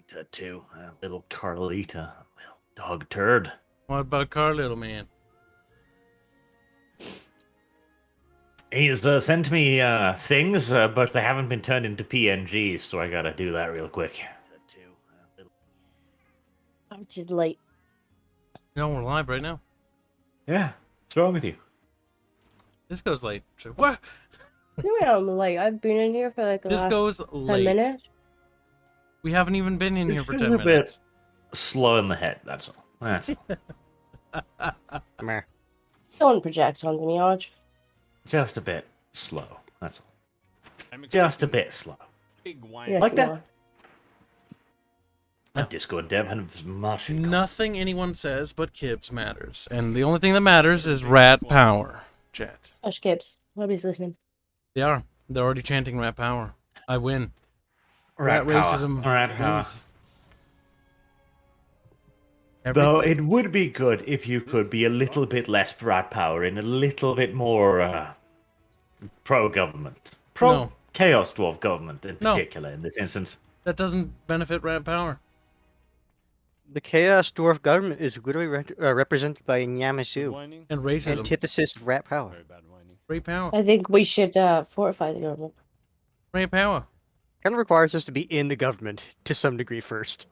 Carlita too. Little Carlita. Little dog turd. What about Car Little Man? He's sent me things, but they haven't been turned into PNGs, so I gotta do that real quick. I'm just late. No, we're live right now. Yeah, what's wrong with you? This goes late. So, what? No, I'm late. I've been in here for like the This last goes 10 late. minutes. We haven't even been in here for It's 10 a bit minutes. slow in the head, that's all. That's all. Meh. Don't project onto me, Arch. Just a bit slow, that's all. Just a bit slow. Big wine. Yes, Like you that? are. And Disco and Dev have much in common. Nothing anyone says but Kibbs matters. And the only thing that matters is rat power, Jet. Hush, Gibbs. Nobody's listening. They are. They're already chanting rat power. I win. Rat power. racism. Rat power. wins. Though it would be good if you could be a little bit less rat power and a little bit more pro-government. No. Chaos Dwarf government in No. particular in this instance. That doesn't benefit rat power. The Chaos Dwarf government is literally represented by Nyamasu. Whining. And racism. Antithesis of rat power. Very bad whining. Rat power. I think we should fortify the government. Rat power. Kind of requires us to be in the government to some degree first.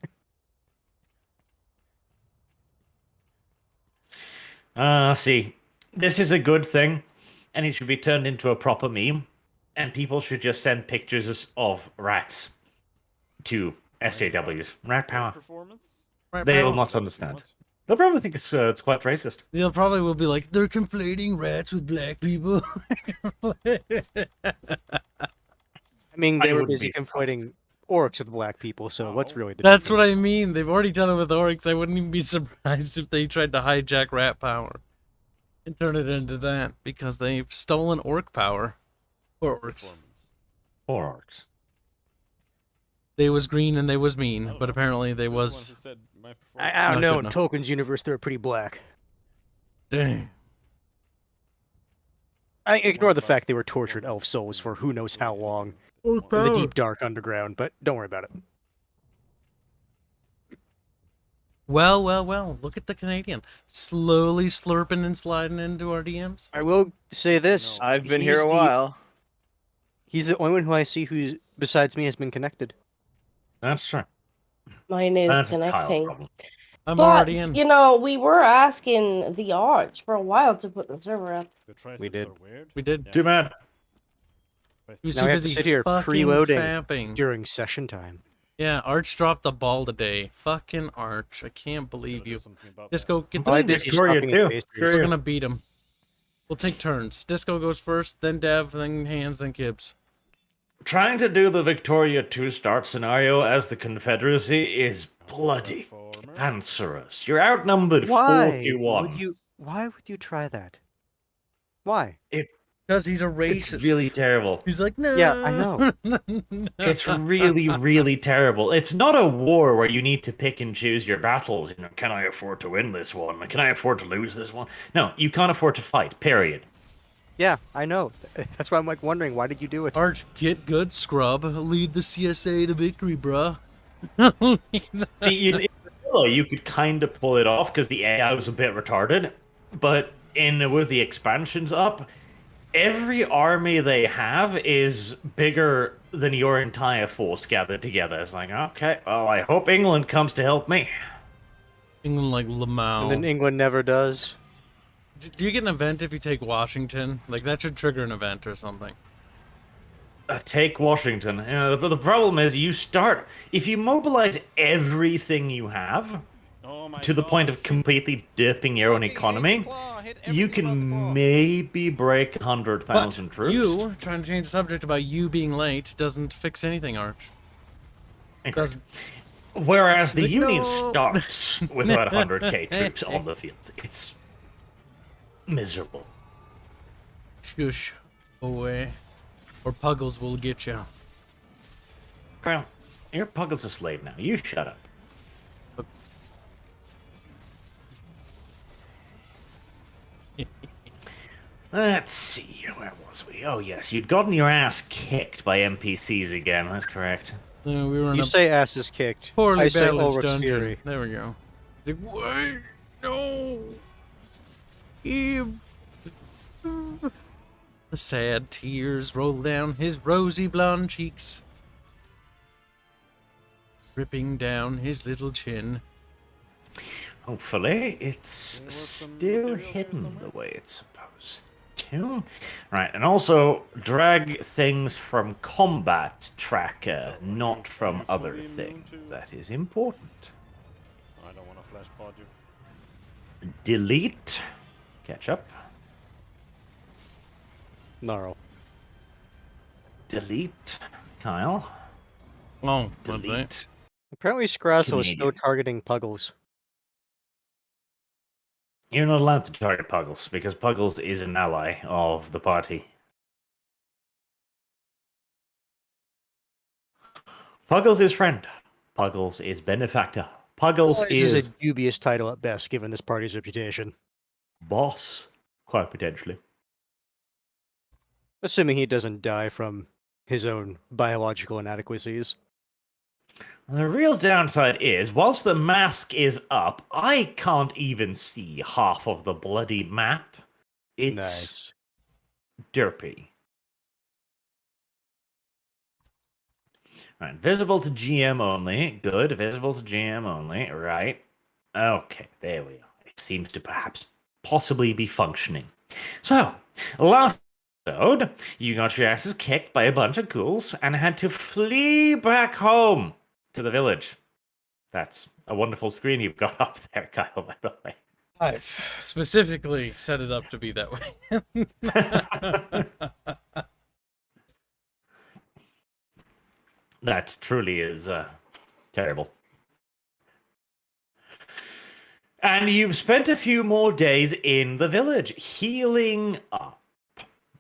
See, this is a good thing, and it should be turned into a proper meme, and people should just send pictures of rats to SJWs. Rat power. Performance. Rat They power. will not understand. They'll probably think it's quite racist. They'll probably will be like, they're conflating rats with black people. I mean, I they were wouldn't busy be surprised. conflating orcs with black people, so what's really the That's what I difference? mean. They've already done it with orcs. I wouldn't even be surprised if they tried to hijack rat power and turn it into that, because they've stolen orc power. Or orcs. Performance. Or orcs. They was green and they was mean, don't but know. apparently they They're the ones was... who said my I performance. don't Not know. good In enough. Tolkien's universe, they're pretty black. Dang. I ignore the fact they were tortured elf souls for who knows how long in the deep dark underground, but don't worry about it. Well, well, well. Look at the Canadian. Slowly slurping and sliding into our DMs. I will say this: No. I've been he's here a the- while. He's the only one who I see who, besides me, has been connected. That's true. Mine is That's a Kyle connecting. problem. I'm But, already in. you know, we were asking the Arch for a while to put the server up. The triceps We did. are weird. We did. Yeah. Too bad. He was Now too we have to busy sit here fucking preloading fapping. During session time. Yeah, Arch dropped the ball today. Fucking Arch. I can't believe Gotta do you. something about Disco, get Why this. busy Victoria stuffing his too. pastries? Victoria. We're gonna beat him. We'll take turns. Disco goes first, then Dev, then Hands, then Gibbs. Trying to do the Victoria 2 start scenario as the Confederacy is bloody Performer. cancerous. You're outnumbered Why 4-1. would you? Why would you try that? Why? Because he's a It's racist. really terrible. He's like, no. Yeah, I know. It's really, really terrible. It's not a war where you need to pick and choose your battles. You know, can I afford to win this one? Can I afford to lose this one? No, you can't afford to fight. Period. Yeah, I know. That's why I'm like wondering why did you do it? Arch, get good, scrub. Lead the CSA to victory, bruh. See, in vanilla, you could kind of pull it off because the AI was a bit retarded, but with the expansions up, every army they have is bigger than your entire force gathered together. It's like, okay, well, I hope England comes to help me. England like Lamau. And then England never does. Do you get an event if you take Washington? Like, that should trigger an event or something. Take Washington. But the problem is, if you mobilize everything you have Oh my to the point of gosh. completely dipping your own Fucking hit the economy, claw, hit you everything about the can claw. maybe break 100,000 But troops. you, trying to change the subject about you being late, doesn't fix anything, Arch. Incorrect. Doesn't... Whereas the Like, Union no. starts with about 100k troops on the field. It's miserable. Shush. Away. Or Puggles will get you. Colonel, your Puggle's a slave now. You shut up. Let's see, where was we? Oh yes, you'd gotten your ass kicked by NPCs again, that's correct. We were in You a say ass is kicked. poorly I say balanced Ulrich's dungeon. fury. There we go. It's like, what? No. Ew. The sad tears roll down his rosy blonde cheeks, dripping down his little chin. Hopefully, it's still hidden the way it's supposed to. Right, and also drag things from combat tracker, not from other things. That is important. I don't want to flash pod you. Delete. Catch up. Gnarl. Delete. Kyle. Oh, what's that? Delete. Apparently Scrazzle is still Canadian. targeting Puggles. You're not allowed to target Puggles, because Puggles is an ally of the party. Puggles is friend. Puggles is benefactor. Puggles This is is a dubious title at best, given this party's reputation. boss, quite potentially. Assuming he doesn't die from his own biological inadequacies. The real downside is, whilst the mask is up, I can't even see half of the bloody map. It's Nice. derpy. Right, visible to GM only. Good, visible to GM only. Right. Okay, there we are. It seems to perhaps possibly be functioning. So, last episode, you got your asses kicked by a bunch of ghouls and had to flee back home to the village. That's a wonderful screen you've got up there, Kyle, by the way. I've specifically set it up to be that way. That truly is terrible. And you've spent a few more days in the village, healing up.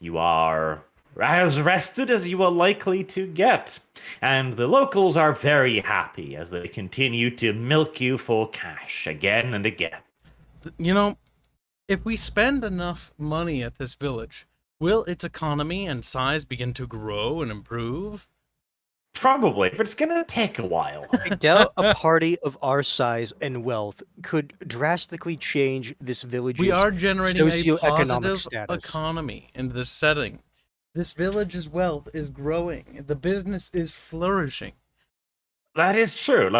You are as rested as you are likely to get. And the locals are very happy as they continue to milk you for cash again and again. You know, if we spend enough money at this village, will its economy and size begin to grow and improve? Probably, but it's gonna take a while. I doubt a party of our size and wealth could drastically change this village's We are generating a socioeconomic positive status. economy in this setting. This village's wealth is growing. The business is flourishing. That is true.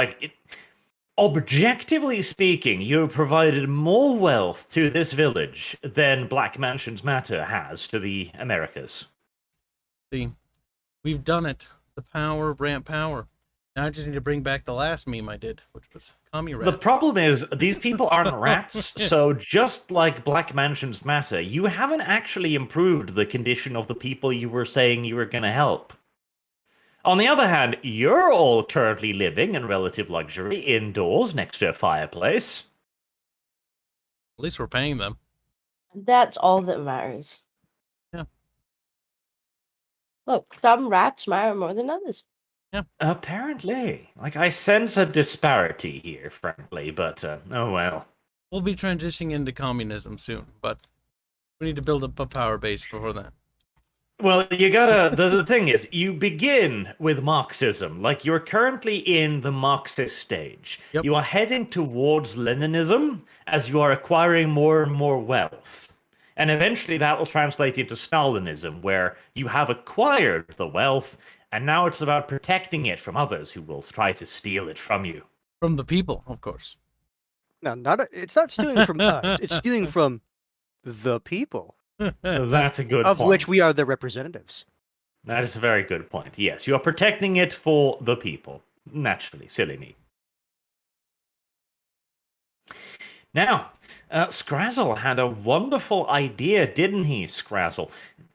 Objectively speaking, you have provided more wealth to this village than Black Mansions Matter has to the Americas. See, we've done it. The power, ramp power. Now I just need to bring back the last meme I did, which was commie rats. The problem is, these people aren't rats, so just like Black Mansions Matter, you haven't actually improved the condition of the people you were saying you were going to help. On the other hand, you're all currently living in relative luxury indoors next to a fireplace. At least we're paying them. That's all that matters. Yeah. Look, some rats matter more than others. Apparently. I sense a disparity here, frankly, but oh well. We'll be transitioning into communism soon, but we need to build up a power base before that. Well, you gotta. The thing is, you begin with Marxism. You're currently in the Marxist stage. Yep. You are heading towards Leninism as you are acquiring more and more wealth. And eventually that will translate into Stalinism, where you have acquired the wealth, and now it's about protecting it from others who will try to steal it from you. From the people, of course. No, it's not stealing from us. It's stealing from the people, That's a good of point. which we are the representatives. That is a very good point. Yes, you are protecting it for the people. Naturally, silly me. Now, Scrazzle had a wonderful idea, didn't he, Scrazzle?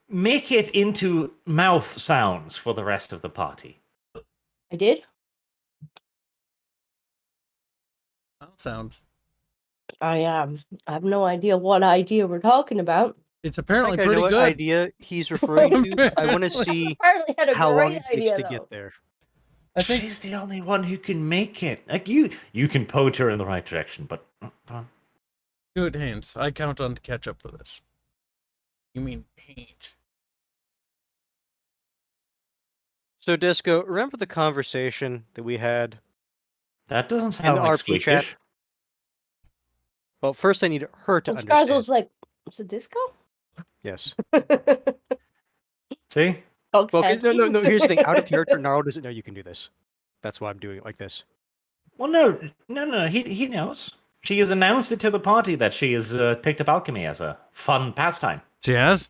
Make it into mouth sounds for the rest of the party. I did. That sounds. I have no idea what idea we're talking about. It's I apparently think I know pretty what good. idea he's referring to. I want to see Apparently had a how long great it takes idea, to though. get there. I think She's the only one who can make it. You can point her in the right direction, but good hands. I count on to catch up with this. You mean paint? So, Disco, remember the conversation that we had That doesn't in sound the like RP chat? squeakish. Well, first I need her to And understand. Scarzo's like, it's a disco? Yes. See? Well, Okay. 'cause- no. Here's the thing. Out of character, Gnarl doesn't know you can do this. That's why I'm doing it like this. Well, no. He knows. She has announced it to the party that she has picked up alchemy as a fun pastime. She has?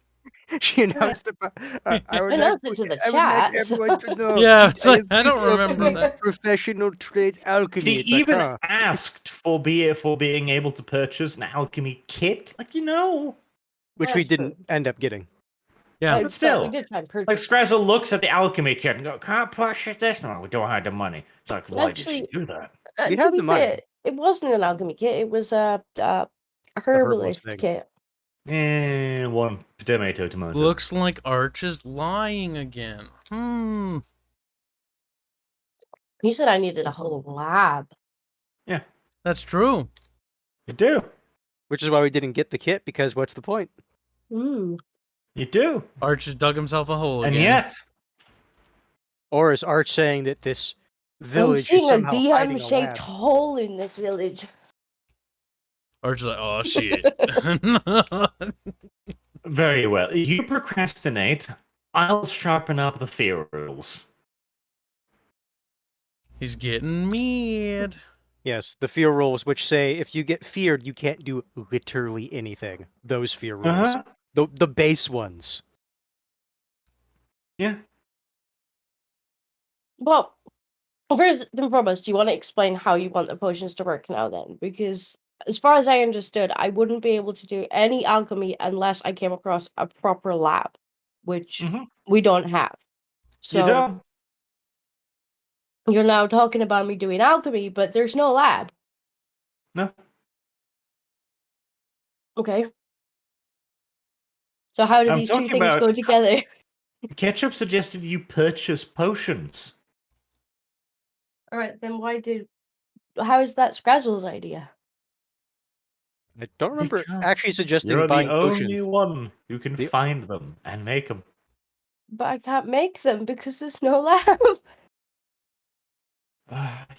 She announced the. I would Announced like, it to the I would like chat, so- everyone to know. Yeah, it's like, have I don't picked up remember the that. Professional trade alchemy. She It's like, even huh. asked for being able to purchase an alchemy kit. Like, Which That's we true. didn't end up getting. Yeah. But still. we did try and purchase. Like, Scrazzle looks at the alchemy kit and go, can't purchase this? No, we don't have the money. It's like, why did Actually- she do that? We To have be the money. fair, it wasn't an alchemy kit. It was a herbalist herbalist thing. kit. One tomato. Looks like Arch is lying again. You said I needed a whole lab. That's true. You do. Which is why we didn't get the kit, because what's the point? Mm. You do. Arch has dug himself a hole And again. yet, Or is Arch saying that this I'm village is seeing a somehow hiding a DM-shaped lab? hole in this village. Arch is like, oh shit. very well. You procrastinate. I'll sharpen up the fear rules. He's getting mad. Yes, the fear rules, which say if you get feared, you can't do literally anything. Those fear rules. Uh-huh. The base ones. Yeah. Well, first and foremost, do you want to explain how you want the potions to work now then? Because as far as I understood, I wouldn't be able to do any alchemy unless I came across a proper lab, which Mhm. we don't have. You So don't. you're now talking about me doing alchemy, but there's no lab. No. Okay. So how do I'm these two talking things about- go together? Ketchup suggested you purchase potions. All right, then how is that Scrazzle's idea? I don't remember Because actually suggesting You're buying the only potions. one who can The- find them and make them. But I can't make them because there's no lab.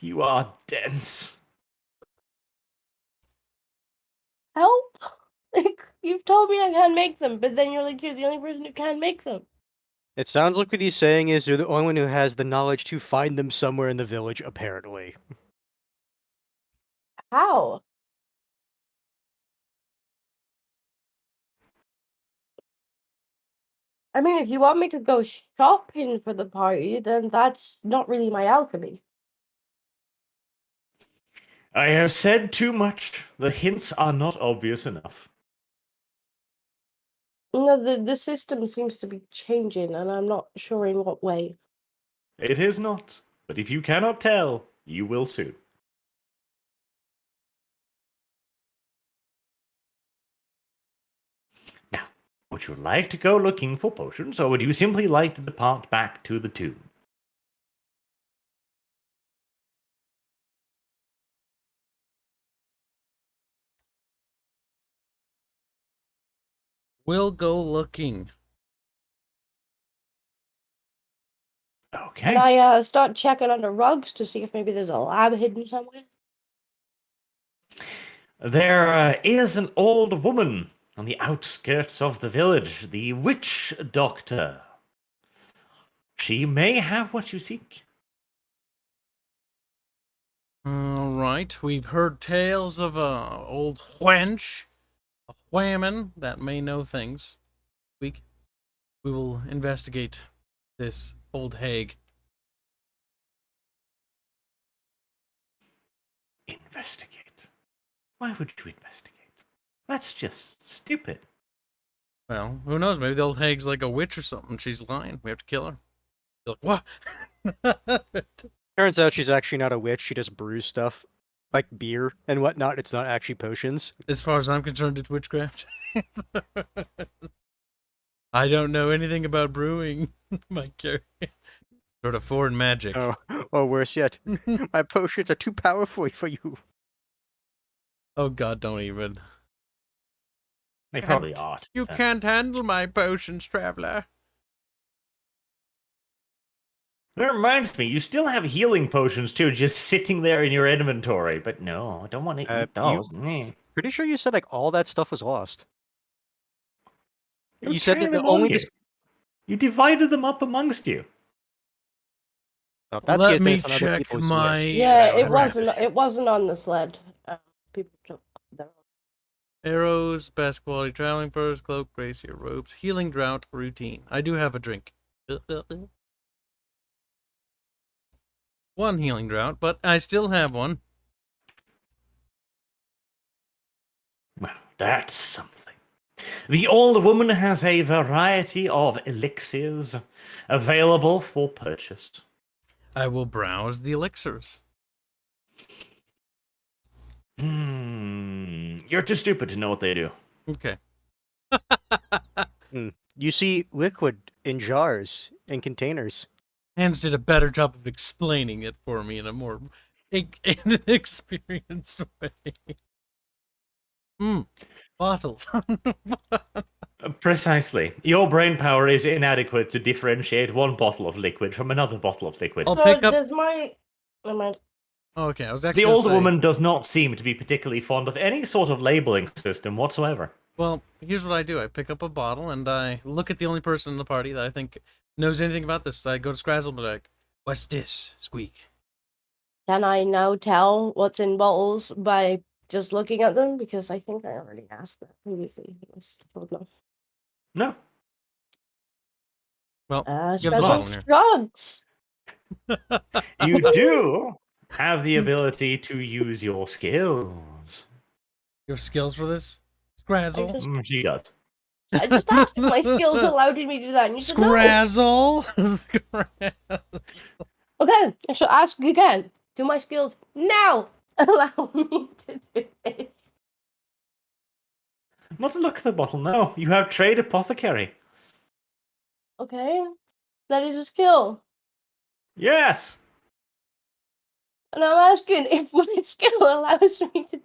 You are dense. Help! Like, you've told me I can't make them, but then you're like, you're the only person who can make them. It sounds like what he's saying is you're the only one who has the knowledge to find them somewhere in the village, apparently. How? I mean, if you want me to go shopping for the party, then that's not really my alchemy. I have said too much. The hints are not obvious enough. No, the system seems to be changing, and I'm not sure in what way. It is not. But if you cannot tell, you will soon. Now, would you like to go looking for potions, or would you simply like to depart back to the tomb? We'll go looking. Okay. Can I start checking under rugs to see if maybe there's a lab hidden somewhere? There is an old woman on the outskirts of the village, the witch doctor. She may have what you seek. All right, we've heard tales of a old wench, a whammon that may know things. We will investigate this old hag. Investigate. Why would you investigate? That's just stupid. Well, who knows? Maybe the old hag's like a witch or something. She's lying. We have to kill her. You're like, what? Turns out she's actually not a witch, she just brews stuff. Like beer and whatnot, it's not actually potions. As far as I'm concerned, it's witchcraft. I don't know anything about brewing. My character. Sort of foreign magic. Oh, or worse yet, my potions are too powerful for you. Oh god, don't even. They probably are. You can't handle my potions, traveler. That reminds me, you still have healing potions too, just sitting there in your inventory. But no, I don't want to eat those. Meh. Pretty sure you said like all that stuff was lost. You're You said that carrying the them on only you. You divided them up amongst you. Oh, that's Let because me it's on other check people's my. lists. Yeah, it Crap. wasn't on the sled. People took them. Arrows, best quality traveling furs, cloak, brazier, robes, healing drought, routine. I do have a drink. One healing drought, but I still have one. Well, that's something. The old woman has a variety of elixirs available for purchase. I will browse the elixirs. You're too stupid to know what they do. Okay. You see liquid in jars and containers. Hans did a better job of explaining it for me in a more inexperienced way. Bottles. Precisely. Your brain power is inadequate to differentiate one bottle of liquid from another bottle of liquid. I'll So pick up. does my. Never mind. Okay, I was actually The gonna older say, woman does not seem to be particularly fond of any sort of labeling system whatsoever. Well, here's what I do. I pick up a bottle and I look at the only person in the party that I think knows anything about this. I go to Scrazzle and be like, "What's this?" Squeak. Can I now tell what's in bottles by just looking at them? Because I think I already asked that previously. I still don't know. No. Well, you have the Special bottle here. drugs. You do have the ability to use your skills. You have skills for this? Scrazzle. She does. I just asked if my skills allowed me to do that. And you said no. Scrazzle. Okay, I shall ask again. Do my skills now allow me to do this? Not to look at the bottle, no. You have trade apothecary. Okay, that is a skill. Yes. And I'm asking if my skill allows me to.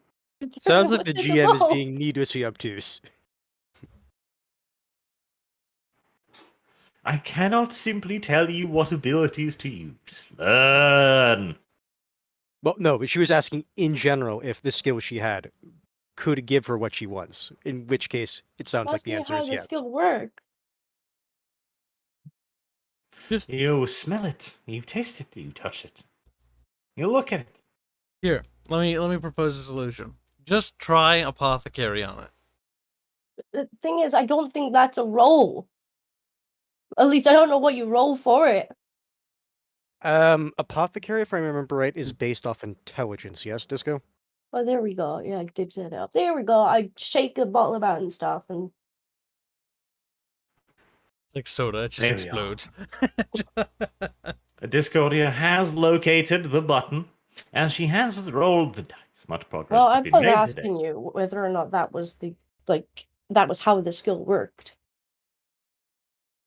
Sounds like the what's in GM is bottle. being needlessly obtuse. I cannot simply tell you what abilities to use. Learn. Well, no, but she was asking in general if the skill she had could give her what she wants. In which case, it sounds like the Asking answer how is the yes. skill works. Just You smell it. You taste it. You touch it. You look at it. here. Let me propose a solution. Just try apothecary on it. The thing is, I don't think that's a roll. At least I don't know what you roll for it. Apothecary, if I remember right, is based off intelligence. Yes, Disco. Oh, there we go. Yeah, I did set it up. There we go. I shake the bottle about and stuff, and It's like soda. It just There we explodes. Discordia has located the button, and she has rolled the dice. Much progress well, has I been was made today. asking you whether or not that was that was how the skill worked.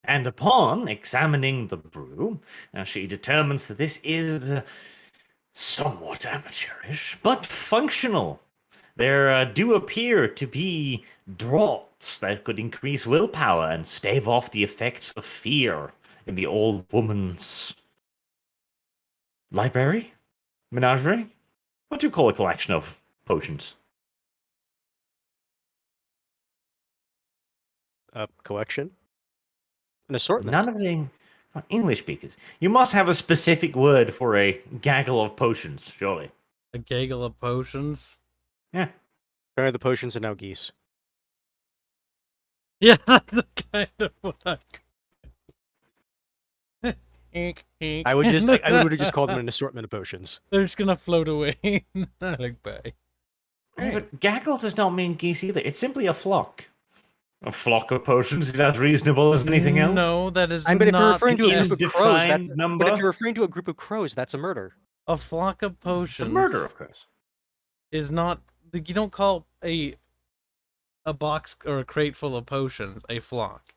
And upon examining the brew, she determines that this is somewhat amateurish, but functional. There do appear to be draughts that could increase willpower and stave off the effects of fear in the old woman's library? Menagerie? What do you call a collection of potions? Collection. An assortment. None of the English speakers. You must have a specific word for a gaggle of potions, surely. A gaggle of potions. Yeah. Apparently the potions are now geese. Yeah, that's the kind of what I would have just called them an assortment of potions. They're just gonna float away. Like, bye. Yeah, but gaggle does not mean geese either. It's simply a flock. A flock of potions is as reasonable as anything else. No, that is But if you're not referring to a An group of crows, indefined number. but if you're referring to a group of crows, that's a murder. a flock of It's potions. a murder, of course. Is not. You don't call a box or a crate full of potions a flock.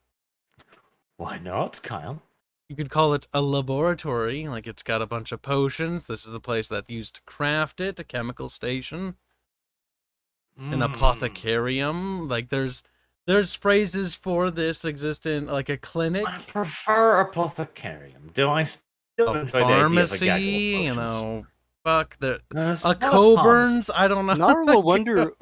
Why not, Kyle? You could call it a laboratory, like it's got a bunch of potions. This is the place that used to craft it, a chemical station, an apothecarium. Like there's phrases for this exist in like a clinic. I prefer apothecarium. Do I still A enjoy the idea of a pharmacy, gaggle of you potions. know, fuck the A a small Coburn's. I don't know. Nara will wonder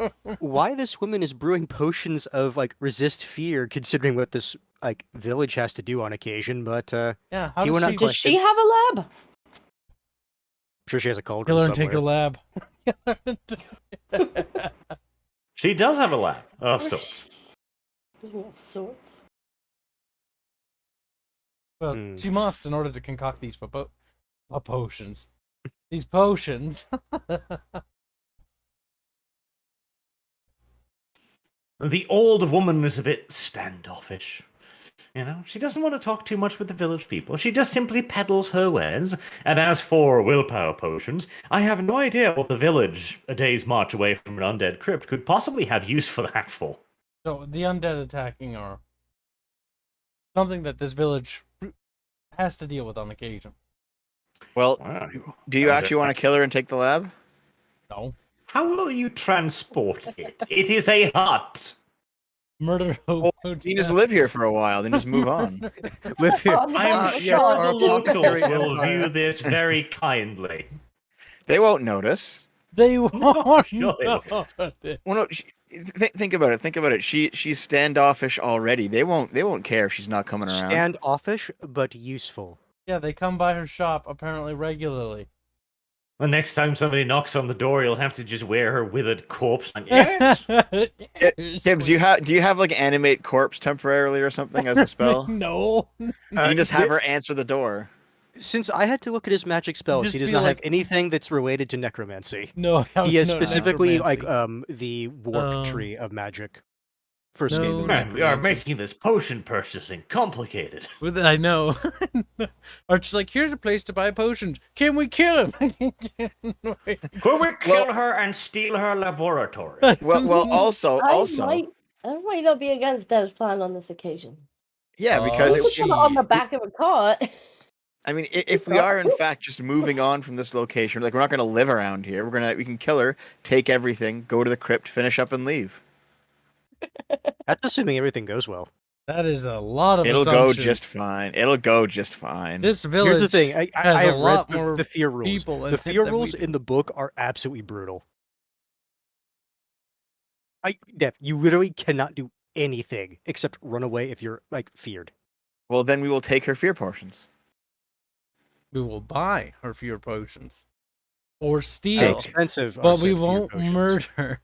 why this woman is brewing potions of like resist fear, considering what this like village has to do on occasion. But Yeah, how Do you does wanna she Does she have a lab? I'm sure she has a kill cauldron her and take somewhere. her lab? She does have a lab of sorts. Of sorts. Well, she must in order to concoct these potions. These potions. The old woman is a bit standoffish. You know, she doesn't want to talk too much with the village people. She just simply peddles her wares. And as for willpower potions, I have no idea what the village, a day's march away from an undead crypt, could possibly have use for that for. So the undead attacking are something that this village has to deal with on occasion. Well, Wow. do you actually want to kill her and take the lab? No. How will you transport it? It is a hut. Murder Well, hope. you just live here for a while, then just move on. Live here. Oh, I'm yes, sure our the locals apothecary will empire. view this very kindly. They won't notice. They won't sure they will. know it. Well, no. Think about it. Think about it. She's standoffish already. They won't care if she's not coming around. Standoffish, but useful. Yeah, they come by her shop apparently regularly. The next time somebody knocks on the door, you'll have to just wear her withered corpse. And yes, Tibbs, do you have like animate corpse temporarily or something as a spell? No. You can just have her answer the door. Since I had to look at his magic spells, Just he does be not like- have anything that's related to necromancy. No. He has no, specifically like necromancy. the warp tree of magic for No. Skaven. man, we are necromancy. making this potion purchasing complicated. I know. Arch's like, here's a place to buy potions. Can we kill him? Could we kill her and steal her laboratory? Well, also, I might not be against Dev's plan on this occasion. yeah, because We Oh, could put it on the back of a cart. I mean, if we are in fact just moving on from this location, like we're not going to live around here. We can kill her, take everything, go to the crypt, finish up, and leave. That's assuming everything goes well. That is a lot of It'll assumptions. go just fine. It'll go just fine. This village Here's the thing: I has have a lot read more the fear rules. people in The it fear than we rules do. in the book are absolutely brutal. Dev, you literally cannot do anything except run away if you're like feared. Well, then we will take her fear potions. We will buy her fear potions. Or How steal. expensive, are But said we fear won't potions. murder.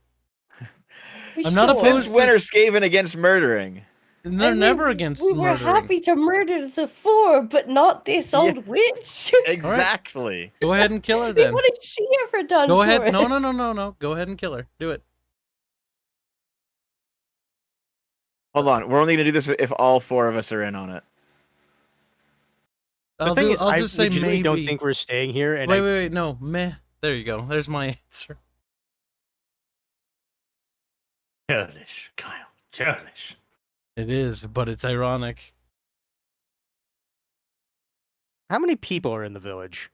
We I'm not should. opposed Since to when are s- Skaven against murdering? And they're I mean, never against We were murdering. happy to murder Zephyr, but not this old witch. Exactly. Go ahead and kill her I mean, then. what has she ever done Go for ahead. us? No. Go ahead and kill her. Do it. Hold on. We're only going to do this if all four of us are in on it. The thing is, I'll I just say legitimately maybe. don't think we're staying here. And Wait. No. Meh. There you go. There's my answer. Churlish, Kyle. Churlish. It is, but it's ironic. How many people are in the village?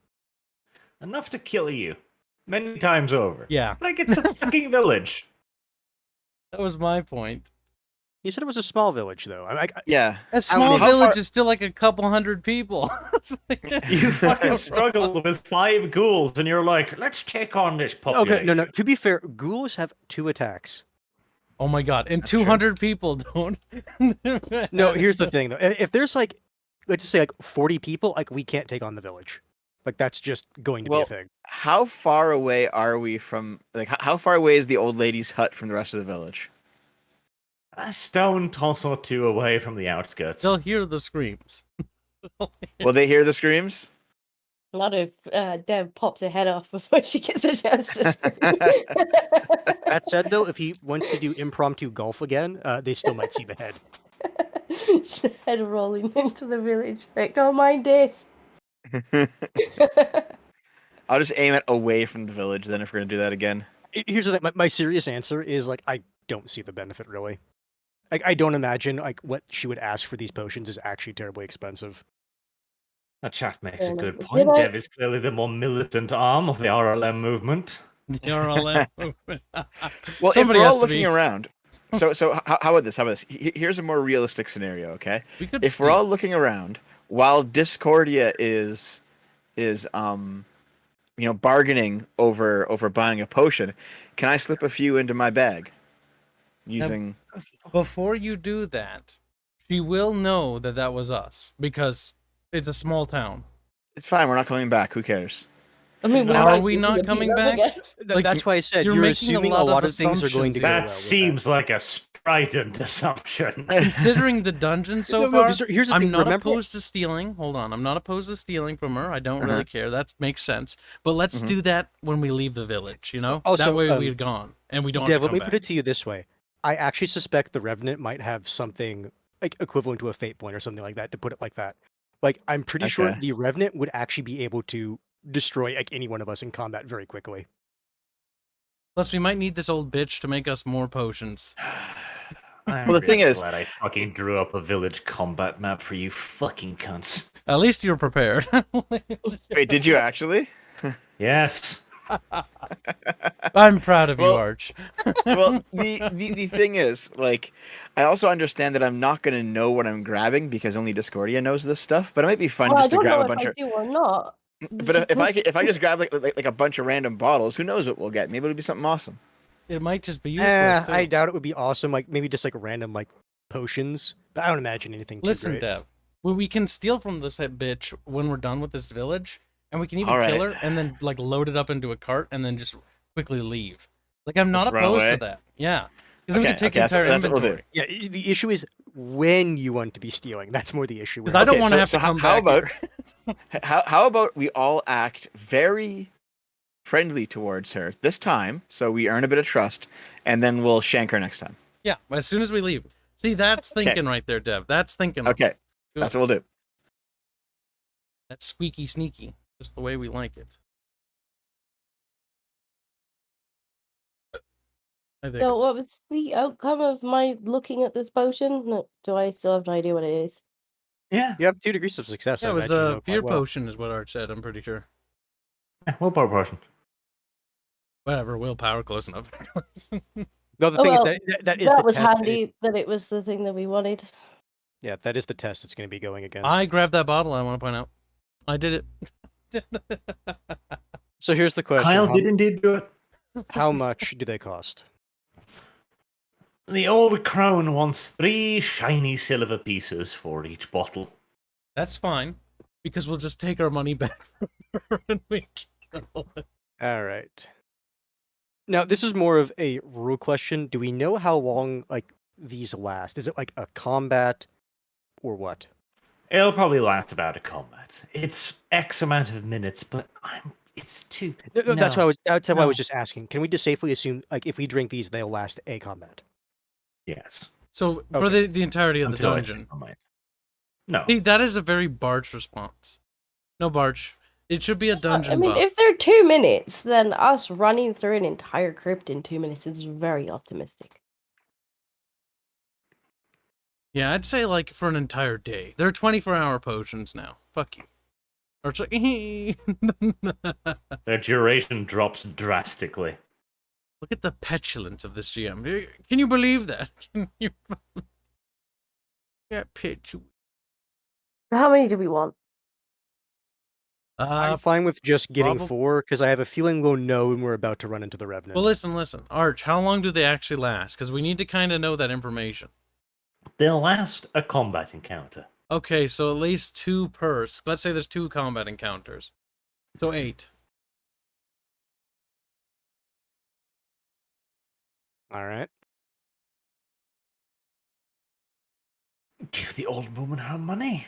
Enough to kill you. Many times over. Yeah, Like it's a fucking village. that was my point. You said it was a small village, though. Yeah. A small how village far- is still like a couple hundred people. It's like- You fucking struggled with 5 ghouls and you're like, let's take on this population. Okay, no. To be fair, ghouls have 2 attacks. Oh my god! And That's true. 200 people don't. No, here's the thing, though. If there's like, let's just say like 40 people, like we can't take on the village. Like that's just going to be Well, a thing. How far away are we from, like, how far away is the old lady's hut from the rest of the village? A stone toss or 2 away from the outskirts. They'll hear the screams. Will they hear the screams? Not if Dev pops her head off before she gets a chance to scream. That said, though, if he wants to do impromptu golf again, they still might see the head. Just the head rolling into the village. Like, don't mind this. I'll just aim it away from the village then if we're going to do that again. Here's the thing. My serious answer is like I don't see the benefit really. Like I don't imagine like what she would ask for these potions is actually terribly expensive. That chat makes a good Did point. I- Dev is clearly the more militant arm of the RLM movement. The RLM movement. Well, Somebody if we're has all to looking be. around, so how about this? How about this? Here's a more realistic scenario, okay? We could If we're all looking around, while Discordia is is bargaining over buying a potion, can I slip a few into my bag using? Before you do that, she will know that that was us because it's a small town. It's fine. We're not coming back. Who cares? I mean, we Are might we be not beating coming them back? again. Like, That's why I said you're you're making a assuming lot a lot of of things are going to assumptions go here. well. That with seems like a strident assumption. Considering the dungeon so No, far, because here's the I'm thing, not remember- opposed to stealing. Hold on, I'm not opposed to stealing from her. I don't Uh-huh. really care. That makes sense. But let's Mhm. do that when we leave the village. You know, Also, that way we're gone and we don't Dev, have to let come me back. put it to you this way. I actually suspect the Revenant might have something like equivalent to a fate point or something like that, to put it like that. Like, I'm pretty sure Okay. the Revenant would actually be able to destroy like any one of us in combat very quickly. Plus, we might need this old bitch to make us more potions. I'm Well, the thing really is- glad I fucking drew up a village combat map for you fucking cunts. At least you're prepared. Wait, did you actually? Yes. I'm proud of you, Well- Arch. Well, the thing is, like, I also understand that I'm not going to know what I'm grabbing because only Discordia knows this stuff. But it might be fun Well, I just to don't grab know a if bunch I of. do or not. But if I just grab like a bunch of random bottles, who knows what we'll get? Maybe it'll be something awesome. It might just be useless. Too. I doubt it would be awesome. Like maybe just like random like potions. But I don't imagine anything too Listen, great. Dev. Well, we can steal from this bitch when we're done with this village, and we can even All kill right. her and then like load it up into a cart and then just quickly leave. Like I'm not Just run opposed to away? that. Yeah, because then we Okay, can take okay, that's- entire that's what we'll do. inventory. Yeah, the issue is when you want to be stealing. That's more the issue. Because where- I don't Okay, want to have so to come how back about- here. How about we all act very friendly towards her this time, so we earn a bit of trust, and then we'll shank her next time. Yeah, as soon as we leave. See, that's Okay. thinking right there, Dev. That's thinking. Okay, Good. that's what we'll do. That's squeaky sneaky. Just the way we like it. I think So, it's- what was the outcome of my looking at this potion? No, do I still have no idea what it is? Yeah. You have 2 degrees of success. yeah, I it was imagine you a know quite fear well. potion, is what Arch said. I'm pretty sure. Yeah, willpower potion. Whatever, willpower, close enough. No, the Oh, thing well, is that is That the was test that handy that it was the thing that we wanted. yeah, that is the test it's going to be going against. I grabbed that bottle. I want to point out, I did it. So here's the question: Kyle how, did indeed do it. how much do they cost? The old crown wants 3 shiny silver pieces for each bottle. That's fine, because we'll just take our money back from her and we kill it. All right. Now this is more of a rule question. Do we know how long like these last? Is it like a combat, or what? It'll probably last about a combat. It's X amount of minutes, but it's too. No, That's why I No. was just asking. Can we just safely assume like if we drink these, they'll last a combat? Yes. So for Okay. the entirety of the Until I dungeon. change my mind. No. See, that is a very Barch response. No Barch. It should be a dungeon I mean, buff. if they're 2 minutes, then us running through an entire crypt in 2 minutes is very optimistic. Yeah, I'd say like for an entire day. They're 24-hour potions now. Fuck you. Or it's like, Their duration drops drastically. look at the petulance of this GM. Can you believe that? Can you? Yeah, petulant. How many do we want? I'm fine with just getting probab- 4 because I have a feeling we'll know when we're about to run into the Revenant. Well, listen. Arch, how long do they actually last? Because we need to kind of know that information. They'll last a combat encounter. Okay, so at least 2 per. Let's say there's 2 combat encounters. So 8. All right. Give the old woman her money.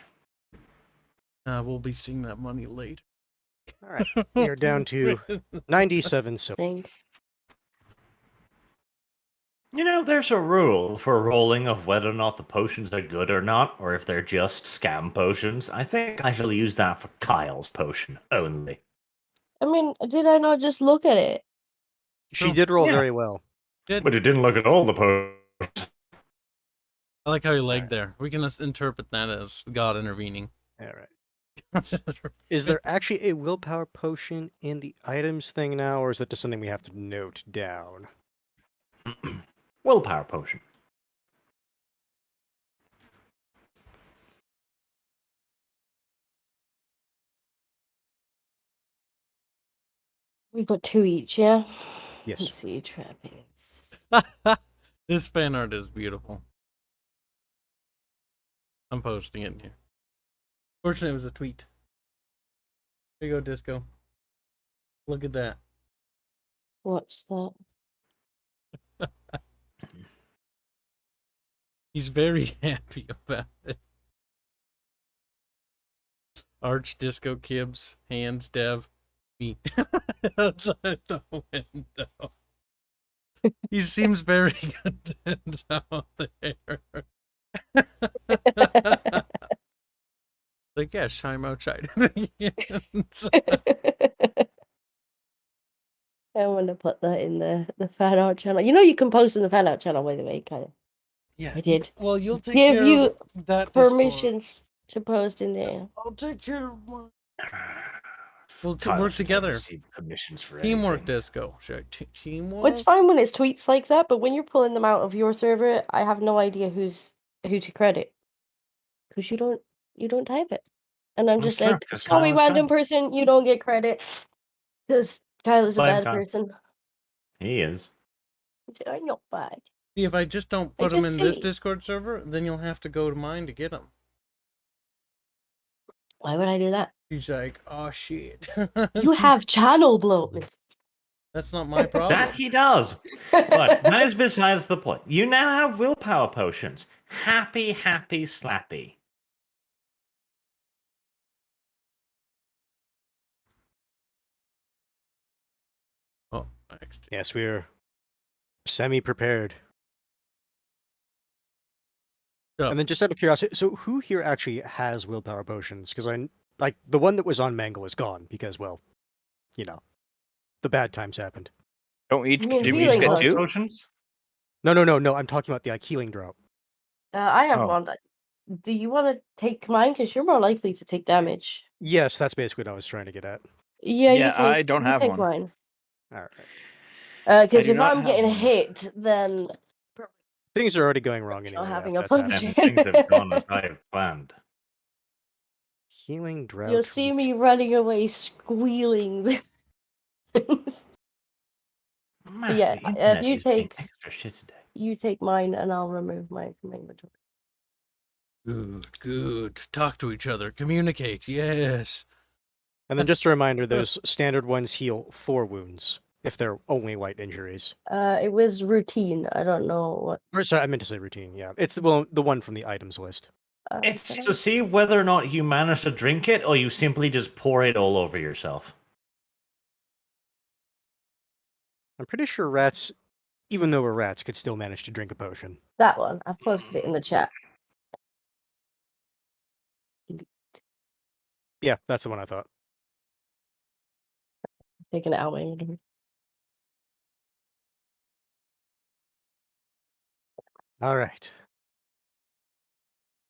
We'll be seeing that money later. All right. We are down to 97 silver. Thing. You know, there's a rule for rolling of whether or not the potions are good or not, or if they're just scam potions. I think I shall use that for Kyle's potion only. I mean, did I not just look at it? She So, did roll yeah. very well. But it didn't look at all the potions. I like how you lagged Alright. there. We can just interpret that as God intervening. All right. Is there actually a willpower potion in the items thing now, or is that just something we have to note down? Willpower potion. We've got 2 each, yeah? Yes. Let's see, trappings. This fan art is beautiful. I'm posting it in here. Fortunately, it was a tweet. There you go, Disco. Look at that. What's that? He's very happy about it. Arch, Disco, Kibbs, Hands, Dev, me. Outside the window. He seems very content out there. Like, yes, I'm outside. I want to put that in the fan art channel. You know you can post in the fan art channel, by the way, kind of. Yeah. I did. Well, you'll take Give care you of that Discord. permissions to post in there. I'll take care of my... We'll Tyler work should together. receive permissions for Teamwork, anything. Disco. Teamwork? Well, it's fine when it's tweets like that, but when you're pulling them out of your server, I have no idea who to credit. Because you don't type it. And I'm That's just true, like, 'cause sorry, Kyle's random bad. person, you don't get credit. Because Kyle's a Blame bad Kyle. person. He is. I'm not bad. See, if I just don't I put them just in this see. Discord server, then you'll have to go to mine to get them. Why would I do that? He's like, oh shit. You have channel bloatness. That's not my problem. That he does. But that is besides the point. You now have willpower potions. Happy, happy, slappy. Oh, next. Yes, we're semi-prepared. Shut up. And then just out of curiosity, so who here actually has willpower potions? Because like the one that was on Mangle is gone because, well, you know, the bad times happened. Don't we each, You mean did we each healing get one? 2? Potions? No. I'm talking about the healing drop. I have Oh. one. Do you want to take mine? Because you're more likely to take damage. Yes, that's basically what I was trying to get at. Yeah, Yeah, you take, I don't you have take one. mine. All right. Because do if not I'm have getting one. hit, then Things are already going wrong not anyway. having yeah, a if that's potion. happening. And things have gone as I have planned. Healing drought. You'll see me reach. running away squealing. Man, Yeah, the internet you is being take- extra shit today. You take mine, and I'll remove mine from inventory. Good. Talk to each other. Communicate. Yes. And then just a reminder, those standard ones heal 4 wounds if they're only light injuries. It was routine. I don't know what. Or sorry, I meant to say routine. Yeah, it's the one from the items list. It's did to see whether or not you manage to drink it, or you simply just pour it all over yourself. I'm pretty sure rats, even though we're rats, could still manage to drink a potion. That one. I've posted it in the chat. Yeah, that's the one I thought. Taking it out of my inventory. All right.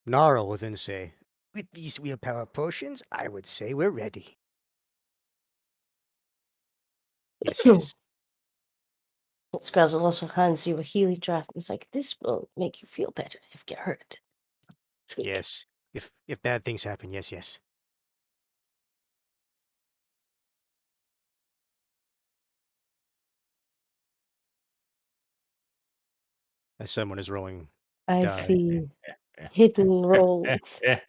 Gnarl will then say, with these willpower potions, I would say we're ready. Yes, yes. Scrazz also hands you a healing draft. It's like, this will make you feel better if you get hurt. Sweet. Yes. If bad things happen, yes. As someone is rolling. I die. see hidden rolls. Shut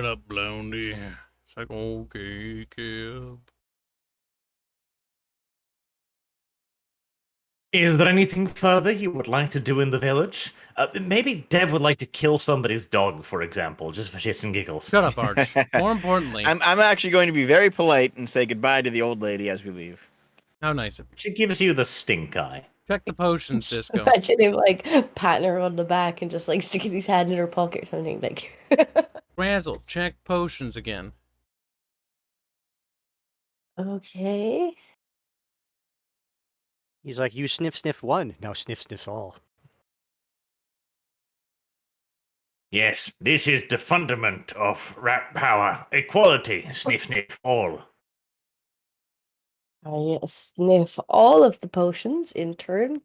up, Blondie. It's like, okay, kid. Is there anything further you would like to do in the village? Maybe Dev would like to kill somebody's dog, for example, just for shits and giggles. Shut up, Arch. More importantly, I'm actually going to be very polite and say goodbye to the old lady as we leave. how nice of you. She gives you the stink eye. Check the potions, Disco. Imagine him like patting her on the back and just like sticking his hand in her pocket or something. Like, Razzle, check potions again. okay. He's like, you sniff one, now sniff all. Yes, this is the fundament of rat power. Equality. Sniff, sniff, all. I sniff all of the potions in turn,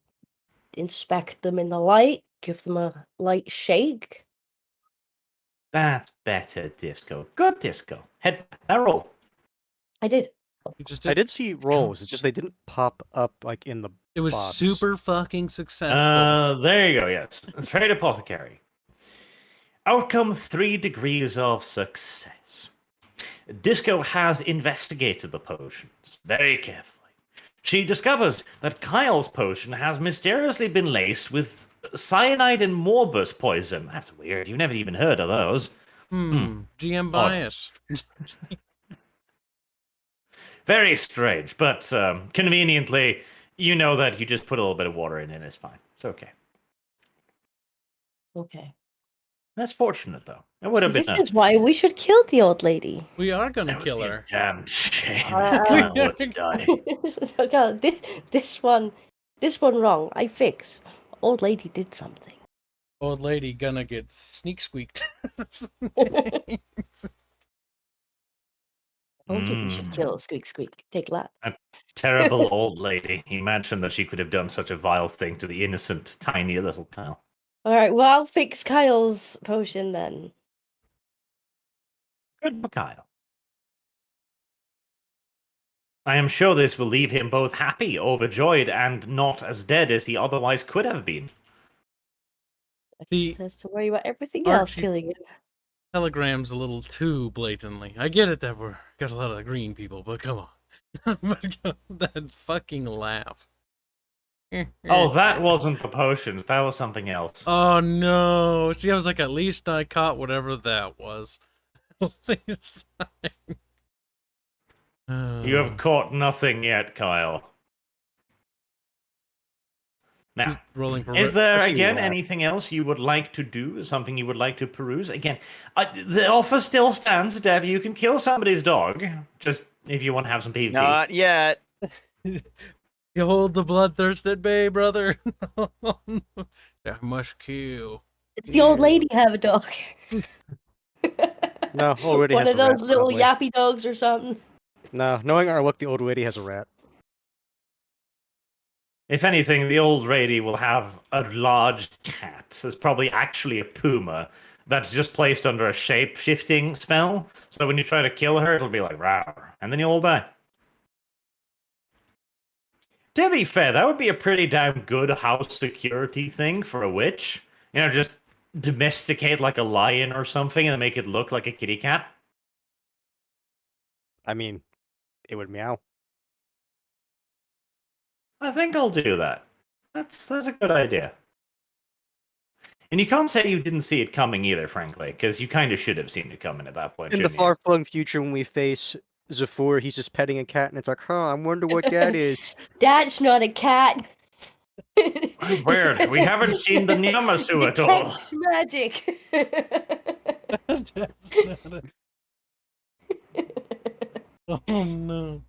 inspect them in the light, give them a light shake. That's better, Disco. Good, Disco. Head now roll. I did. You just I did. did see rolls. It's just they didn't pop up like in the It was box. super fucking successful. There you go, yes. Trade Apothecary. Outcome 3 degrees of success. Disco has investigated the potions very carefully. She discovers that Kyle's potion has mysteriously been laced with cyanide and morbus poison. That's weird. You've never even heard of those. GM Odd. bias. Very strange, but conveniently, you know that you just put a little bit of water in and it's fine. It's okay. Okay. That's fortunate, though. It would have been This is why we should kill the old lady. We are gonna kill a her. damn shame. Uh, I want to die. God, this one wrong. I fix. Old lady did something. Old lady gonna get sneak squeaked. Told you we should kill Squeak Squeak. Take that. Terrible old lady. Imagine that she could have done such a vile thing to the innocent, tiny little Kyle. All right. Well, I'll fix Kyle's potion then. Good for Kyle. I am sure this will leave him both happy, overjoyed, and not as dead as he otherwise could have been. The- He has to worry about everything Archie- else killing him. Telegram's a little too blatantly. I get it that we're got a lot of green people, but come on. But that fucking laugh. Oh, that wasn't the potions. That was something else. Oh no! See, I was like, at least I caught whatever that was. At least You have caught nothing yet, Kyle. Now, rolling for. is there, Let's see again, that. anything else you would like to do? Something you would like to peruse? Again, the offer still stands, Dev. You can kill somebody's dog. Just if you want to have some PvP. Not yet. You hold the bloodthirst at bay, brother. I must kill. It's the old lady have a dog. No, already One has of a rat, those little probably. yappy dogs or something. No, knowing our luck, the old lady has a rat. If anything, the old lady will have a large cat. It's probably actually a puma that's just placed under a shape-shifting spell. So when you try to kill her, it'll be like, rawr, and then you'll all die. To be fair, that would be a pretty damn good house security thing for a witch. You know, just domesticate like a lion or something and make it look like a kitty cat. I mean, it would meow. I think I'll do that. That's a good idea. And you can't say you didn't see it coming either, frankly, because you kind of should have seen it coming at that point. In the shouldn't you? far-flung future, when we face Zafur, he's just petting a cat, and it's like, huh, I wonder what that is. That's not a cat. That's weird. We haven't seen the Nyamasu at all. Detect magic. That's not a... Oh no.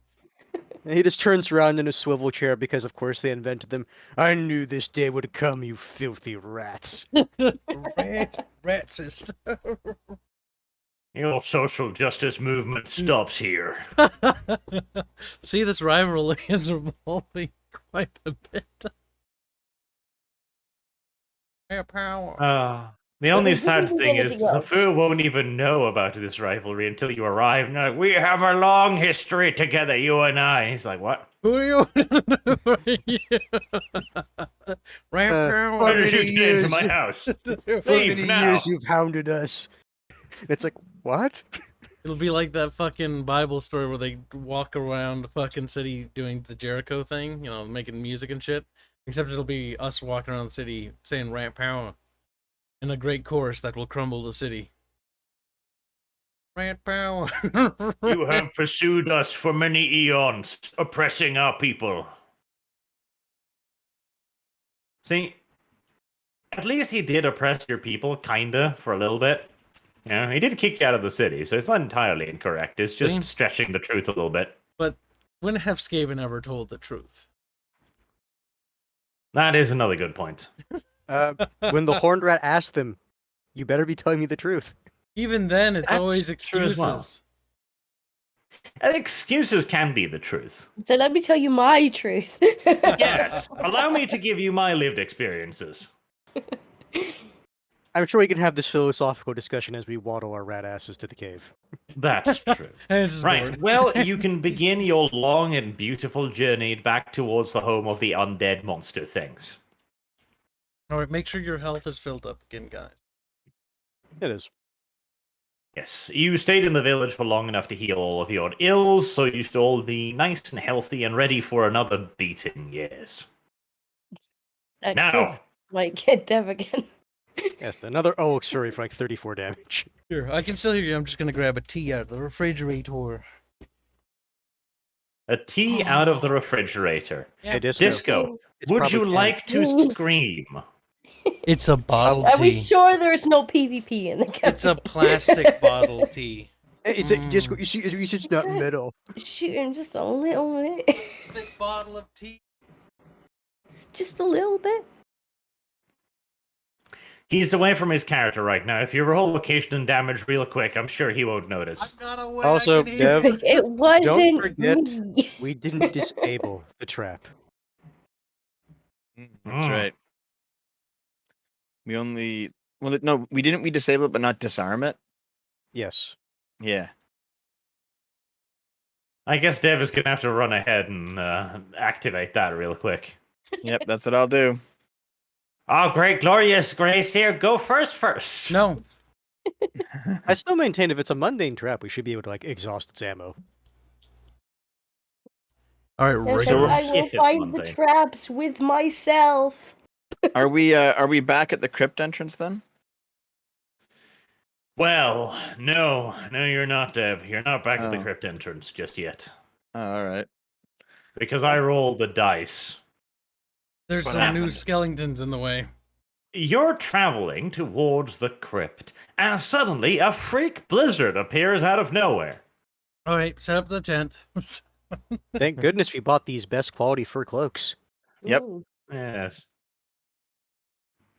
And he just turns around in a swivel chair because, of course, they invented them. I knew this day would come, you filthy rats. Racist. Your social justice movement stops here. See, this rivalry is evolving quite a bit. Their power. The only if we sad didn't thing get is anything else- Zafu won't even know about this rivalry until you arrive. No, we have a long history together, you and I. He's like, what? Who are you? Ramp power. Why did you many get into years- my house? For Leave many now. years you've hounded us. It's like, what? It'll be like that fucking Bible story where they walk around the fucking city doing the Jericho thing, you know, making music and shit. Except it'll be us walking around the city saying ramp power in a great chorus that will crumble the city. Ramp power. You have pursued us for many eons, oppressing our people. See, at least he did oppress your people, kinda, for a little bit. You know, he did kick you out of the city, so it's not entirely incorrect. It's just See? stretching the truth a little bit. But when have Skaven ever told the truth? That is another good point. When the horned rat asked them, you better be telling me the truth. Even then, it's That's always true excuses. as well. Excuses can be the truth. So let me tell you my truth. Yes, allow me to give you my lived experiences. I'm sure we can have this philosophical discussion as we waddle our rat asses to the cave. That's true. It's Right. bored. Well, you can begin your long and beautiful journey back towards the home of the undead monster things. All right, make sure your health is filled up again, guys. It is. Yes, you stayed in the village for long enough to heal all of your ills, so you should all be nice and healthy and ready for another beating, yes. That Now, could might get Dev again. Yes, another Oak's Fury for like 34 damage. Here, I can still hear you. I'm just gonna grab a tea out of the refrigerator. a tea out of the refrigerator. Yeah. Hey, Disco, It's would probably you canned. like to scream? It's a bottle Are we tea. sure there's no PvP in the It's a plastic bottle tea. It's just you see, it's just not metal. Shoot him just a little bit. Plastic bottle of tea. Just a little bit. He's away from his character right now. If you roll location and damage real quick, I'm sure he won't notice. I'm not aware. Also, I can hear Dev, It wasn't forget- me. we didn't disable the trap. That's Mm. right. We only no, we didn't. We disable it, but not disarm it. Yes. Yeah. I guess Dev is going to have to run ahead and activate that real quick. Yep, that's what I'll do. Oh, great, glorious Grace here. Go first. No. I still maintain if it's a mundane trap, we should be able to like exhaust its ammo. All right, It's So regular. like, we're I will if it's find the mundane. traps with myself. Are we back at the crypt entrance then? Well, no, you're not, Dev. You're not back at the Oh. crypt entrance just yet. Oh, all right. Because I rolled the dice. There's What some new happened? skeletons in the way. You're traveling towards the crypt, and suddenly a freak blizzard appears out of nowhere. All right, set up the tent. Thank goodness we bought these best quality fur cloaks. Yep. Ooh. Yes.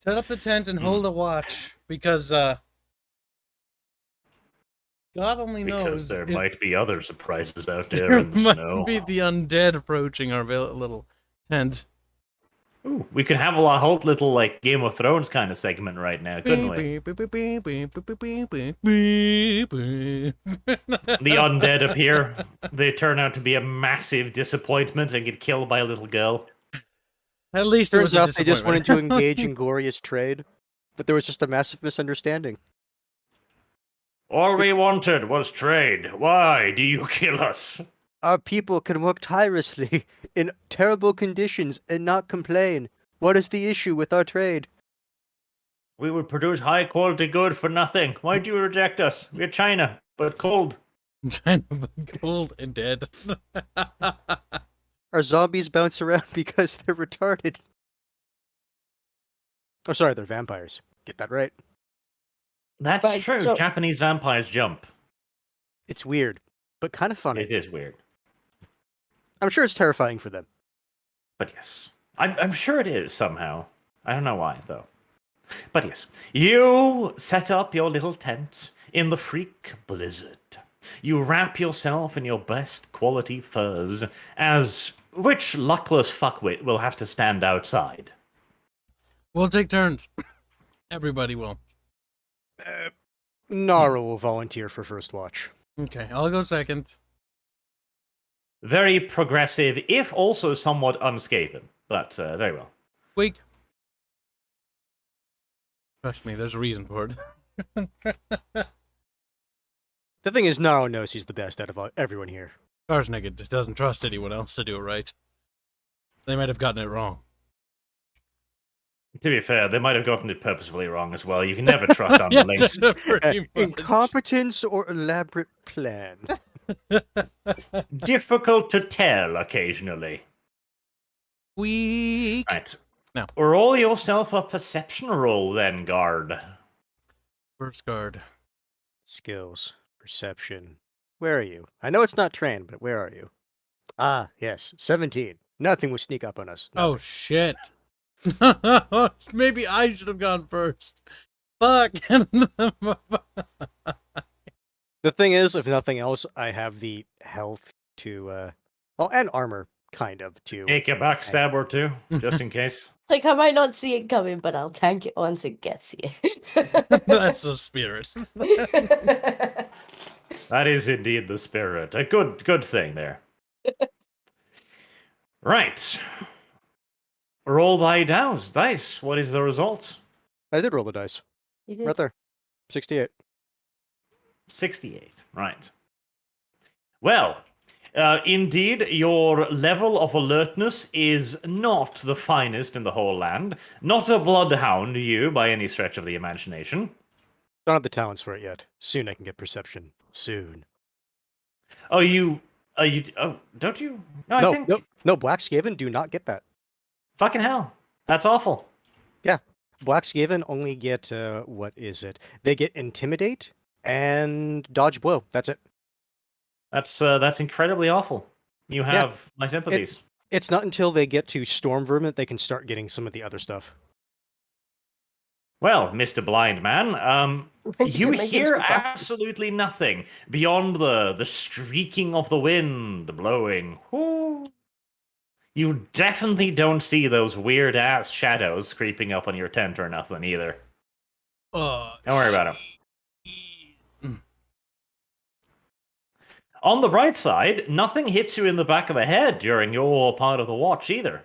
Set up the tent and hold a watch because God only Because knows there if might be other surprises out there there in the might snow. be the undead approaching our little tent. Ooh, we could have a whole little like Game of Thrones kind of segment right now, couldn't we? The undead appear. They turn out to be a massive disappointment and get killed by a little girl. At least it was Turns a out they just wanted to disappointment. engage in glorious trade, but there was just a massive misunderstanding. All we wanted was trade. Why do you kill us? Our people can work tirelessly in terrible conditions and not complain. What is the issue with our trade? We would produce high quality good for nothing. Why do you reject us? We're China, but cold. Kind of cold and dead. Our zombies bounce around because they're retarded. Oh, sorry, they're vampires. Get that right. That's Right, true. so- Japanese vampires jump. It's weird, but kind of funny. It is weird. I'm sure it's terrifying for them. But yes. I'm sure it is somehow. I don't know why, though. But yes. You set up your little tent in the freak blizzard. You wrap yourself in your best quality furs, as which luckless fuckwit will have to stand outside? We'll take turns. Everybody will. Nara will volunteer for first watch. Okay, I'll go second. Very progressive, if also somewhat unscaven. But very well. Weak. Trust me, there's a reason for it. The thing is, Naro knows he's the best out of everyone here. Karsnagid doesn't trust anyone else to do it right. They might have gotten it wrong. To be fair, they might have gotten it purposefully wrong as well. You can never trust underlings. Pretty much. Incompetence or elaborate plan? Difficult to tell occasionally. Weak. Right. No. Roll yourself a perception roll then, guard. First guard. Skills, perception. Where are you? I know it's not trained, but where are you? Ah, yes, 17. Nothing will sneak up on us. Oh Nothing. shit. Maybe I should have gone first. Fuck. The thing is, if nothing else, I have the health to, and armor kind of, to... Take a backstab or two, just in case. It's like I might not see it coming, but I'll tank it once it gets here. That's the spirit. That is indeed the spirit. A good thing there. Right. Roll thy dice. What is the result? I did roll the dice. You did. Right there. 68. 68. Right. Well, indeed, your level of alertness is not the finest in the whole land. Not a bloodhound, you, by any stretch of the imagination. Don't have the talents for it yet. Soon I can get perception. Soon. Oh, don't you? No, I think... No, Black Skaven do not get that. Fucking hell. That's awful. Black Skaven only get, what is it? They get Intimidate and Dodge Blow. That's it. That's incredibly awful. You have my sympathies. It's not until they get to Storm Vermin they can start getting some of the other stuff. Well, Mr. Blind Man, you Make him hear some glasses. absolutely nothing beyond the streaking of the wind blowing. Whoo. You definitely don't see those weird-ass shadows creeping up on your tent or nothing either. Don't worry about them. On the bright side, nothing hits you in the back of the head during your part of the watch either.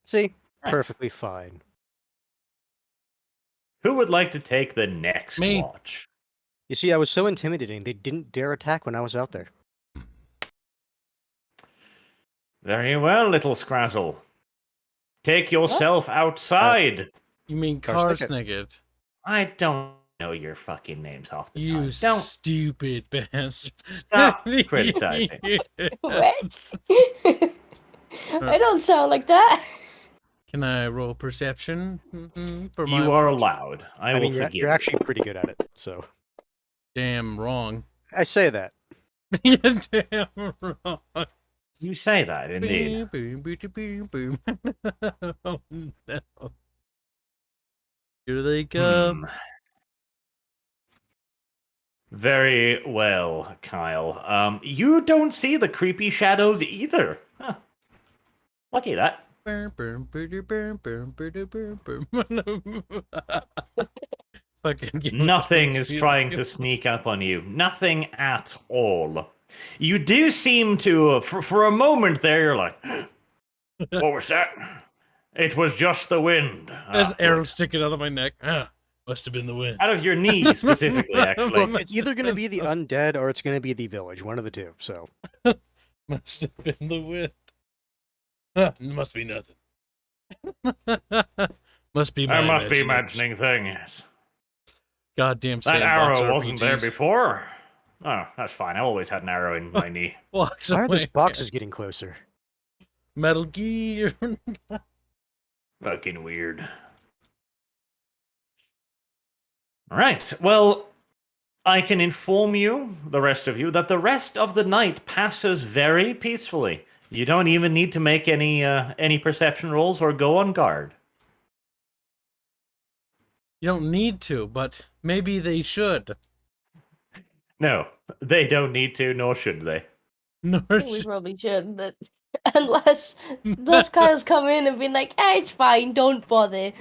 See? Right. Perfectly fine. Who would like to take the next Me. watch? You see, I was so intimidating, they didn't dare attack when I was out there. Very well, little Scrazzle. Take yourself outside. You mean Karsnicket. Karsnicket? I don't know your fucking names off the You top. Don't stupid bastard. stop criticizing. What? I don't sound like that. Can I roll perception for my You are watch? allowed. I I will mean, forgive you're actually pretty good at it, so... Damn wrong. I say that. You're damn wrong. you. You say that, indeed. Boom, boom, boom, boom, boom. Oh no. Here they come. Very well, Kyle. You don't see the creepy shadows either. Huh. Lucky that. Boom, boom, boom, boom, boom, boom, boom, boom. Fucking Game of Nothing Thrones is trying to music. sneak up on you. Nothing at all. You do seem to, for a moment there, you're like, what was that? It was just the wind. There's Ah, arrow good. sticking out of my neck. Ah, must have been the wind. Out of your knee, specifically, actually. Well, It's either going to be the undead or it's going to be the village. One of the two, so... Must have been the wind. Ah, must be nothing. Must be my I must be imagination. imagining things. Goddamn That sandbox arrow wasn't there RPGs. before. Oh, that's fine. I always had an arrow in my knee. Walks Why are those away. boxes getting closer? Metal Gear. Fucking weird. Right. Well, I can inform you, the rest of you, that the rest of the night passes very peacefully. You don't even need to make any perception rolls or go on guard. You don't need to, but maybe they should. No, they don't need to, nor should they. Nor I think we should. probably should, but unless those guys come in and be like, "Hey, it's fine, don't bother."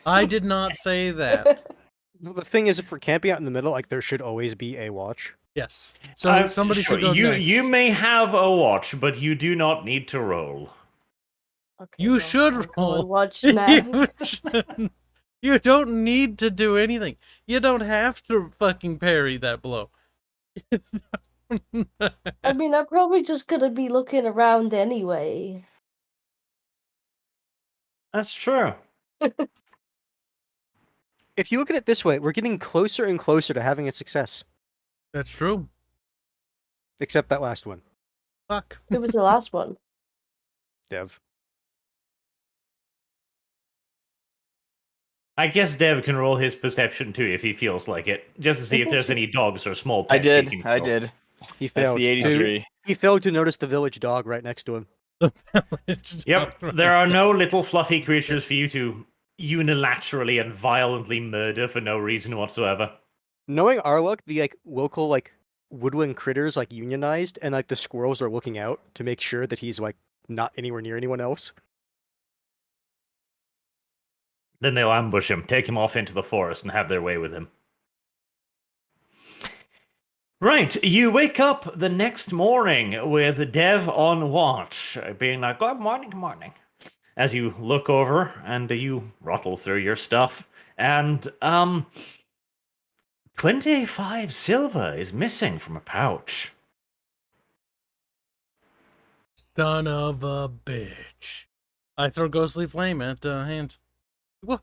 I did not say that. Well, the thing is, if we're camping out in the middle, like, there should always be a watch. Yes. So somebody sure, should go next. You may have a watch, but you do not need to roll. Okay, You well, should I'll go roll. and watch now. You should- You don't need to do anything. You don't have to fucking parry that blow. I mean, I'm probably just gonna be looking around anyway. That's true. If you look at it this way, we're getting closer and closer to having a success. That's true. Except that last one, Fuck. Who was the last one? Dev. I guess Dev can roll his perception too if he feels like it, just to see if there's any dogs or small I pets. he did. can I kill. did. He That's failed. the 83. He failed to notice the village dog right next to him. It's Yep, not there right. are no little fluffy creatures for you to unilaterally and violently murder for no reason whatsoever. Knowing our luck, the local woodland critters like unionized, and like the squirrels are looking out to make sure that he's like not anywhere near anyone else. Then they'll ambush him, take him off into the forest, and have their way with him. Right, you wake up the next morning with Dev on watch, being like, good morning, good morning. As you look over and you rattle through your stuff, and 25 silver is missing from a pouch. Son of a bitch. I throw Ghostly Flame at Hand. What?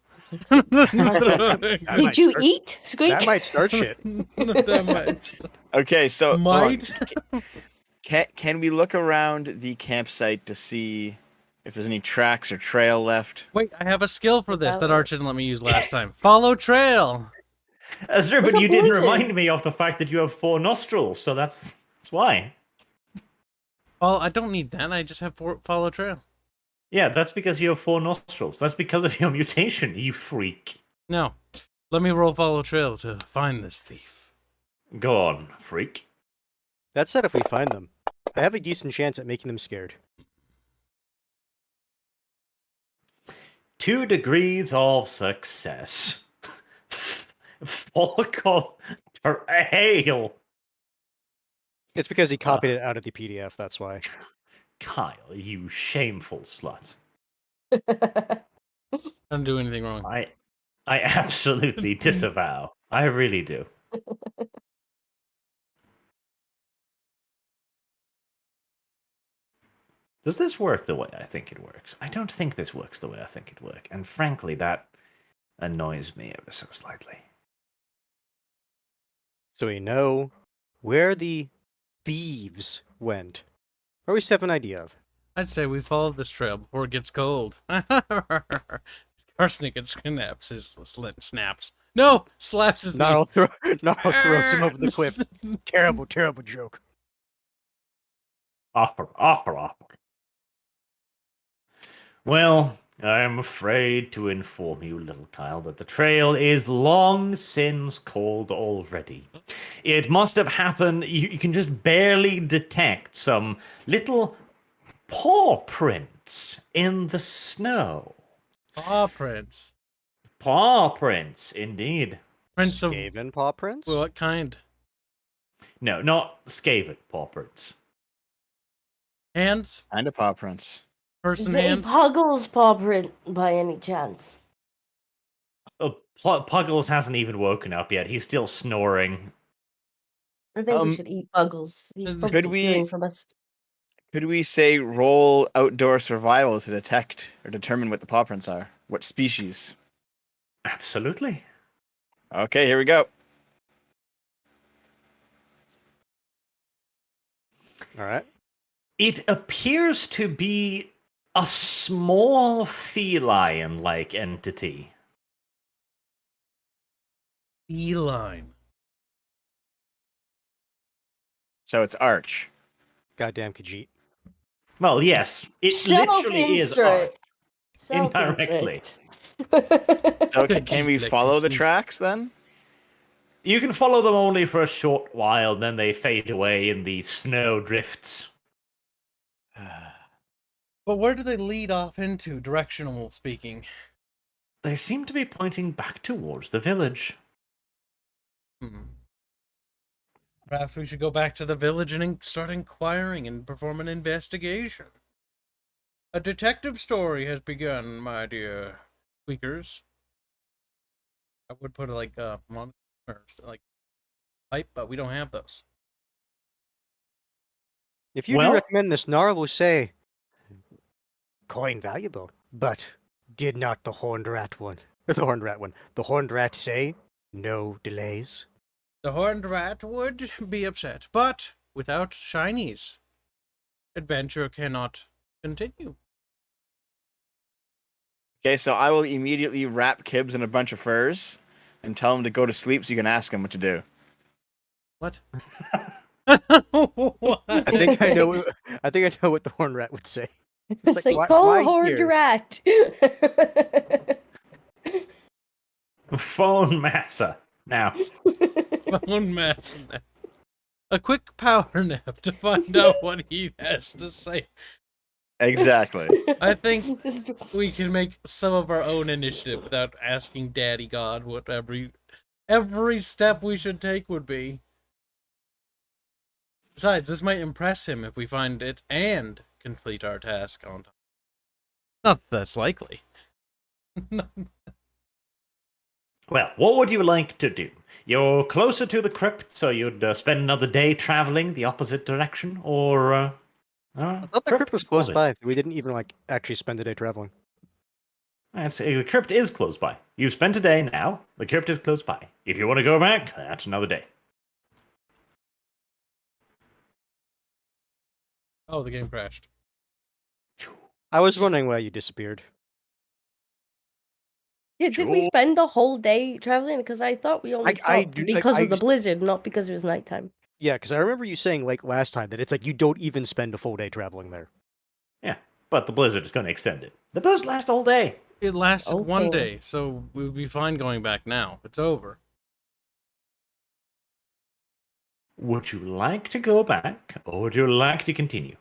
Did you eat, Squeak? That might start shit. That might. Okay, so hold on. Might? Can we look around the campsite to see if there's any tracks or trail left? Wait, I have a skill for this that Arch didn't let me use last time. Follow trail. That's true, What's but you up didn't with it? remind me of the fact that you have 4 nostrils, so that's why. Well, I don't need that. I just have follow trail. Yeah, that's because you have 4 nostrils. That's because of your mutation, you freak. No. Let me roll follow trail to find this thief. Go on, freak. That said, if we find them, I have a decent chance at making them scared. 2 degrees of success. Fuck off. Hail. It's because he copied it out of the PDF, that's why. Kyle, you shameful slut. I don't do anything wrong. I absolutely disavow. I really do. Does this work the way I think it works? I don't think this works the way I think it works. And frankly, that annoys me ever so slightly. So we know where the thieves went. Or we just have an idea of. I'd say we follow this trail before it gets cold. Arsenic and snaps his snaps. No! Slaps his knee. Gnarl throws him over the cliff. Terrible, terrible joke. Opera. Well, I am afraid to inform you, little Kyle, that the trail is long since cold already. It must have happened. You can just barely detect some little paw prints in the snow. Paw prints. Paw prints, indeed. Prints of Skaven paw prints? what kind? No, not Skaven paw prints. Hands? And a paw prints. Person Is it hands? Puggle's paw print by any chance? Puggles hasn't even woken up yet. He's still snoring. I think we should eat Puggles. He's Could probably stealing from us. Could we say roll outdoor survival to detect or determine what the paw prints are? What species? Absolutely. Okay, here we go. All right. It appears to be a small feline-like entity. Feline. So it's Arch. Goddamn Khajiit. Well, yes, it literally is art. Indirectly. So can we follow the tracks then? You can follow them only for a short while, then they fade away in the snow drifts. But where do they lead off into, directional speaking? They seem to be pointing back towards the village. Perhaps we should go back to the village and start inquiring and perform an investigation. A detective story has begun, my dear tweakers. I would put like monitor like pipe, but we don't have those. If you Well- do recommend this, Nara will say, coin valuable, but did not the horned rat one, the horned rat say, no delays? The horned rat would be upset, but without shinies, adventure cannot continue. Okay, so I will immediately wrap Kibbs in a bunch of furs and tell him to go to sleep so you can ask him what to do. What? I think I know. I think I know what the horned rat would say. It's like, why call horned here? rat. Phone massa. Now, Phone mess. a quick power nap to find out what he has to say. Exactly. I think Just- we can make some of our own initiative without asking Daddy God what every step we should take would be. Besides, this might impress him if we find it and complete our task on time. Not that that's likely. Well, what would you like to do? You're closer to the crypt, so you'd spend another day traveling the opposite direction, or I thought the crypt was close by. We didn't even like actually spend a day traveling. The crypt is close by. You've spent a day now. The crypt is close by. If you want to go back, that's another day. Oh, the game crashed. I was wondering why you disappeared. Yeah, did we Sure. spend the whole day traveling? Because I thought we only I stopped do- like, because I of the just- blizzard, not because it was nighttime. Yeah, because I remember you saying like last time that it's like you don't even spend a full day traveling there. Yeah, but the blizzard is going to extend it. The blizzard lasts all day. It lasted one Okay. day, so we'd be fine going back now. It's over. Would you like to go back, or would you like to continue?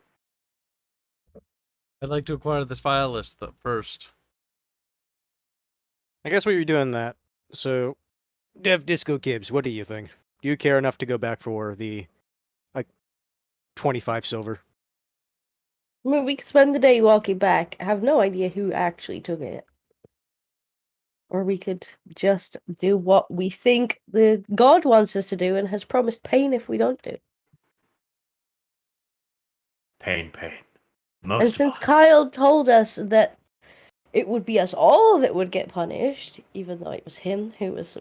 I'd like to acquire this file list first. I guess what you're doing that. So, Dev Disco Gibbs, what do you think? Do you care enough to go back for the like 25 silver? I mean, we could spend the day walking back. I have no idea who actually took it. Or we could just do what we think the God wants us to do and has promised pain if we don't do. Pain. And Most since of all. Kyle told us that it would be us all that would get punished, even though it was him who was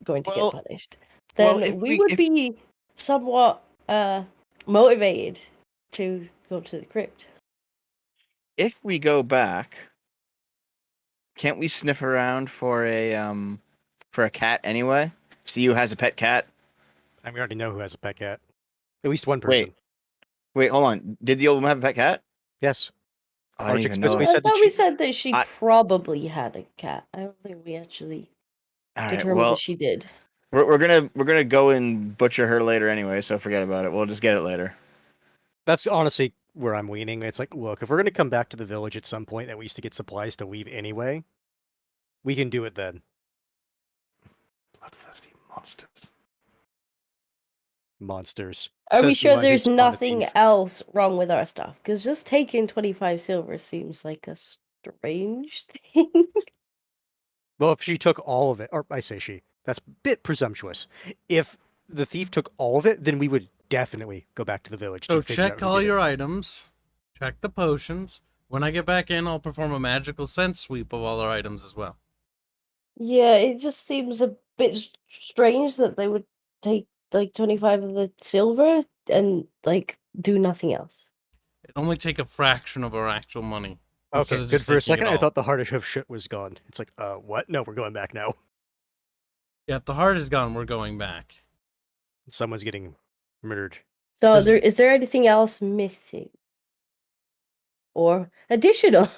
going to Well- get punished, well, then if we we- would if- be somewhat motivated to go to the crypt. If we go back, can't we sniff around for a cat anyway? See who has a pet cat. I mean, we already know who has a pet cat. At least one person. Wait, hold on. Did the old woman have a pet cat? Yes. Oh, I Arch didn't even know. explicitly I said that thought we she- said that she I- probably had a cat. I don't think we actually All right, determined well, that she did. we're gonna go and butcher her later anyway, so forget about it. We'll just get it later. That's honestly where I'm leaning. It's like, look, if we're gonna come back to the village at some point, at least to get supplies to leave anyway, we can do it then. Bloodthirsty monsters. Monsters. Are we Says the sure one who there's spawned a nothing thief. else wrong with our stuff? Because just taking 25 silver seems like a strange thing. Well, if she took all of it, or I say she, that's a bit presumptuous. If the thief took all of it, then we would definitely go back to the village. So to figure out check who all did it. your items. Check the potions. When I get back in, I'll perform a magical sense sweep of all our items as well. Yeah, it just seems a bit strange that they would take like 25 of the silver and like do nothing else. It only take a fraction of our actual money. instead Okay, of good just for a taking it second. I all. thought the heart of shit was gone. It's like, what? No, we're going back now. Yeah, if the heart is gone, we're going back. Someone's getting murdered. So Is- is there anything else missing? Or additional?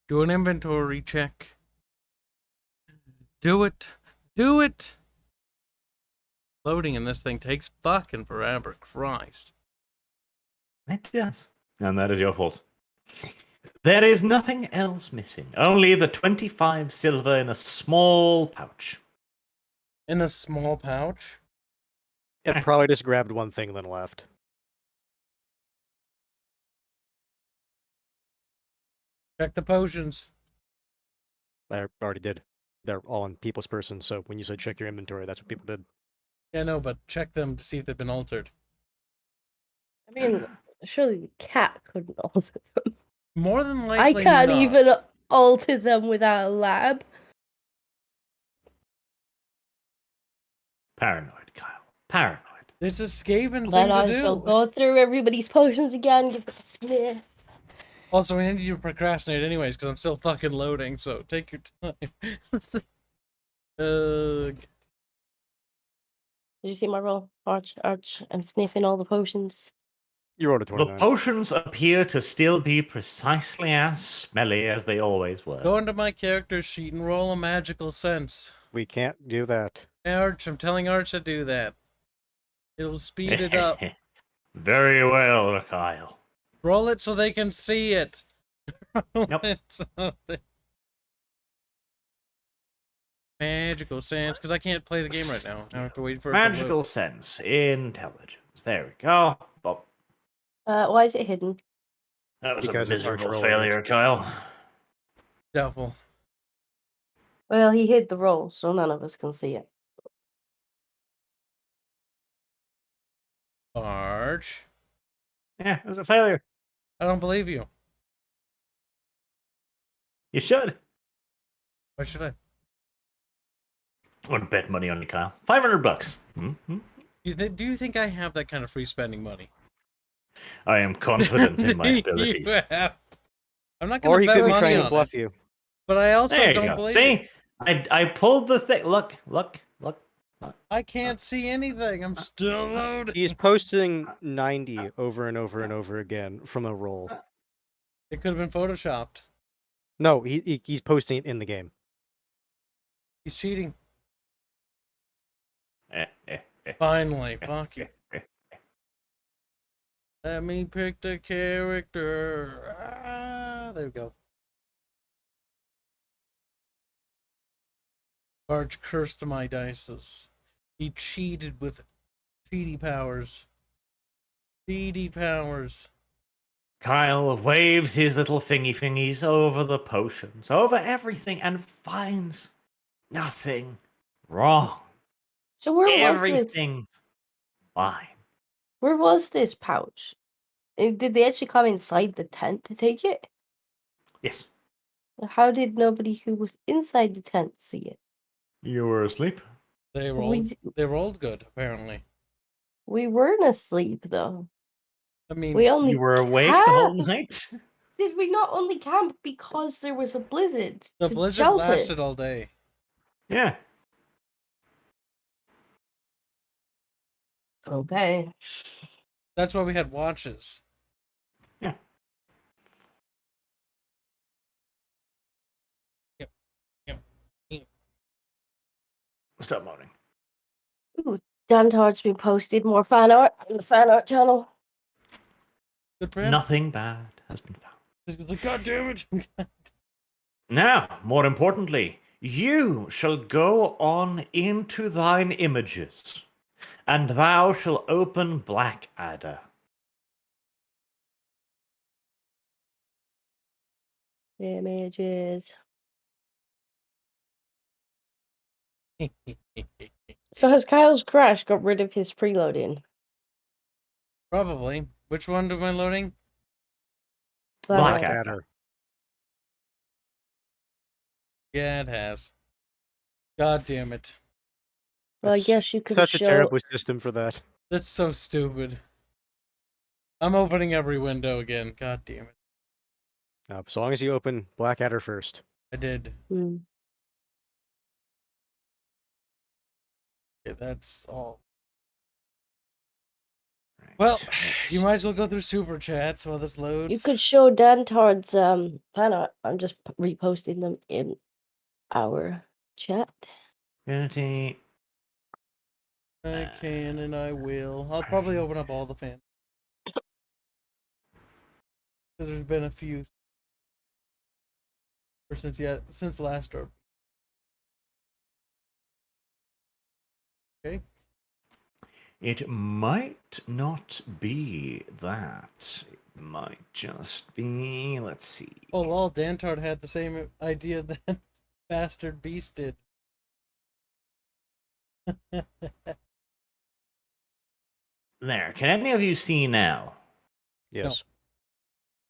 Do an inventory check. Do it. Do it. Loading in this thing takes fucking forever. Christ. It does. And that is your fault. There is nothing else missing. Only the 25 silver in a small pouch. In a small pouch? It probably just grabbed one thing and then left. Check the potions. I already did. They're all on people's person, so when you said check your inventory, that's what people did. Yeah, no, but check them to see if they've been altered. I mean, surely the cat couldn't alter them. More than I likely can't not. even alter them without a lab. Paranoid, Kyle. Paranoid. It's a Skaven thing Then to I do. shall go through everybody's potions again, give it a sniff. Also, we need you to procrastinate anyways, because I'm still fucking loading, so take your time. Did you see my roll? Arch, and sniffing all the potions. You rolled a The 29. potions appear to still be precisely as smelly as they always were. Go into my character sheet and roll a magical sense. We can't do that. Arch, I'm telling Arch to do that. It'll speed it up. Very well, Kyle. Roll it so they can see it. Roll Yep. it so Magical sense, because I can't play the game right now. I have to wait for it to Magical load. sense, intelligence. There we go. Bob. Why is it hidden? That was Because a it's hard to miserable roll against. failure, Kyle. Doubtful. Well, he hid the roll, so none of us can see it. Arch. Yeah, it was a failure. I don't believe you. You should. Why should I? I want to bet money on you, Kyle. $500. Mm-hmm. Do you think I have that kind of free spending money? I am confident in my You abilities. have. I'm not Or going he to could bet be money trying to on bluff it, you. but I also There you don't go. believe See, it. I pulled the thing. Look. I can't see anything. I'm still loaded. He's posting 90 over and over and over again from a roll. It could have been photoshopped. No, he's posting it in the game. He's cheating. Eh, eh, eh. Finally, fuck you. Let me pick the character. There we go. Large curse to my dices. He cheated with cheaty powers. Cheaty powers. Kyle waves his little thingies over the potions, over everything, and finds nothing wrong. So where was this? Everything's fine. Where was this pouch? Did they actually come inside the tent to take it? Yes. How did nobody who was inside the tent see it? You were asleep. They rolled good, apparently. We weren't asleep though. I mean, We only You were awake the whole camped. night. Did we not only camp because there was a blizzard? the to blizzard shelter? lasted all day. Yeah. Okay. That's why we had watches. Yeah. Yep. Stop moaning. Ooh, Dantar's been posted more fan art on the fan art channel. Good for him. Nothing bad has been found. He's like, God damn it. Now, more importantly, you shall go on into thine images, and thou shall open Blackadder. Images. So has Kyle's crash got rid of his preloading? Probably. Which one am I loading? Blackadder. Blackadder. Yeah, it has. God damn it. Well, I It's guess you could Such a show. terrible system for that. That's so stupid. I'm opening every window again. God damn it. So long as you open Blackadder first. I did. Hmm. Yeah, that's all. Right, Well, let's- you might as well go through super chats while this loads. You could show Dantar's fan art. I'm just reposting them in our chat. Unity. I can and I will. I'll probably open up all the fans. Because there's been a few. Or since last or. Okay. It might not be that. It might just be. Let's see. Oh, lol, Dantard had the same idea that Bastard Beast did. There. Can any of you see now? Yes.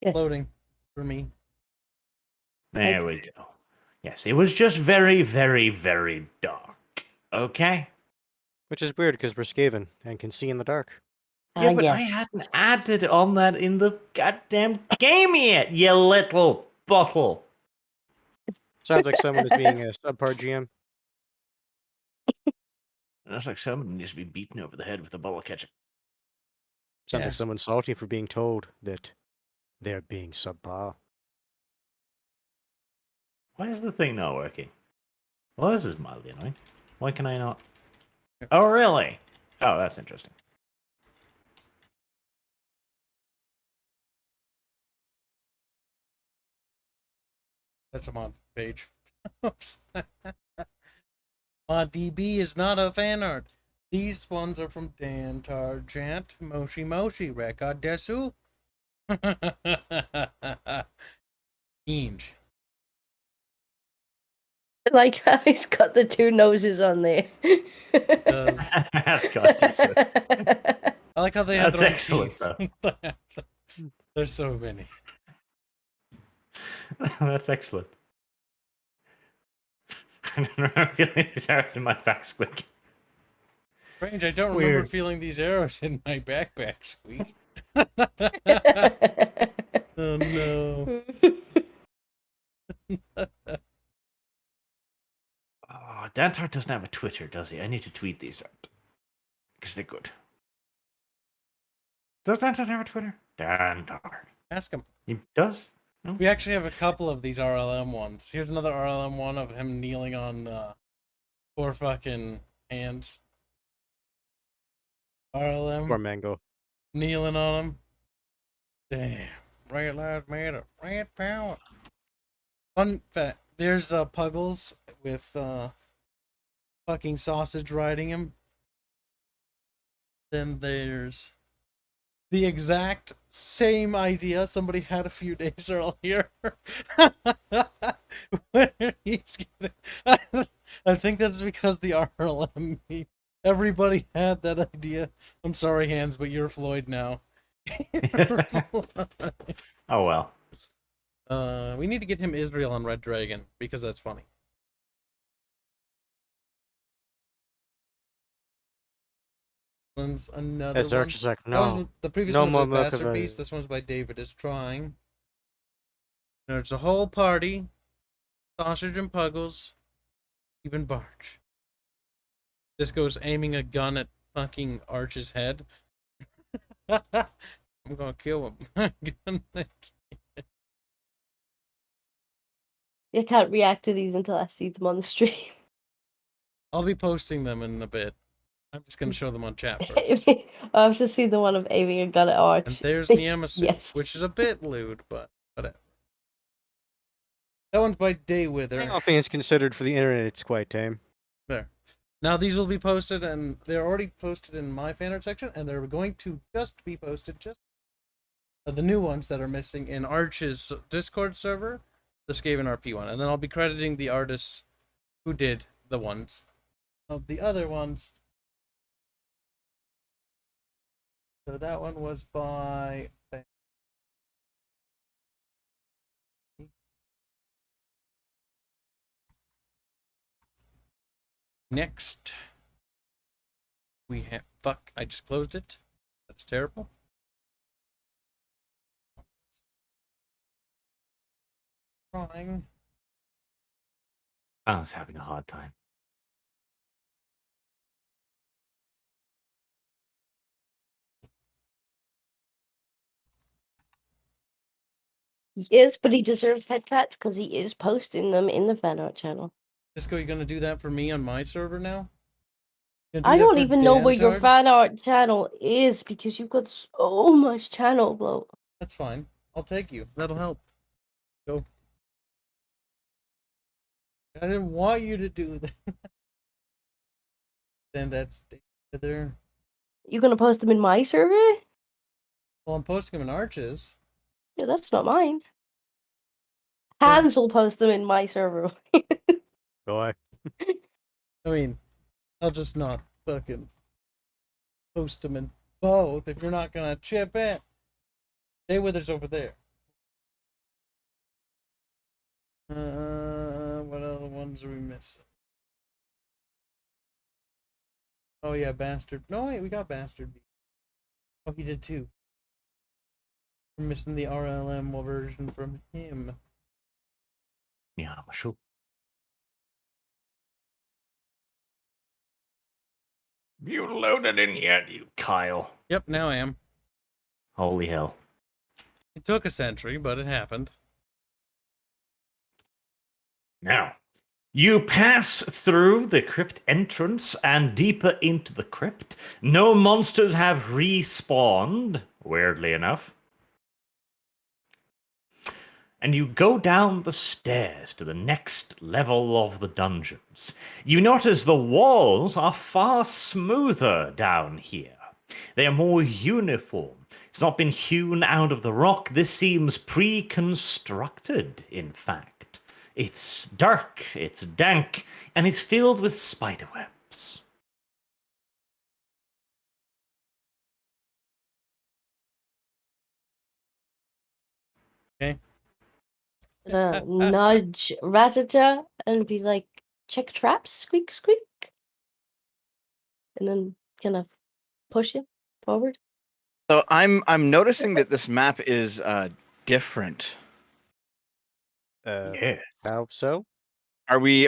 Yes. Loading for me. There we go. Yes, it was just very, very, very dark. Okay? Which is weird because we're Skaven and can see in the dark. Yeah, but I yes. hadn't added on that in the goddamn game yet, you little bottle. Sounds like someone is being a subpar GM. That's like someone needs to be beaten over the head with a bottle of ketchup. Sounds like Yes. someone salty for being told that they're being subpar. Why is the thing not working? Well, this is mildly annoying. Why can I not? Oh, really? Oh, that's interesting. That's a mod page. Oops. DB is not a fan art. These ones are from Dan Tarjant, Moshi Moshi, Record Desu. Inge. I like how he's got the two noses on there. Does. That's got decent. I like how they have That's their own excellent, teeth. There's so many. That's excellent. I don't remember feeling these arrows in my back squeak. Strange, I don't remember Weird. feeling these arrows in my backpack, Squeak. Oh no. Oh, Dantar doesn't have a Twitter, does he? I need to tweet these out. Because they're good. Does Dantar have a Twitter? Dantar. Ask him. He does? No? We actually have a couple of these RLM ones. Here's another RLM one of him kneeling on 4 fucking hands. RLM. Or mango. Kneeling on him. Damn. Red lives matter. Red power. Fun fact. There's Puggles with fucking sausage riding him. Then there's the exact same idea somebody had a few days earlier. Where he's getting... I think that's because the RLM meme. Everybody had that idea. I'm sorry, Hans, but you're Floyd now. Oh, well. We need to get him Israel on Red Dragon, because that's funny. One's another As one. Archer's like, That one's- no. the previous no one's more by milk Bastard of Beast. a- This one's by David is Trying. There's a whole party. Sausage and Puggles. Even Barch. This goes aiming a gun at fucking Arch's head. I'm gonna kill him. I can't react to these until I see them on the stream. I'll be posting them in a bit. I'm just gonna show them on chat first. I have to see the one of aiming a gun at Arch. And there's Nemesis, Yes. which is a bit lewd, but whatever. That one's by Daywither. All things considered for the internet, it's quite tame. There. Now these will be posted, and they're already posted in my fan art section, and they're going to just be posted the new ones that are missing in Arch's Discord server, the Skaven RP one, and then I'll be crediting the artists who did the ones of the other ones. So that one was by next. We have fuck. I just closed it. That's terrible. Trying. I was having a hard time. He is, but he deserves headcats because he is posting them in the fan art channel. Disco, you gonna do that for me on my server now? You gonna do I that don't for even know where your Dantard? fan art channel is because you've got so much channel bloat. That's fine. I'll take you. That'll help. Go. I didn't want you to do that. Then that's there. You gonna post them in my server? Well, I'm posting them in Arches. Yeah, that's not mine. Yeah. Hans will post them in my server. Boy. I mean, I'll just not fucking post them in both if you're not gonna chip in. Daywither's over there. What other ones are we missing? Oh yeah, Bastard. No wait, we got Bastard. Oh, he did too. We're missing the RLM version from him. Yeah, I'm sure. You loaded in yet, you Kyle? Yep, now I am. Holy hell. It took a century, but it happened. Now, you pass through the crypt entrance and deeper into the crypt. No monsters have respawned, weirdly enough. and you go down the stairs to the next level of the dungeons. You notice the walls are far smoother down here. They are more uniform. It's not been hewn out of the rock. This seems pre-constructed, in fact. It's dark, it's dank, and it's filled with spiderwebs. Nudge Ratata and be like, check traps, squeak, squeak. And then kind of push him forward. So I'm noticing that this map is different. Yeah. How so? Are we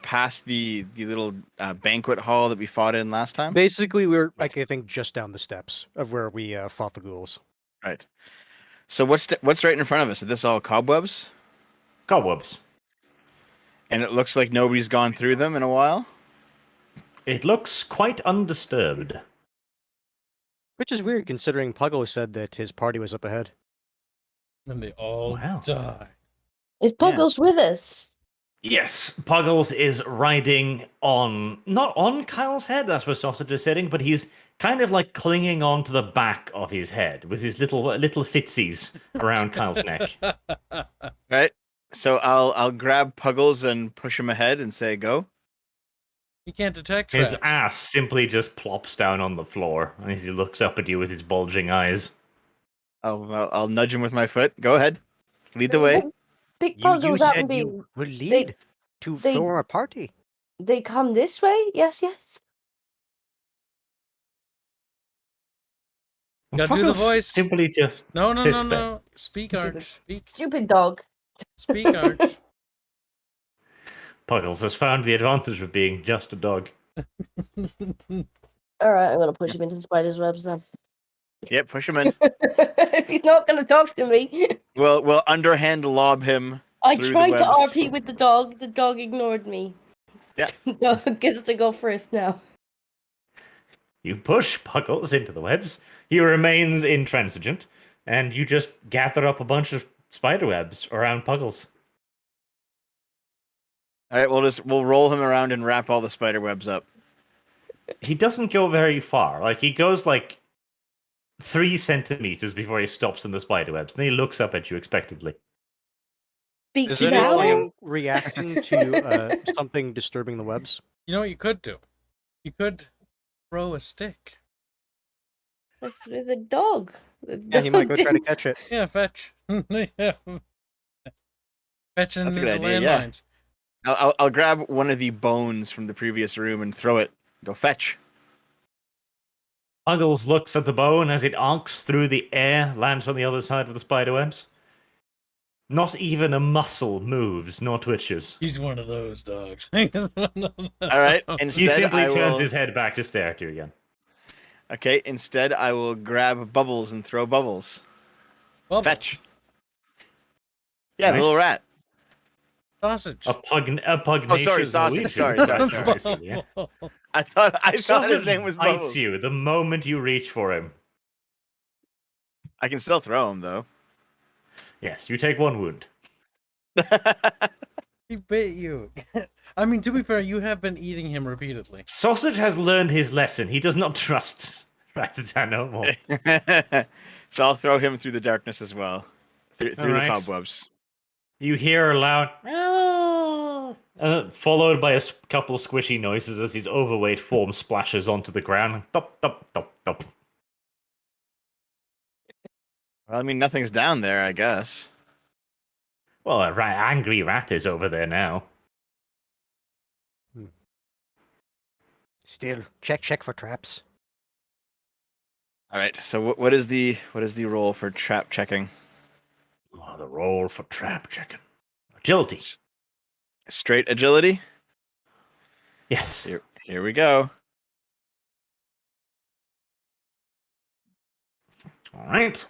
past the little banquet hall that we fought in last time? Basically, we're like I think just down the steps of where we fought the ghouls. Right. So what's right in front of us? Is this all cobwebs? Cobwebs. And it looks like nobody's gone through them in a while? It looks quite undisturbed. Which is weird considering Puggle said that his party was up ahead. And they all Wow. die. Is Puggles with us? Yes, Puggles is riding on, not on Kyle's head, that's where Sausage is sitting, but he's kind of like clinging on to the back of his head with his little fitzies around Kyle's neck. Right. So I'll grab Puggles and push him ahead and say go. You can't detect traps. His ass simply just plops down on the floor as he looks up at you with his bulging eyes. I'll nudge him with my foot. Go ahead. Lead the way. Pick You Puggles up said and be. you would lead to they- form a party. They come this way? Yes, yes. Gotta do the Puggles voice. Simply just No. sits there. Speak, Arch. Stupid dog. Speak, Arch. Puggles has found the advantage of being just a dog. Alright, I'm gonna push him into the spider's webs then. Yep, push him in. If he's not gonna talk to me. We'll underhand lob him. I Through the tried to webs. RP with the dog ignored me. Yeah. Dog gets to go first now. You push Puggles into the webs. He remains intransigent, and you just gather up a bunch of spiderwebs around Puggles. All right, we'll roll him around and wrap all the spider webs up. He doesn't go very far. Like, he goes like 3 centimeters before he stops in the spiderwebs, and he looks up at you expectantly. Speak Is now. anyone reacting to something disturbing the webs? You know what you could do? You could throw a stick. There's a dog. The Yeah, he might go dog try to catch it. Yeah, fetch. Yeah. Fetching That's a the good idea, yeah. landmines. I'll grab one of the bones from the previous room and throw it. Go fetch. Puggles looks at the bone as it arcs through the air, lands on the other side of the spiderwebs. Not even a muscle moves, nor twitches. He's one of those dogs. All right. He Instead, simply I turns will... his head back to stare at you again. Okay. Instead, I will grab Bubbles and throw Bubbles. Well, Fetch. Yeah, the Nice. little rat. sausage. A pugnacious Oh, sorry, sausage. Luigi. Sorry. Yeah. I thought his Sausage name was bites Bubbles. you the moment you reach for him. I can still throw him though. Yes, you take 1 wound. He bit you. I mean, to be fair, you have been eating him repeatedly. Sausage has learned his lesson. He does not trust Ratatan no more. So I'll throw him through the darkness as well, through the Alright. cobwebs. You hear a loud, followed by a couple of squishy noises as his overweight form splashes onto the ground. Thump, thump, thump, thump. Well, I mean, nothing's down there, I guess. Well, a angry rat is over there now. Still, check for traps. All right. So what is the roll for trap checking? Oh, the roll for trap checking. Agility. Straight agility. Yes. Here we go. All right.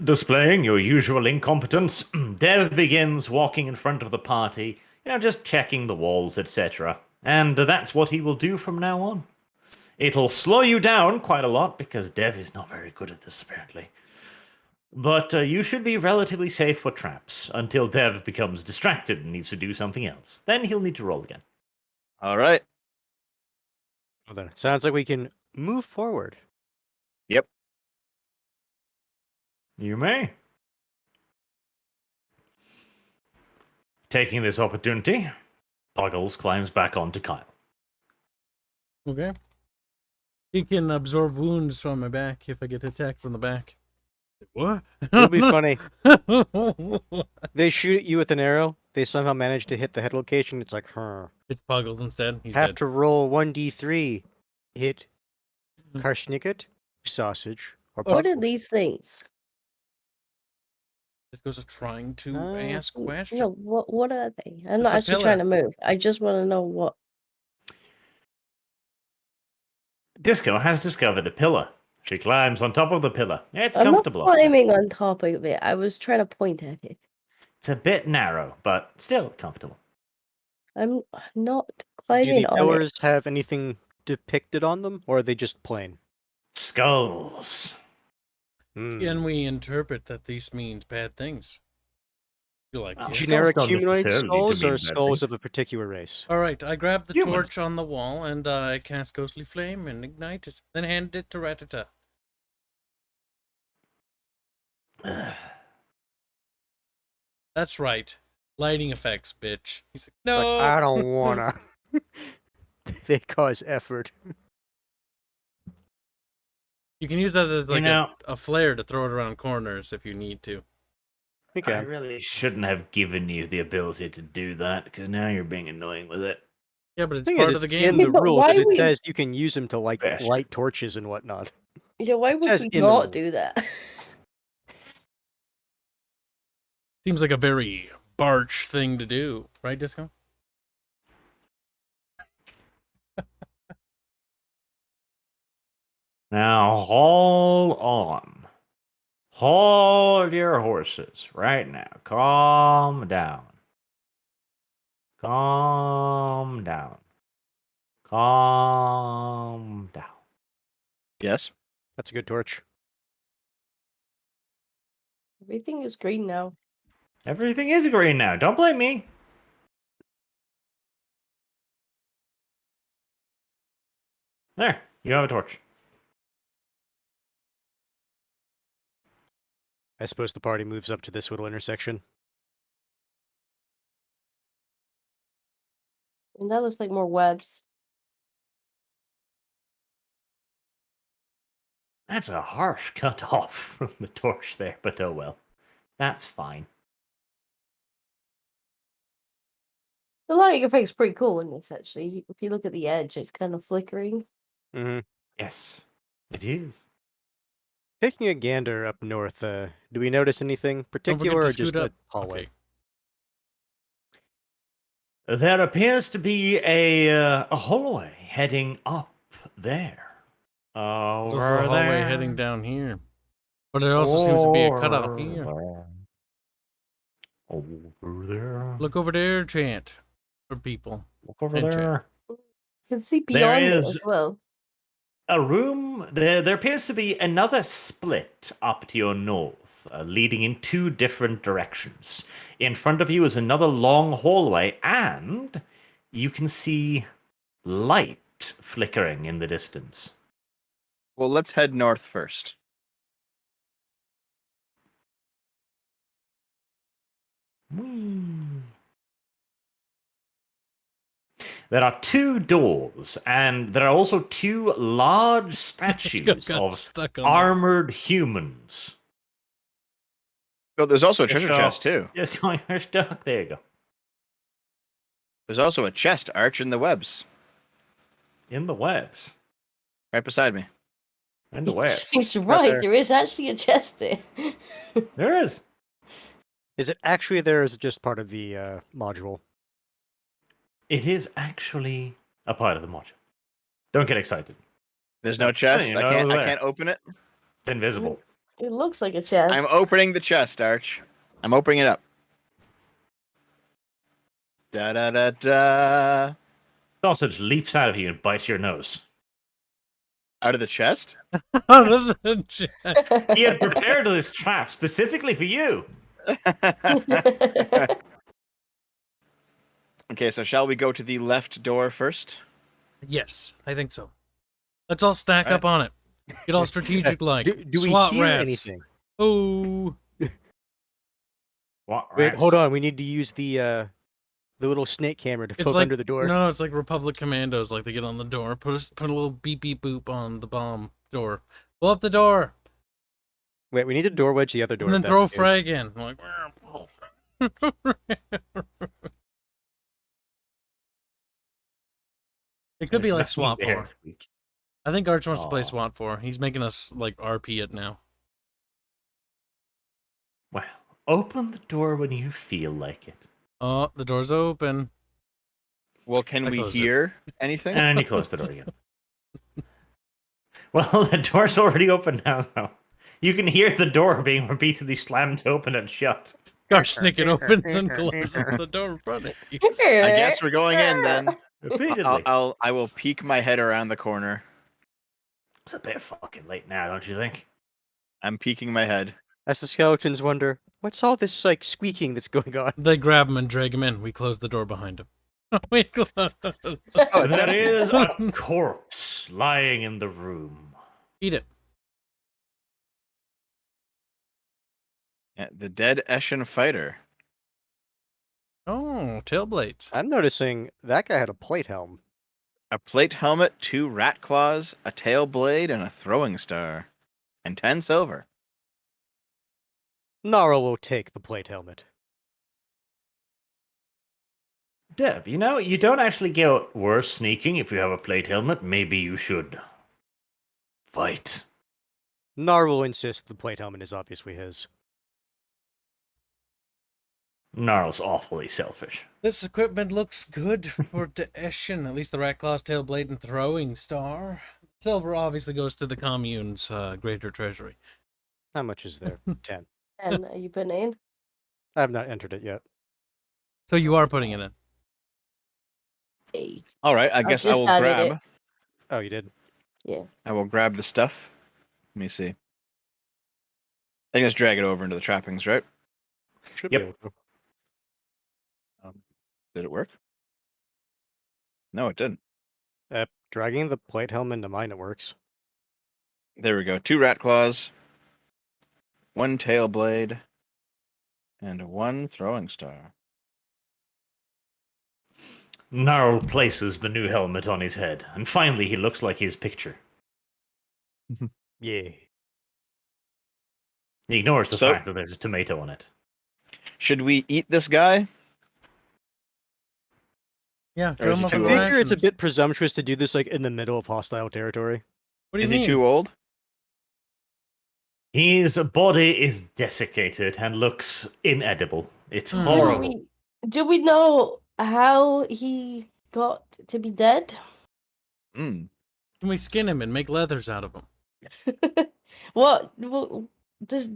Displaying your usual incompetence, Dev begins walking in front of the party, just checking the walls, etc. And that's what he will do from now on. It'll slow you down quite a lot because Dev is not very good at this, apparently. But you should be relatively safe with traps until Dev becomes distracted and needs to do something else. Then he'll need to roll again. All right. Well, then it sounds like we can move forward. Yep. You may. Taking this opportunity, Puggles climbs back onto Kyle. Okay. He can absorb wounds from my back if I get attacked from the back. What? It'll be funny. They shoot at you with an arrow. They somehow manage to hit the head location. It's like, huh. It's Puggles instead. He's Have dead. to roll 1d3. Hit Karshniket, sausage, or What are Puggles. these things? This goes to trying to Uh, ask questions. No, what are they? I'm It's not a actually trying to pillar. move. I just want to know what. Disco has discovered a pillar. She climbs on top of the pillar. It's I'm not comfortable. up there. climbing on top of it. I was trying to point at it. It's a bit narrow, but still comfortable. I'm not Do climbing the on it. pillars have anything depicted on them, or are they just plain? Skulls. Hmm. Can we interpret that these means bad things? Feel like Well, yeah. sure. Generic don't humanoid necessarily need to skulls mean or bad skulls things. of a particular race? All right, I grab the Humans. torch on the wall and I cast Ghostly Flame and ignite it. Then hand it to Ratata. That's right. Lighting effects, bitch. He's like, It's no. like, I don't wanna. They cause effort. You can use that as like know- a flare to throw it around corners if you need to. I Okay. really shouldn't have given you the ability to do that, because now you're being annoying with it. Yeah, but it's Thing part is, of the it's in game. the But rules why that it would- says you can use them to like Best. light torches and whatnot. Yeah, why It would says we in the not rules. do that? Seems like a very Barch thing to do, right, Disco? Now, hold on. Hold your horses right now. Calm down. Calm down. Calm down. Yes. That's a good torch. Everything is green now. Everything is green now. Don't blame me. There, you have a torch. I suppose the party moves up to this little intersection. And that looks like more webs. That's a harsh cut off from the torch there, but oh well. That's fine. The lighting effect's pretty cool in this, actually. If you look at the edge, it's kind of flickering. Mm-hmm. Yes, it is. Taking a gander up north, do we notice anything Don't particular forget or to just scoot a up. hallway? Okay. There appears to be a hallway heading up there. There's Over also a hallway there. heading down here. But there also seems to be a cutoff Over here. there. Over there. Look over there, chant. For people. Look over and there. You can see There beyond it is- as well. A room. There appears to be another split up to your north, leading in two different directions. In front of you is another long hallway, and you can see light flickering in the distance. Well, let's head north first. Whee. There are two doors, and there are also two large statues Got of stuck on armored humans. Oh, there's also a Just treasure go. chest too. Just going, you're stuck. There you go. There's also a chest, Arch, in the webs, In the webs. right beside me. In the webs. He's right. there. There is actually a chest there. There is. Is it actually there, or is it just part of the module? It is actually a part of the module. Don't get excited. There's no chest. you know, I there. can't open it. It's invisible. It looks like a chest. I'm opening the chest, Arch. I'm opening it up. Da da da da. Sausage leaps out of you and bites your nose. Out of the chest? Out of the chest. He had prepared this trap specifically for you. Okay, so shall we go to the left door first? Yes, I think so. Let's all stack Right. up on it. Get all strategic like. Do we SWAT hear rats. anything? Oh, What? Wait, rats? hold on. We need to use the little snake camera to it's poke like under the door. no, it's like Republic Commandos. Like they get on the door, put a little beep beep boop on the bomb door. Blow up the door, Wait, we need to door wedge the other door. and if then that's throw a the case. frag in. I'm like, it could be like There's nothing SWAT there 4. this week. I think Arch wants to play Aw. SWAT 4. He's making us like RP it now. Well, open the door when you feel like it. Oh, the door's open. Well, can I we closed it. hear anything? And you close the door again. Well, the door's already open now, though. You can hear the door being repeatedly slammed open and shut. Garsnick opens and closes the door in front of you. I guess we're going in then. Repeatedly. I will peek my head around the corner. It's a bit fucking late now, don't you think? I'm peeking my head. As the skeletons wonder, what's all this like squeaking that's going on? They grab him and drag him in. We close the door behind him. We close. Oh, it's There empty. is a corpse lying in the room. Eat it. Yeah, the dead Eshin fighter. Oh, tail blades. I'm noticing that guy had a plate helm. A plate helmet, 2 rat claws, a tail blade, and a throwing star. And 10 silver. Gnarl will take the plate helmet. Dev, you know, you don't actually get worse sneaking if you have a plate helmet. Maybe you should fight. Gnarl will insist the plate helmet is obviously his. Gnarl's awfully selfish. This equipment looks good for Daeshin. At least the rat claws, tail blade, and throwing star. Silver obviously goes to the commune's greater treasury. How much is there? 10. And are you putting it in? I have not entered it yet. So you are putting it in. 8. All right, I I've guess I just will added grab. it. Oh, you did? Yeah. I will grab the stuff. Let me see. I can just drag it over into the trappings, right? Should Yep. be able to. Did it work? No, it didn't. Dragging the plate helmet into mine, it works. There we go. 2 rat claws, 1 tail blade, and 1 throwing star. Gnarl places the new helmet on his head, and finally he looks like his picture. Yeah. He ignores the So- fact that there's a tomato on it. Should we eat this guy? Yeah, Or throw is him he up too on old? I figure it's a rations. bit presumptuous to do this like in the middle of hostile territory. What do you Is mean? he too old? His body is desiccated and looks inedible. It's Hmm. horrible. Do we know how he got to be dead? Mm. Can we skin him and make leathers out of him? what does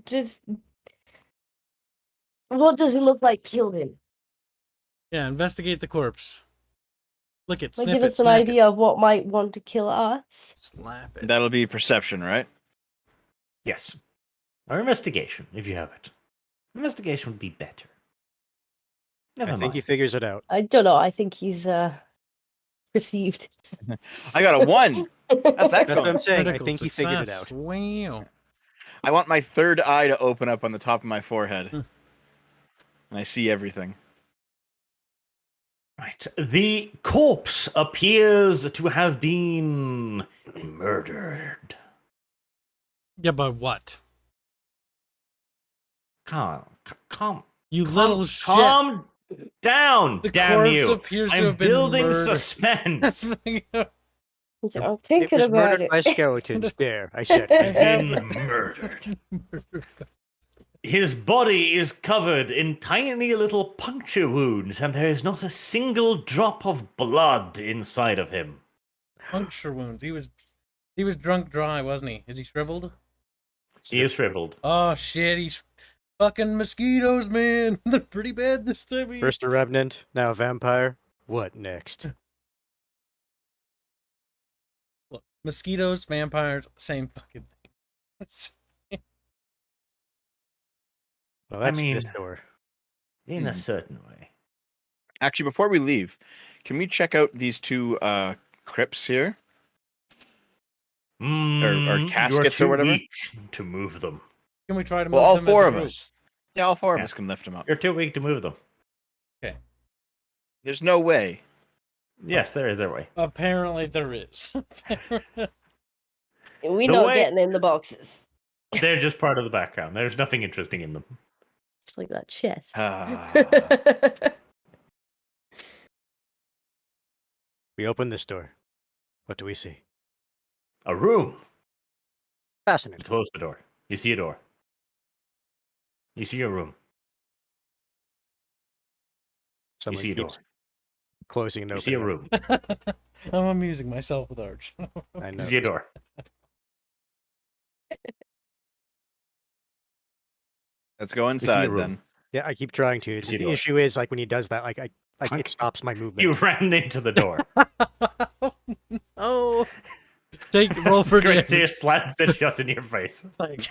what does he look like killed him? Yeah, investigate the corpse. Lick it, Like, sniff give it, us an smack idea of what might want to kill us. it. Slap it. That'll be perception, right? Yes. Or investigation, if you have it. Investigation would be better. Never I mind. think he figures it out. I don't know. I think he's perceived. I got a 1. That's That's what I'm excellent. saying. I Critical think he figured it success. out. Wow. I want my third eye to open up on the top of my forehead. Hmm. And I see everything. Right. The corpse appears to have been murdered. Yeah, but what? Calm. You little shit. Calm down, The damn corpse you. appears to I'm have been building murdered. suspense. I'm It thinking was about murdered it. by skeletons. There, I said He's it. been murdered. His body is covered in tiny little puncture wounds, and there is not a single drop of blood inside of him. Puncture wounds. He was drunk dry, wasn't he? Is he shriveled? He is shriveled. Oh shit, he's fucking mosquitoes, man. They're pretty bad this time of year. First a revenant, now a vampire. What next? Look, Mosquitoes, vampires, same fucking thing. Well, I that's this mean- door. In a certain way. Actually, before we leave, can we check out these two crypts here? Or caskets or you're too whatever? weak to move them. Can we try to move Well, all them four as a of group? us. Yeah, all four of Yeah. us can lift them up. You're too weak to move them. There's no way. Yes, there is a way. Apparently there is. We're The not way- getting in the boxes. They're just part of the background. There's nothing interesting in them. It's like that chest. Ah. We open this door. What do we see? A room. You Fascinating. close the door. You see a door. You see a room. Someone see a door. keeps closing and You opening. see a them. room. I'm amusing myself with Arch. I You know. see a door. Let's go see a inside room. then. Yeah, I keep trying to. see a The door. issue is like when he does that, like Fuck. it stops my movement. You ran into the door. Oh, roll for Gracie damage. slams it shut in your face. Like,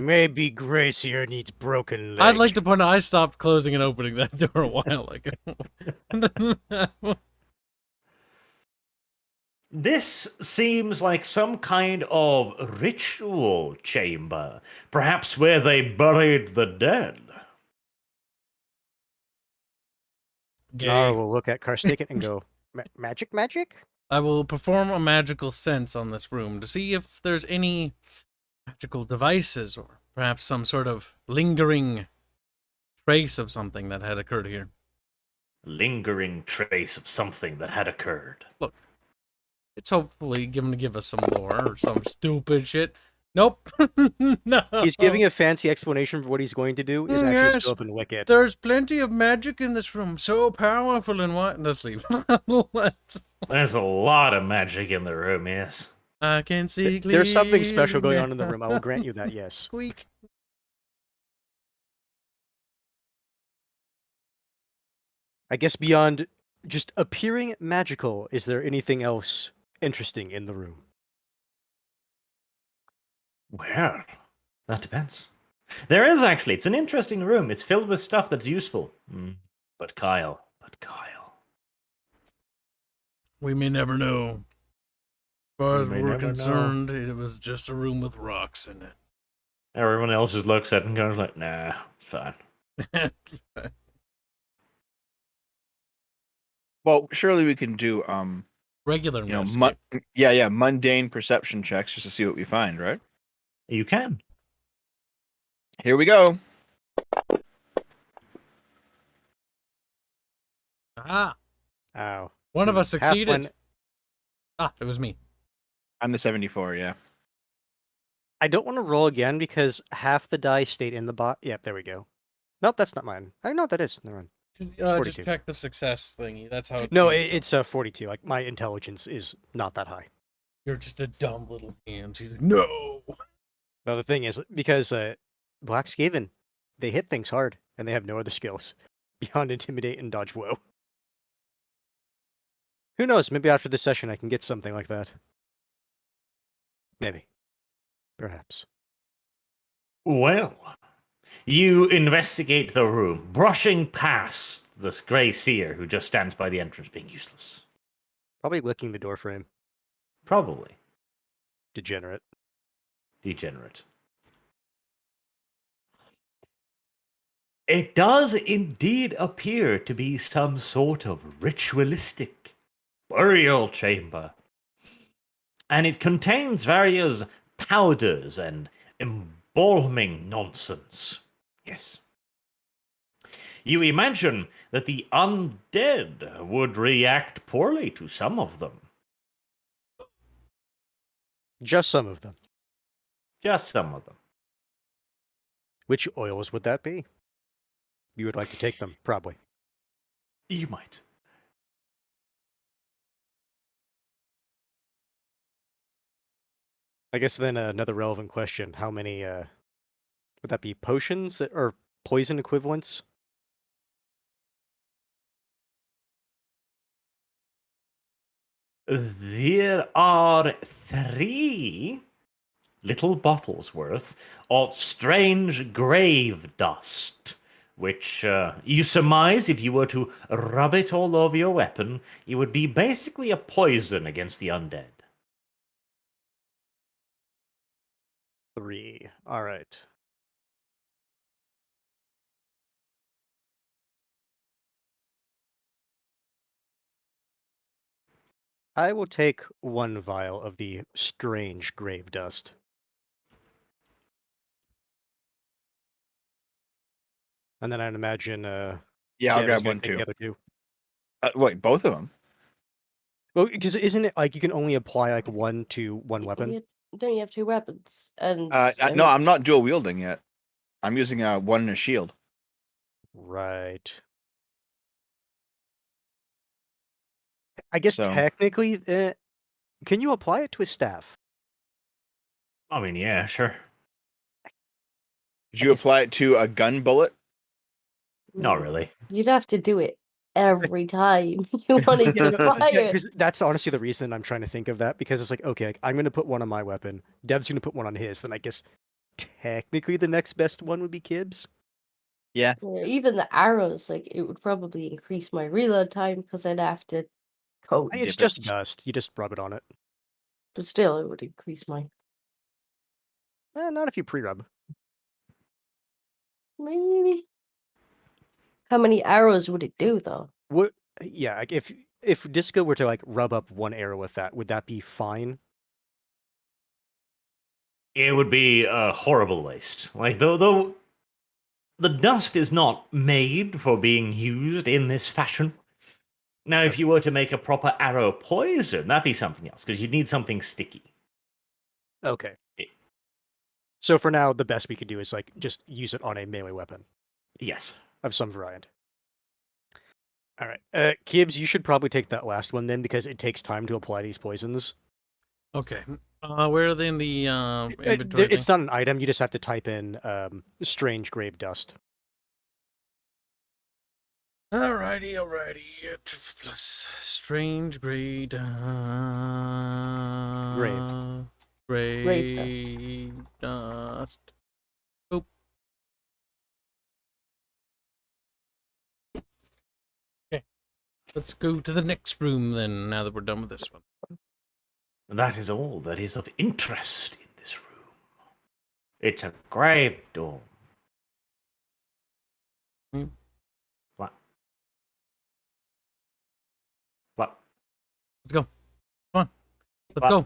Maybe Gracier needs broken legs. I'd like to point out I stopped closing and opening that door a while ago. This seems like some kind of ritual chamber, perhaps where they buried the dead. Nara Gay. will look at Karsticket and go, magic, magic? I will perform a magical sense on this room to see if there's any magical devices or perhaps some sort of lingering trace of something that had occurred here. Lingering trace of something that had occurred. It's hopefully going to give us some lore or some stupid shit. Nope. No. He's giving a fancy explanation for what he's going to do. Is actually Yes. still up and wicked. There's plenty of magic in this room. So powerful and what? Let's leave. There's a lot of magic in the room, yes. I can see There's something special clearly going on in the room. I will now. grant you that, yes. Squeak. I guess beyond just appearing magical, is there anything else interesting in the room? Well, that depends. There is actually. It's an interesting room. It's filled with stuff that's useful. But Kyle. We may never know. As far as We may we're never know. concerned, it was just a room with rocks in Everyone else just looks at it and goes like, nah, it's fine. it. Well, surely we can do Regular you know, investigate. mundane perception checks just to see what we find, right? You can. Here we go. Ah, Ow. one of us Half succeeded. one- Ah, it was me. I'm the 74, yeah. I don't want to roll again because half the dice stayed in the bot. Yep, there we go. Nope, that's not mine. I know what that is. Never mind. Just 42. check the success thingy. That's how No, seems. it's 42. Like my intelligence is not that high. You're just a dumb little man. She's like, no. Well, the thing is, because Black Skaven, they hit things hard, and they have no other skills beyond intimidate and dodge woe. Who knows? Maybe after this session, I can get something like that. Maybe. Perhaps. Well, you investigate the room, brushing past this grey seer who just stands by the entrance being useless. Probably licking the door frame. Probably. Degenerate. Degenerate. It does indeed appear to be some sort of ritualistic burial chamber. And it contains various powders and embalming nonsense. Yes. You imagine that the undead would react poorly to some of them. Just some of them. Just some of them. Which oils would that be? You would like to take them, probably. You might. I guess then another relevant question. How many, would that be potions or poison equivalents? There are 3 little bottles worth of strange grave dust, which you surmise if you were to rub it all over your weapon, it would be basically a poison against the undead. 3. All right. I will take 1 vial of the strange grave dust. And then I'd imagine Yeah, I'll Dev is grab gonna one take too. the other 2. Wait, both of them? Well, because isn't it like you can only apply like 1 to 1 weapon? Don't you have 2 weapons? And No, I'm not dual wielding yet. I'm using one in a shield. Right. I guess So- technically, can you apply it to a staff? I mean, yeah, sure. Did you apply it to a gun bullet? Not really. You'd have to do it every time you wanted to apply it. Because that's honestly the reason I'm trying to think of that, because it's like, okay, like, I'm going to put 1 on my weapon, Dev's going to put 1 on his, then I guess technically the next best one would be Kibbs. Yeah. Yeah, even the arrows, like it would probably increase my reload time because I'd have to coat. It's Dip just it. dust. You just rub it on it. But still, it would increase my. Not if you pre-rub. Maybe. How many arrows would it do though? What? Yeah, like if Disco were to like rub up 1 arrow with that, would that be fine? It would be a horrible waste. Like, though the dust is not made for being used in this fashion. Now, if you were to make a proper arrow poison, that'd be something else, because you'd need something sticky. Okay. Yeah. So for now, the best we could do is like just use it on a melee weapon Yes. of some variant. All right, Kibbs, you should probably take that last one then, because it takes time to apply these poisons. Okay. Where are they in the inventory? It's not an item. You just have to type in strange grave dust. Alrighty. Plus strange grade. Grave dust. Oh. Okay. Let's go to the next room then, now that we're done with this one. That is all that is of interest in this room. It's a grave dome. What? What? Let's go. Come on. Let's What? go.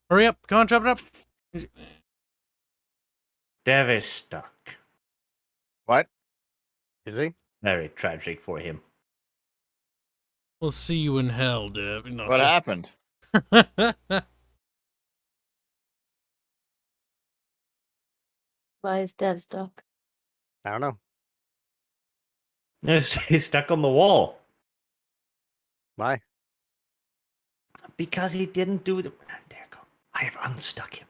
Hurry up. Come on, chop it up. Dev is stuck. What? Is he? Very tragic for him. We'll see you in hell, Dev. No, What happened? Why is Dev stuck? I don't know. He's stuck on the wall. Why? Because he didn't do the... There you go. I have unstuck him.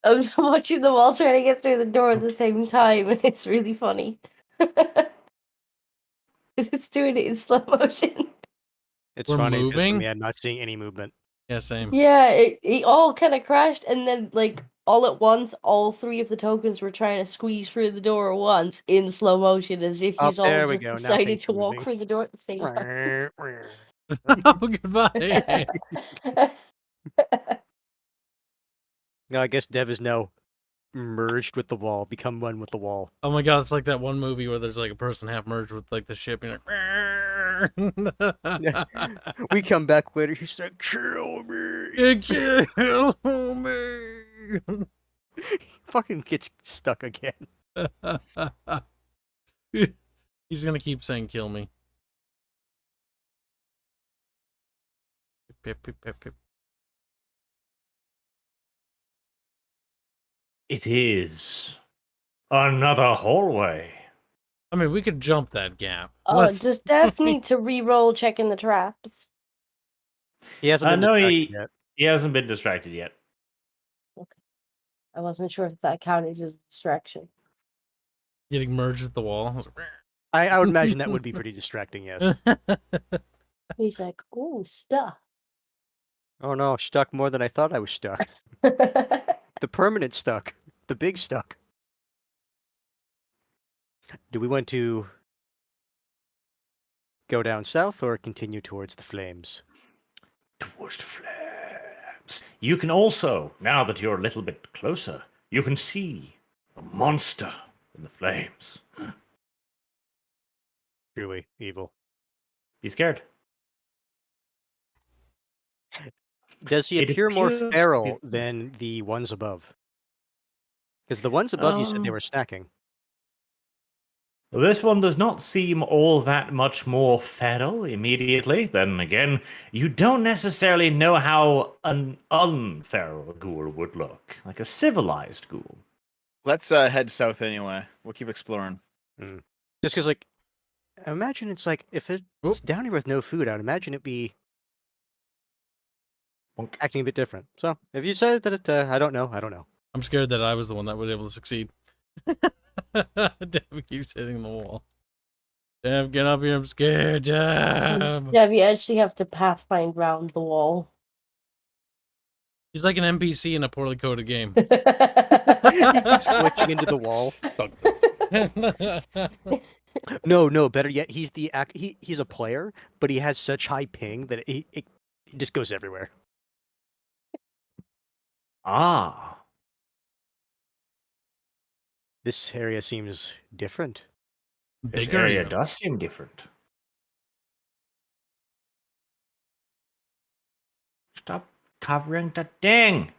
I'm watching them all trying to get through the door at the same time, and it's really funny. Because it's doing it in slow motion. It's We're funny because for moving? me, I'm not seeing any movement. Yeah, same. Yeah, it all kind of crashed, and then, like, all at once, all 3 of the tokens were trying to squeeze through the door at once in slow motion, as if Oh, he's all there we just go. Now decided things to are walk moving. through the door at the same time. Oh, goodbye. No, I guess Dev is now merged with the wall, become one with the wall. Oh my god, it's like that one movie where there's like a person half merged with like the ship. And you're like, We come back later. He's like, "Kill me!" you kill me. Fucking gets stuck again. He's gonna keep saying "kill me." Pip, pip, pip, pip. It is another hallway. I mean, we could jump that gap. Oh, Let's- does Dev need to re-roll checking the traps? He hasn't I been know distracted he- yet. He hasn't been distracted yet. I wasn't sure if that counted as a distraction. Getting merged with the wall. I would imagine that would be pretty distracting, yes. He's like, "Ooh, stuff." Oh no, stuck more than I thought I was stuck. The permanent stuck. The big stuck. Do we want to go down south or continue towards the flames? Towards the flames. You can also, now that you're a little bit closer, you can see a monster in the flames. Truly evil. Be scared. Does he It appear more appears to be- feral than the ones above? Because the ones above you said they Um, were snacking. This one does not seem all that much more feral immediately. Then again, you don't necessarily know how an unferal ghoul would look, like a civilized ghoul. Let's head south anyway. We'll keep exploring. Just because, like, I imagine it's like, if it's down here with no food, I'd imagine it be Bonk. acting a bit different. So, if you said that it, I don't know. I'm scared that I was the one that was able to succeed. Dev keeps hitting the wall. Dev, get up here. I'm scared, Dev. Yeah, you actually have to pathfind round the wall. He's like an NPC in a poorly coded game. He keeps glitching into the wall. No, better yet, he's he's a player, but he has such high ping that it just goes everywhere. Ah, This area seems different. this Bigger area even. does seem different. Stop covering the thing.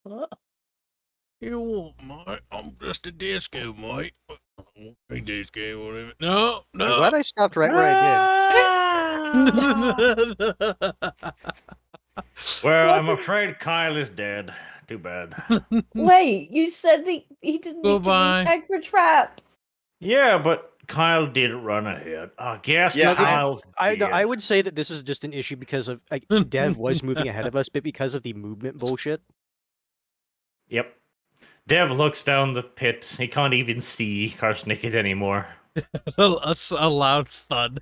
Oh, You want, mate? I'm just a disco, mate. Okay, disco, whatever. No, I'm no. glad I stopped right where I did. Well, I'm afraid Kyle is dead. Too bad. wait, you said that he didn't need to Goodbye. recheck for traps. Yeah, but Kyle did run ahead. I guess Yeah, Kyle's dead. I would say that this is just an issue because of like, Dev was moving ahead of us, but because of the movement bullshit. Yep. Dev looks down the pit. He can't even see Karsnicked anymore. A loud thud.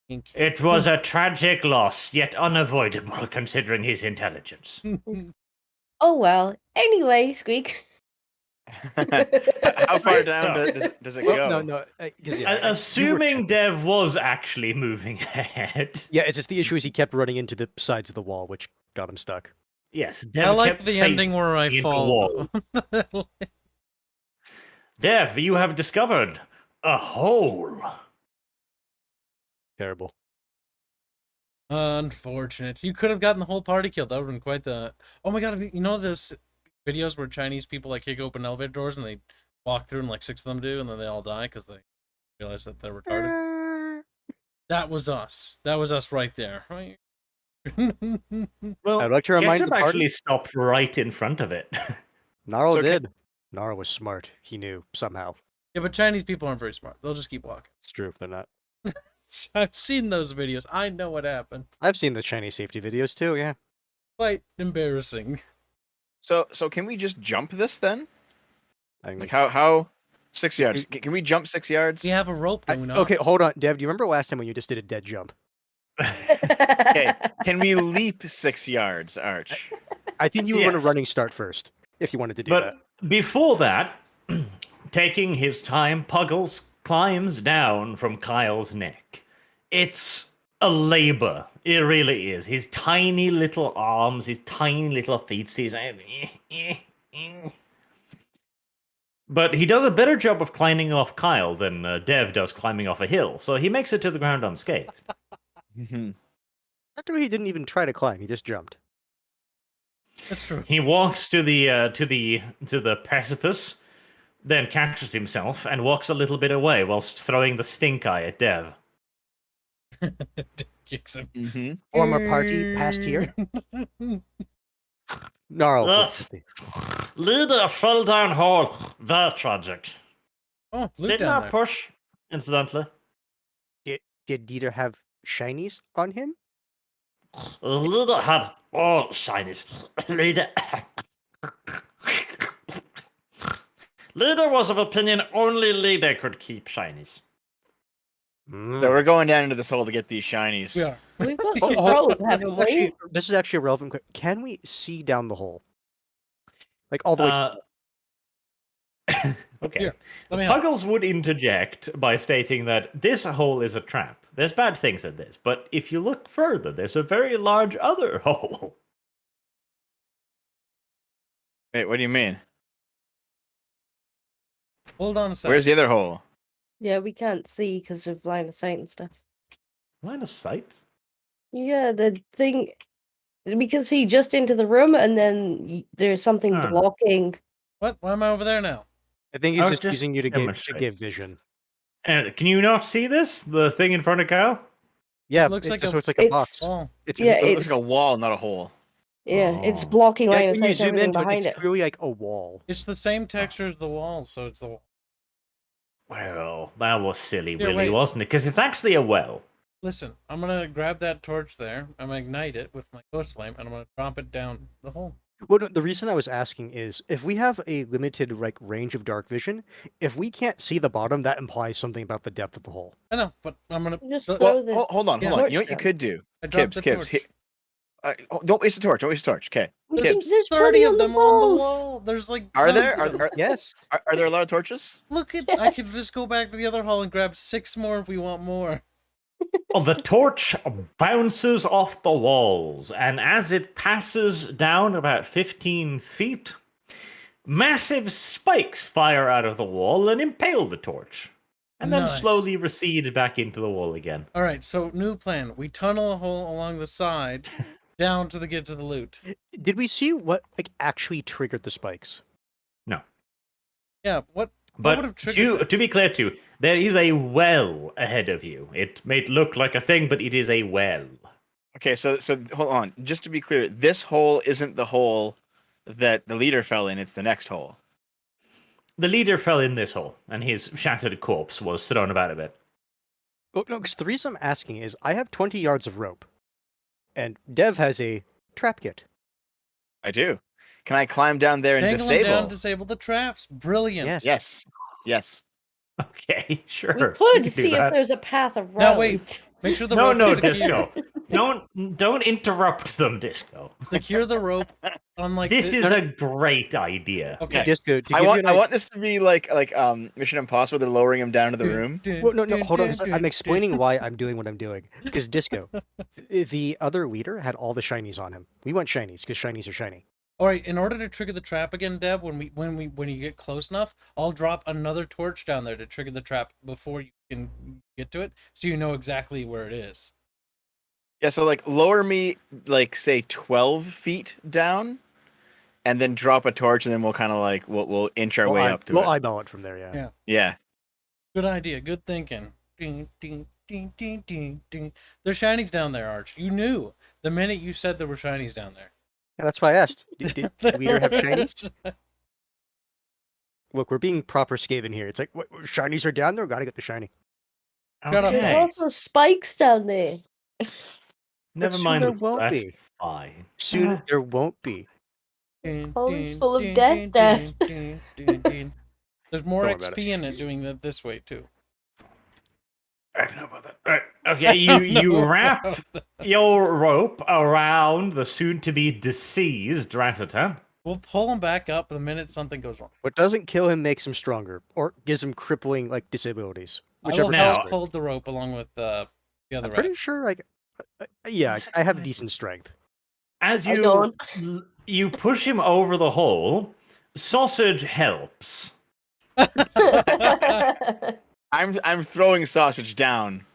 It was a tragic loss, yet unavoidable considering his intelligence. Oh well. Anyway, Squeak. How far down So- does it Well, go? no, because Assuming Dev was actually moving ahead. yeah, it's just the issue is he kept running into the sides of the wall, which got him stuck. Yes, Dev I like kept the face ending where I into the fall. wall. Dev, you have discovered a hole. Terrible. Unfortunate. You could have gotten the whole party killed. That would have been quite the. Oh my god! You know those videos where Chinese people like kick open elevator doors and they walk through and like 6 of them do, and then they all die because they realize that they're retarded. That was us. That was us right there. Right? Well, I'd like to remind Ketchup the party- actually stopped right in front of it. Gnarl So did. Gnarl was smart. He knew somehow. Yeah, but Chinese people aren't very smart. They'll just keep walking. It's true. They're not. I've seen those videos. I know what happened. I've seen the Chinese safety videos too. Yeah. Quite embarrassing. So can we just jump this then? I mean, Like how 6 yards? Can we jump 6 yards? We have a rope, do we not? okay, hold on, Dev. Do you remember last time when you just did a dead jump? Okay. Can we leap 6 yards, Arch? I think you would want a Yes. running start first if you wanted to do But that. before that, taking his time, Puggles climbs down from Kyle's neck. It's a labor. It really is. His tiny little arms, his tiny little feet. He's but he does a better job of climbing off Kyle than Dev does climbing off a hill, so he makes it to the ground unscathed. Mhm. After he didn't even try to climb, he just jumped. That's true. He walks to the precipice, then catches himself and walks a little bit away whilst throwing the stink eye at Dev. Kicks him. Mhm. Former party past here. Gnarl. Ugh. Leader fell down hole. Very tragic. Oh, Luke Did down not there. push, incidentally. Did Dieter have shinies on him? Leader had all shinies. Leader. Leader was of opinion only Leader could keep shinies. So we're going down into this hole to get these shinies. We are. We've got Oh, some oh, rope, haven't we? this is actually a relevant question. Can we see down the hole? Like all the way to Okay. Here, let me help. Puggles would interject by stating that this hole is a trap. There's bad things in this, but if you look further, there's a very large other hole. Wait, what do you mean? Hold on a second. Where's the other hole? Yeah, we can't see because of line of sight and stuff. Line of sight? Yeah, the thing we can see just into the room, and then there's something Ah. blocking. What? Why am I over there now? I think I he's was just just using you to demonstrating. give vision. And can you not see this? The thing in front of Kyle? Yeah, Looks it like just a- looks like a it's- box. Oh, It's Yeah, It looks it's like a wall, not a hole. it's Oh. blocking yeah, line of when you sight zoom everything into it, behind it's it. clearly like a wall. it's the same texture as the wall, so it's the wall. Well, that was silly, Here, Willy, wait. wasn't it? Because it's actually a well. Listen, I'm gonna grab that torch there. I'm gonna ignite it with my ghost flame, and I'm gonna drop it down the hole. Well, no, the reason I was asking is if we have a limited like range of dark vision, if we can't see the bottom, that implies something about the depth of the hole. I know, but I'm gonna. Just Well, throw Well, the hold on, Yeah. hold on. You know what torch you down. could do? I dropped the Kips. torch. Don't waste the torch. Don't waste the torch. Okay. We There's can- there's 30 plenty of on the them on the walls. wall. There's like. Are tons there? of them. Yes. Are there a lot of torches? Look at. I could just go back to the other hall and grab 6 more if we want more. Oh, the torch bounces off the walls, and as it passes down about 15 feet, massive spikes fire out of the wall and impale the torch, and then Nice. slowly recede back into the wall again. All right, so new plan. We tunnel a hole along the side, down to get to the loot. Did we see what like actually triggered the spikes? No. Yeah. What would have But triggered that? to be clear too, there is a well ahead of you. It may look like a thing, but it is a well. Okay, so hold on. Just to be clear, this hole isn't the hole that the leader fell in. It's the next hole. The leader fell in this hole, and his shattered corpse was thrown about a bit. Oh no, because the reason I'm asking is I have 20 yards of rope, and Dev has a trap kit. I do. Can I climb down there and Tangle them disable? down, disable the traps. Brilliant. Yes. Yes. Okay, sure. We you could can do see if that. there's a path around. Now wait. Make sure the No, rope no, is secure. Disco. Don't interrupt them, Disco. Secure the rope on like This thi- is a great idea. Okay. Disco, to I give you want an I idea- want this to be like Mission Impossible. They're lowering him down to the room. Well, no, hold on. I'm explaining why I'm doing what I'm doing. Because Disco, the other leader had all the shinies on him. We want shinies because shinies are shiny. All right, in order to trigger the trap again, Deb, when you get close enough, I'll drop another torch down there to trigger the trap before you can get to it, so you know exactly where it is. Yeah, so like lower me like say 12 feet down, and then drop a torch, and then we'll kind of like we'll inch our way up to We'll it. eyeball it from there, yeah. Yeah. Yeah. Good idea. Good thinking. Ding, ding, ding, ding, ding, ding. There's shinies down there, Arch. You knew the minute you said there were shinies down there. Yeah, that's why I asked. Did the leader have shinies? Look, we're being proper Skaven here. It's like, what, shinies are down there? Gotta get the shiny. Shut up. There's Okay. also spikes down there. Never soon mind. there the won't that's be. fine. Soon there won't be. Hole's full of death, Dad. There's more Don't worry about XP in it doing that this way too. I don't know about that. All right. Okay, you wrap your rope around the soon-to-be deceased Ratata. We'll pull him back up the minute something goes wrong. What doesn't kill him makes him stronger, or gives him crippling like disabilities. I will Whichever now- help is hold the rope along with the other I'm rat. pretty sure, like, yeah, I have decent strength. As I you don't. you push him over the hole, Sausage helps. I'm throwing sausage down.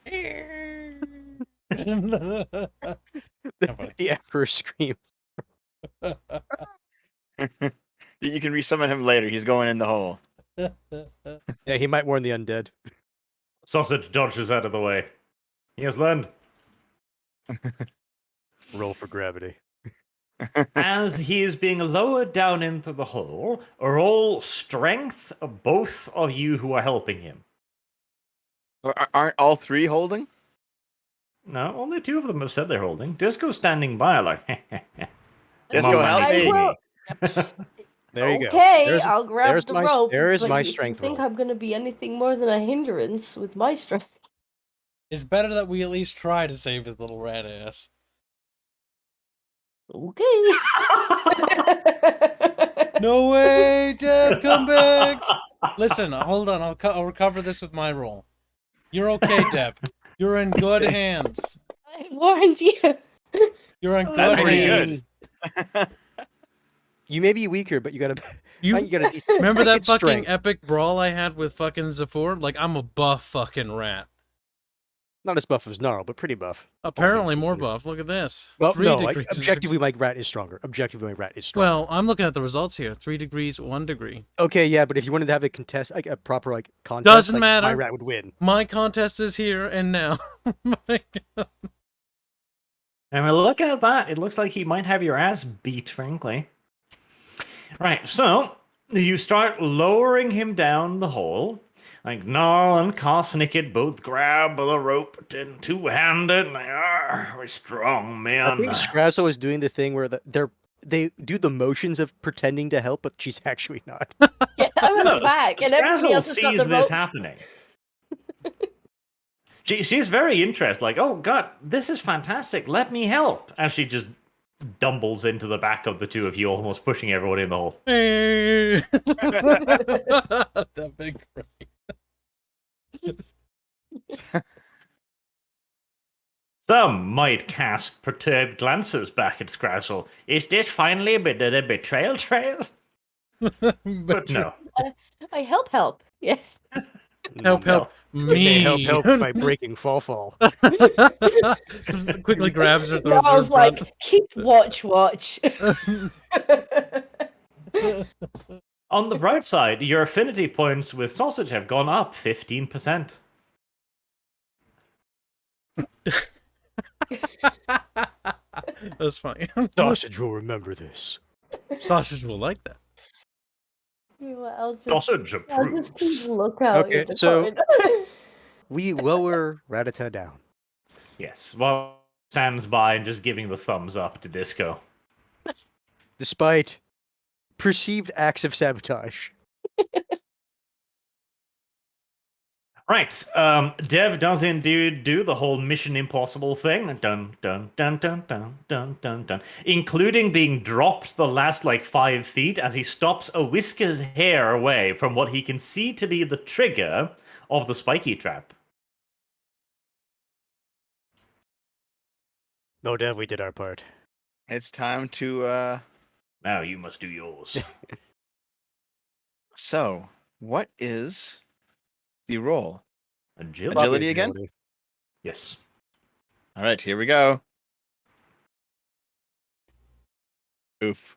Funny. The Emperor scream. You can resummon him later. He's going in the hole. Yeah, he might warn the undead. Sausage dodges out of the way. Yes, Len. Roll for gravity. As he is being lowered down into the hole, roll strength, both of you who are helping him. Aren't all three holding? No, only two of them have said they're holding. Disco's standing by like, Disco, "Come on, help man." me. I will. There you go. Okay, I'll grab there's the my- rope. there is but my if strength you think roll. I'm gonna be anything more than a hindrance with my strength? It's better that we at least try to save his little rat ass. Okay. No way, Deb, come back! Listen, hold on. I'll recover this with my roll. You're okay, Deb. You're in good hands. I warned you. You're in That's good pretty hands. good. You may be weaker, but you got a You you got a decent remember that it's fucking strength. epic brawl I had with fucking Zephyr? Like, I'm a buff fucking rat. Not as buff as Gnarl, but pretty buff. Apparently more considered. buff. Look at this. Well, 3 no, like, degrees. objectively, my rat is stronger. Objectively, my rat is stronger. Well, I'm looking at the results here. 3 degrees, 1 degree. Okay, yeah, but if you wanted to have a contest, like a proper like contest, Doesn't like, matter. My rat would win. My contest is here and now. My God. And we're looking at that. It looks like he might have your ass beat, frankly. Right, so you start lowering him down the hole. Like Gnarl and Karsnicket both grab the rope and two-handed. And they are very strong men. I think Scrazzle is doing the thing where they do the motions of pretending to help, but she's actually not. Yeah, I'm in No, the back, and everybody Scrazzle else has got sees the this rope. happening. She's very interested. Like, oh god, this is fantastic. Let me help. And she just dumbles into the back of the two of you, almost pushing everyone in the hole. Hey. That big crack. Some might cast perturbed glances back at Scrazzle. Is this finally a bit of a betrayal trail? But no. I help. Yes. Help No. me. Help by breaking fall. Quickly grabs her, No, throws I her was in front. like, keep watch. On the bright side, your affinity points with sausage have gone up 15%. That's funny. Sausage will remember this. Sausage will like that. I'll just Sausage keep approves. lookout Okay, in the so- corridor. We lower Rattata down. Yes, while stands by and just giving the thumbs up to Disco. Despite perceived acts of sabotage. Right, Dev does indeed do the whole Mission Impossible thing, dun dun dun dun dun dun dun dun, including being dropped the last like 5 feet as he stops a whisker's hair away from what he can see to be the trigger of the spiky trap. No, Dev, we did our part. It's time to. Now you must do yours. So, what is the roll? Agility. Agility again? Agility. Yes. All right, here we go. Oof.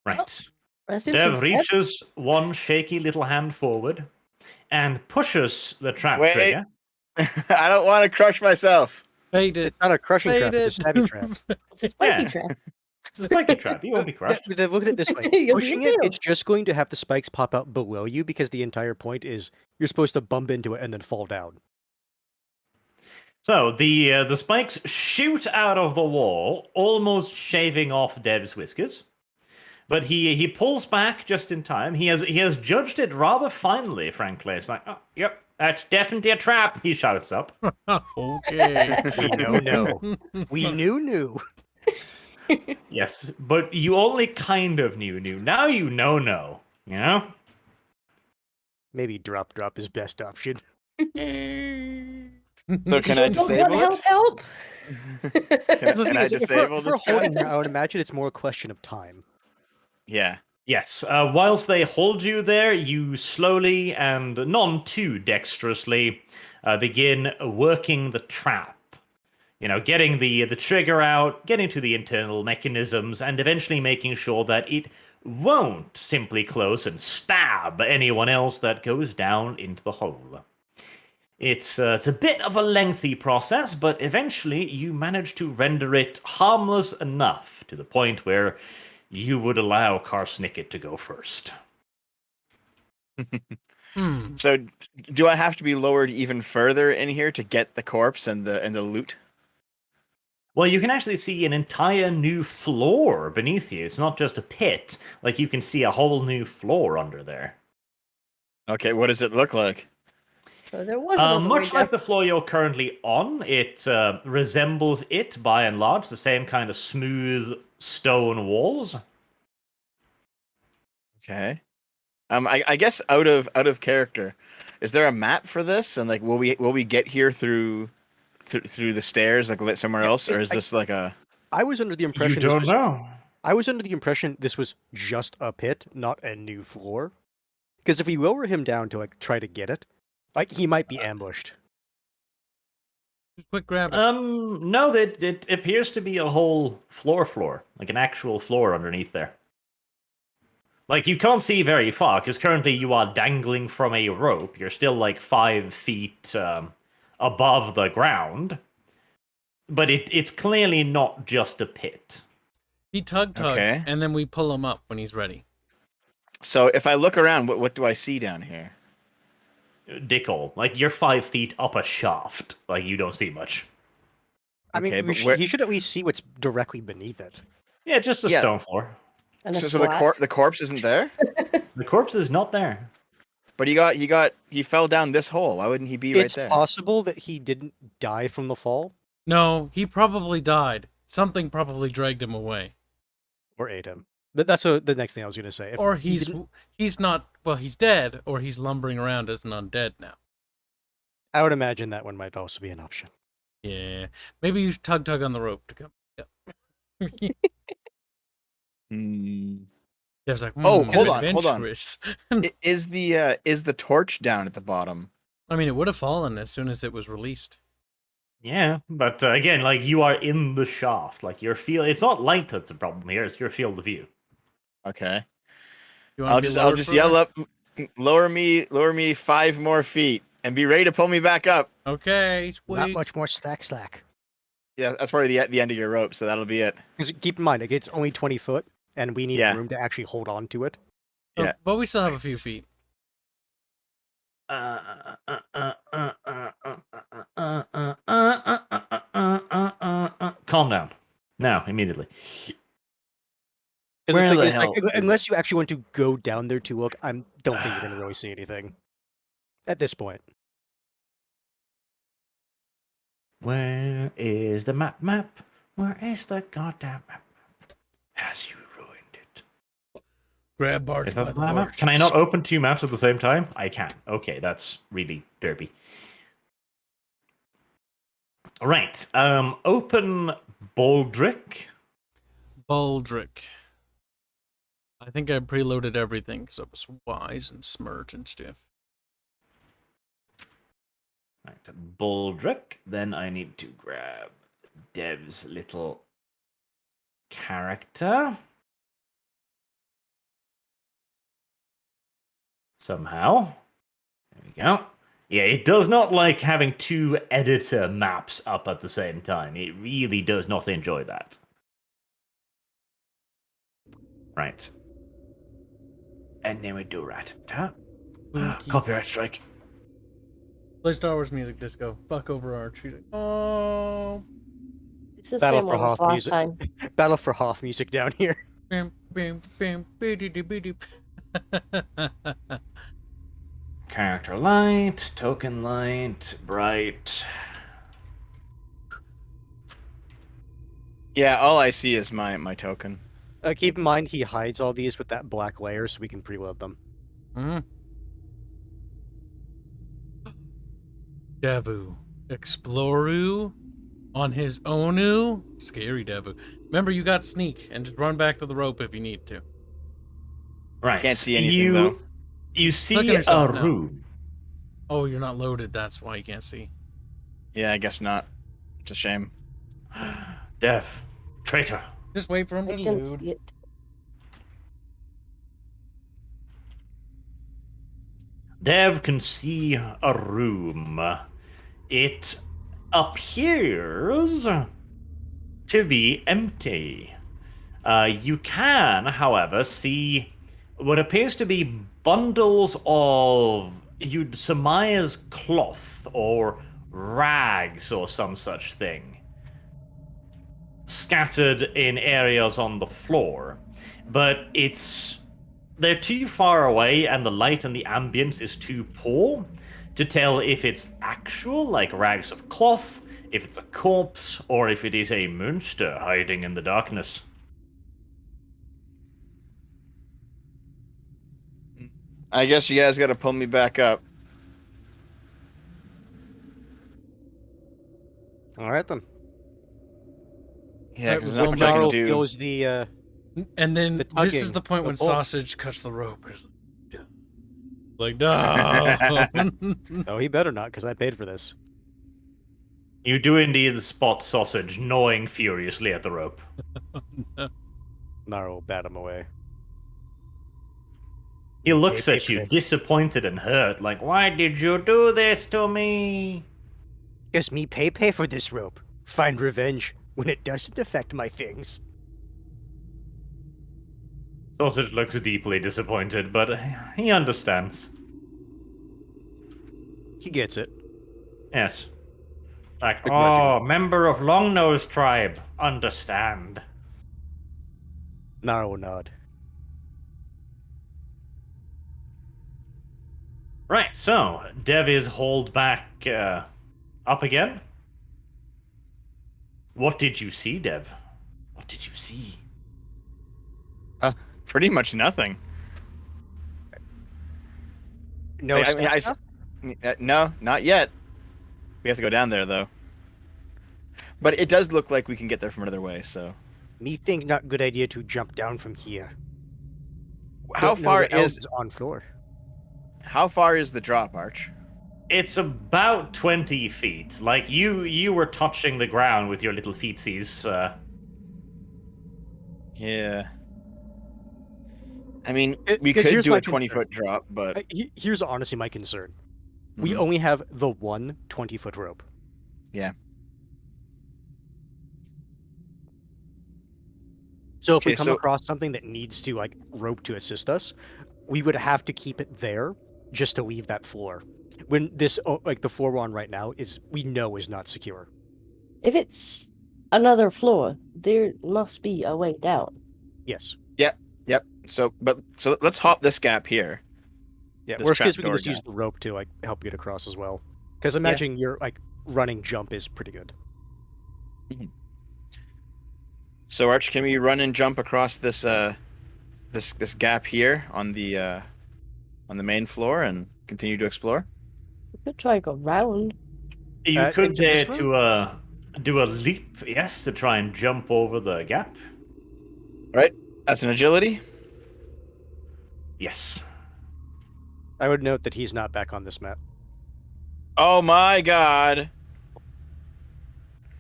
Right. Rest in Dev peace, reaches one shaky little hand forward and pushes the trap Wait. trigger. I don't want to crush myself. Bait it. It's not a crushing trap, Bait it's a it. stabby trap. It's a spiky Yeah. trap. It's a spiky trap. You won't be Yeah, crushed. but Dev, look at it this way. You'll be Pushing it, healed. it's just going to have the spikes pop out below you because the entire point is you're supposed to bump into it and then fall down. So the spikes shoot out of the wall, almost shaving off Dev's whiskers. But he pulls back just in time. He has judged it rather finely, frankly. It's like, oh, yep, that's definitely a trap. He shouts up. Okay. We know. We knew. Yes, but you only kind of knew. Now you know. You know. Maybe drop is best option. So can I Don't disable want it? help? Can I disable this guy? holding her, I would imagine it's more a question of time. Yeah. Yes. Whilst they hold you there, you slowly and none too dexterously begin working the trap. You know, getting the trigger out, getting to the internal mechanisms, and eventually making sure that it won't simply close and stab anyone else that goes down into the hole. It's a bit of a lengthy process, but eventually you manage to render it harmless enough to the point where you would allow Karsnicket to go first. So do I have to be lowered even further in here to get the corpse and the loot? Well, you can actually see an entire new floor beneath you. It's not just a pit. Like, you can see a whole new floor under there. Okay, what does it look like? So there was another way Much like down. the floor you're currently on, it resembles it by and large, the same kind of smooth stone walls. Okay. I guess out of character, is there a map for this? And like, will we get here through the stairs, like lit somewhere Yeah, else, or is this like a? I was under the You impression don't know. I was under the impression this was just a pit, not a new floor. Because if we lower him down to like try to get it, like he might be ambushed. Just quick grab it. No, that it appears to be a whole floor, like an actual floor underneath there. Like, you can't see very far, because currently you are dangling from a rope. You're still like 5 feet above the ground. But it's clearly not just a pit. He tug, Okay. and then we pull him up when he's ready. So if I look around, what do I see down here? Dickhole. Like, you're 5 feet up a shaft. Like, you don't see much. I mean, Okay, but where- he should at least see what's directly beneath it. Yeah, just a Yeah. stone floor. And a So splat. the corpse isn't there, The corpse is not there. but he fell down this hole. Why wouldn't he be right It's there? possible that he didn't die from the fall No, he probably died. Something probably dragged him away. or ate him. That's the next thing I was going to say. If Or he he's didn't- not, well, he's dead, or he's lumbering around as an undead now. I would imagine that one might also be an option. Yeah. Maybe you tug on the rope to come. Yeah. Hmm. Dev's like, Oh, "Hmm, hold on. adventurous." Is the torch down at the bottom? I mean, it would have fallen as soon as it was released. Yeah, but again, like, you are in the shaft. Like, your field. It's not light that's a problem here. It's your field of view. Okay. You wanna be I'll lowered just further? yell up, lower me 5 more feet, and be ready to pull me back up. Okay, Not sweet. much more slack. Yeah, that's probably the end of your rope, so that'll be it. Because keep in mind, like, it's only 20 foot, and we need Yeah. room to actually hold on to it. Oh, Yeah. but we still have a few feet. Calm down. Now, immediately. 'Cause Where thing the is, like, hell is unless you actually want to go down there to look, I don't think you're going to really see anything at this point. Where is the map? Where is the goddamn map? Has you ruined it? Grab Bart Is by that the the map? barge. Can I not open 2 maps at the same time? I can. Okay, that's really derpy. Right. Open Baldric. Baldric. I think I preloaded everything because I was wise and smart and stuff. Right, Baldric. Then I need to grab Dev's little character. Somehow. There we go. Yeah, it does not like having 2 editor maps up at the same time. It really does not enjoy that. Right. And then we do rat. Huh? Spooky. Copyright strike. Play Star Wars music disco. Fuck over Arch. He's like, oh. It's the Battle same for one as Hoth last music. time. Battle for Hoth music down here. Bam, bam, bam, biddy-dee-biddy. Character light, token light, bright. Yeah, all I see is my token. Keep in mind, he hides all these with that black layer, so we can preload them. Mhm. Devu. Exploru. On his Onu. Scary Devu. Remember, you got sneak, and just run back to the rope if you need to. Right. Can't see anything, you, though. You Look see at yourself a now. room. Oh, you're not loaded. That's why you can't see. Yeah, I guess not. It's a shame. Dev. Traitor. Just wait for him I to can load. see it. Dev can see a room. It appears to be empty. You can, however, see what appears to be bundles of, you'd surmise, cloth or rags or some such thing. scattered in areas on the floor, but they're too far away, and the light and the ambience is too poor to tell if it's actual, like rags of cloth, if it's a corpse, or if it is a monster hiding in the darkness. I guess you guys got to pull me back up. All right then. Yeah, because Well, nothing I can Gnarl do. feels the And then The this is tugging the point of when both. Sausage cuts the rope. It's like, no. Oh, he better not, because I paid for this. You do indeed spot Sausage gnawing furiously at the rope. Gnarl will bat him away. He looks pay at for you, this. disappointed and hurt, like, why did you do this to me? Guess me pay for this rope. Find revenge when it doesn't affect my things. Sausage looks deeply disappointed, but he understands. He gets it. Yes. Like, Begrudging. oh, member of Longnose tribe, understand. Gnarl will nod. Right, so, Dev is hauled back up again. What did you see, Dev? What did you see? Pretty much nothing. No, I mean, stuff? no, not yet. We have to go down there though. But it does look like we can get there from another way. So, Me think not good idea to jump down from here. how Don't know far the elves is on floor? the drop, Arch? It's about 20 feet. Like, you were touching the ground with your little feetsies. Yeah. I mean, It- we 'cause could here's do my a 20-foot concern. drop, but Here's honestly my concern. We Mhm. only have the one 20-foot rope. Yeah. So if we Okay, come so- across something that needs to like rope to assist us, we would have to keep it there just to leave that floor. When this like the floor we're on right now is we know is not secure. If it's another floor, there must be a way down. Yes. Yep. So let's hop this gap here. Yeah. This Worst case, we can trapdoor just use gap. the rope to like help get across as well. Because imagine your like running jump is pretty good. So Arch, can we run and jump across this this gap here on the main floor and continue to explore? We could try go round. You could into this dare to do a leap, yes, to try and jump over the gap. Right? That's an agility. Yes. I would note that he's not back on this map. Oh my god.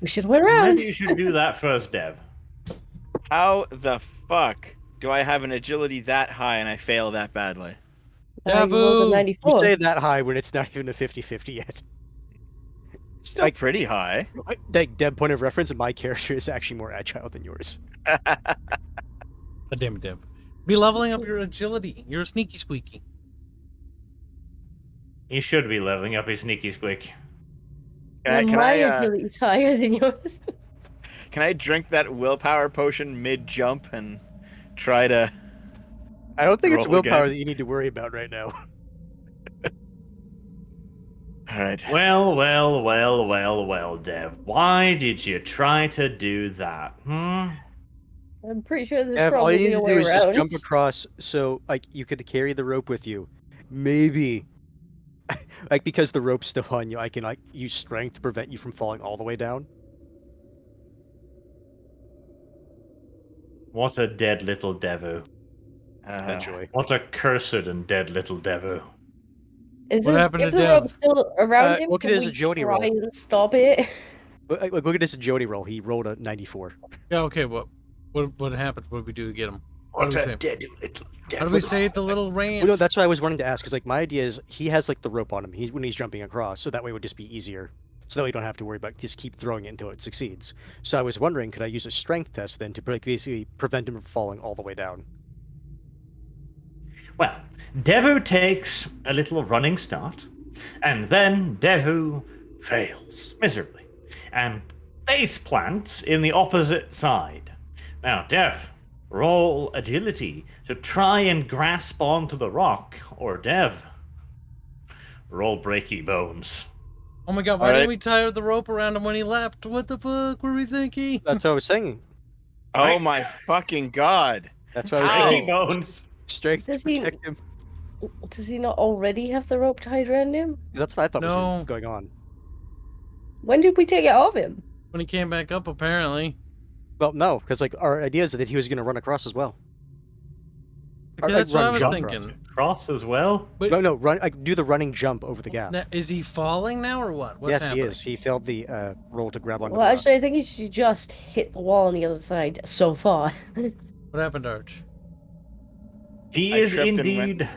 We should went around. Maybe you should do that first, Dev. How the fuck do I have an agility that high and I fail that badly? You rolled a Taboo. You 94. say that high when it's not even a 50-50 yet. It's still Like- pretty high. Like Deb, point of reference, my character is actually more agile than yours. God damn it, Deb. Be leveling up your agility. You're a sneaky squeaky. You should be leveling up his sneaky squeak. Can My I agility's higher than yours. can I drink that willpower potion mid jump and try to? I don't think it's Roll willpower again. that you need to worry about right now. All right. Well, Dev. Why did you try to do that? I'm pretty sure there's Ev, all probably you need a to way do is around. just jump across, so like you could carry the rope with you. Maybe, like because the rope's still on you, I can like use strength to prevent you from falling all the way down. What a dead little Devu. Eventually, What a cursed and dead little Devu. Is What it, happened if to the Dev? rope's still around him, look at can his we agility try roll. and stop it? Like, look at this agility roll. He rolled a 94. Yeah, okay, what happened? What did we do to get him? What do we a say? dead little Devu. How do we save the little ranch? Well, no, that's what I was wanting to ask. Because like my idea is he has like the rope on him. When he's jumping across, so that way it would just be easier. So that way you don't have to worry about just keep throwing it until it succeeds. So I was wondering, could I use a strength test then to basically prevent him from falling all the way down? Well, Devu takes a little running start, and then Devu fails miserably. And face plant in the opposite side. Now, Dev, roll agility to try and grasp onto the rock, or Dev, roll breaky bones. Oh my god, why didn't we tie the rope around him when he left? What the fuck were we thinking? That's what I was saying. Oh Right. my fucking god! That's what I was Ow. Breaky saying. bones. Strength to Does he- protect him. Does he not already have the rope tied around him? That's what I thought No. was going on. When did we take it off him? When he came back up, apparently. Well, no, because like our idea is that he was going to run across as well. Okay, Or, that's what I run, was jump, thinking. Cross as well. But No, run. Like do the running jump over the gap. is he falling now or what? What's Yes, happening? he is. He failed the roll to grab onto Well, the rock. actually, I think he should just hit the wall on the other side so far. What happened, Arch? He I is tripped and went- indeed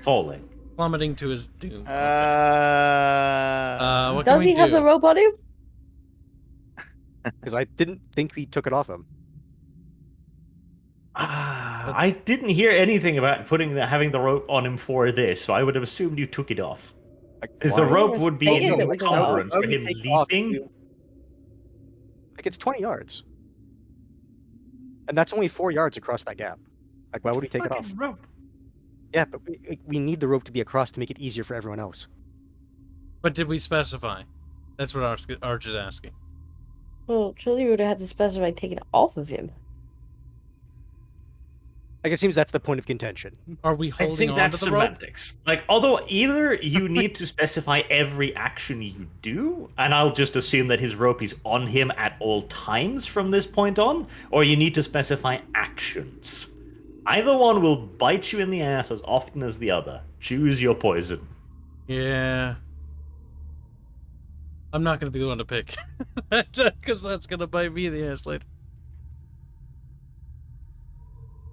falling. Plummeting to his doom. What What Does can we he have do? the rope on him? Because I didn't think we took it off him. I didn't hear anything about having the rope on him for this, so I would have assumed you took it off. Like, Because why? the rope was would be stated an that we took it off. encumbrance Why for would him we take it off if leaping. we- Like it's 20 yards, and that's only 4 yards across that gap. Like why would he take it off? Fucking rope. Yeah, but we need the rope to be across to make it easier for everyone else. But did we specify? That's what Arch is asking. Well, surely we would have had to specify taking it off of him. Like it seems that's the point of contention. Are we I holding think on that's to the rope? semantics. Like, although either you need to specify every action you do, and I'll just assume that his rope is on him at all times from this point on, or you need to specify actions. Either one will bite you in the ass as often as the other. Choose your poison. Yeah. I'm not going to be the one to pick. Because that's going to bite me in the ass later.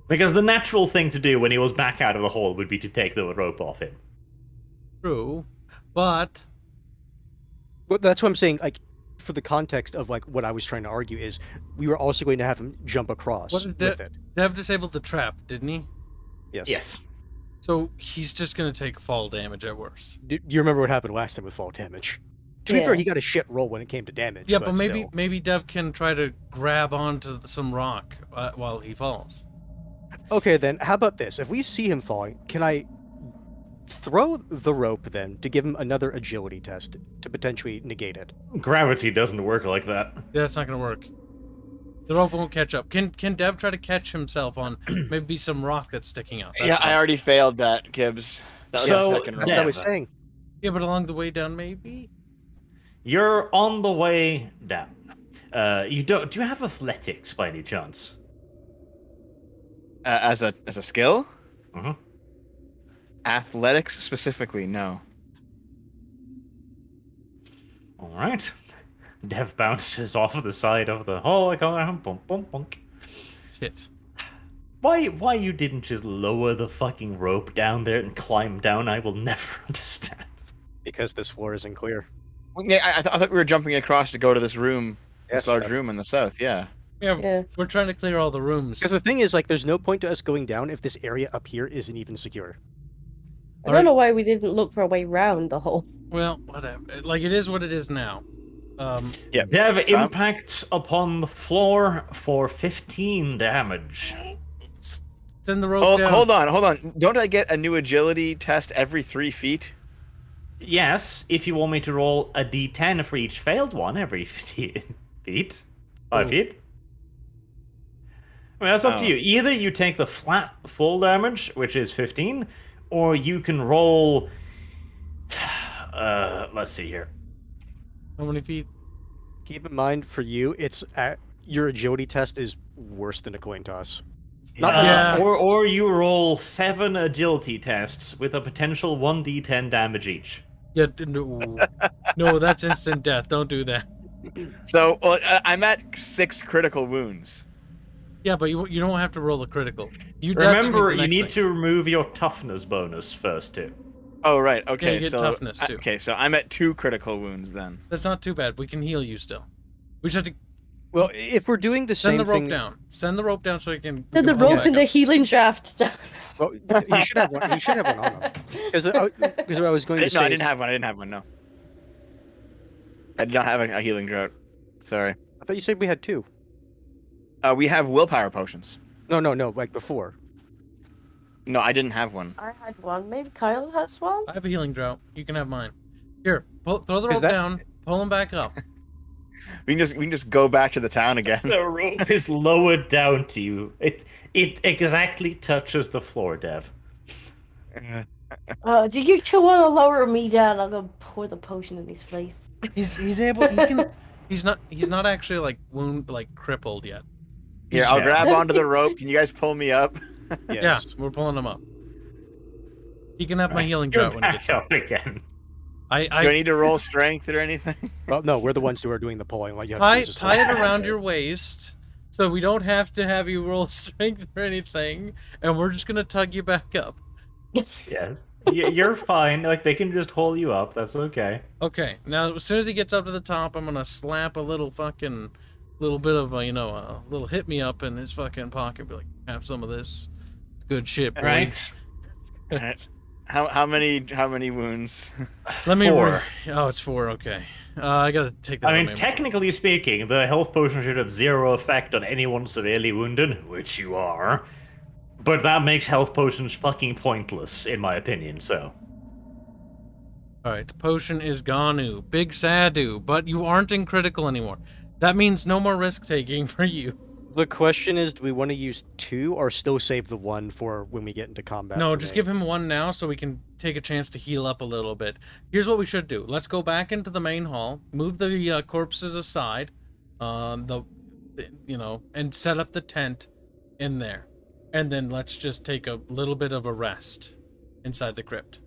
Because the natural thing to do when he was back out of the hole would be to take the rope off him. True. But But that's what I'm saying. Like for the context of like what I was trying to argue is we were also going to have him jump across What is with it. Dev disabled the trap, didn't he? Yes. Yes. So he's just going to take fall damage at worst. Do you remember what happened last time with fall damage? To be Yeah. fair, he got a shit roll when it came to damage. Yeah, but still. maybe Dev can try to grab onto some rock while he falls. Okay, then how about this? If we see him falling, can I throw the rope then to give him another agility test to potentially negate it? Gravity doesn't work like that. Yeah, that's not going to work. The rope won't catch up. Can Dev try to catch himself on maybe some rock that's sticking out? Yeah, I already failed that, Gibbs. That was So, the second That's roll. what I was saying. Yeah, but along the way down, maybe. You're on the way down. You don't. Do you have athletics by any chance? As a skill? Mm-hmm. Athletics specifically, no. All right. Dev bounces off of the side of the hole. I go, bump, bump, bump. Shit. Why you didn't just lower the fucking rope down there and climb down? I will never understand. Because this floor isn't clear. Yeah, I thought we were jumping across to go to this room, Yes, this large that- room in the south. Yeah. Yeah, Yeah. we're trying to clear all the rooms. Because the thing is, like, there's no point to us going down if this area up here isn't even secure. I don't know why we didn't look for a way round the hole. Well, whatever. Like, it is what it is now. Yeah. Dev So- impacts upon the floor for 15 damage. Send the rope Oh, down. hold on. Don't I get a new agility test every 3 feet? Yes, if you want me to roll a d10 for each failed one every 15 feet. 5 Oh. feet. I mean, that's up Oh. to you. Either you take the flat full damage, which is 15, or you can roll... let's see here. How many feet? Keep in mind, for you, it's your agility test is worse than a coin toss. Not Yeah. Or you roll 7 agility tests with a potential 1d10 damage each. Yeah, no. No, that's instant death. Don't do that. So I'm at 6 critical wounds. Yeah, but you don't have to roll a critical. That's Remember, the you next need thing. to remove your toughness bonus first, too. Oh right, Yeah, okay. you get so toughness, too. okay, so I'm at 2 critical wounds then. That's not too bad. We can heal you still. We just have to Well, if we're doing the send same the rope thing, down. Send the rope down so we can. Did the pull rope back and the up. healing draft down. well, you should have one. You should have one on him. Because what I was going to say. I is- didn't have one. No. I did not have a healing drought. Sorry. thought you said we had 2. We have willpower potions. No, like before. No, I didn't have one. I had one. Maybe Kyle has one. I have a healing drought. You can have mine. Here, throw the Is rope that- down. Pull him back up. We can just go back to the town again. The rope is lowered down to you. It exactly touches the floor, Dev. Do you two want to lower me down? I'm gonna pour the potion in his face. He's able. He can. He's not actually like crippled yet. Here, I'll Yeah. grab onto the rope. Can you guys pull me up? Yes. Yeah, we're pulling him up. He can have my Right, healing go drought when he back gets up. up again. Do I need to roll strength or anything? Well, no, we're the ones who are doing the pulling. What you have to do is just tie it around your waist, so we don't have to have you roll strength or anything, and we're just gonna tug you back up. Yes. You're fine. Like, they can just hold you up. That's okay. Okay. Now, as soon as he gets up to the top, I'm gonna slap a little bit of a little hit me up in his fucking pocket. Be like, have some of this. It's good shit, boy. Right. How many wounds? Let me. 4. Oh, it's 4. Okay. I gotta take that. I from mean, him. technically speaking, the health potion should have 0 effect on anyone severely wounded, which you are. But that makes health potions fucking pointless, in my opinion, so. Alright, potion is Ganu. Big Sadu, but you aren't in critical anymore. That means no more risk taking for you. The question is, do we want to use 2 or still save the 1 for when we get into combat? No, for just me? give him 1 now so we can take a chance to heal up a little bit. Here's what we should do. Let's go back into the main hall, move the corpses aside, and set up the tent in there. And then let's just take a little bit of a rest inside the crypt.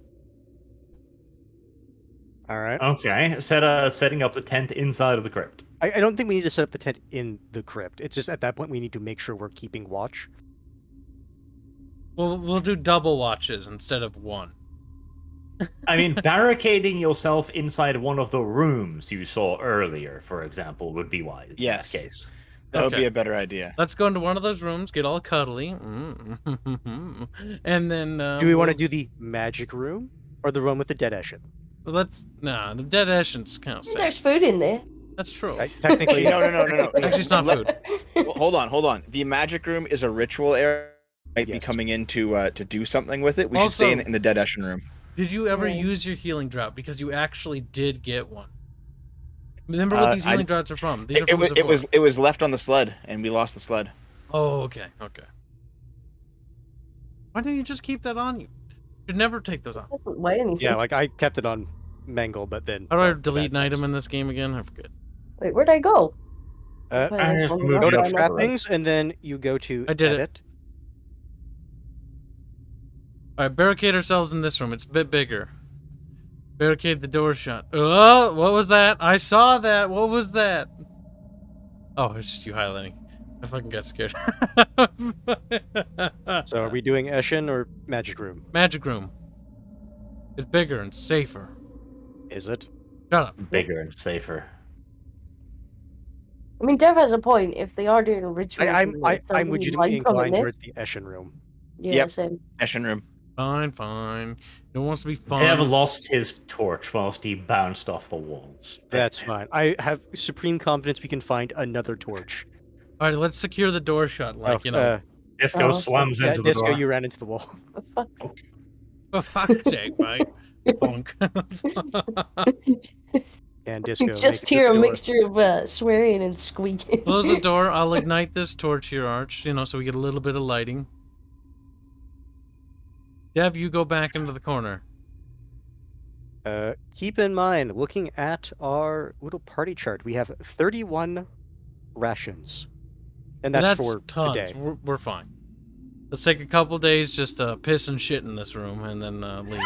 All right. Okay, setting up the tent inside of the crypt. I don't think we need to set up the tent in the crypt. It's just at that point we need to make sure we're keeping watch. We'll do double watches instead of 1. I mean, barricading yourself inside one of the rooms you saw earlier, for example, would be wise Yes. in this case. That would Okay. be a better idea. Let's go into one of those rooms, get all cuddly, and then. Do we want to do the magic room or the one with the dead Eshin? The dead Eshen's kind of There's safe. food in there. That's true. Technically, No. Actually, it's not food. Well, hold on. The magic room is a ritual area. Might be Yes. coming in to do something with it. We should Also- stay in the Dead Eshin room. Did you ever Yeah. use your healing drought? Because you actually did get one. Remember what these healing droughts are from? These are from It was left on the sled, and we lost the sled. Oh, okay. Why don't you just keep that on you? You'd never take those off. Doesn't weigh anything. yeah, like I kept it on Mangle, but then. How do I delete an item in this game again? I forget. Wait, where'd I go? I just Oh, moved go to up. trappings, and then you go to I did it. edit. Alright, barricade ourselves in this room. It's a bit bigger. Barricade the door shut. Oh, what was that? I saw that. What was that? Oh, it's just you highlighting. I fucking got scared. So are we doing Eshin or magic room? Magic room. It's bigger and safer. Is it? Shut up. Bigger and safer. I mean, Dev has a point. If they are doing a ritual, I'm thing, like, I'm somebody legitimately might come in inclined there. towards the Eshin room. Yeah, Yep. same. Eshin room. Fine. No one wants to be fun. Dev lost his torch whilst he bounced off the walls. That's fine. I have supreme confidence we can find another torch. Alright, let's secure the door shut. Like, Disco Oh, slams yeah, into the Disco, door. you ran into the wall. The fuck? for fuck's sake, mate. Funk. And Disco. You make just it hear a to the door. mixture of swearing and squeaking. Close the door. I'll ignite this torch here, Arch, so we get a little bit of lighting. Dev, you go back into the corner. Keep in mind, looking at our little party chart, we have 31 rations. And that's for tons. today. We're fine. Let's take a couple days just to piss and shit in this room and then leave.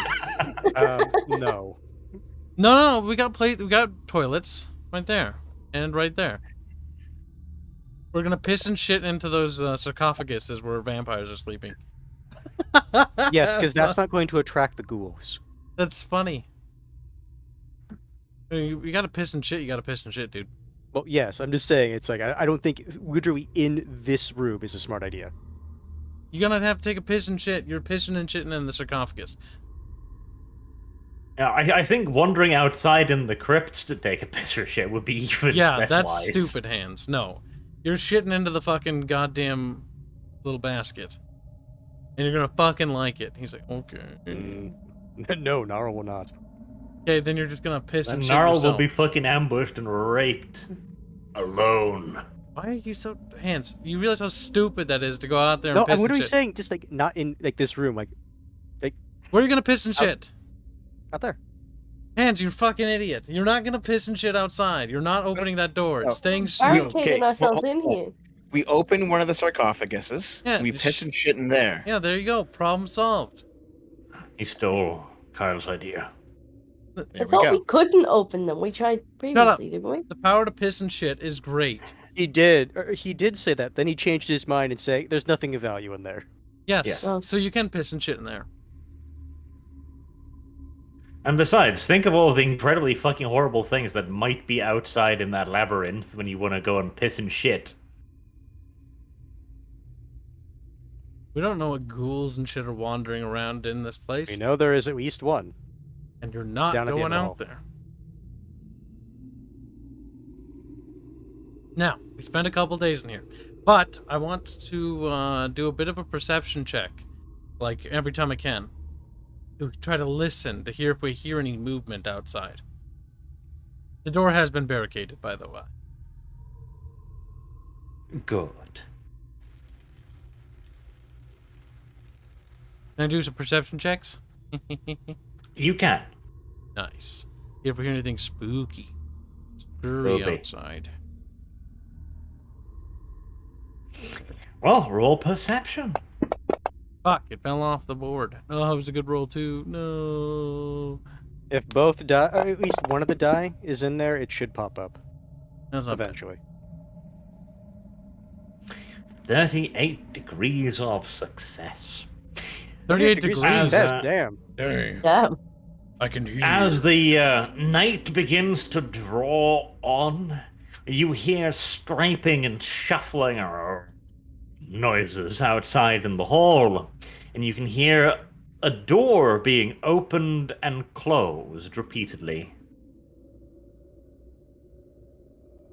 No. No, we got we got toilets right there and right there. We're gonna piss and shit into those sarcophaguses where vampires are sleeping. Yes, because that's not going to attract the ghouls. That's funny. I mean, you gotta piss and shit. You gotta piss and shit, dude. Well, yes, I'm just saying, it's like, I don't think literally in this room is a smart idea. You're gonna have to take a piss and shit. You're pissing and shitting in the sarcophagus. Yeah, I think wandering outside in the crypt to take a piss or shit would be even Yeah, less that's wise. stupid, Hands. No. You're shitting into the fucking goddamn little basket. And you're gonna fucking like it. He's like, okay. No, Nara will not. Okay, then you're just gonna piss and And shit Gnarl will yourself. be fucking ambushed and raped. Alone. Why are you so... Hands, you realize how stupid that is to go out there and No, piss I'm and literally shit? saying just like not in like this room, like Where are you gonna piss and shit? out there. Hands, you fucking idiot. You're not gonna piss and shit outside. You're not opening that door. It's No. staying... Barricading ourselves well, in here. We open one of the sarcophaguses. Yeah, We piss and shit in there. Yeah, there you go. Problem solved. He stole Kyle's idea. There I we thought go. we couldn't open them. We tried previously, didn't we? The power to piss and shit is great. He did say that. Then he changed his mind and say there's nothing of value in there. Yes, Yes. Oh. so you can piss and shit in there. And besides, think of all the incredibly fucking horrible things that might be outside in that labyrinth when you want to go and piss and shit. We don't know what ghouls and shit are wandering around in this place. We know there is at least one. And you're not Down at the going end of the out there. Now, we spent a couple days in here. But I want to do a bit of a perception check. Like, every time I can. To try to listen, to hear if we hear any movement outside. The door has been barricaded, by the way. Good. Can I do some perception checks? You can. Nice. See if we hear anything spooky. Scurry Will be. outside. Well, roll perception. Fuck, it fell off the board. Oh, it was a good roll too. No. If both die, or at least one of the die is in there, it should pop up That's not bad. eventually. 38 degrees of success. 38 degrees degrees. of As, success, uh, damn. Dang. Damn. I can hear As the night begins to draw on, you hear scraping and shuffling noises outside in the hall, and you can hear a door being opened and closed repeatedly.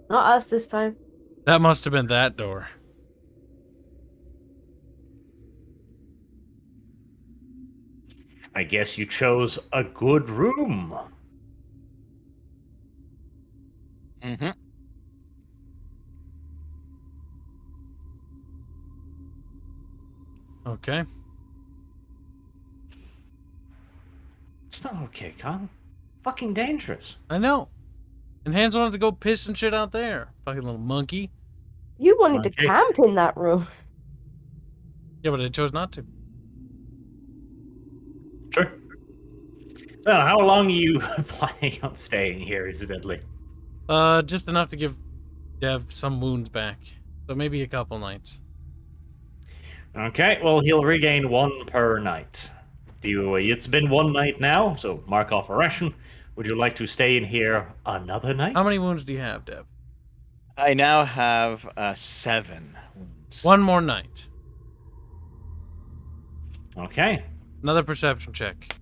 Not us this time. That must have been that door. I guess you chose a good room. Mm-hmm. Okay. It's not okay, Con. Fucking dangerous. I know. And Hans wanted to go piss and shit out there. Fucking little monkey. You wanted to Okay. camp in that room. Yeah, but I chose not to. Sure. So, how long are you planning on staying here, incidentally? Just enough to give Dev some wounds back. So maybe a couple nights. Okay, well, he'll regain 1 per night. It's been 1 night now, so mark off a ration. Would you like to stay in here another night? How many wounds do you have, Dev? I now have 7 wounds. One more night. Okay. Another perception check.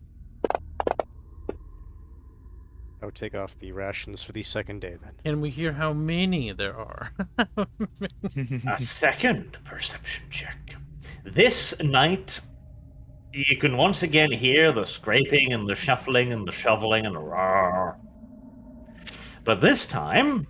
I would take off the rations for the second day then. Can we hear how many there are? A second perception check. This night, you can once again hear the scraping and the shuffling and the shoveling and the roar. But this time,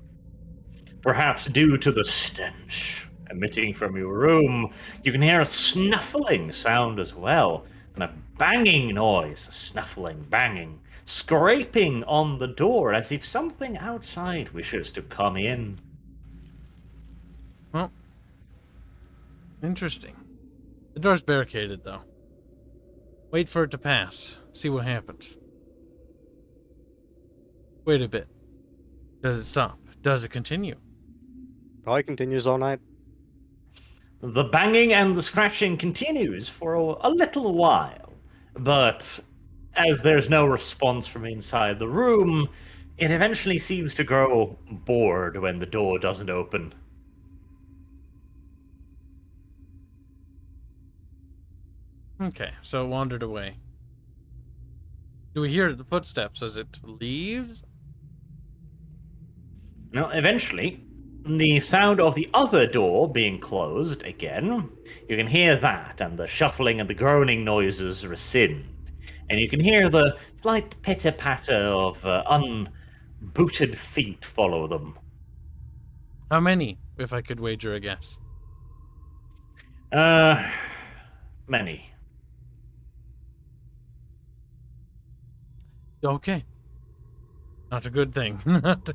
perhaps due to the stench emitting from your room, you can hear a snuffling sound as well, and a banging noise, a snuffling, banging, scraping on the door as if something outside wishes to come in. Well, interesting. The door's barricaded, though. Wait for it to pass. See what happens. Wait a bit. Does it stop? Does it continue? Probably continues all night. The banging and the scratching continues for a little while, but as there's no response from inside the room, it eventually seems to grow bored when the door doesn't open. Okay, so it wandered away. Do we hear the footsteps as it leaves? Now, eventually, the sound of the other door being closed again, you can hear that, and the shuffling and the groaning noises rescind. And you can hear the slight pitter-patter of unbooted feet follow them. How many, if I could wager a guess? Many. Okay. Not a good thing. Not a...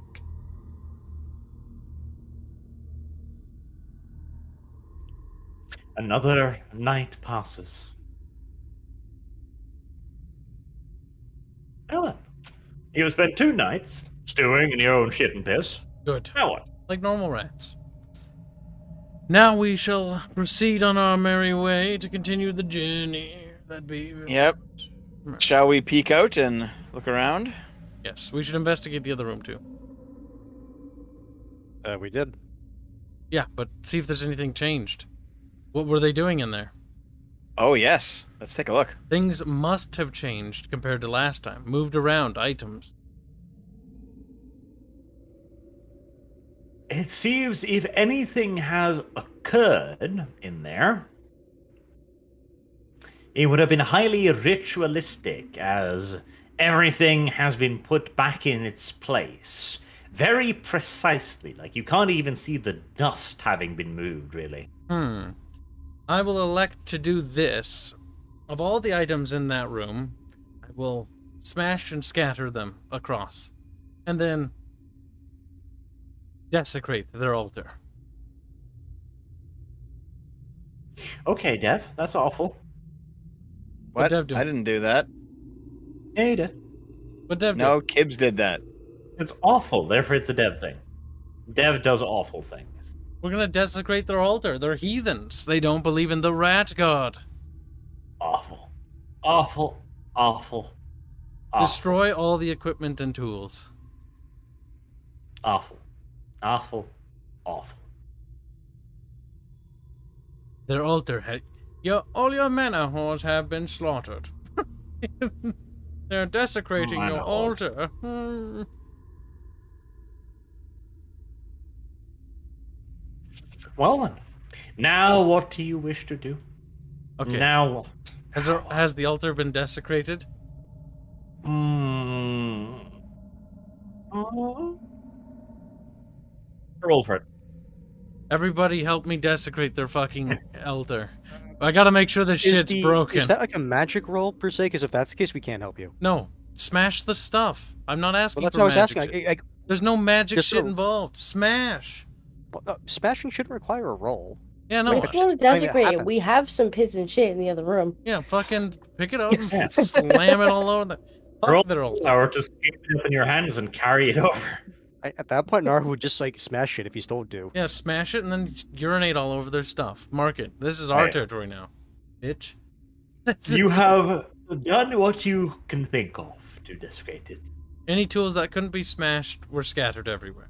Another night passes. Well then, you've spent 2 nights stewing in your own shit and piss. Good. Now what? Like normal rats. Now we shall proceed on our merry way to continue the journey. That'd be... Yep. Shall we peek out and look around? Yes, we should investigate the other room too. We did. Yeah, but see if there's anything changed. What were they doing in there? Oh, yes. Let's take a look. Things must have changed compared to last time. Moved around, items. It seems if anything has occurred in there, it would have been highly ritualistic, as everything has been put back in its place. Very precisely, like you can't even see the dust having been moved, really. I will elect to do this. Of all the items in that room, I will smash and scatter them across. And then desecrate their altar. Okay, Dev, that's awful. What'd What? Dev do? I didn't do that. Yeah, you did. But Dev No, did. Kibbs did that. It's awful, therefore it's a Dev thing. Dev does awful things. We're gonna desecrate their altar. They're heathens. They don't believe in the rat god. Awful. Awful. Awful. Awful. Destroy all the equipment and tools. Awful. Awful. Awful. Their altar all your mana whores have been slaughtered. They're desecrating your Mana whores. altar. Well then, now what do you wish to do? Okay. Now what? Has the altar been desecrated? Roll for it. Everybody help me desecrate their fucking altar. I gotta make sure this shit's broken. Is that like a magic roll per se? Because if that's the case, we can't help you. No. Smash the stuff. I'm not asking Well, that's for what I was magic asking. shit. There's no magic just shit a- involved. Smash. Smashing shouldn't require a roll. Yeah, But no. if you want to Just something that desecrate it, happens. we have some piss and shit in the other room. Yeah, fucking pick it up Yeah. and slam it all over the... Roll Fuck their altar. or just keep it up in your hands and carry it over. At that point, Naru would just like smash it if he's told to. Yeah, smash it and then urinate all over their stuff. Mark it. This is our Right. territory now. Bitch. You have done what you can think of to desecrate it. Any tools that couldn't be smashed were scattered everywhere.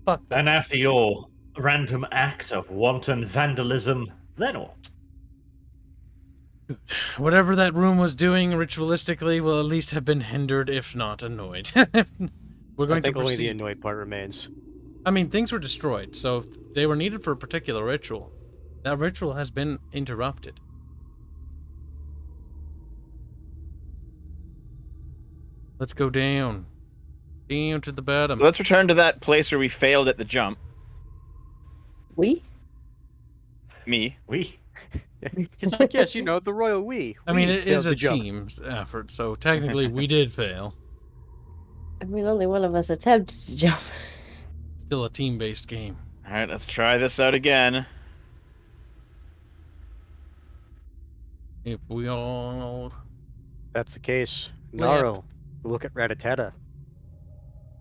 Fuck that. And after your random act of wanton vandalism, then what? Whatever that room was doing ritualistically will at least have been hindered, if not annoyed. We're going I think to only the proceed. annoyed part remains. I mean, things were destroyed, so if they were needed for a particular ritual. That ritual has been interrupted. Let's go down. Down to the bottom. So let's return to that place where we failed at the jump. We? Me. He's like, yes, you know, the royal we. I mean, We it failed is the a jump. team's effort, so technically we did fail. I mean, only one of us attempted to jump. Still a team-based game. All right, let's try this out again. If we all... That's the case. Lamp. Naru, look at Rattata.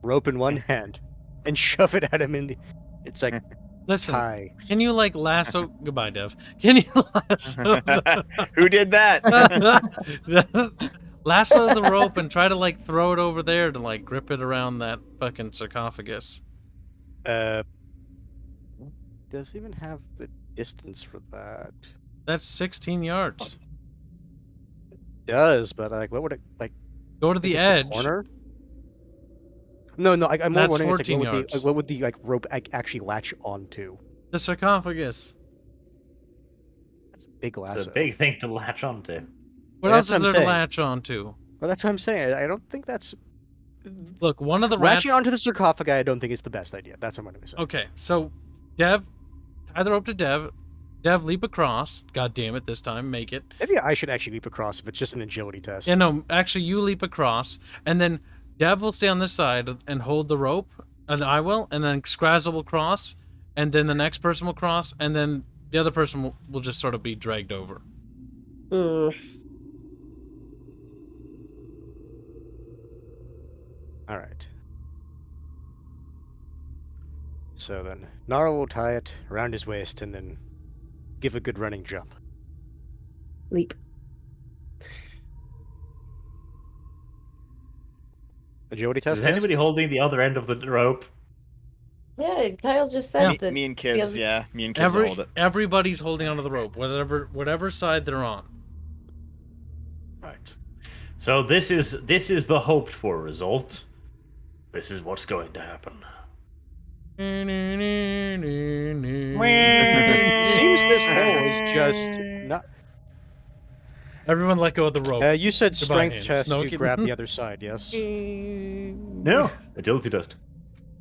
Rope in one hand, and shove it at him in the. It's like Listen, tie. can you, like, lasso... Goodbye, Dev. Can you lasso... Who did that? Lasso the rope and try to, like, throw it over there to, like, grip it around that fucking sarcophagus. Does even have the distance for that? That's 16 yards. does, but like, what would it like? Go to the just edge. corner? No, I'm more That's wondering like, 14 yards. what would the like rope actually latch onto? The sarcophagus. That's a big lasso. It's a big thing to latch onto. What Yeah, else that's is what I'm there to saying. latch onto? Well, that's what I'm saying. I don't think that's Look, one of the rats. latching onto the sarcophagi. I don't think is the best idea. That's what I'm going to say. Okay, so Dev, tie the rope to Dev. Dev, leap across. God damn it, this time, make it. Maybe I should actually leap across if it's just an agility test. Yeah, no, actually, you leap across, and then Dev will stay on this side and hold the rope, and I will, and then Scrazzle will cross, and then the next person will cross, and then the other person will just sort of be dragged over. Mm. All right. So then, Gnarl will tie it around his waist and then give a good running jump. Leap. Agility test. Is anybody holding the other end of the rope? Yeah, Kyle just said Yeah. that. Me and the Kibbs, other- yeah. Me and Kibbs will hold it. Everybody's holding onto the rope, whatever side they're on. Right. So this is the hoped for result. This is what's going to happen. Seems this hole is just not. Everyone let go of the rope. You said Goodbye, strength hands. test No to kidding. grab the other side. Yes. No, agility test.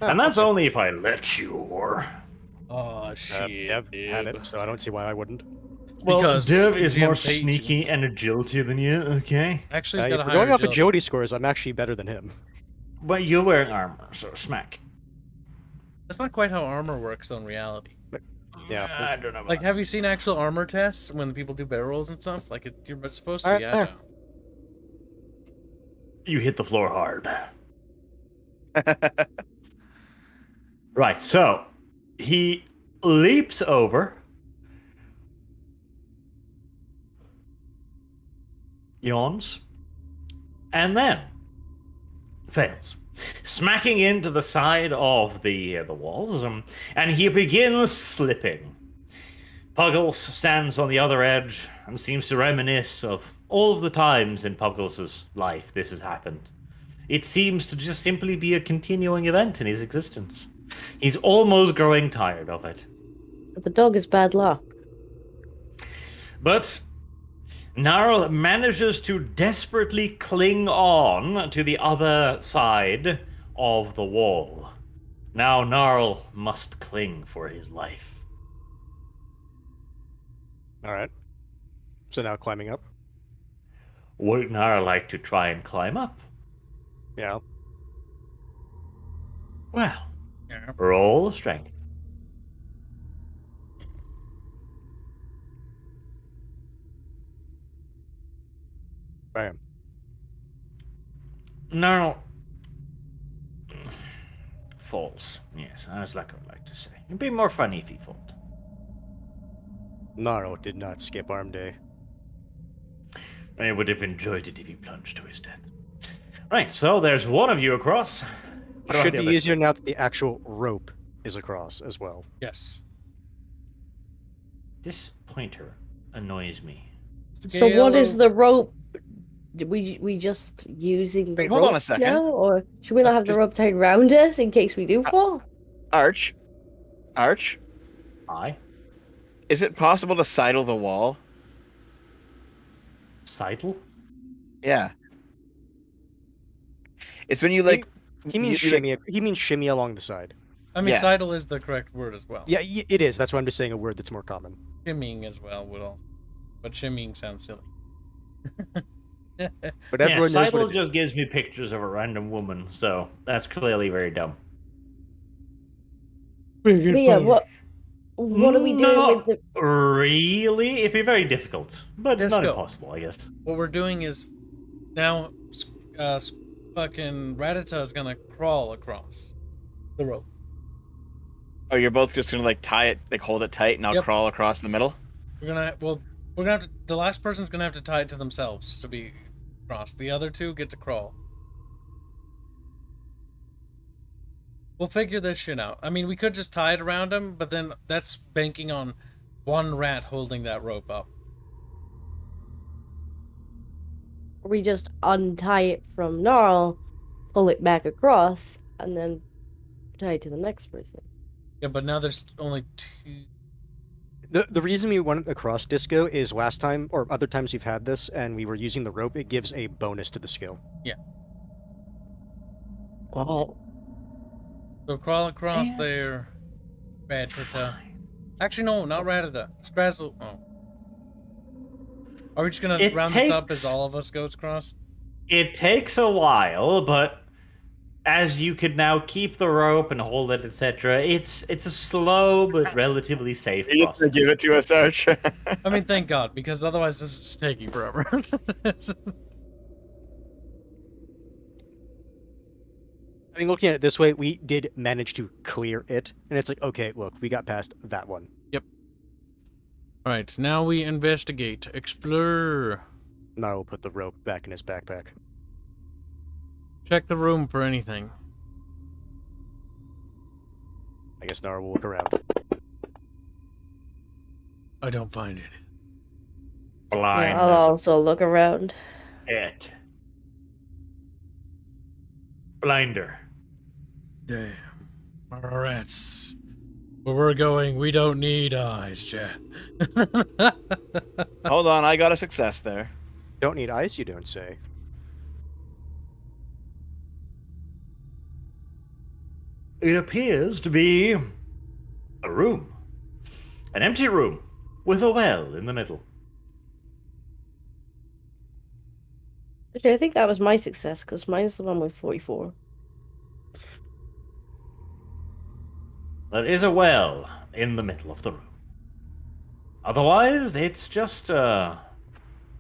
Oh, And that's okay. only if I let you, or... Oh shit. Dev had it, so I don't see why I wouldn't. Well, Because Dev is GM more paid you. sneaky and agility than you, okay? Actually, he's If got a we're higher going off agility. agility scores, I'm actually better than him. But you're wearing armor, so smack. That's not quite how armor works, though, in reality. Yeah. I don't know. Like, have you seen actual armor tests when people do barrel rolls and stuff? Like, you're supposed to be Are there? agile. You hit the floor hard. Right, so he leaps over, yawns, and then fails, smacking into the side of the walls, and he begins slipping. Puggles stands on the other edge and seems to reminisce of all of the times in Puggles' life this has happened. It seems to just simply be a continuing event in his existence. He's almost growing tired of it. The dog is bad luck. But Gnarl manages to desperately cling on to the other side of the wall. Now Gnarl must cling for his life. All right. So now climbing up. Would Gnarl like to try and climb up? Yeah. Well, Yeah. roll strength. Bam. Gnarl falls. Yes, as like I would like to say. It'd be more funny if he fought. Gnarl did not skip arm day. I would have enjoyed it if he plunged to his death. Right, so there's one of you across. What about Should the be other easier two? now that the actual rope is across as well. Yes. This pointer annoys me. So what is the rope? We just using the Wait, rope hold on a second. now, or should we not have the rope tied around us in case we do fall? Arch, Aye. is it possible to sidle the wall? Sidle? Yeah. It's when you like. He means you, like- shimmy. He means shimmy along the side. I mean, Yeah. sidle is the correct word as well. Yeah, it is. That's why I'm just saying a word that's more common. Shimmying as well would also. But shimmying sounds silly. But Yeah, everyone knows sidle what it just gives me pictures of a random woman, so that's clearly very dumb. But yeah, what are we doing No. with the? Really? It'd be very difficult, but Let's not go. impossible, I guess. What we're doing is now, fucking Ratata is gonna crawl across the rope. Oh, you're both just gonna like tie it, like hold it tight, and I'll Yep. crawl across the middle. We're gonna have to. The last person's gonna have to tie it to themselves to be across. The other two get to crawl. We'll figure this shit out. I mean, we could just tie it around him, but then that's banking on one rat holding that rope up. we just untie it from Gnarl, pull it back across, and then tie it to the next person. Yeah, but now there's only 2. The reason we went across disco is last time, or other times we've had this, and we were using the rope, it gives a bonus to the skill. Oh. So crawl across Yes. there, Ratata. Actually, no, not Ratata. Scrazzle. Oh. Are we just gonna It round this up takes- as all of us goes across? It takes a while, but as you could now keep the rope and hold it, etc., it's a slow but relatively safe You process. give it to us, Arch. I mean, thank God, because otherwise this is just taking forever. I mean, looking at it this way, we did manage to clear it, and it's like, okay, look, we got past that one. Alright, now we investigate. Explore. Now we'll put the rope back in his backpack. Check the room for anything. I guess Nara will look around. I don't find anything. Blind. Yeah, I'll also look around. It. Blinder. Damn. Rats. Where we're going, we don't need eyes, chat. Hold on, I got a success there. Don't need ice, you don't say. It appears to be a room. An empty room with a well in the middle. Actually, I think that was my success, because mine's the one with 44. There is a well in the middle of the room. Otherwise, it's just a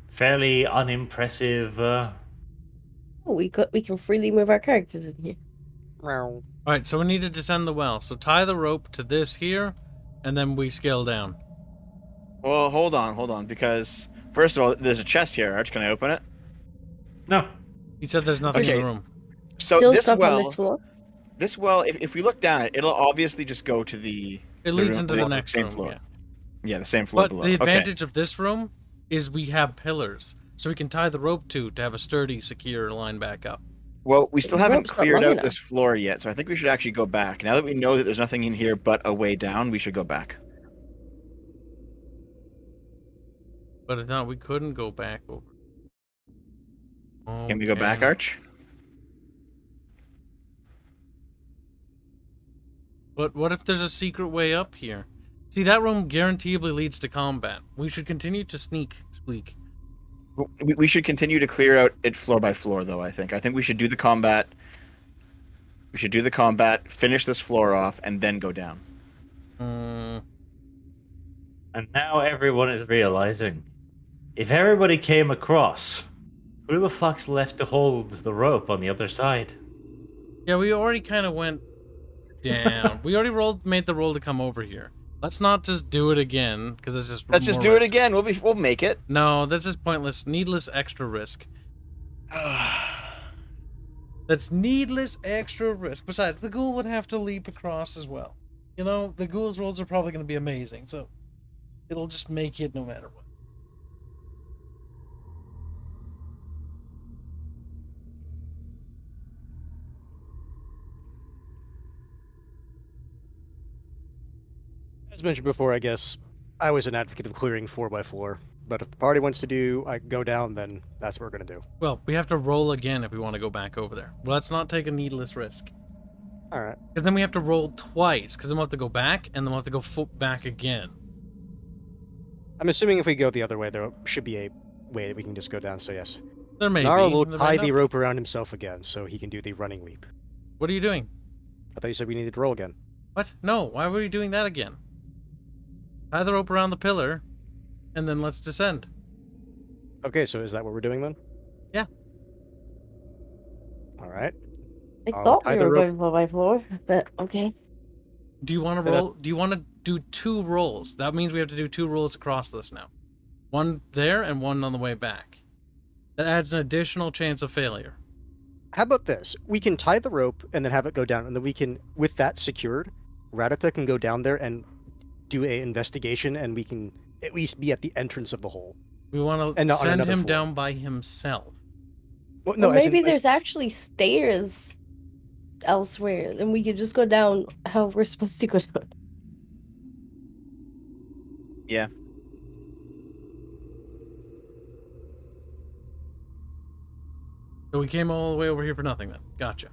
fairly unimpressive. Oh, we can freely move our characters in here. Alright, so we need to descend the well. So tie the rope to this here, and then we scale down. Well, hold on, because first of all, there's a chest here, Arch. Can I open it? No. He said there's nothing in Okay. the room. So Still this stuff on this well, floor? if we look down it, it'll obviously just go to the. It leads room- into the next same room, floor. yeah. Yeah, the same floor But below. the Okay. advantage of this room is we have pillars. So we can tie the rope to have a sturdy, secure line back up. Well, we still The haven't rope's not cleared long out enough. this floor yet, so I think we should actually go back. Now that we know that there's nothing in here but a way down, we should go back. But I thought we couldn't go back over. Can we go back, Okay. Arch? But what if there's a secret way up here? See, that room guaranteeably leads to combat. We should continue to sneak. We should continue to clear out it floor by floor, though. I think we should do the combat. We should do the combat, finish this floor off, and then go down. Mm, And now everyone is realizing if everybody came across, who the fuck's left to hold the rope on the other side? yeah, we already kind of went down. We already made the roll to come over here. Let's not just do it again, because it's just Let's just more do it risk. again. We'll make it. No, that's just pointless. Needless extra risk. That's needless extra risk. Besides, the ghoul would have to leap across as well. You know, the ghoul's rolls are probably going to be amazing, so it'll just make it no matter what. As mentioned before, I guess I was an advocate of clearing 4x4, but if the party wants to do go down, then that's what we're going to do. Well, we have to roll again if we want to go back over there. Let's not take a needless risk. All right. Because then we have to roll twice, because then we'll have to go back, and then we'll have to go back again. I'm assuming if we go the other way, there should be a way that we can just go down, so yes. There may Nara be. will There tie might the not. rope around himself again, so he can do the running leap. What are you doing? I thought you said we needed to roll again. What? No, why were you doing that again? Tie the rope around the pillar, and then let's descend. Okay, so is that what we're doing then? Yeah. All right. I I'll thought tie we the were rope- going 4x4, but okay. Do you want to Yeah, that- roll? Do you want to do 2 rolls? That means we have to do 2 rolls across this now. One there and one on the way back. That adds an additional chance of failure. How about this? We can tie the rope and then have it go down, and then we can, with that secured, Radata can go down there and do a investigation, and we can at least be at the entrance of the hole. We want to And not on send another him floor. down by himself. Well, no, Or as in, maybe there's actually stairs elsewhere, and we could just go down how we're supposed to go down. Yeah. So we came all the way over here for nothing then. Gotcha.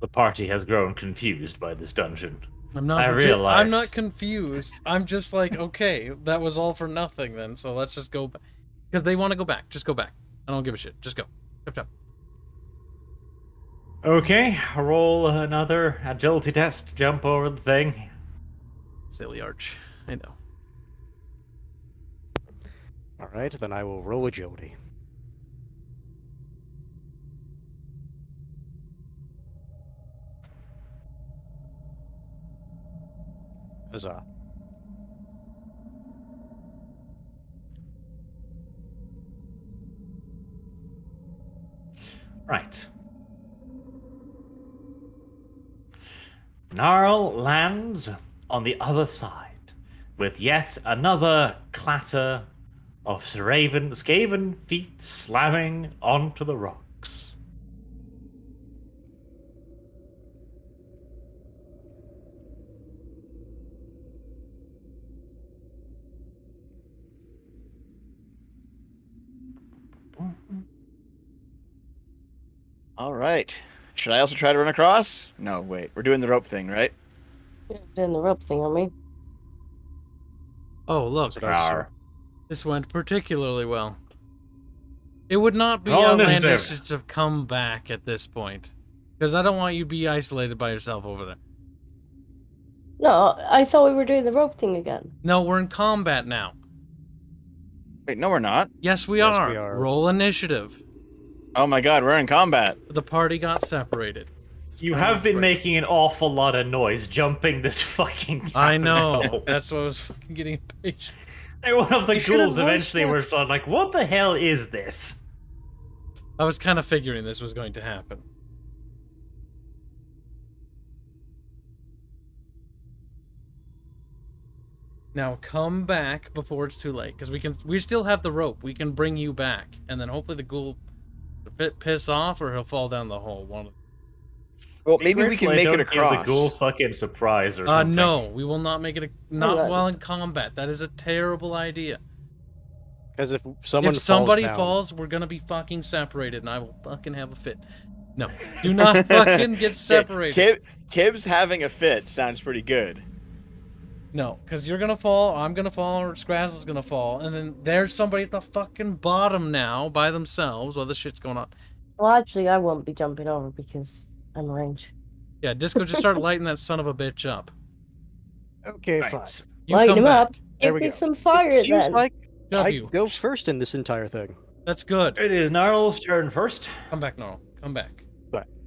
The party has grown confused by this dungeon. I'm not. I I'm realize. not confused. I'm just like, okay, that was all for nothing then. So let's just go back because they want to go back. Just go back. I don't give a shit. Just go. Chop chop. Okay, roll another agility test. Jump over the thing. Silly arch. I know. all right, then I will roll agility. Huzzah. Right. Gnarl lands on the other side with yet another clatter of Skaven feet slamming onto the rocks. All right. Should I also try to run across? No, wait. We're doing the rope thing, right? We're doing the rope thing, aren't we? Oh look, That's what I was Rawr. this went particularly well. It would not be Roll outlandish initiative. to come back at this point, because I don't want you to be isolated by yourself over there. No, I thought we were doing the rope thing again. No, we're in combat now. Wait, no, we're not. Yes, we Yes, are. we are. Roll initiative. Oh my god, we're in combat. The party got separated. You have been making an awful lot of noise jumping this fucking I cabin know. hole. That's what I was fucking getting impatient. Like, one of the You should have ghouls eventually voiced were like, what the hell is this? I was kind of figuring this was going to happen. Now come back before it's too late, because we still have the rope. We can bring you back, and then hopefully the ghoul will piss off, or he'll fall down the hole. One of Well, maybe we can Grateful I make it don't give across. the ghoul fucking surprise or something. no, we will not make it not Alright. while in combat. That is a terrible idea. Because if someone If somebody falls, down, falls, we're gonna be fucking separated, and I will fucking have a fit. No, do not fucking get separated. Kib's having a fit sounds pretty good. No, because you're gonna fall, I'm gonna fall, or Scrazzle's gonna fall, and then there's somebody at the fucking bottom now by themselves while this shit's going on. Well, actually, I won't be jumping over because I'm range. Yeah, Disco, just start lighting that son of a bitch up. okay, Right. fine. You Light come him back. up. There Give we me go. some fire It seems then. like Shove I you. go first in this entire thing. That's good. It is Gnarl's turn first. Come back, Gnarl. Come back.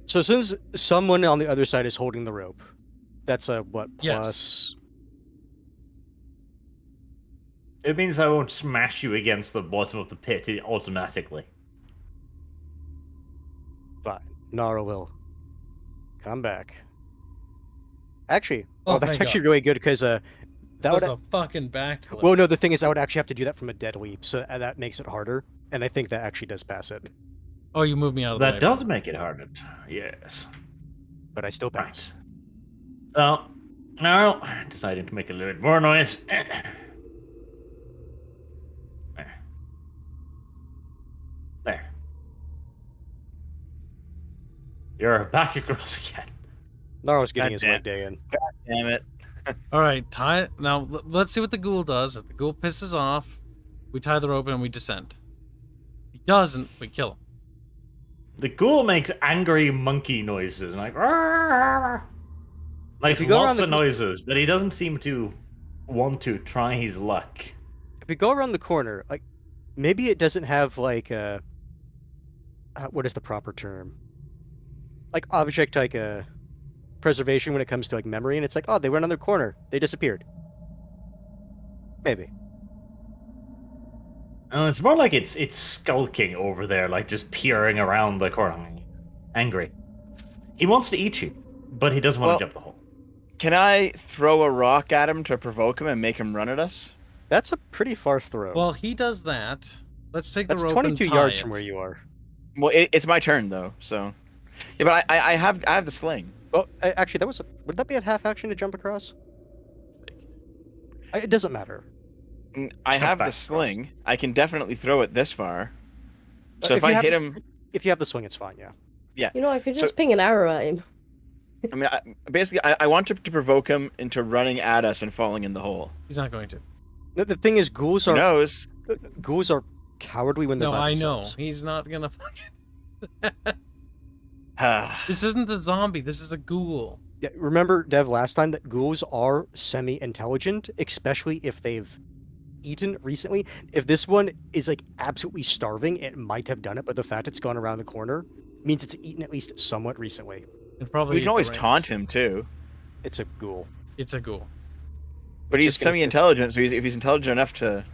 So since someone on the other side is holding the rope, that's a what Yes. plus? It means I won't smash you against the bottom of the pit automatically. Fine. Nara will come back. Actually, Oh, that's thank actually God. really good because That that was would. a fucking backflip. Well, no, the thing is, I would actually have to do that from a dead leap, so that makes it harder, and I think that actually does pass it, Oh, you moved me out of the way. That does make it harder. Yes. but I still pass. Right. So, Gnarl deciding to make a little bit more noise. There. You're back across again. Nara's getting his Goddamn. leg day in. Damn it. All right, tie it. Now, let's see what the ghoul does. If the ghoul pisses off, we tie the rope and we descend. If he doesn't, we kill him. The ghoul makes angry monkey noises, like If you go lots around of the noises, but he doesn't seem to want to try his luck. If we go around the corner, like maybe it doesn't have like a what is the proper term? Like object like a preservation when it comes to like memory, and it's like, oh, they went on their corner, they disappeared. Maybe. And it's more like it's skulking over there, like just peering around the corner, angry. He wants to eat you, but he doesn't want Well- to jump the hole. Can I throw a rock at him to provoke him and make him run at us? That's a pretty far throw. Well, he does that. Let's take that's the rope 22 and yards tie from it. where you are. Well, it's my turn though, so. Yeah, but I have the sling. Well, actually, that was. Would that be a half action to jump across? It doesn't matter. I Jump have the back sling. I can definitely throw it this far. So if you I have hit the- him, if you have the swing, it's fine. Yeah. You know, I could So- just ping an arrow at him. I mean, basically, I want to provoke him into running at us and falling in the hole. He's not going to. The thing is, ghouls Who are knows? cowardly when they're No, by I know. themselves. He's not gonna fucking. Ah, This isn't a zombie. This is a ghoul. Yeah, remember, Dev, last time that ghouls are semi-intelligent, especially if they've eaten recently. If this one is like absolutely starving, it might have done it, but the fact it's gone around the corner means it's eaten at least somewhat recently. It probably we ate can the always rings. taunt him too. It's a ghoul. It's a ghoul. But he's just gonna- semi-intelligent, so if he's intelligent enough to.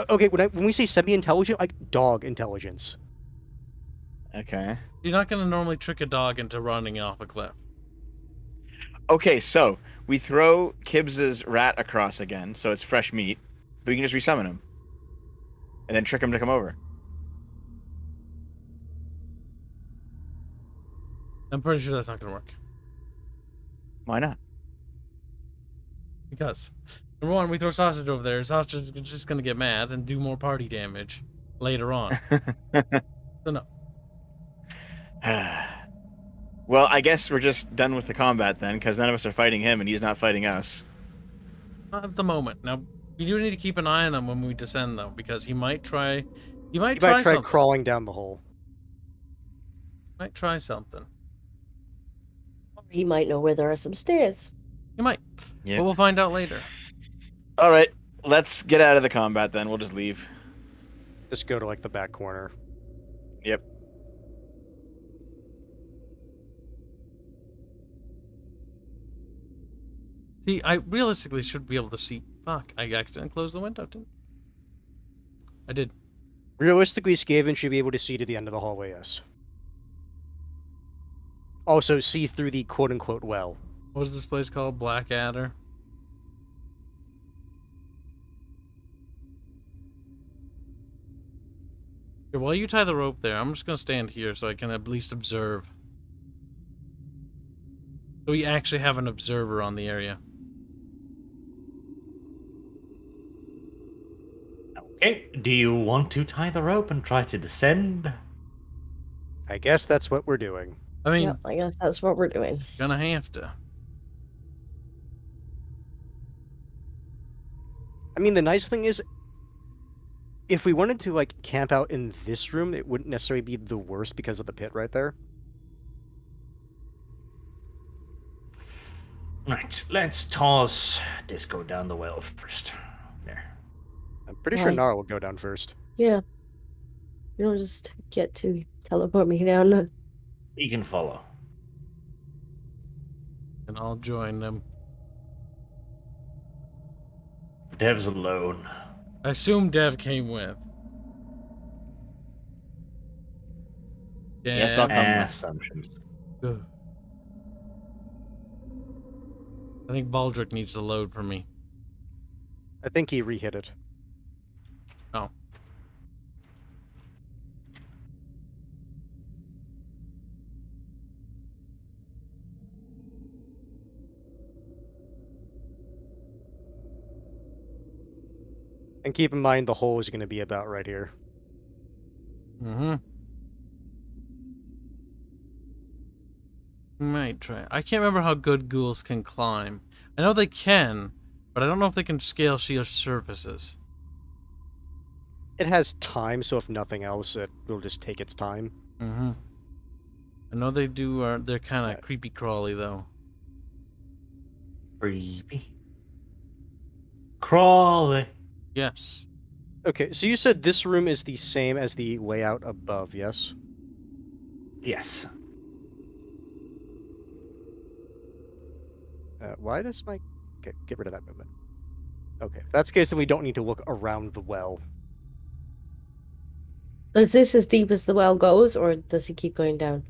Okay, when we say semi-intelligent, like dog intelligence. Okay. You're not gonna normally trick a dog into running off a cliff. Okay, so we throw Kibbs's rat across again, so it's fresh meat. But we can just resummon him, and then trick him to come over. I'm pretty sure that's not gonna work. Why not? Because, number one, we throw sausage over there. Sausage is just gonna get mad and do more party damage later on. So no. Well, I guess we're just done with the combat then, because none of us are fighting him, and he's not fighting us. Not at the moment. Now, we do need to keep an eye on him when we descend, though, because he might try. He might You try might try something. crawling down the hole. Might try something. He might know where there are some stairs. He might. Yeah. But we'll find out later. All right, let's get out of the combat then. We'll just leave. Just go to like the back corner. Yep. See, I realistically should be able to see. Fuck, I accidentally closed the window, didn't I? Did. Realistically, Skaven should be able to see to the end of the hallway, yes. Also, see through the quote-unquote well. What was this place called? Blackadder? Okay, while you tie the rope there, I'm just gonna stand here so I can at least observe. So we actually have an observer on the area. Okay, do you want to tie the rope and try to descend? I guess that's what we're doing. I mean, Yeah, I guess that's what we're doing. gonna have to. I mean, the nice thing is, if we wanted to, like, camp out in this room, it wouldn't necessarily be the worst because of the pit right there. Right, let's toss Disco down the well first. There. I'm pretty sure Right. Nara will go down first. Yeah. You'll just get to teleport me down. There. You can follow. And I'll join them. Dev's alone. I assume Dev came with. Yes, I'll come with. Assumptions. Ugh. I think Baldric needs to load for me. I think he re-hit it. Oh. And keep in mind, the hole is going to be about right here. Mm-hmm. Might try. I can't remember how good ghouls can climb. I know they can, but I don't know if they can scale sheer surfaces. It has time, so if nothing else, it will just take its time. Mm-hmm. I know they do. They're kind of creepy crawly though. Creepy. Crawly. Yes. Okay, so you said this room is the same as the way out above, yes? Yes. Why does my... Okay, get rid of that movement. Okay, if that's the case, then we don't need to look around the well. Is this as deep as the well goes, or does he keep going down?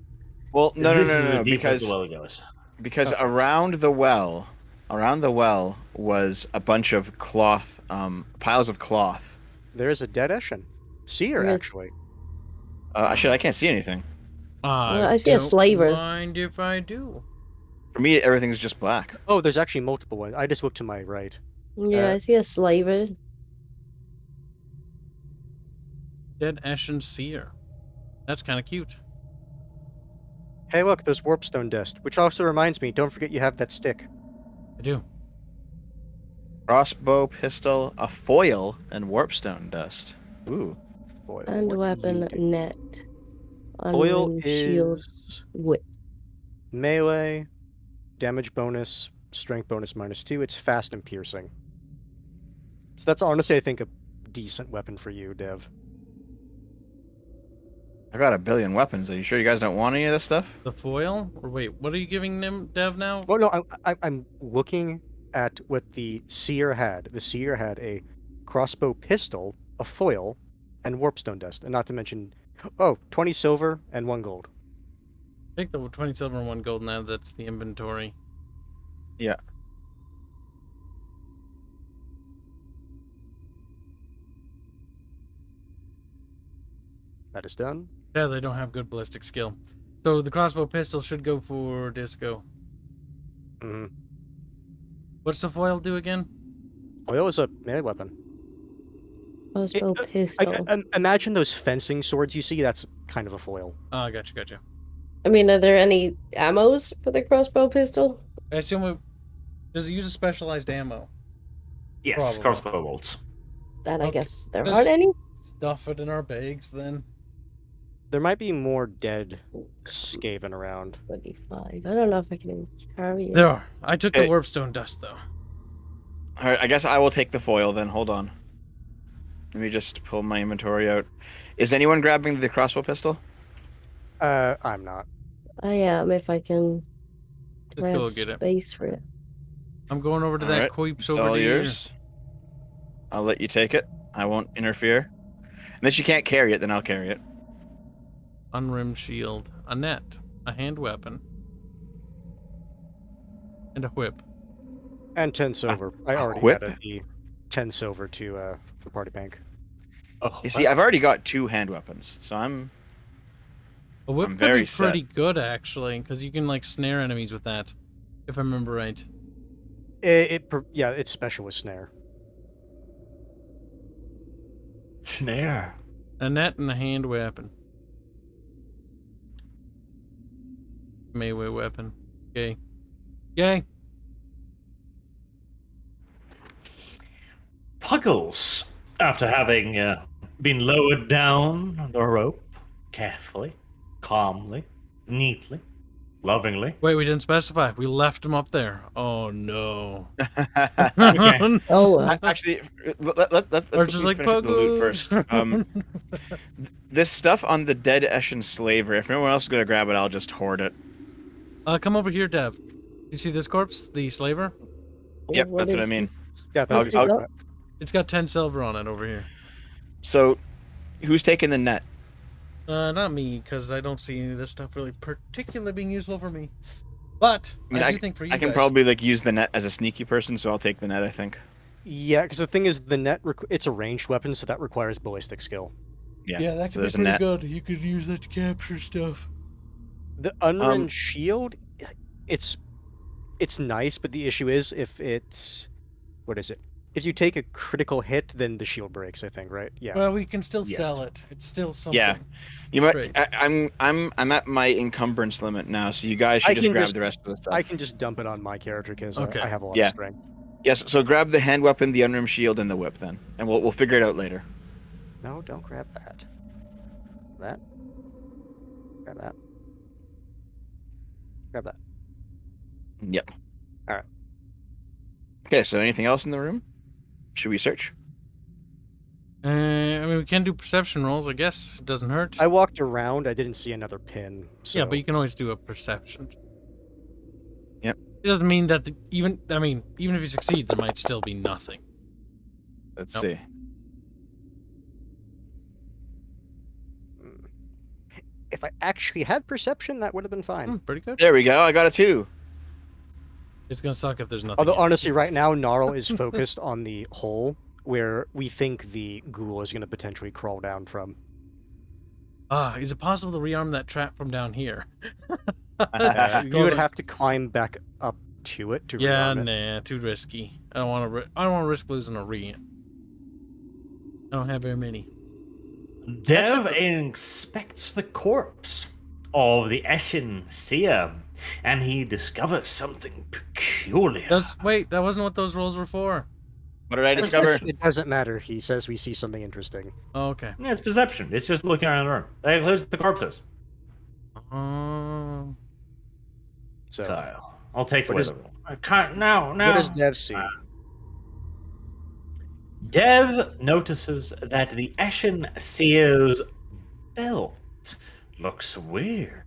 Well, no, This is as no, deep as because the well goes. because around the well around the well was a bunch of cloth, piles of cloth. There is a dead Eshin. Seer, There is- actually. Actually, I can't see anything. I see a don't slaver. mind if I do. For me, everything's just black. Oh, there's actually multiple ones. I just looked to my right. Yeah, I see a slaver. Dead Ashen Seer. That's kind of cute. Hey, look, there's warpstone dust, which also reminds me, don't forget you have that stick. I do. Crossbow, pistol, a foil, and warpstone dust. Ooh. Foil. And What weapon do you do? net. Foil Unwind shield is whip. melee, damage bonus, strength bonus -2. It's fast and piercing. So that's honestly, I think, a decent weapon for you, Dev. I got a billion weapons. Are you sure you guys don't want any of this stuff? The foil? Or wait, what are you giving them, Dev, now? Well, no, I'm looking at what the Seer had. The Seer had a crossbow pistol, a foil, and warpstone dust. And not to mention, 20 silver and 1 gold. Take the 20 silver and 1 gold now. That's the inventory. Yeah. That is done. Yeah, they don't have good ballistic skill. So the crossbow pistol should go for Disco. Mm-hmm. What's the foil do again? Foil is a melee weapon. Crossbow pistol. Imagine those fencing swords you see. That's kind of a foil. Ah, gotcha. I mean, are there any ammos for the crossbow pistol? I assume does it use a specialized ammo? Yes, Probably. crossbow bolts. Then I Okay. guess there Just- aren't any. Stuff it in our bags then. There might be more dead Skaven around. 25. I don't know if I can even carry it. There are. I took the Hey. warpstone dust though. All right, I guess I will take the foil then. Hold on. Let me just pull my inventory out. Is anyone grabbing the crossbow pistol? I'm not. I am if I can Just grab go get it. space for it. I'm going over to All that right, queeps it's over all there. yours. I'll let you take it. I won't interfere. Unless you can't carry it, then I'll carry it. Unrimmed shield, a net, a hand weapon, and a whip. And 10 silver. I already whip? added the 10 silver to the party bank. Oh, You see, I've already got 2 hand weapons, so I'm... A whip I'm could very be set. pretty good actually, because you can like snare enemies with that, if I remember right. Yeah, it's special with snare. snare. A net and a hand weapon. Melee weapon. Okay. Yay. Puggles, after having been lowered down the rope, carefully, calmly, neatly, lovingly. Wait, we didn't specify. We left him up there. Oh no. Okay. Oh, Actually, let's Or quickly just like finish up the loot Puggles. first. This stuff on the dead Eshin slavery, if anyone else is going to grab it, I'll just hoard it. Come over here, Dev. You see this corpse? The slaver? Yep, that's what I mean. Yeah, I'll- that's I'll- It's got 10 silver on it over here. So, who's taking the net? Not me, because I don't see any of this stuff really particularly being useful for me. But I mean, I do think for you I can guys. probably like use the net as a sneaky person, so I'll take the net, I think. Yeah, because the thing is, the net it's a ranged weapon, so that requires ballistic skill. Yeah, that so could there's be a pretty net. good. You could use that to capture stuff. The unrimmed shield, it's nice, but the issue is if it's if you take a critical hit, then the shield breaks. I think, right? Yeah. Well, we can still Yes. sell it. It's still something. Yeah. You might. Great. I'm at my encumbrance limit now, so you guys I should just can grab just- the rest of the stuff. I can just dump it on my character because Okay. I have a lot Yeah. of strength. Yes. So grab the hand weapon, the unrimmed shield, and the whip then, and we'll figure it out later. No, don't grab that. That. Grab that. Grab that. Yep. All right. Okay. So anything else in the room? Should we search? I mean, we can do perception rolls, I guess. It doesn't hurt. I walked around. I didn't see another pin. So. Yeah, but you can always do a perception. Yep. It doesn't mean that even if you succeed, there might still be nothing. Let's Nope. see. If I actually had perception, that would have been fine. Pretty good. There we go. I got a 2. It's gonna suck if there's nothing. Although in it. honestly, right now Gnarl is focused on the hole where we think the ghoul is going to potentially crawl down from. Is it possible to rearm that trap from down here? You would have to climb back up to it to Yeah, rearm it. nah, too risky. I don't want to. I don't want to risk losing a re. I don't have very many. Dev inspects the corpse of the Eshin seer, and he discovers something peculiar. Wait, that wasn't what those rolls were for. What did I discover? It doesn't matter. He says we see something interesting. Oh, okay. Yeah, it's perception. It's just looking around the room. That includes the corpses. So, Kyle, I'll take What away is- the roll. I can't. No. what does Dev see? Dev notices that the Eshin seer's belt looks weird.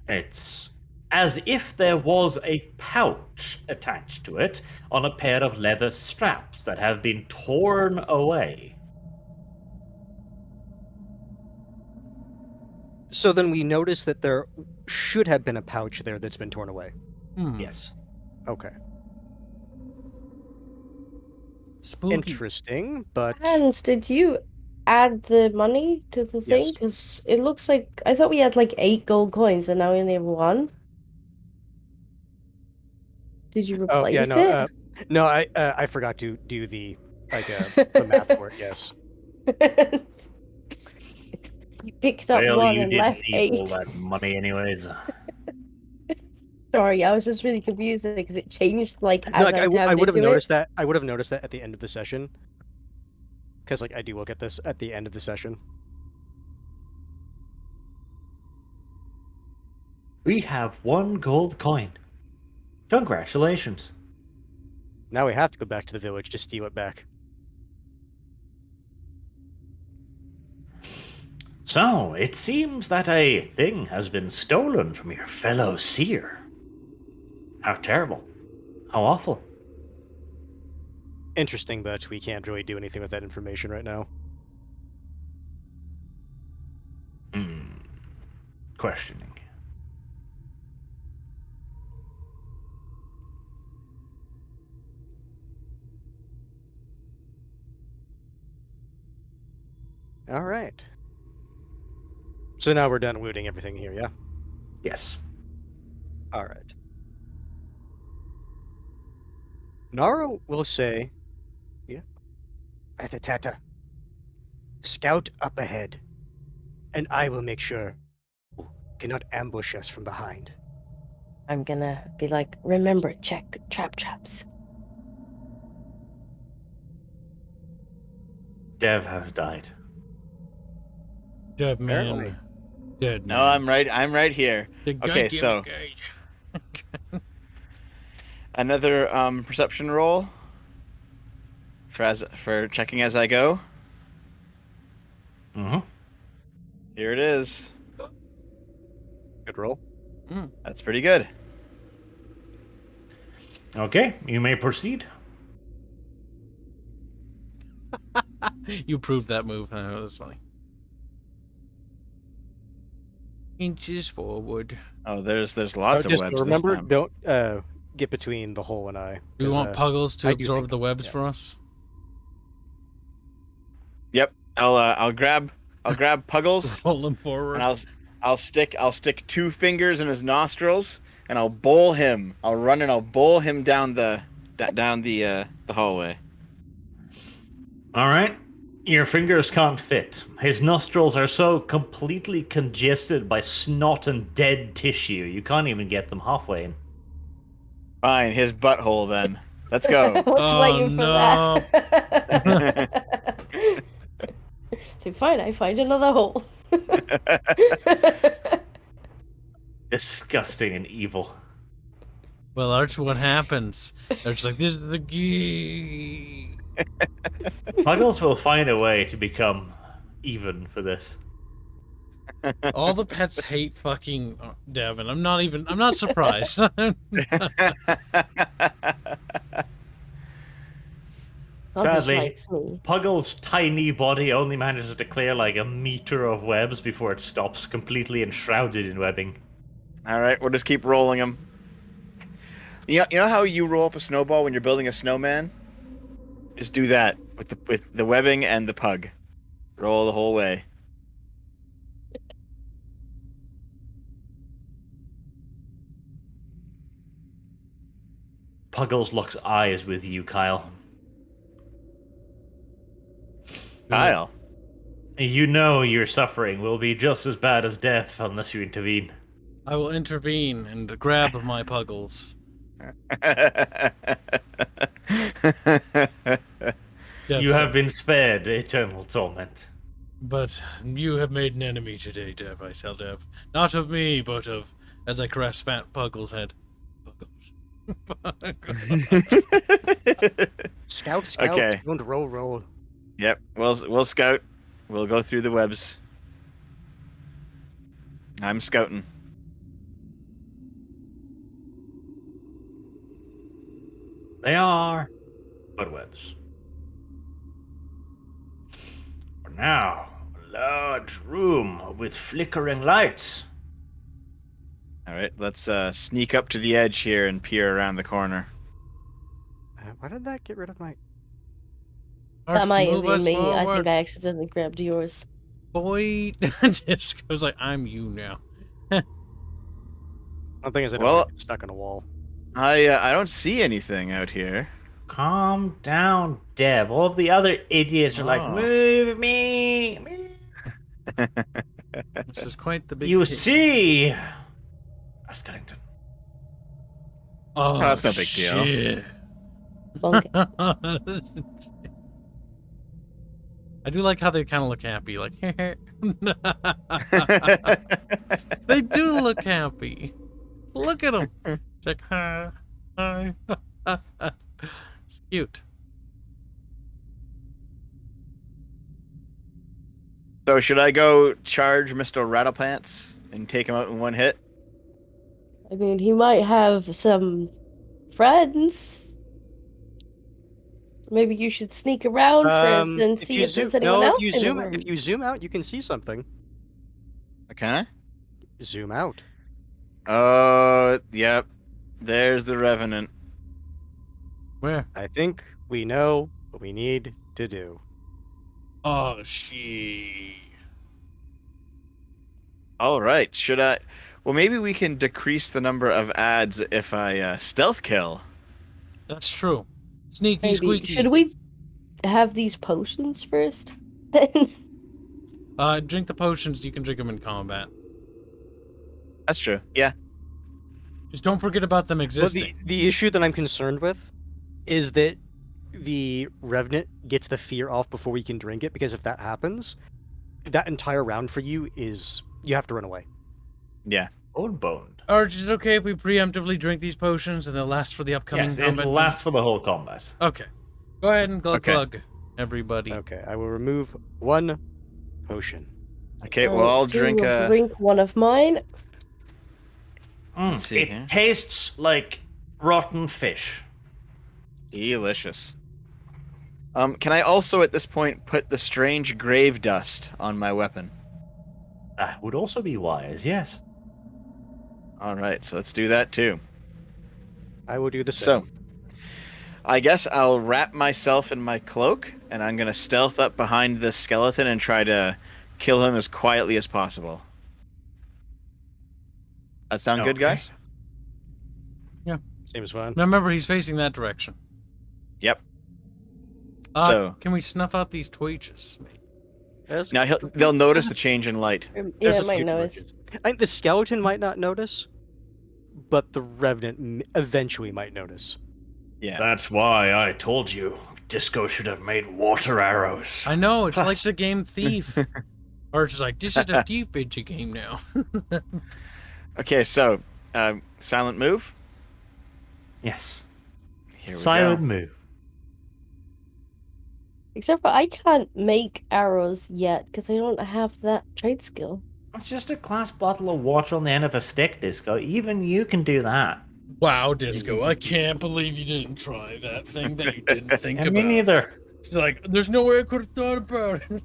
It's as if there was a pouch attached to it on a pair of leather straps that have been torn away. So then we notice that there should have been a pouch there that's been torn away. Yes. Okay. Spooky. Interesting, but Hans, did you add the money to the thing? Yes. Because it looks like I thought we had like 8 gold coins, and now we only have 1. Did you replace oh yeah, it? no, I forgot to do the the math for it. Yes. You picked up Well, 1 you and didn't left need 8. all that money anyways. Sorry, I was just really confused because it changed like No, as like I I would have tabbed into noticed that. I would have noticed that at the end of the session. Because like I do look at this at the end of the session. We have 1 gold coin. Congratulations. Now we have to go back to the village to steal it back. So, it seems that a thing has been stolen from your fellow seer. How terrible. How awful. Interesting, but we can't really do anything with that information right now. Questioning. All right. So now we're done looting everything here, yeah? Yes. All right. Naro will say, yeah, Atatata, scout up ahead, and I will make sure you cannot ambush us from behind. I'm gonna be like, remember, check traps. Dev has died. Dead man. Apparently. Dead man. No, I'm right here. Okay, so another perception roll for checking as I go. Mm-hmm. Here it is. Good roll. That's pretty good. Okay, you may proceed. You proved that move. That was funny. Inches forward. Oh, there's lots of just webs. remember, this time. don't get between the hole and I. Do you 'cause, want Puggles to I do absorb think- the webs yeah. for us? Yep. I'll grab Puggles Roll him forward. and I'll stick 2 fingers in his nostrils and I'll bowl him. I'll run and I'll bowl him down the hallway. All right. Your fingers can't fit. His nostrils are so completely congested by snot and dead tissue, you can't even get them halfway in. Fine, his butthole then. Let's go. I was Oh, waiting for no. that. So fine, I find another hole. Disgusting and evil. Well, Arch, what happens? Arch's like, this is the key. Puggles will find a way to become even for this. All the pets hate fucking Devin. I'm not surprised. Sausage Sadly, likes me. Puggles' tiny body only manages to clear like a meter of webs before it stops, completely enshrouded in webbing. All right, we'll just keep rolling him. You know how you roll up a snowball when you're building a snowman? Just do that with the webbing and the pug. Roll the whole way. Puggles locks eyes with you, Kyle. Kyle. You know your suffering will be just as bad as death unless you intervene. I will intervene and grab my puggles. You have been spared eternal torment. But you have made an enemy today, Dev, I tell Dev. Not of me, but of, as I caress Fat Puggle's head. Puggles. Scout. Okay. Don't roll. Yep, we'll scout. We'll go through the webs. I'm scouting. They are but webs. For now, a large room with flickering lights. All right, let's sneak up to the edge here and peer around the corner. Why did that get rid of my... That might have Move us been me. I forward. think I accidentally grabbed yours. Boy, Disco's like, I'm you now. One thing is I don't Well- want to get stuck on a wall. I don't see anything out here. Calm down, Dev. All of the other idiots are like, Oh. move me. This is quite the big You hit. see, Skellington. Oh, that's no big deal. shit. Bunk. I do like how they kind of look happy, like, they do look happy. Look at them. It's like, hi. It's cute. So should I go charge Mr. Rattlepants and take him out in one hit? I mean, he might have some friends. Maybe you should sneak around first and see if there's anyone else in the room. If you zoom out, you can see something. Okay. Zoom out. Oh, yep. There's the Revenant. Where? I think we know what we need to do. Oh, she. All right. Should I? Well, maybe we can decrease the number of ads if I stealth kill. That's true. Sneaky Maybe. squeaky. Should we have these potions first? Drink the potions. You can drink them in combat. That's true. Yeah. Just don't forget about them Well, existing. the issue that I'm concerned with is that the Revenant gets the fear off before we can drink it, because if that happens, that entire round for you is you have to run away. Yeah. Boned. Arch, is it okay if we preemptively drink these potions and they'll last for the upcoming Yes, combat? it'll last for the whole combat. Okay. Go ahead and glug Okay. glug, everybody. Okay, I will remove one potion. Okay. Well, I'll drink a. drink one of mine. Let's see It here. tastes like rotten fish. Delicious. Can I also at this point put the strange grave dust on my weapon? That would also be wise, yes. All right, so let's do that too. I will do the So, same. I guess I'll wrap myself in my cloak, and I'm gonna stealth up behind this skeleton and try to kill him as quietly as possible. That sound good, Okay. guys? Seems fine. Now remember, he's facing that direction. Yep. So, can we snuff out these twitches? Yes. Now they'll notice the change in light. Yeah, There's I a might few notice. torches. I think the skeleton might not notice, but the Revenant eventually might notice. Yeah. That's why I told you Disco should have made water arrows. I know, it's like the game Thief. Arch is like, this is a Thief video game now. Okay, so silent move. Yes. Here we Silent go. move. Except for I can't make arrows yet because I don't have that trade skill. It's just a glass bottle of water on the end of a stick, Disco. Even you can do that. Wow, Disco, I can't believe you didn't try that thing that you didn't think And about. me neither. She's like, there's no way I could have thought about it.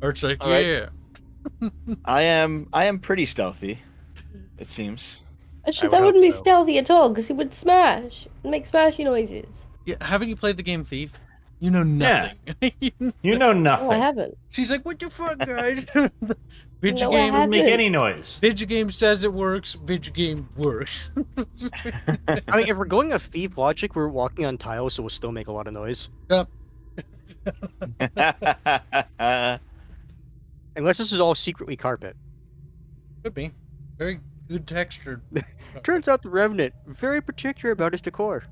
Arch's like, All right. yeah. I am pretty stealthy, it seems. Actually, would that wouldn't be hope so. stealthy at all, because he would smash and make smashy noises. Yeah, haven't you played the game Thief? You know nothing. You know Oh, I nothing. haven't. She's like, what the fuck, guys? Video No, I game. Doesn't make haven't. any noise. Video game says it works. Video game works. I mean, if we're going a thief logic, we're walking on tiles, so we'll still make a lot of noise. Yep. Unless this is all secretly carpet. Could be. Very good textured. Turns out the Revenant, very particular about his decor.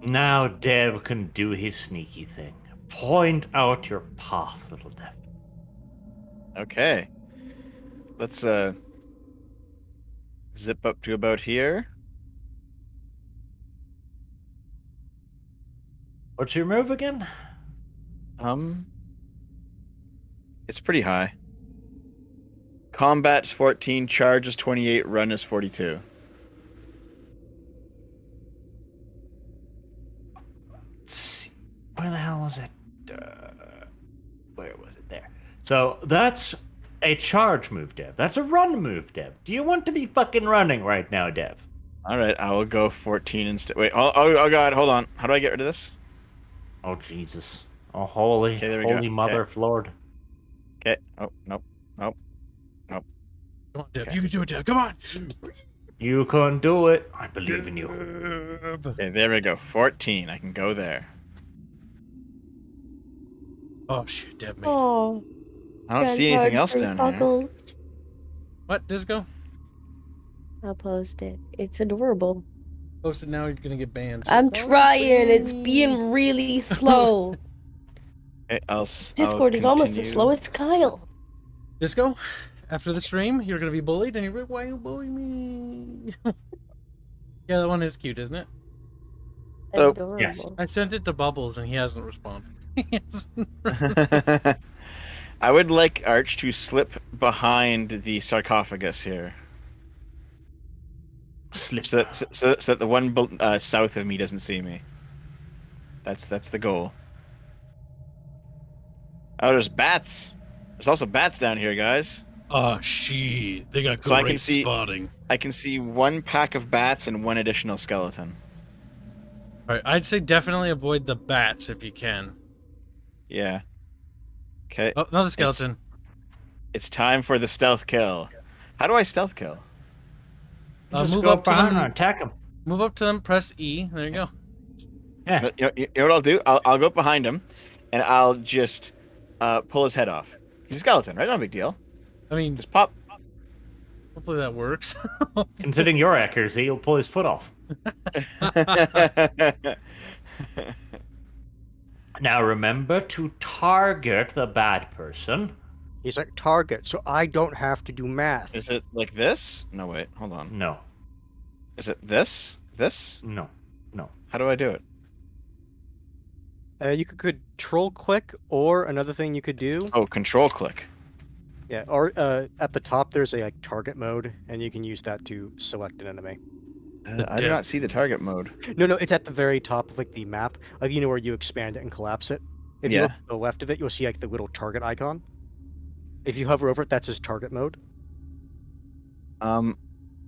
Now Deb can do his sneaky thing. Point out your path, little Deb. Okay. Let's zip up to about here. What's your move again? It's pretty high. Combat's 14, charge is 28, run is 42. Where the hell was it? Where was it? There. So that's a charge move, Dev. That's a run move, Dev. Do you want to be fucking running right now, Dev? All right, I will go 14 instead. Wait, oh god, hold on. How do I get rid of this? Oh Jesus! Oh holy, Okay, there we go. holy mother of Lord! Okay. Oh, nope. Nope. Come on, Deb. Okay. You can do it, Deb. Come on. You can do it. I believe in you. Okay, there we go. 14. I can go there. Oh shit, Deb made it. Oh. I don't see anything else down here. here. What, Disco? I'll post it. It's adorable. Post it now, you're gonna get banned. I'm trying. It's being really slow. Okay, I'll Discord is almost as continue. slow as Kyle. Disco, after the stream, you're gonna be bullied, and you're like, why you bully me? Yeah, that one is cute, isn't it? Oh, Adorable. yes. I sent it to Bubbles, and he hasn't responded. I would like Arch to slip behind the sarcophagus here. Slip. So that the one south of me doesn't see me. That's the goal. Oh, there's bats. There's also bats down here, guys. Oh, shit. They got So I great can see- spotting. I can see one pack of bats and one additional skeleton. Alright, I'd say definitely avoid the bats if you can. Yeah. Okay. Oh, another skeleton. It's time for the stealth kill. How do I stealth kill? Just Move go up to behind them. and attack him. Move up to them, press E. There you go. Yeah. You know what I'll do? I'll go up behind him, and I'll just pull his head off. He's a skeleton, right? Not a big deal. I mean, Just pop. hopefully that works. Considering your accuracy, you'll pull his foot off. Now remember to target the bad person. He's like, target, so I don't have to do math. Is it like this? No, wait. Hold on. No, Is it this? This? no, no. How do I do it? You could control click, or another thing you could do. Oh, control click. Yeah, or at the top there's a like target mode, and you can use that to select an enemy. I do not see the target mode. No, it's at the very top of like the map, like you know where you expand it and collapse it. If you Yeah. look to the left of it, you'll see like the little target icon. If you hover over it, that's his target mode. I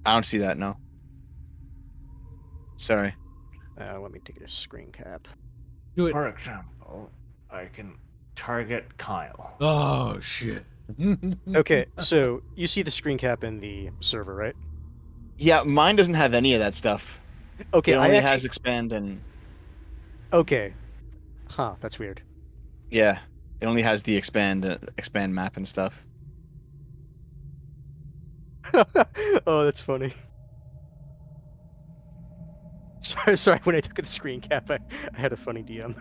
don't see that. No. Sorry. Let me take a screen cap. Do it. For example, I can target Kyle. Oh, shit. Okay, so you see the screen cap in the server, right? Yeah, mine doesn't have any of that stuff. Okay, It only I has actually... expand and Okay. Huh, that's weird. yeah, it only has the expand map and stuff. Oh, that's funny. Sorry, when I took the screen cap, I had a funny DM.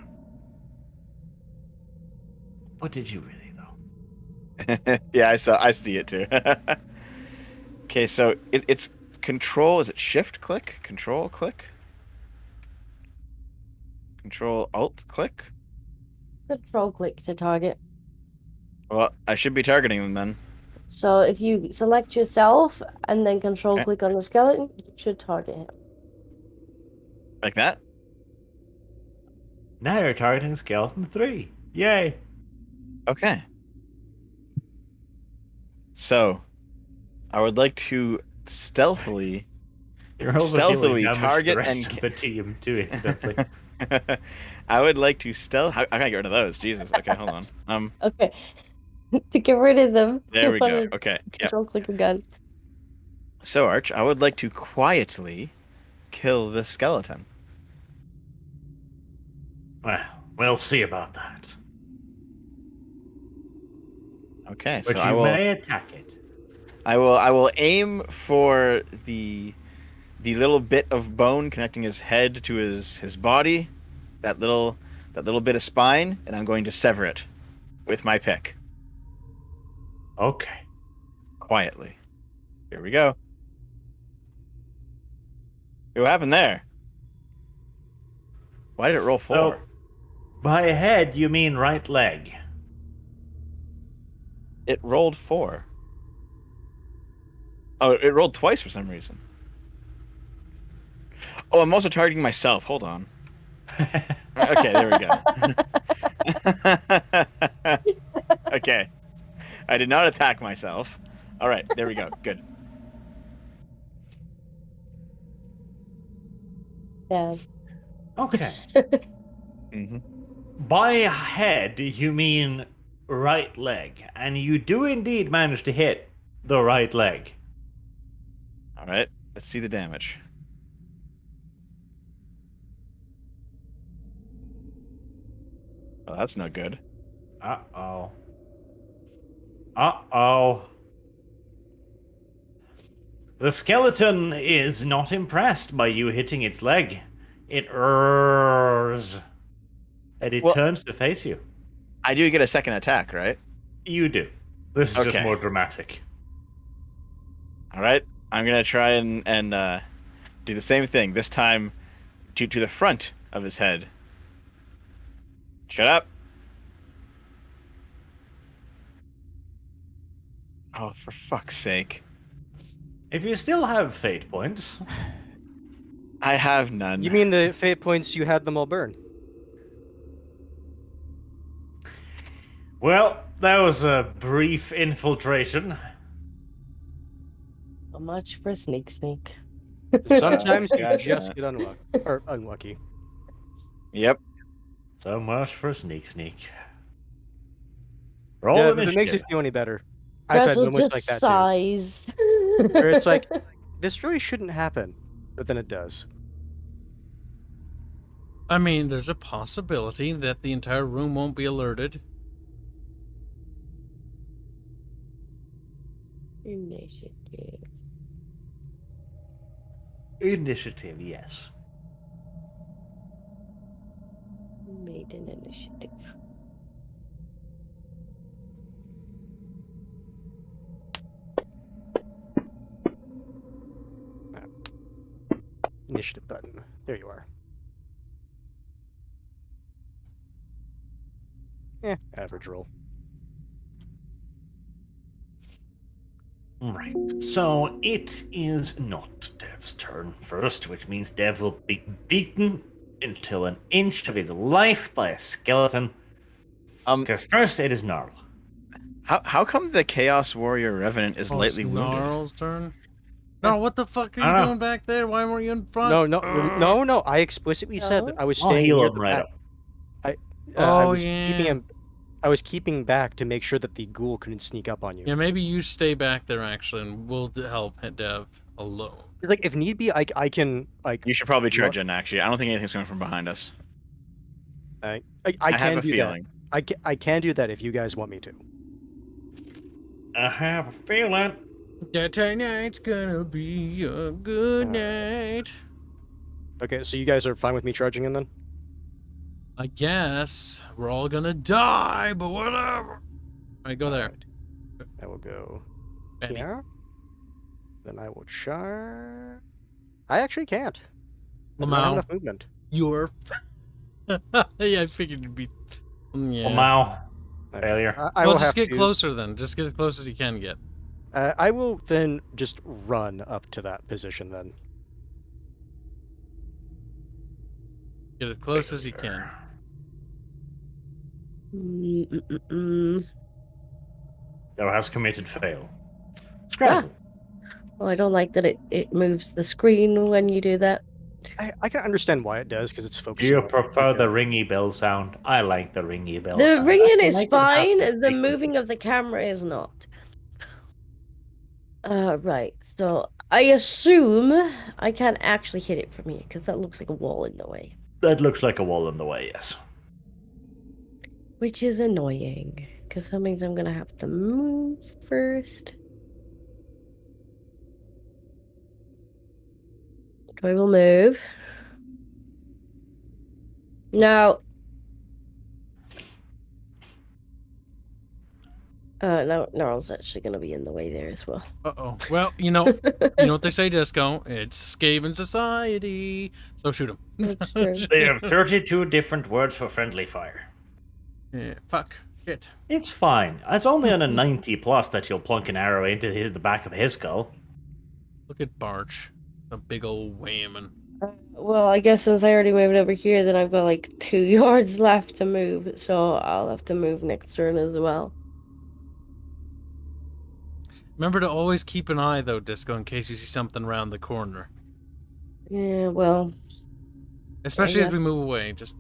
What did you really though? Yeah, I see it too. Okay, so it's control. Is it shift click? Control click. Control alt click. Control click to target. Well, I should be targeting them then. So if you select yourself and then control Okay. click on the skeleton, you should target him. Like that. Now you're targeting Skeleton 3. Yay! Okay. So, I would like to stealthily You're overdoing Stealthily damage to target the rest and of the team too, incidentally. I would like to stealth. I gotta get rid of those. Jesus. Okay, hold on. Okay. To get rid of them. There we go. Okay. Yeah. Control click again. So, Arch, I would like to quietly kill the skeleton. Well, we'll see about that. Okay. But So you may attack it. I will aim for the little bit of bone connecting his head to his body, that little bit of spine, and I'm going to sever it with my pick. Okay. Quietly. Here we go. What happened there? Why did it roll 4? So, by head, you mean right leg. It rolled 4. Oh, it rolled twice for some reason. Oh, I'm also targeting myself. Hold on. Okay, there we go. Okay. I did not attack myself. All right, there we go. Good. Yeah. Okay. Mm-hmm. By head, you mean right leg, and you do indeed manage to hit the right leg. All right, let's see the damage. Oh, that's no good. Uh-oh. Uh-oh. The skeleton is not impressed by you hitting its leg. It roars. And it Well- turns to face you. I do get a second attack, right? You do. This is just Okay. more dramatic. All right, I'm gonna try and do the same thing. This time, to the front of his head. Shut up. Oh, for fuck's sake! If you still have fate points, I have none. You mean the fate points you had them all burn? well, that was a brief infiltration. So much for sneak. Sometimes you Gotcha. just get unlucky. Yep. So much for sneak. Roll Yeah, but if it initiative. makes you feel any better. I've had Dressel moments just like that too. sighs. Where it's like, this really shouldn't happen, but then it does. I mean, there's a possibility that the entire room won't be alerted. Initiative. Initiative, yes. Made an initiative. Initiative button. There you are. Average roll. Right. So it is not Dev's turn first, which means Dev will be beaten until an inch of his life by a skeleton. Because first it is Gnarl. How come the Chaos Warrior Revenant is lightly wounded? Gnarl's turn. No, what the fuck are I you don't doing back there? Why weren't you in front? No. I explicitly said that I was I'll staying heal near him the right back. up. I Oh, was yeah. keeping him. I was keeping back to make sure that the ghoul couldn't sneak up on you. Yeah, maybe you stay back there actually, and we'll help Dev alone. Like if need be, I can like You should probably charge in. Actually, I don't think anything's coming from behind us. I I can have a do feeling. that. I can do that if you guys want me to. I have a feeling. That tonight's gonna be a good night. Okay, so you guys are fine with me charging in then? I guess we're all gonna die, but whatever. All right, go there. Alright. I will go Benny. here. Then I will charge. I actually can't. I don't have Lamau, enough movement. you're. Yeah, I figured you'd be. Yeah. Well, now, Okay. failure. I Well, will just have get to, closer then. Just get as close as you can get. I will then just run up to that position then. Get as close as you can. Thou hast committed fail. Scrazzle. Well, I don't like that it moves the screen when you do that. I can understand why it does, because it's Do focusing. you on prefer the camera. ringy bell sound? I like the ringy bell The sound. ringing I is like it half fine. the The frequency. moving of the camera is not. Right. So I assume I can't actually hit it from here because that looks like a wall in the way, That looks like a wall in the way, yes. which is annoying because that means I'm gonna have to move first. I will move. Now. No, Gnarl's actually gonna be in the way there as well. Uh-oh. Well, you know what they say, Disco? It's Skaven society. So shoot him. That's true. They have 32 different words for friendly fire. Yeah, fuck. Shit. It's fine. It's only on a 90 plus that you'll plunk an arrow into the back of his skull. Look at Barch. A big old whammon. Well, I guess since I already moved over here, then I've got like 2 yards left to move, so I'll have to move next turn as well. Remember to always keep an eye, though, Disco, in case you see something around the corner. Yeah, well, Especially as we guess. move away. Just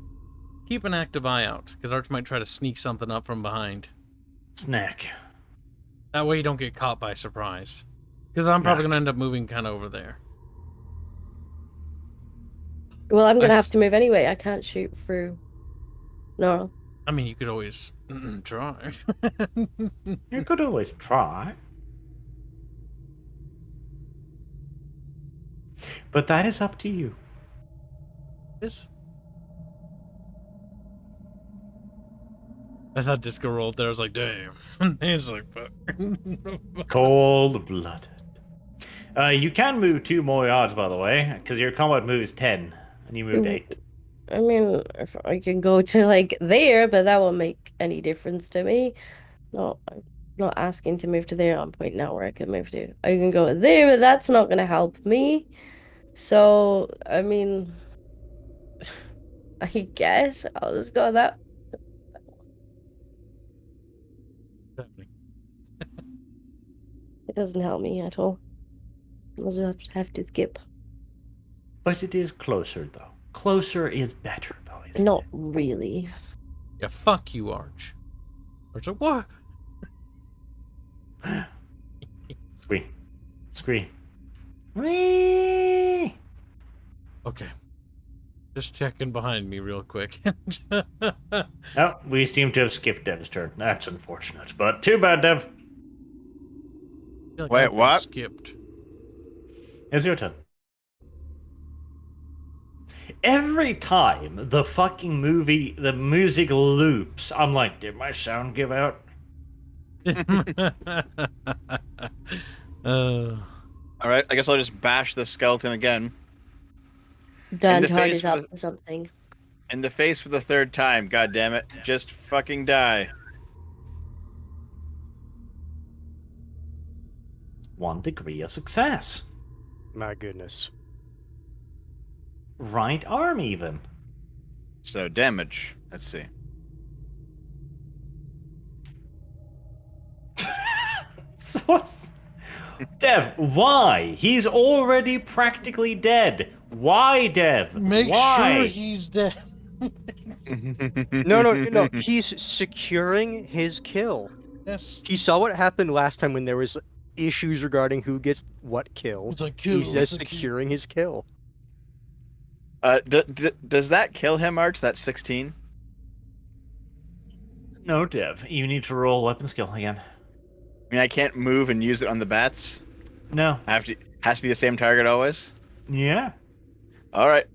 keep an active eye out, because Arch might try to sneak something up from behind. Snack. That way you don't get caught by surprise. Because I'm probably going to end up moving kind of over there. well, I'm gonna have to move anyway. I can't shoot through Gnarl. I mean, you could always try. You could always try. But that is up to you. Yes. I thought Disco rolled there. I was like, damn. He's like, fuck. Cold-blooded. You can move 2 more yards, by the way, because your combat move is 10, and you moved 8. I mean, if I can go to like there, but that won't make any difference to me. No, I'm not asking to move to there. I'm pointing out where I can move to. I can go there, but that's not gonna help me. So, I mean, I guess I'll just go that. It doesn't help me at all. I'll just have to skip. But it is closer, though. Closer is better, though, isn't Not it? really. Yeah, fuck you, Arch. Arch like, what? Screen. Screen. Whee! Okay. Just checking behind me real quick. Oh, we seem to have skipped Dev's turn. That's unfortunate, but too bad, Dev. Feel like Wait, I've been what? Skipped. It's your turn. Every time the fucking the music loops, I'm like, did my sound give out? All right, I guess I'll just bash the skeleton again. Dan the Tart face is up with- to something. In the face for the 3rd time. God damn it! Just fucking die. 1 degree of success. My goodness. Right arm, even. So damage. Let's see. Dev, why? He's already practically dead. Why, Dev? Make why? sure he's dead. No. He's securing his kill. Yes. He saw what happened last time when there was issues regarding who gets what kill. It's like, He's kill, just secure. securing his kill. Does that kill him, Arch? That 16? No, Dev. You need to roll weapon skill again. I mean, I can't move and use it on the bats. No. Has to be the same target always. Yeah. All right,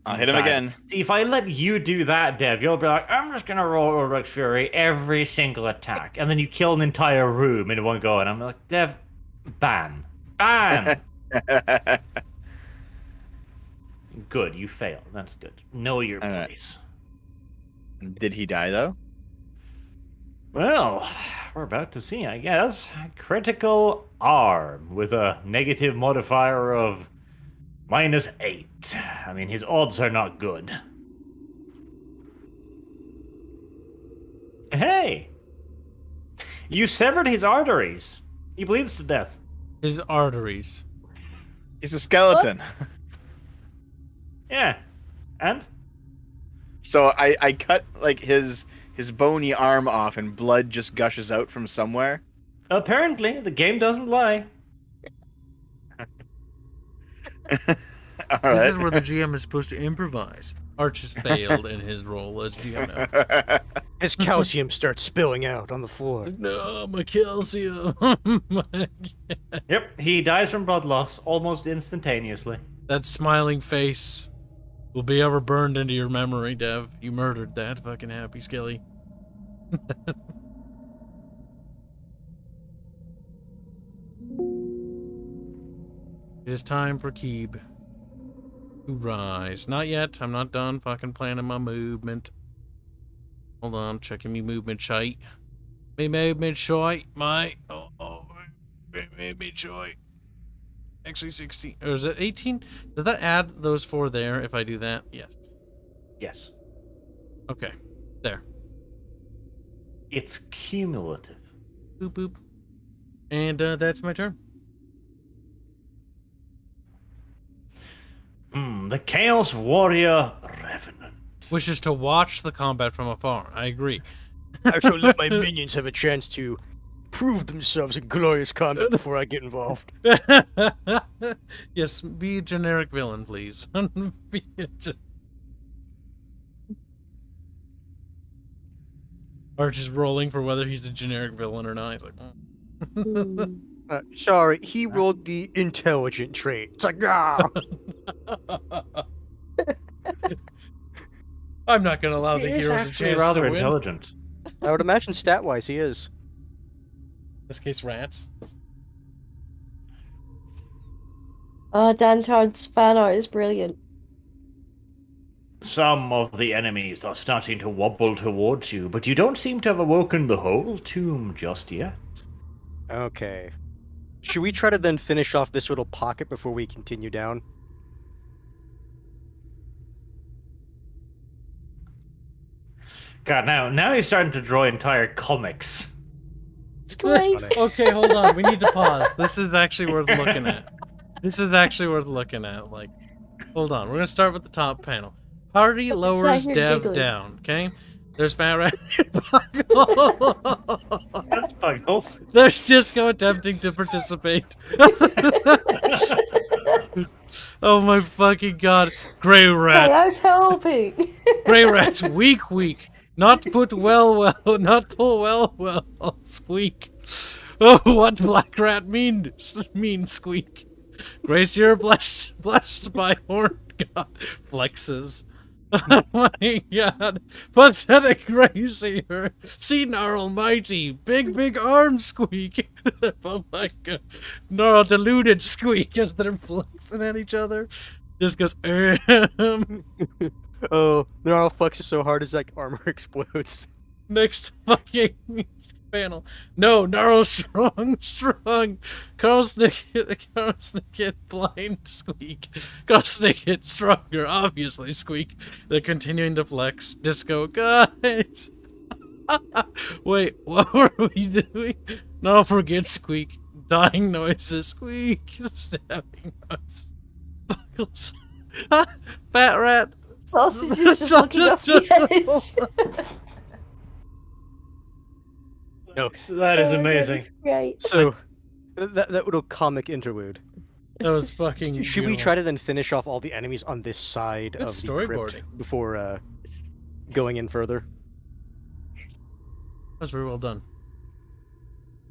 I'll hit him Fine. again. See, if I let you do that, Dev, you'll be like, I'm just gonna roll Urbex Fury every single attack, and then you kill an entire room in one go, and I'm like, Dev, ban. Good, you failed. That's good. Know your All right. place. Did he die though? Well, we're about to see, I guess. Critical arm with a negative modifier of -8. I mean, his odds are not good. Hey! You severed his arteries. He bleeds to death. His arteries. He's a skeleton. Yeah. And? So I cut like his bony arm off, and blood just gushes out from somewhere. Apparently, the game doesn't lie. All This right. is where the GM is supposed to improvise. Arch has failed in his role as GM now. His calcium starts spilling out on the floor. No, my calcium. Yep, he dies from blood loss almost instantaneously. That smiling face will be ever burned into your memory, Dev. You murdered that fucking happy Skelly. It is time for Keeb to rise. Not yet. I'm not done fucking planning my movement. Hold on, checking me movement shite. Me movement shite, mate. Movement shite. Actually 16, or is it 18? Does that add those 4 there if I do that? Yes. Yes. Okay. There. It's cumulative. Boop boop. And that's my turn. The Chaos Warrior Revenant. Wishes to watch the combat from afar. I agree. I shall let my minions have a chance to prove themselves in glorious combat before I get involved. Yes, be a generic villain, please. Be a Arch is rolling for whether he's a generic villain or not. He's like, Sorry, he rolled the intelligent trait. It's like, ah! I'm not going to allow the He is heroes a actually chance rather to win. intelligent. I would imagine stat-wise he is. In this case, rats. Oh, Danton's fan art is brilliant. Some of the enemies are starting to wobble towards you, but you don't seem to have awoken the whole tomb just yet. Okay. Should we try to then finish off this little pocket before we continue down? God, now he's starting to draw entire comics. It's great. Funny. Okay, hold on. We need to pause. This is actually worth looking at. This is actually worth looking at. Like, hold on. We're going to start with the top panel. Party lowers here Dev giggling. down, okay? There's Fat Rat. That's Buggles. There's Disco attempting to participate. Oh my fucking god. Grey Hey, Rat. I was helping. Grey Rat's weak. Not put well, not pull well, squeak. Oh, what Black Rat mean, squeak. Gracier blessed by horn god flexes. Oh my god. Pathetic Gracier. See Gnarl mighty. Big arm squeak. Oh my god. Gnarl deluded squeak as they're flexing at each other. Just goes, Oh, they're all flexing so hard his like armor explodes. Next fucking panel. No, Gnarl strong. Carl Snicket blind squeak. Carl Snicket stronger, obviously squeak. They're continuing to flex. Disco, guys. Wait, what were we doing? No, forget squeak. Dying noises, squeak. Stabbing noises. Buckles. Fat Rat. Sausage is just looking off the edge. No, that is Oh my God, amazing. it's great. So, that little comic interlude. That was fucking Should we beautiful. try to then finish off all the enemies on this side Good of the storyboarding. crypt before going in further? That was very well done.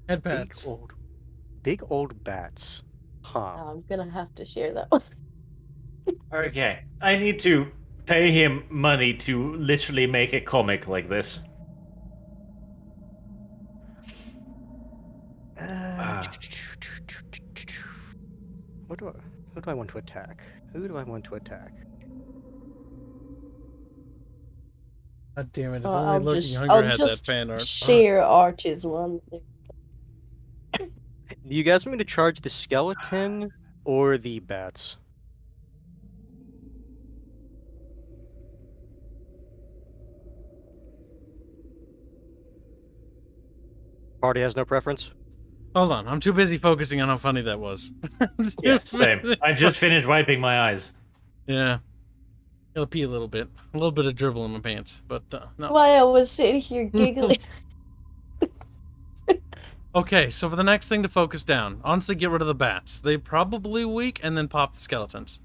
Head pats. Big old bats. Huh. I'm gonna have to share that one. Okay, I need to pay him money to literally make a comic like this. Who do I want to attack? Who do I want to attack? God damn it! If I'll only Looking just- Hunger I'll had just that fan art. Share Arch's one. Do you guys want me to charge the skeleton or the bats? Party has no preference? Hold on, I'm too busy focusing on how funny that was. Yeah, same. I just finished wiping my eyes. Yeah. It'll pee a little bit of dribble in my pants, but no. Why I was sitting here giggling. Okay, so for the next thing to focus down, honestly, get rid of the bats. They probably weak, and then pop the skeletons.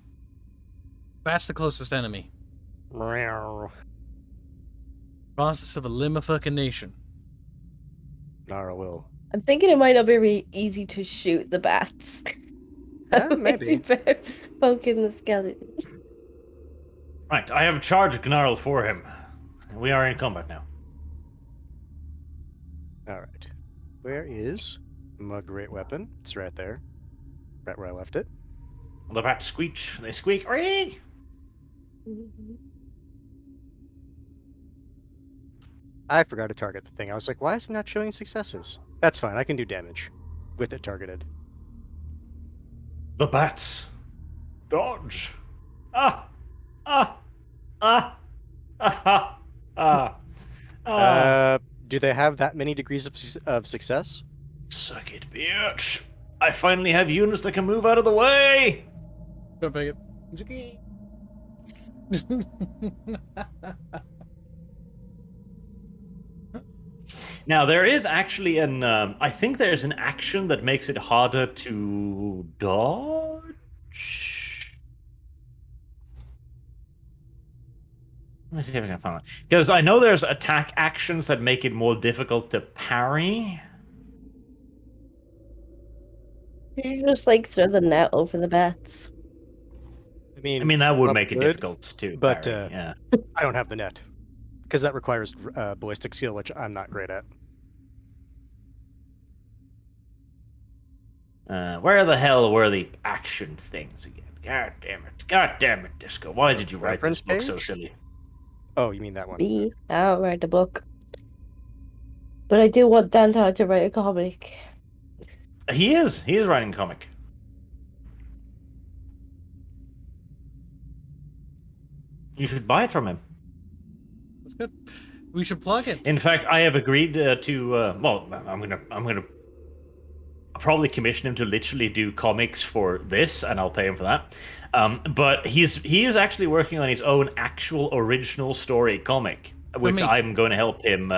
Bats the closest enemy. Meow. Process of a limification. Nara will. I'm thinking it might not be very easy to shoot the bats. Maybe. Poking the skeleton. Right, I have charged Gnarl for him. We are in combat now. All right. Where is my great weapon? It's right there. Right where I left it. The bats screech. They squeak. Ree! I forgot to target the thing. I was like, why is it not showing successes? That's fine. I can do damage with it targeted. The bats. Dodge. Ah! Ah! Ah! Ah! Ah! Ah! Do they have that many degrees of success? Suck it, bitch. I finally have units that can move out of the way. Go pick it. Now, there is actually an... I think there's an action that makes it harder to dodge. Let me see if I can find it. Because I know there's attack actions that make it more difficult to parry. You just like throw the net over the bats. I mean, that would not make it good, difficult too. but parry, yeah. I don't have the net because that requires ballistic seal, which I'm not great at. Where the hell were the action things again? God damn it, Disco. Why did you write this book so page? silly? Oh, you mean that one? Me, I don't write the book. But I do want Dante to write a comic. He is writing a comic. You should buy it from him. That's good. We should plug it. In fact, I have agreed to. Well, I'm gonna probably commission him to literally do comics for this, and I'll pay him for that. But he is actually working on his own actual original story comic, which I'm going to help him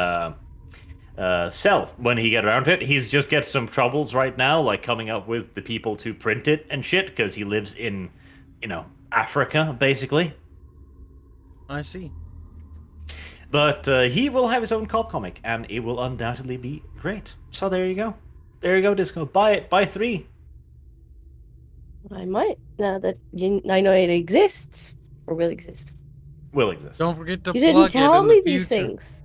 sell when he get around to it. He's just got some troubles right now, like coming up with the people to print it and shit, because he lives in, Africa, basically. I see. But he will have his own cop comic, and it will undoubtedly be great. So there you go. There you go, Disco. Buy it. Buy 3. I might, now that I know it exists. Or will exist. Will exist. Don't forget to You plug didn't tell it in me the these future. things.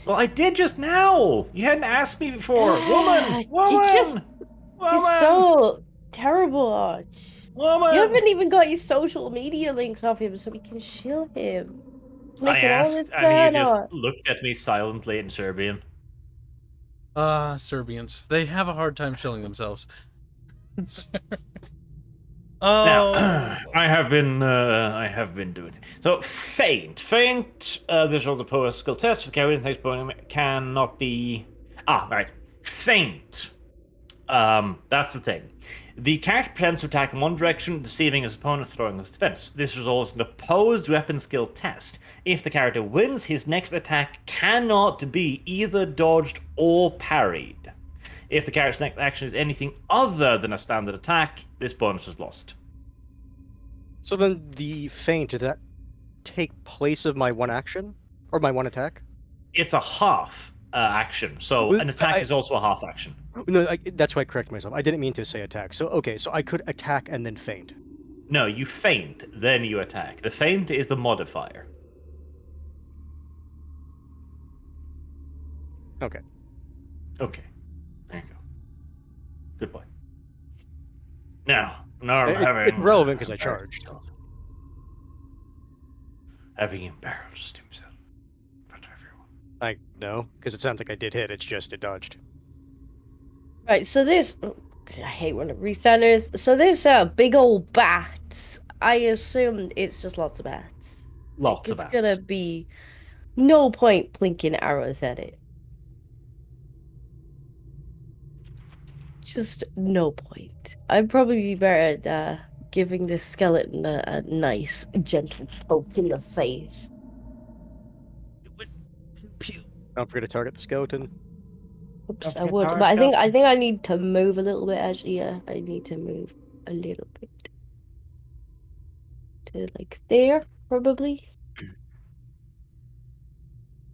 Well, I did just now. You hadn't asked me before. Woman! You're so terrible, Arch. Woman! You haven't even got your social media links off him so we can shill him. I Making all asked, this and he bad just art. looked at me silently in Serbian. Serbians. They have a hard time shilling themselves. Now, I have been doing it. So, feint. This was a poetical test for the character's next poem cannot be... right. Feint. That's the thing. The character pretends to attack in one direction, deceiving his opponent, throwing his defense. This results in an opposed weapon skill test. If the character wins, his next attack cannot be either dodged or parried. If the character's next action is anything other than a standard attack, this bonus is lost. So then the feint, did that take place of my one action? Or my one attack? It's a half action, so Well, an attack is also a half action. No, that's why I correct myself. I didn't mean to say attack. So, okay, so I could attack and then feint. No, you feint, then you attack. The feint is the modifier. Okay. Okay. There you go. Good boy. Now I'm having... It's relevant because I charged. Having embarrassed himself in front of everyone. I know, because it sounds like I did hit. It's just it dodged. Right, so this... I hate when it recenters. So this big old bat, I assume it's just lots of bats. Lots of bats. It's gonna be no point blinking arrows at it. just no point. I'd probably be better at giving this skeleton a nice, gentle poke in the face. Don't forget to target the skeleton. Oops, Don't I forget would, our but I think skeleton. I need to move a little bit. Actually, yeah, I need to move a little bit to like there, probably.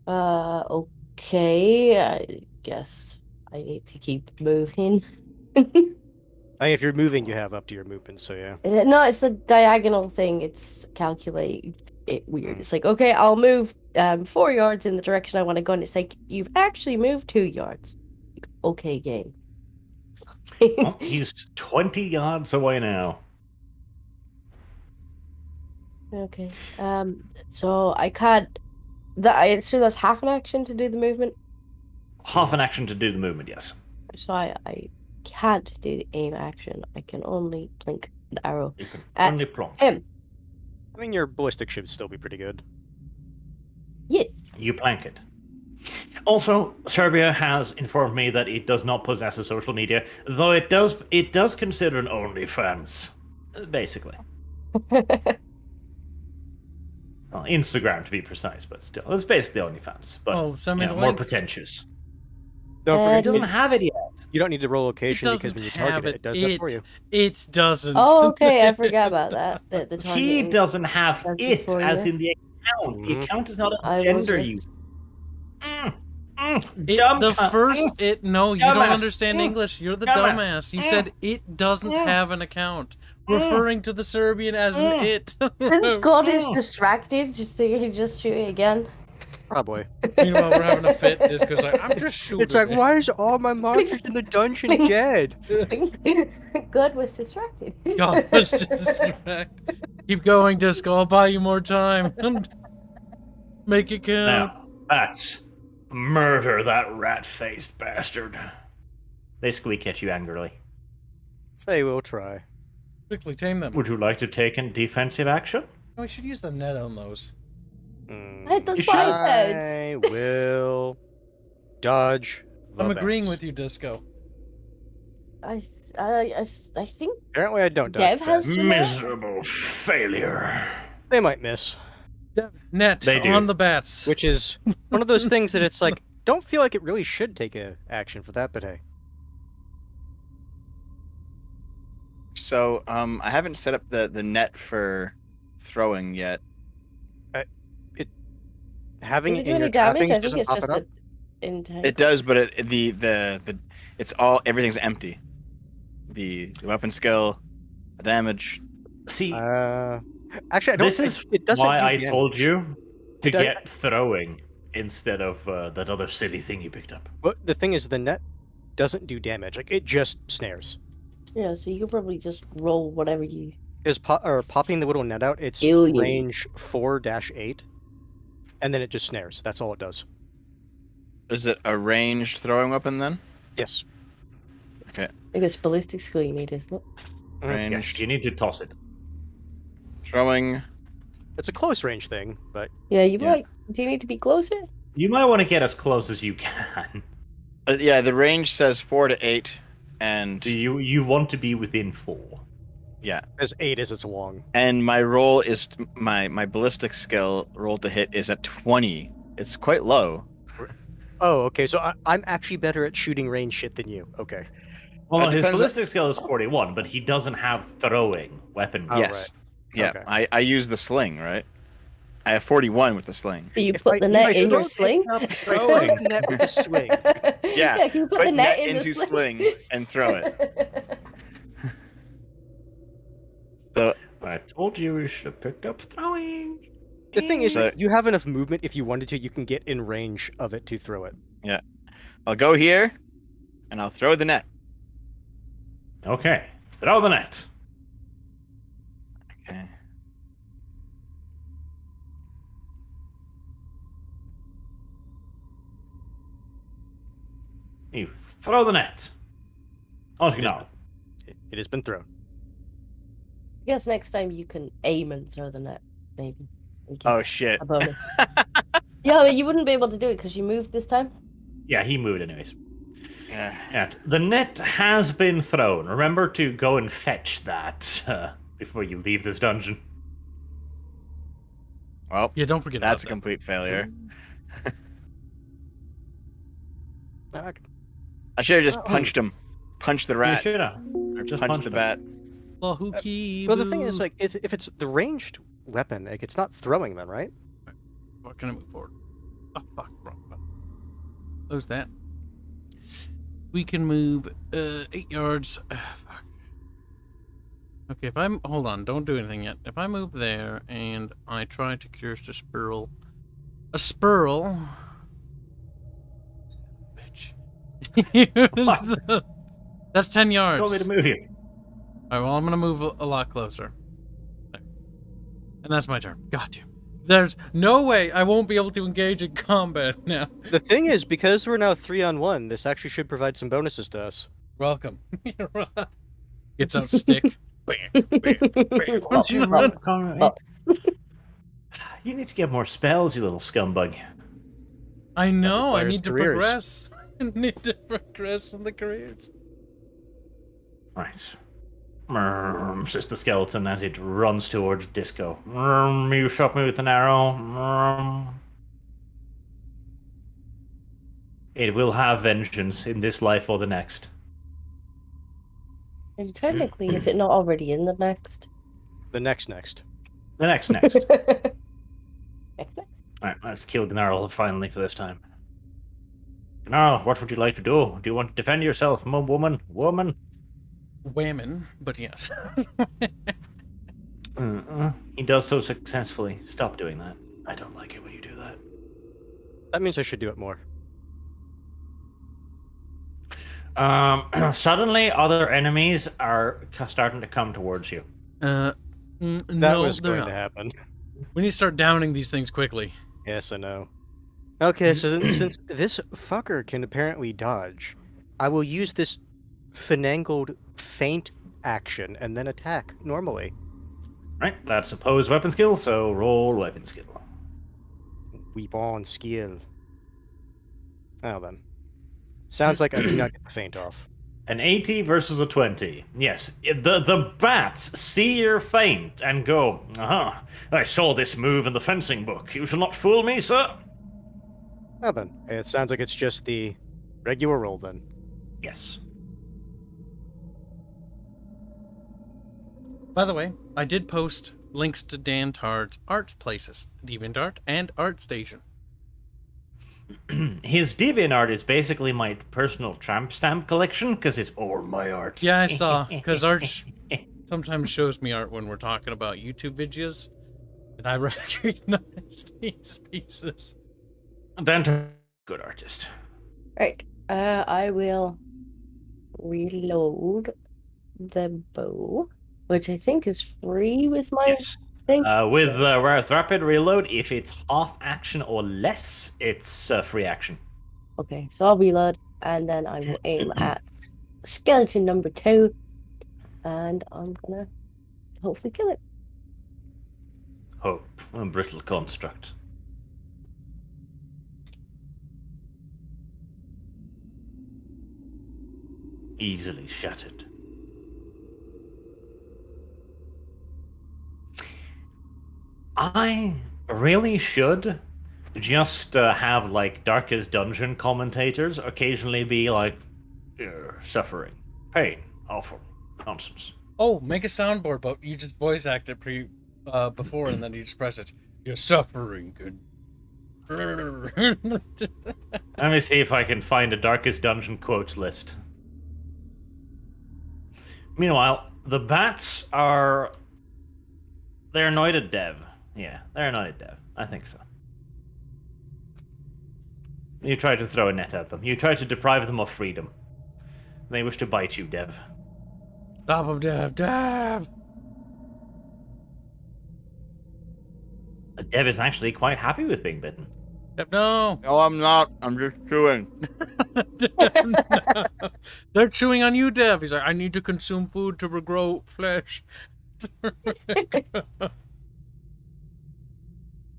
Okay. I guess I need to keep moving. I mean, if you're moving, you have up to your movement, so yeah. No, it's the diagonal thing. It's calculate it weird. Mm. It's like, okay, I'll move 4 yards in the direction I want to go, and it's like you've actually moved 2 yards. Okay, game. Well, he's 20 yards away now. Okay. So I can't. That I assume that's half an action to do the movement. Half an action to do the movement, yes. So I can't do the aim action. I can only blink the arrow You can at only plonk. him. I mean, your ballistic should still be pretty good. Yes. You plank it. Also, Serbia has informed me that it does not possess a social media, though it does consider an OnlyFans, basically. Well, Instagram to be precise, but still, it's basically OnlyFans, but Oh, send me the more link. pretentious. Don't Uh, forget, It doesn't have it yet. you don't need to roll It location because doesn't when you have target it, it does that for you. It doesn't. Oh, okay. I forgot about that. The He targeting doesn't have does it before as you. in the account. The Mhm. account is not I a was gender just- use. The first no, you don't Dumbass. understand English. You're the Dumbass. dumbass. You said it doesn't have an account, referring to the Serbian as an it. Since God is distracted, just think he just shoot it again. Probably. Meanwhile, we're having a fit. Disco's like, I'm just shooting. It's like, it." why is all my monsters in the dungeon dead? God was distracted. God was distracted. Keep going, Disco. I'll buy you more time. Make it count. Now, that's murder that rat-faced bastard. They squeak at you angrily. They will try. Quickly tame them. Would you like to take in defensive action? We should use the net on those. That's what I said. I will dodge. I'm the agreeing bats. with you, Disco. I think Apparently, I don't dodge. Dev the has bats. to know. Miserable failure. They might miss, Net They do. on the bats. which is one of those things that it's like, don't feel like it really should take a action for that, but hey. So, I haven't set up the net for throwing yet. Having Does it it do in your any damage? trappings I think doesn't it's pop just it up. a intent. It does, but it's all everything's empty. The weapon skill, the damage. See, Actually, I don't. this is it doesn't why do I damage. told you to It does- get throwing instead of that other silly thing you picked up. But the thing is, the net doesn't do damage. Like it just snares. Yeah, so you could probably just roll whatever you. Is popping the little net out? It's Alien. range 4-8, and then it just snares. That's all it does. Is it a ranged throwing weapon then? Yes. I think it's ballistic skill you need, isn't it? Ranged Yes, you need to toss it. throwing. It's a close range thing, but Yeah, you Yeah. might. Do you need to be closer? You might want to get as close as you can. Yeah, the range says 4 to 8, and Do you want to be within 4? yeah, as 8 as it's long. and my roll is my ballistic skill roll to hit is at 20. It's quite low. Oh, okay. So I'm actually better at shooting range shit than you. Okay. Well, his depends- ballistic skill is 41, but he doesn't have throwing weapon. Oh, Yes. Yeah, Okay. I use the sling, right? I have 41 with the sling. Do you If put I- the if net I in your throw sling? Up Throw throwing. the net with a swing. Yeah, can you put put the net net in into the sling and throw it. So I told you we should have picked up throwing. The thing is, So- you have enough movement. If you wanted to, you can get in range of it to throw it. I'll go here, and I'll throw the net. Okay, throw the net. Okay. You throw the net. Oh, no. It has been thrown. I guess next time you can aim and throw the net, maybe. and get Oh shit. a bonus. Yeah, but you wouldn't be able to do it because you moved this time. Yeah, he moved anyways. Yeah, the net has been thrown. Remember to go and fetch that before you leave this dungeon. Well, Yeah, don't forget that's a about that. complete failure. Ah, I should have just punched him. Punched the You rat. should have. Or Just punched punched the him. bat. Well, the thing is, like, if it's the ranged weapon, like, it's not throwing them, right? What can I move forward? Oh, fuck. Wrong button. Close that. We can move 8 yards. Fuck. Okay, if I'm... Hold on, don't do anything yet. If I move there and I try to cure a spurl... A spurl... Bitch. That's 10 yards. Told me to move you. Alright, well, I'm gonna move a lot closer. There. And that's my turn. Got you. There's no way I won't be able to engage in combat now. The thing is, because we're now 3-on-1, this actually should provide some bonuses to us. Welcome. Gets out stick. Bam, bam, bam. Once you Oh, you need to get more spells, you little scumbag. I know, I requires need to careers. progress. I need to progress in the careers. Right. Says the skeleton as it runs towards Disco. You shot me with an arrow. It will have vengeance in this life or the next. And technically, is it not already in the next? The next. The next. Next. Alright, let's kill Gnarl finally for this time. Gnarl, what would you like to do? Do you want to defend yourself, woman? Woman? Whammon, but yes. He does so successfully. Stop doing that. I don't like it when you do that. That means I should do it more. Suddenly, other enemies are starting to come towards you. That No, was they're going to not. happen. We need to start downing these things quickly. Yes, I know. Okay, so then, since this fucker can apparently dodge, I will use this finangled feint action and then attack normally. Right, that's opposed weapon skill, so roll weapon skill. Weapon skill. Oh, then. Sounds like I do not get the feint off. An 80 versus a 20. Yes, the bats see your feint and go, aha, I saw this move in the fencing book. You shall not fool me, sir. Oh, then. It sounds like it's just the regular roll, then. Yes. By the way, I did post links to Dan Tard's art places, DeviantArt and ArtStation. His DeviantArt is basically my personal tramp stamp collection, because it's all my art. Yeah, I saw, because Art sometimes shows me art when we're talking about YouTube videos, and I recognize these pieces. Dan, good artist. Right. I will reload the bow, which I think is free with my Yes. thing. With rapid reload, if it's half action or less, it's free action. Okay, so I'll reload, and then I will aim at skeleton number 2, and I'm gonna hopefully kill it. Hope, a brittle construct. Easily shattered. I really should just have like Darkest Dungeon commentators occasionally be like, suffering, pain, awful, nonsense. Oh, make a soundboard, but you just voice act it before, and then you just press it. You're suffering, good. Let me see if I can find a Darkest Dungeon quotes list. Meanwhile, the bats are... They're annoyed at Dev. Yeah, they're annoyed at Dev. I think so. You try to throw a net at them. You try to deprive them of freedom. They wish to bite you, Dev. Stop him, Dev. Dev is actually quite happy with being bitten. Dev, no. No, I'm not. I'm just chewing. Dev, no. They're chewing on you, Dev. He's like, I need to consume food to regrow flesh.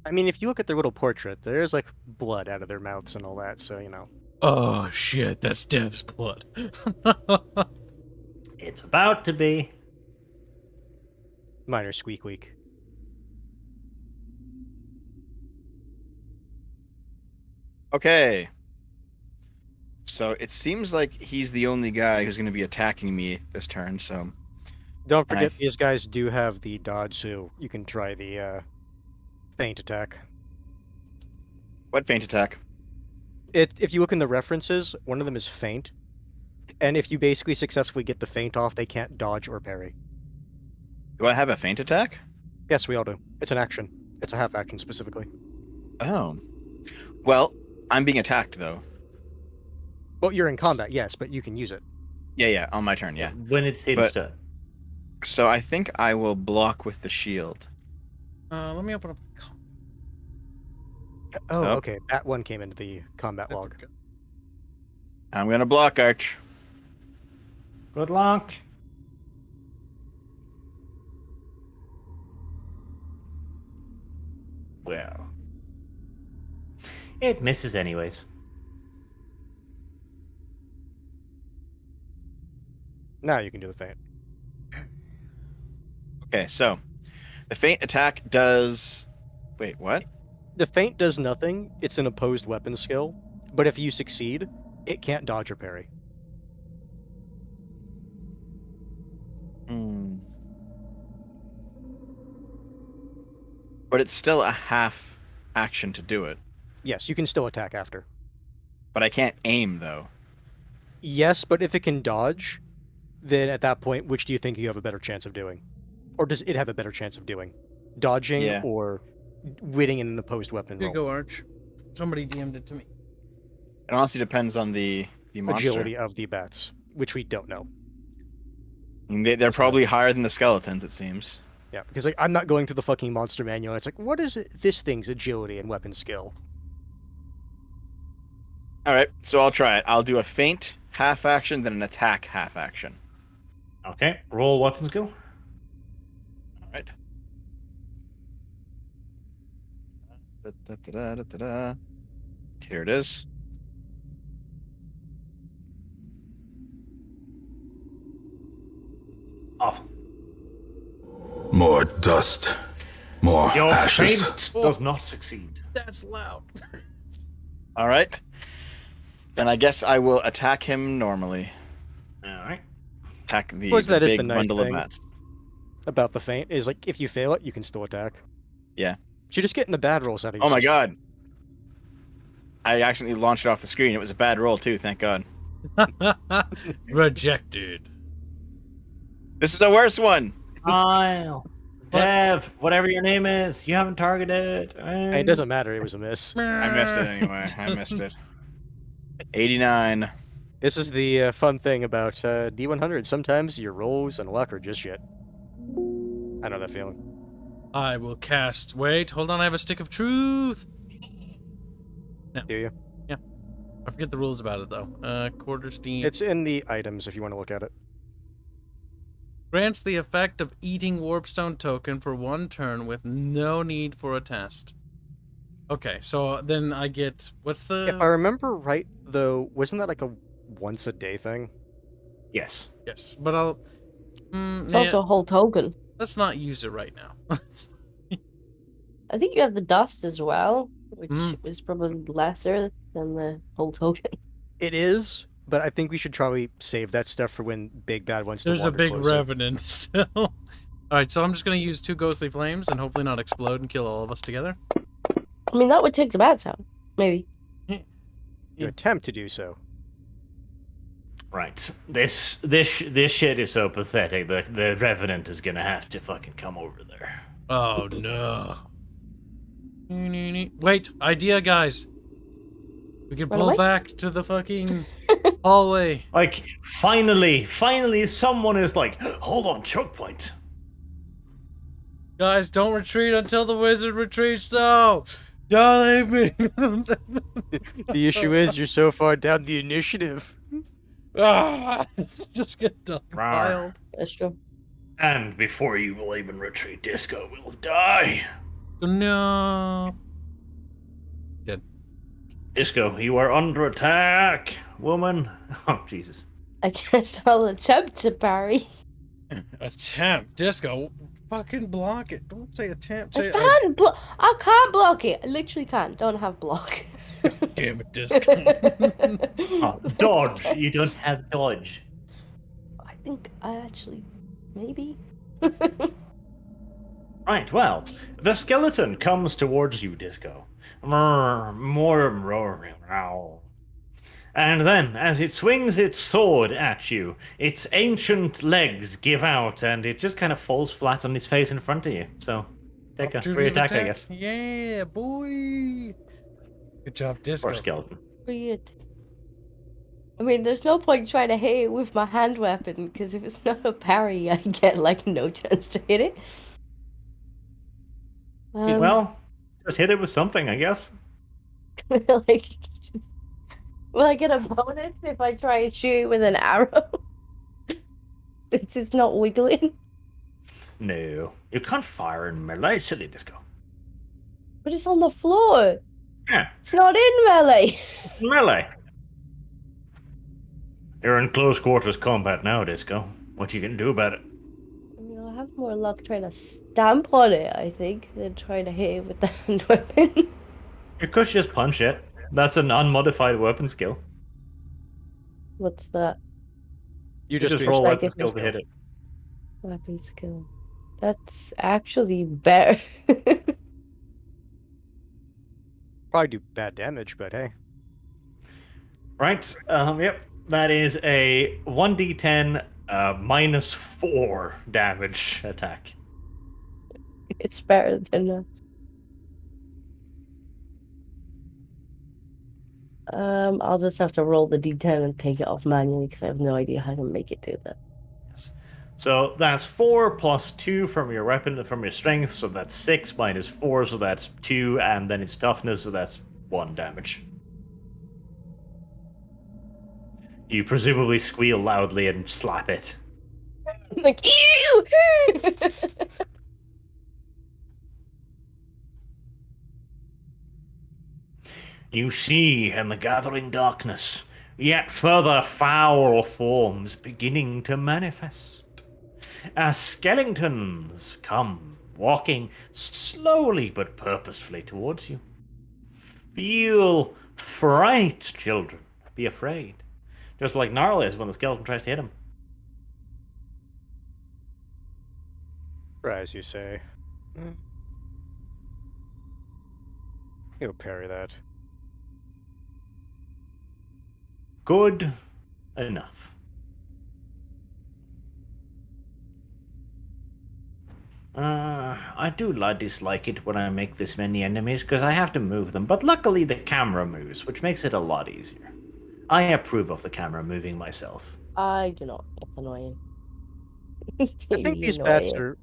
I mean, if you look at their little portrait, there's like blood out of their mouths and all that, so you know. Oh shit, that's Dev's blood. It's about to be. Minor squeak weak. Okay. So it seems like he's the only guy who's going to be attacking me this turn. So Don't And I forget, th- these guys do have the dodge, so you can try the feint attack. what feint attack? If you look in the references, one of them is feint, and if you basically successfully get the feint off, they can't dodge or parry. Do I have a feint attack? Yes, we all do. It's an action. It's a half action specifically. Oh. Well, I'm being attacked though. Well, you're in combat, yes, but you can use it. Yeah, on my turn, yeah. When it's his But- turn. So I think I will block with the shield. Let me open up. Oh, So- okay. That one came into the combat log. I'm going to block, Arch. Good luck. Well, it misses anyways. Now you can do the feint. Okay, so the feint attack does. Wait, what? The feint does nothing. It's an opposed weapon skill, but if you succeed, it can't dodge or parry. Hmm. But it's still a half action to do it. Yes, you can still attack after. But I can't aim though. Yes, but if it can dodge, then at that point, which do you think you have a better chance of doing? Or does it have a better chance of doing? Dodging Yeah. or winning in an opposed weapon Here you roll? go, Arch. Somebody DM'd it to me. It honestly depends on the monster. Agility of the bats, which we don't know. I mean, they're probably higher than the skeletons, it seems. Yeah, because like I'm not going through the fucking monster manual. And it's like, what is this thing's agility and weapon skill? All right, so I'll try it. I'll do a feint half action, then an attack half action. Okay, roll weapon skill. All right. Da-da-da-da-da-da. Here it is. Oh, More dust. More your ashes. feint does not succeed. That's loud. All right. Then I guess I will attack him normally. All right. Attack the, Suppose the that is big the nice bundle of thing. bats. About the feint is like if you fail it, you can still attack. Yeah. So you're just getting the bad rolls out of your Oh my system. god. I accidentally launched it off the screen. It was a bad roll too, thank god. Rejected. This is the worst one. Kyle, Dev, whatever your name is, you haven't targeted. Hey, it doesn't matter. It was a miss. I missed it anyway. I missed it. 89. This is the fun thing about D100. Sometimes your rolls and luck are just shit. I know that feeling. I will cast. Wait, hold on. I have a stick of truth. Do you? I forget the rules about it though. Quarter steam. It's in the items if you want to look at it. Grants the effect of eating warpstone token for 1 turn with no need for a test. Okay, so then I get what's the? If I remember right, though, wasn't that like a once a day thing? Yes. Yes, but I'll. It's also a whole token. Let's not use it right now. I think you have the dust as well, which Mm. is probably lesser than the whole token. It is, but I think we should probably save that stuff for when big bad wants There's to a wander big closer. revenant. So. All right, so I'm just gonna use 2 ghostly flames and hopefully not explode and kill all of us together. I mean, that would take the bats out, maybe. You attempt to do so. Right. This shit is so pathetic. The Revenant is gonna have to fucking come over there. Oh no! Wait, idea, guys. We can Run pull away? back to the fucking hallway. Like, finally, someone is like, hold on, choke point. Guys, don't retreat until the wizard retreats. No, don't leave me. The issue is you're so far down the initiative. It's just get done. Rawr. That's true. And before you will even retreat, Disco will die. No. Dead. Disco, you are under attack, woman. Oh, Jesus. I guess I'll attempt to parry. Attempt. Disco. Fucking block it. Don't say attempt. Say I can't block it. I literally can't. Don't have block. Damn it, Disco. Oh, dodge. You don't have dodge. I think I actually maybe. Right, well, the skeleton comes towards you, Disco. And then, as it swings its sword at you, its ancient legs give out, and it just kind of falls flat on its face in front of you. So, take a free attack, I guess. Yeah, boy. Good job, Disco. Or skeleton. Weird. I mean, there's no point trying to hit it with my hand weapon, because if it's not a parry, I get like no chance to hit it. Well, just hit it with something, I guess. like, just, will I get a bonus if I try and shoot it with an arrow? It's just not wiggling. No, you can't fire in melee, silly Disco. But it's on the floor. Yeah, It's not in melee. melee. You're in close quarters combat now, Disco. What you can do about it? I mean, I'll have more luck trying to stamp on it, I think, than trying to hit it with the hand weapon. You could just punch it. That's an unmodified weapon skill. What's that? You Just just roll that weapon gives me skill to hit it. Weapon skill. That's actually better. probably do bad damage, but hey. Right. Yep. That is a 1d10 -4 damage attack. It's better than I'll just have to roll the d10 and take it off manually because I have no idea how to make it do that. So that's 4 plus 2 from your weapon, from your strength, so that's 6 minus 4, so that's 2, and then its toughness, so that's 1 damage. You presumably squeal loudly and slap it. Like, ew! You see in the gathering darkness yet further foul forms beginning to manifest. As skeletons come, walking slowly but purposefully towards you. Feel fright, children. Be afraid. Just like Gnarl is when the skeleton tries to hit him. As you say. He'll parry that. Good enough. I do dislike it when I make this many enemies, because I have to move them, but luckily the camera moves, which makes it a lot easier. I approve of the camera moving myself. I do not. It's annoying. I think these bats are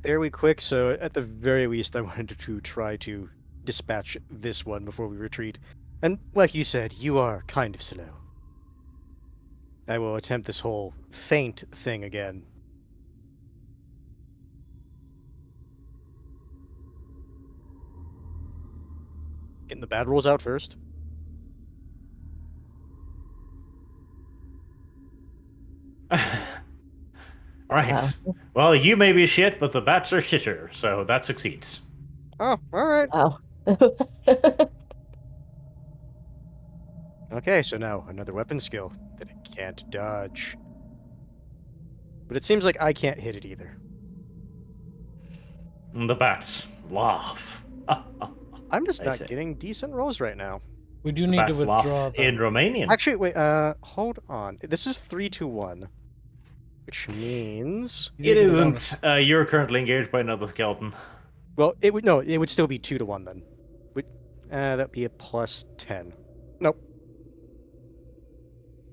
fairly quick, so at the very least I wanted to try to dispatch this one before we retreat. And like you said, you are kind of slow. I will attempt this whole feint thing again. Getting the bad rolls out first. Alright. Well, you may be shit, but the bats are shitter, so that succeeds. Oh, alright. Wow. Okay, so now another weapon skill that it can't dodge. But it seems like I can't hit it either. The bats laugh. I'm just I not see. getting decent rolls right now. We do The need to bats laugh withdraw the... in Romanian. Actually, wait, hold on. This is 3-1. Which means... It isn't. You're currently engaged by another skeleton. Well, it would, no, it would still be 2-1 then. That'd be a plus 10. Nope.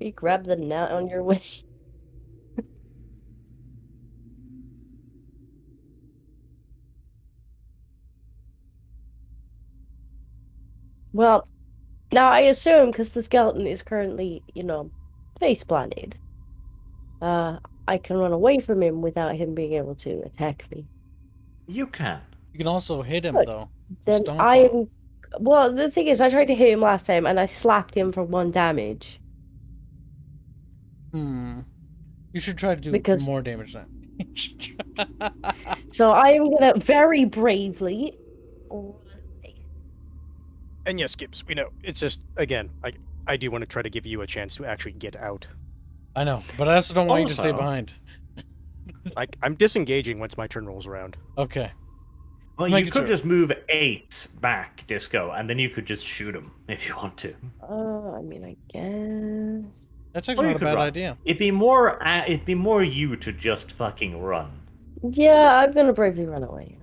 You grab the net on your way. Well, now I assume because the skeleton is currently, face planted, I can run away from him without him being able to attack me. You can. You can also hit him, Good. though. Then Stomp I on him. am Well, the thing is, I tried to hit him last time, and I slapped him for 1 damage. You should try to do Because- more damage now. So I am gonna very bravely run away. And yes, Gibbs, we know. It's just, again, I do want to try to give you a chance to actually get out. I know, but I also don't want you to stay Also- behind. I'm disengaging once my turn rolls around. Okay. Well, you Making could sure. just move 8 back, Disco, and then you could just shoot him if you want to. I mean, I guess. That's Or actually you not a could bad run. idea. It'd be more you to just fucking run. Yeah, I'm gonna bravely run away.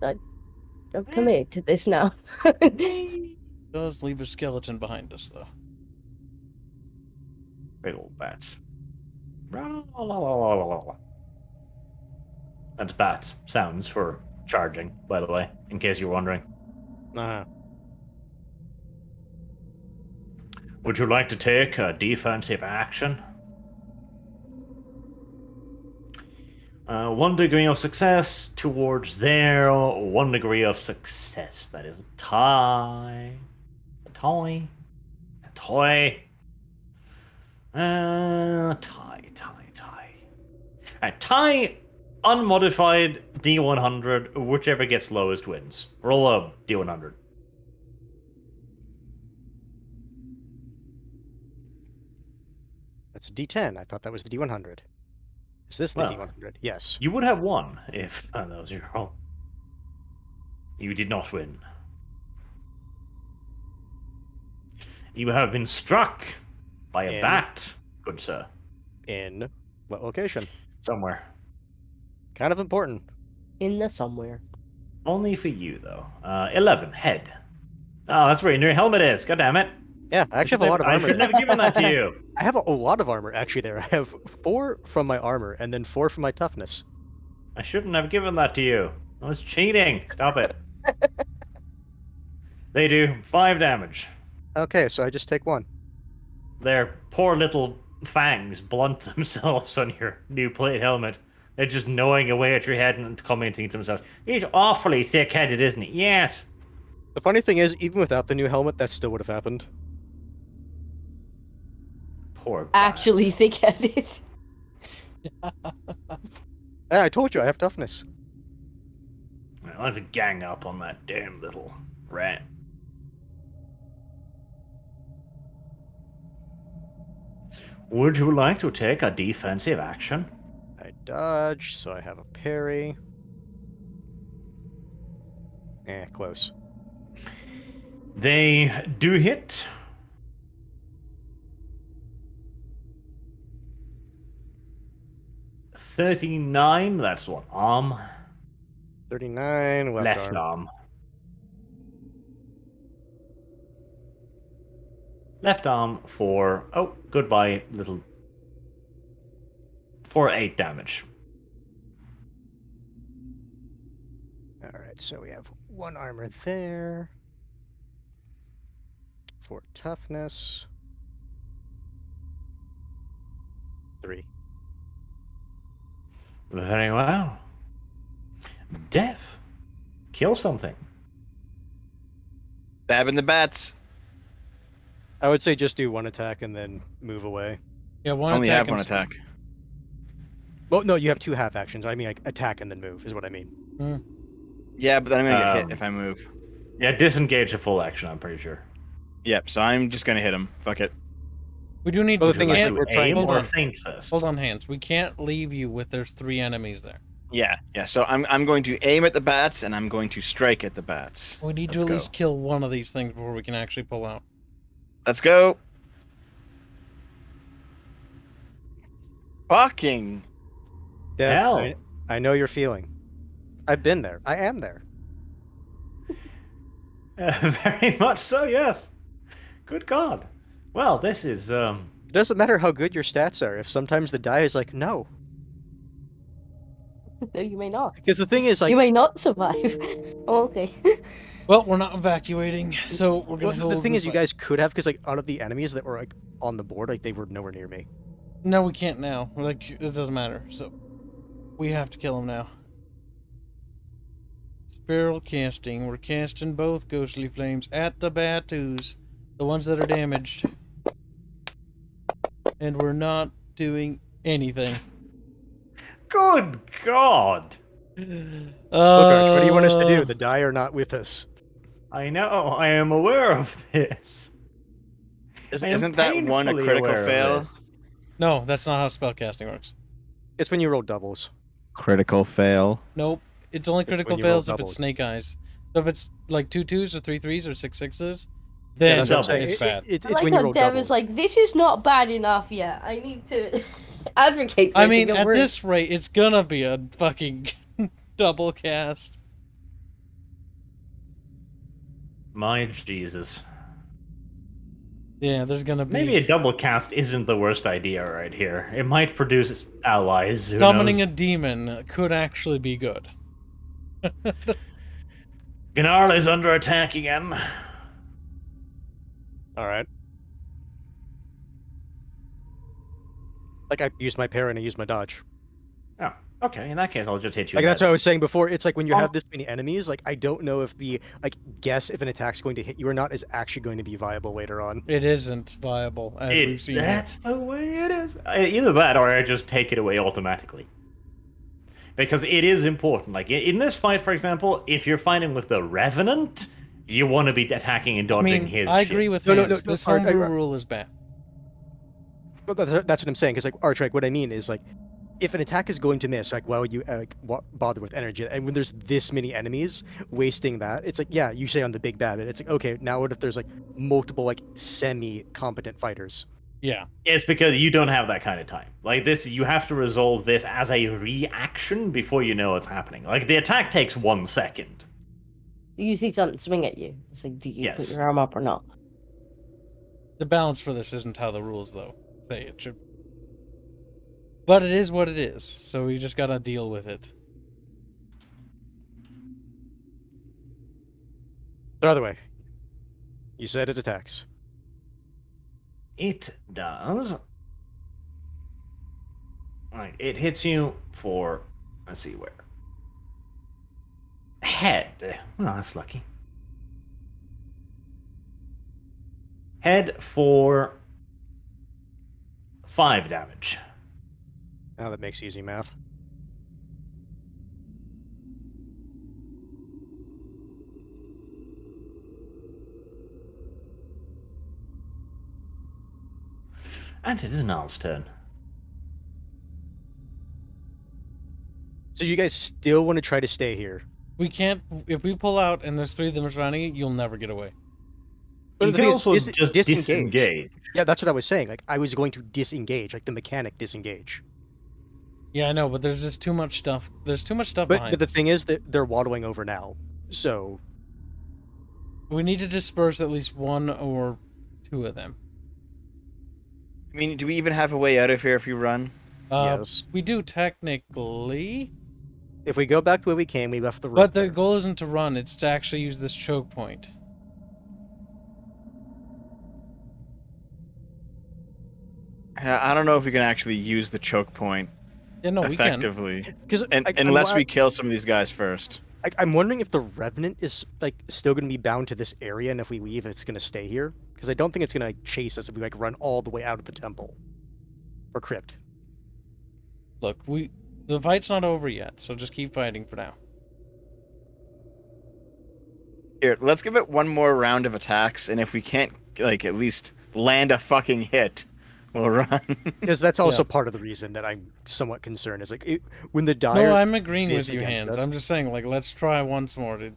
I'm committed to this now. Does leave a skeleton behind us, though. Big old bats. That's bat sounds for charging, by the way, in case you're wondering. Uh-huh. Would you like to take a defensive action? 1 degree of success towards there. 1 degree of success. That is a tie. A toy. A toy. Tie. Alright, tie unmodified D100. Whichever gets lowest wins. Roll a D100. That's a D10. I thought that was the D100. Is this the Well. D100? Yes. You would have won if that was your roll. You did not win. You have been struck by a And- bat, good sir. In what location? Somewhere. Kind of important. In the somewhere. Only for you, though. 11, head. Oh, that's where your new helmet is. God damn it. Yeah, I actually have a lot of I armor. should there. have given that to you. I have a lot of armor actually there. I have 4 from my armor and then 4 from my toughness. I shouldn't have given that to you. I was cheating. Stop it. They do 5 damage. Okay, so I just take 1. Their poor little fangs blunt themselves on your new plate helmet. They're just gnawing away at your head and commenting to themselves, "He's awfully thick-headed, isn't he?" Yes. The funny thing is, even without the new helmet, that still would have happened. Poor Actually bats. thick-headed. I told you I have toughness. Right, let's gang up on that damn little rat. Would you like to take a defensive action? I dodge, so I have a parry. Close. They do hit. $39, that's one arm. 39, left, Left arm. arm. Left arm for... Oh, goodbye, little... For 8 damage. Alright, so we have 1 armor there. 4 toughness. 3. Very well. Death. Kill something. Stabbing the bats. I would say just do 1 attack and then move away. Yeah, one Only attack. have 1 and attack. Well, no, you have 2 half actions. I mean, like, attack and then move is what I mean. Yeah, but then I'm gonna get hit Um, if I move. Yeah, disengage a full action, I'm pretty sure. Yep, so I'm just gonna hit him. Fuck it. We do need Well, the to thing Would is, you can't- we're trying- aim hold or on. feint first? Hold on, hands. We can't leave you with there's 3 enemies there. Yeah. So I'm going to aim at the bats and I'm going to strike at the bats. We need Let's to at go. least kill one of these things before we can actually pull out. Let's go. Fucking. Yeah, Hell. I know your feeling. I've been there. I am there. Very much so, yes. Good God. Well, this is, It doesn't matter how good your stats are if sometimes the die is like, no. No, you may not. Because the thing is, like, You may not survive. Oh, okay. Well, we're not evacuating, so we're well, gonna hold. the thing is, you but- guys could have, because, like, out of the enemies that were, like, on the board, like, they were nowhere near me. No, we can't now. Like, it doesn't matter. So, we have to kill him now. Spiral casting. We're casting both ghostly flames at the Batus, the ones that are damaged. And we're not doing anything. Good God! Look, Arch, what do you want us to do? The die are not with us. I know, I am aware of this. I am Isn't that one a painfully critical aware of fail? this. No, that's not how spellcasting works. It's when you roll doubles. Critical fail. Nope. It's only It's critical when you roll fails if it's doubles. snake eyes. So if it's like 2 2s or 3 3s or 6 6s, Yeah, then that's what I'm saying. it's bad. It's I like when you how roll Dev doubles. is like, this is not bad enough yet. I need to advocate for I it to mean, get at worse. this rate, it's gonna be a fucking double cast. My Jesus. Yeah, there's gonna be Maybe a double cast isn't the worst idea right here. It might produce allies. Who summoning a knows? demon could actually be good. Gnarl is under attack again. All right. Like I used my parry and I used my dodge. Oh, okay. In that case, I'll just hit you. Like in that's that. what I was saying before. It's like when you Oh. have this many enemies, like I don't know if the guess if an attack's going to hit you or not is actually going to be viable later on. It isn't viable, as we've seen. That's the way it is. Either that, or I just take it away automatically. Because it is important. Like in this fight, for example, if you're fighting with the Revenant, you want to be attacking and I dodging mean, his. I shit. agree with No, no, Hans. no, This Art, homebrew rule is bad. But that's what I'm saying. Because like Arch, like what I mean is like, if an attack is going to miss, like why would you bother with energy? And when there's this many enemies, wasting that, it's like yeah, you say on the big bad, it's like okay, now what if there's like multiple like semi-competent fighters? Yeah. It's because you don't have that kind of time. Like this, you have to resolve this as a reaction before you know what's happening. Like the attack takes 1 second. You see something swing at you. It's like, do you put Yes. your arm up or not? The balance for this isn't how the rules, though, say it should. But it is what it is, so we just gotta deal with it. The other way. You said it attacks. It does. Alright, it hits you for, let's see where. Head. Oh, that's lucky. Head for 5 damage. Now that makes easy math. And it is Nal's turn. So you guys still want to try to stay here? We can't. If we pull out and there's 3 of them surrounding it, you'll never get away. But You the can thing is, also just disengage. disengage. Yeah, that's what I was saying. Like I was going to disengage, like the mechanic disengage. Yeah, I know, but there's just too much stuff. There's too much stuff But, behind but the us. thing is that they're waddling over now. So We need to disperse at least 1 or 2 of them. I mean, do we even have a way out of here if you run? yes, We do technically, if we go back the way we came, we left the room. but the there. goal isn't to run. It's to actually use this choke point. I don't know if we can actually use the choke point Yeah, no, we can. effectively, Because unless we kill some of these guys first. I'm wondering if the Revenant is like still going to be bound to this area, and if we leave, it's going to stay here. Because I don't think it's going to like, chase us if we like run all the way out of the temple or crypt. Look, the fight's not over yet, so just keep fighting for now. Here, let's give it one more round of attacks, and if we can't, like, at least land a fucking hit, we'll run. Because that's also Yeah. part of the reason that I'm somewhat concerned. Is like when the dire. No, I'm agreeing fist with you, against Hans. us- I'm just saying, like, let's try once more to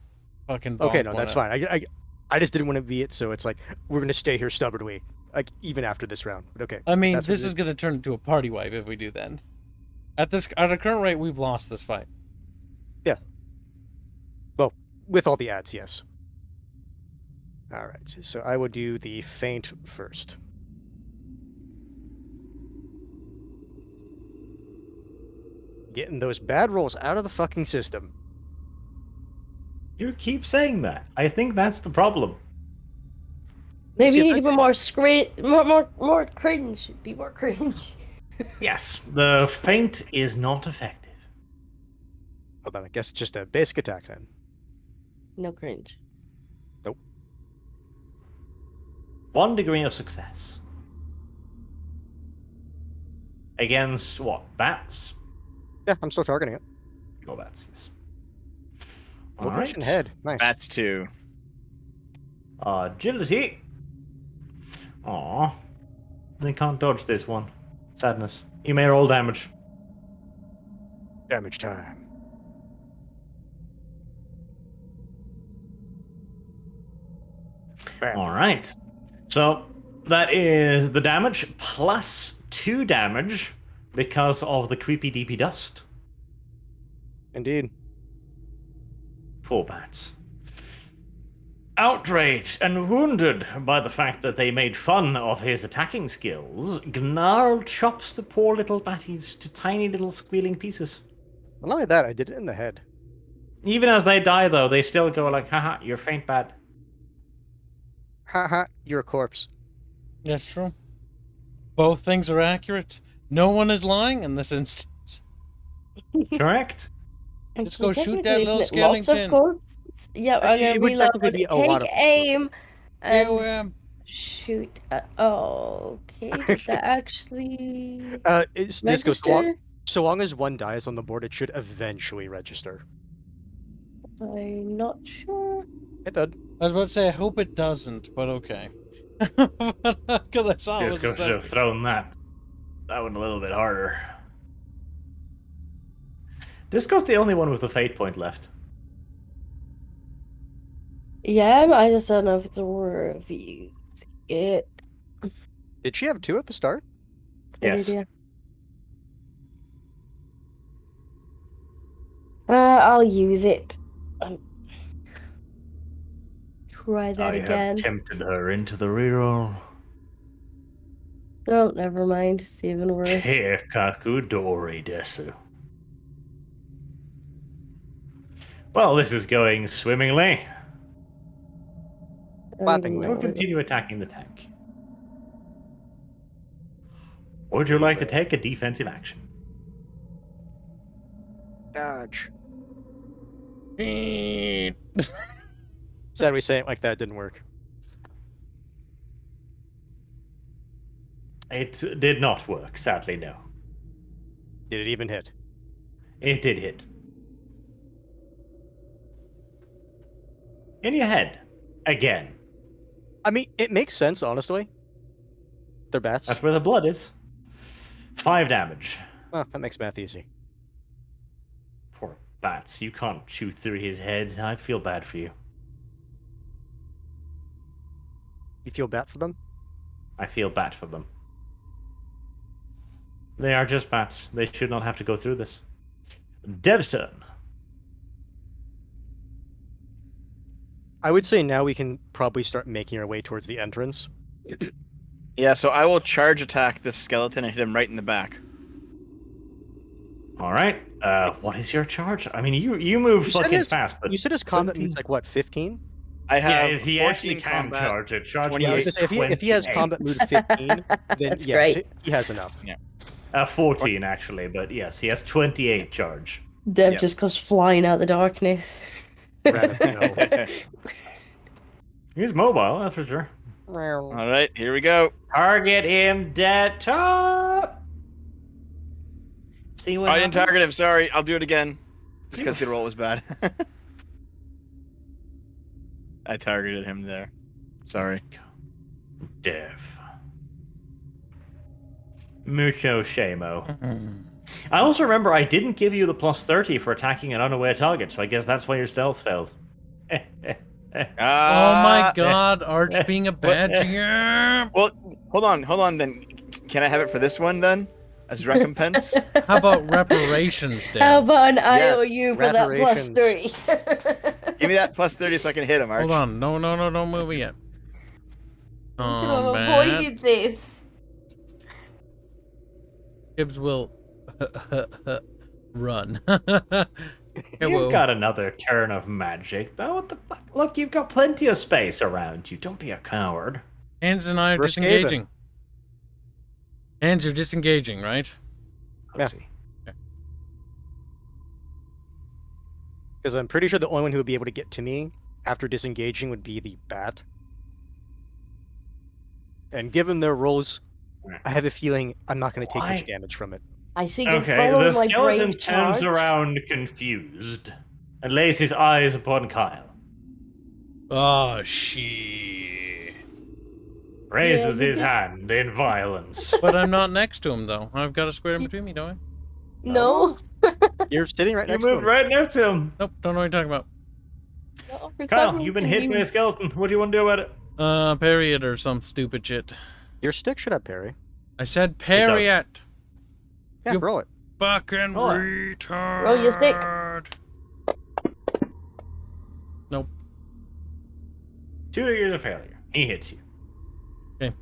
fucking. Okay, bonk no, one that's out. fine. I just didn't want to be it, so it's like we're going to stay here stubbornly, like even after this round. But okay. I mean, that's what this it is going to turn into a party wipe if we do that. At our current rate, we've lost this fight. Well, with all the ads, yes. All right, so I will do the feint first. Getting those bad rolls out of the fucking system. You keep saying that. I think that's the problem. Maybe See, you need I to be more cringe. Be more cringe. Yes, the feint is not effective. Hold on, I guess it's just a basic attack then. No cringe. 1 degree of success. Against what? Bats? Yeah, I'm still targeting it. Oh, bats. Location Alright. head. Nice. That's 2. Agility. Aw. They can't dodge this one. Sadness. You may roll damage. Damage time. Bam. Alright. So, that is the damage plus 2 damage because of the creepy deepy dust. Indeed. Poor bats. Outraged and wounded by the fact that they made fun of his attacking skills, Gnarl chops the poor little batties to tiny little squealing pieces. Well, not only that, I did it in the head. Even as they die, though, they still go like, haha, you're faint bad. Haha, you're a corpse. That's true. Both things are accurate. No one is lying in this instance. Correct? Just go shoot that Technically, little isn't it lots of skeleton. corpses? Yeah, I'm It gonna would reload. technically be a lot Take of aim and You, shoot. Oh, okay. Did that actually This goes register? so long as one dies on the board, it should eventually register. I'm not sure. It did. I was about to say, I hope it doesn't, but okay. Because I saw it was Disco a should have thrown that one a little bit harder. Disco's the only one with a fate point left. Yeah, I just don't know if it's worth using it. Did she have 2 at the start? Yes. Yeah. I'll use it. Try that I again. have tempted her into the reroll. Oh, never mind. It's even worse. Keikaku Dori Desu. Well, this is going swimmingly. Flappingly. We'll continue attacking the tank. Would you like to take a defensive action? Dodge. Beep. Sad we say it like that didn't work. It did not work, sadly, no. Did it even hit? It did hit. In your head. Again. I mean, it makes sense, honestly. They're bats. That's where the blood is. 5 damage. Oh, that makes math easy. Poor bats. You can't shoot through his head. I feel bad for you. You feel bad for them? I feel bad for them. They are just bats. They should not have to go through this. Dev's turn. I would say now we can probably start making our way towards the entrance. Yeah, so I will charge attack this skeleton and hit him right in the back. All right. What is your charge? I mean, you move fucking fast, but You said his combat move's like, what, 15? I have yeah, he 14 actually can combat. charge it. Charge 28. Yeah, I was move gonna say, if he has 28. combat move 15, then That's yes, great. he has enough. 14 actually, but yes, he has 28 charge. Dev Yeah. just goes flying out the darkness. No. He's mobile, that's for sure. All right, here we go. Target him dead top. See what I didn't happens? target him. Sorry, I'll do it again. Just because the roll was bad. I targeted him there. Sorry. Dev. Mucho shamo. I also remember I didn't give you the plus 30 for attacking an unaware target, so I guess that's why your stealth failed. Oh my god, Arch being a badger. Well, hold on then. Can I have it for this one then? As recompense? How about reparations, How Dan? about an Yes, IOU for that plus 3? Give me that plus 30 so I can hit him, Arch. Hold on. No, don't move it yet. Could have avoided this. Gibbs will run. You've got another turn of magic. Oh, what the fuck? Look, you've got plenty of space around you. Don't be a coward. Hands and I are We're disengaging. Hands, you're disengaging, right? Yeah. Pussy. Because I'm pretty sure the only one who would be able to get to me after disengaging would be the bat. And given their rolls, I have a feeling I'm not going to take much Why? damage from it. I see you Okay, follow the my skeleton brave turns charge. around confused and lays his eyes upon Kyle. Oh, shit. Raises you his did- hand in violence. But I'm not next to him, though. I've got a square in between me, don't I? No. You're sitting right You next to moved him. right next to him. Nope, don't know what you're talking about. No, for Kyle, some you've been reason hit by you- a skeleton. What do you want to do about it? Parry it or some stupid shit. Your stick should have parry. I said parry does. it. Yeah, You- roll it. Fucking Roll it. retard. Roll your stick. Nope. 2 years of failure. He hits you. Okay.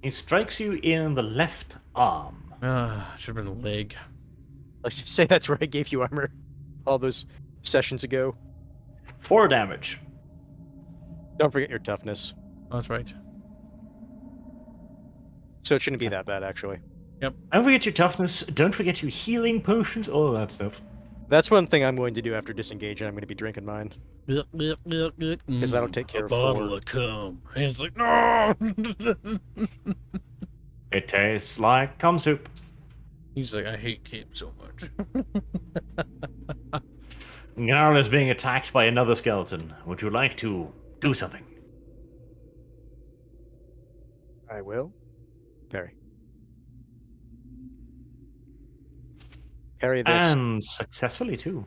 He strikes you in the left arm. Should have been the leg. Let's just say that's where I gave you armor all those sessions ago. 4 damage. Don't forget your toughness. Oh, that's right. So it shouldn't be that bad, actually. Don't forget your toughness. Don't forget your healing potions. All that stuff. That's one thing I'm going to do after disengage, and I'm going to be drinking mine. Because that'll take care a of bottle 4. of cum. And it's like, no! It tastes like cum soup. He's like, I hate cum so much. Gnarl is being attacked by another skeleton. Would you like to do something? I will. Parry. Parry this. And successfully, too.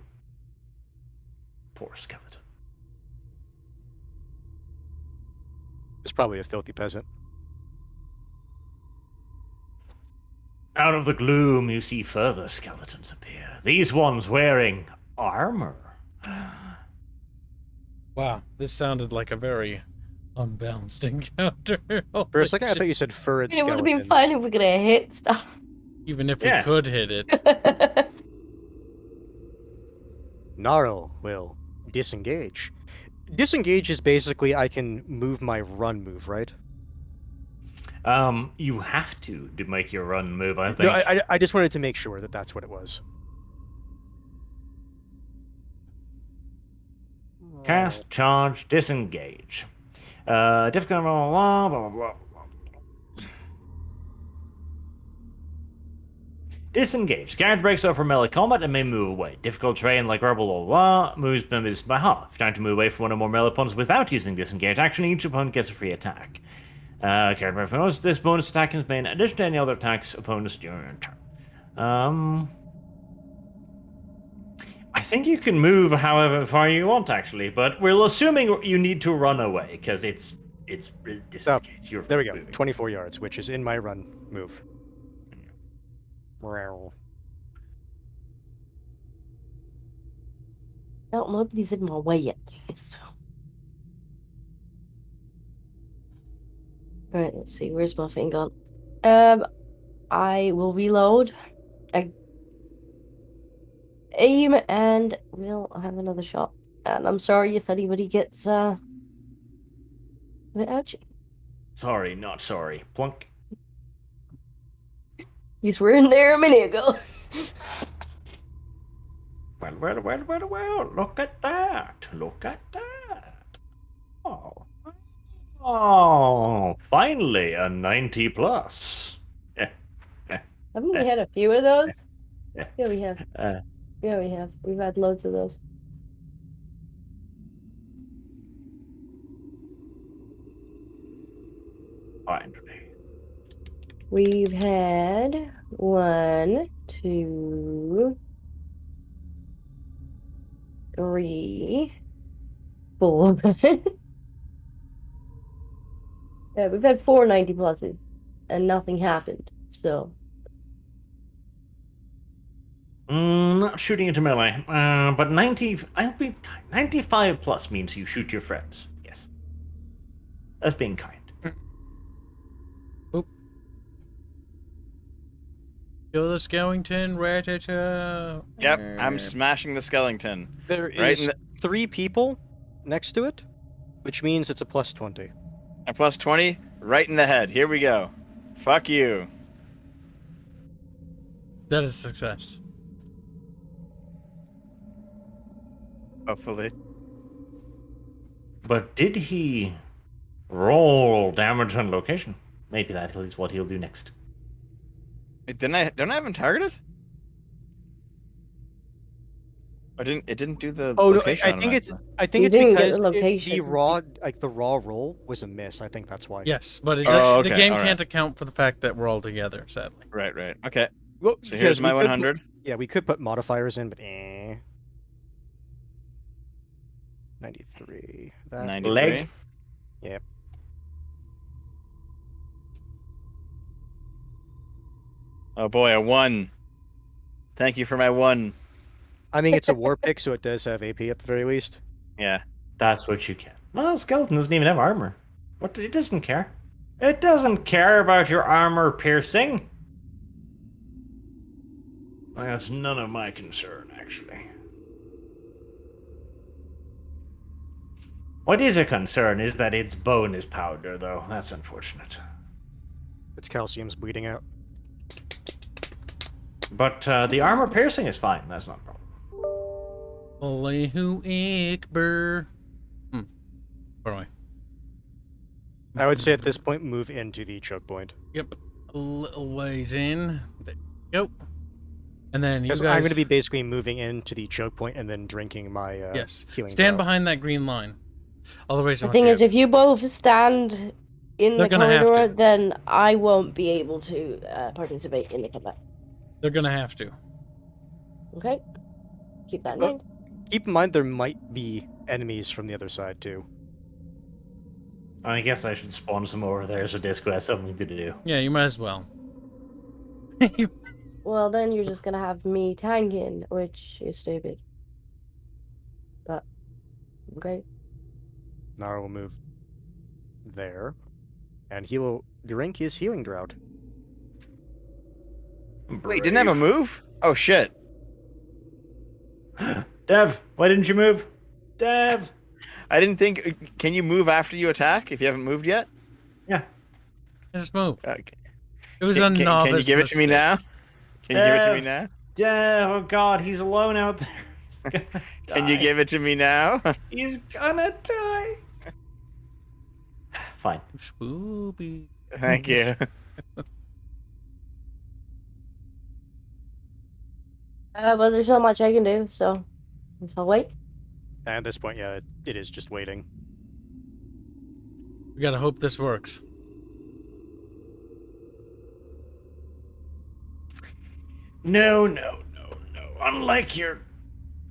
Poor skeleton. It's probably a filthy peasant. Out of the gloom, you see further skeletons appear. These ones wearing armor. Wow, this sounded like a very unbalanced encounter. For a second, I thought you said furred It would have skeletons. been fine if we could have hit stuff. Even if Yeah. we could hit it. Gnarl will disengage. Disengage is basically I can move my run move, right? You have to make your run move, I think. No, I just wanted to make sure that that's what it was. Cast, charge, disengage. Difficult, blah, blah, blah, blah, blah. Disengage. Guard breaks out from melee combat and may move away. Difficult terrain like rubble or blah moves members by half. Time to move away from one or more melee opponents without using disengage action. Each opponent gets a free attack. Guard break bonus. This bonus attack is made in addition to any other attacks opponents during your turn. I think you can move however far you want, actually, but we're assuming you need to run away because it's disengage. You're There we go. moving. 24 yards, which is in my run move. Well, nobody's in my way yet. So. Alright, let's see. Where's my thing gone? I will reload. Aim, and we'll have another shot. And I'm sorry if anybody gets a bit ouchy. Sorry, not sorry. Plunk. These were in there a minute ago. Well, look at that. Look at that. Oh, finally a 90 plus. Haven't we had a few of those? Yeah, we have. Uh, Yeah, we have. We've had loads of those. finally. We've had 1, 2, 3, 4. Yeah, we've had 4 90 pluses, and nothing happened. So Not shooting into melee, but 90. I'll be kind. 95 plus means you shoot your friends. Yes, that's being kind. Kill the skeleton, Ratata. Yep, I'm smashing the skeleton. There Right is in the- 3 people next to it, which means it's a plus 20. A plus 20, right in the head. Here we go. Fuck you. That is success. Hopefully. But did he roll damage on location? Maybe that is what he'll do next. Wait, don't I have him targeted? Or it didn't do the Oh no, location automatically. I think You it's didn't get because the the location. raw roll was a miss. I think that's why. Yes, but Oh, the okay, game alright. can't account for the fact that we're all together, sadly. Right. Okay. Well, So here's because my we could 100. Yeah, we could put modifiers in, but 93. That 93. Leg. Yep. Oh boy, a 1. Thank you for my 1. I mean, it's a war pick, so it does have AP at the very least. Yeah. That's what you get. Well, skeleton doesn't even have armor. What? It doesn't care. It doesn't care about your armor piercing. That's none of my concern, actually. What is a concern is that its bone is powder, though. That's unfortunate. Its calcium's bleeding out. But the armor piercing is fine. That's not a problem. Allahu Akbar. Where am I? I would say at this point, move into the choke point. Yep. A little ways in. There you go. And then you Because guys... I'm going to be basically moving into the choke point and then drinking my yes. healing. Stand drop. behind that green line. Otherwise, The thing is, if you both stand in They're the gonna have corridor, to. then I won't be able to participate in the combat. they're gonna have to. Okay? Keep that in Oh. mind. Keep in mind there might be enemies from the other side too. I guess I should spawn some over there so Disco has something to do. Yeah, you might as well. Well, then you're just gonna have me tanking, which is stupid. But, okay. Now I will move there, and he will drink his healing drought. Wait, didn't have a move? Oh shit. Dev, why didn't you move? Dev! I didn't think. Can you move after you attack if you haven't moved yet? Yeah. Just move. Okay. It was a novice Can you give it to me mistake. now? Can you give it to me now? Dev, oh god, he's alone out there. He's gonna Can you die. give it to me now? He's gonna die. Fine. Spooby. Thank you. Well, there's not much I can do, so I'll wait. And at this point, yeah, it is just waiting. We gotta hope this works. No. Unlike your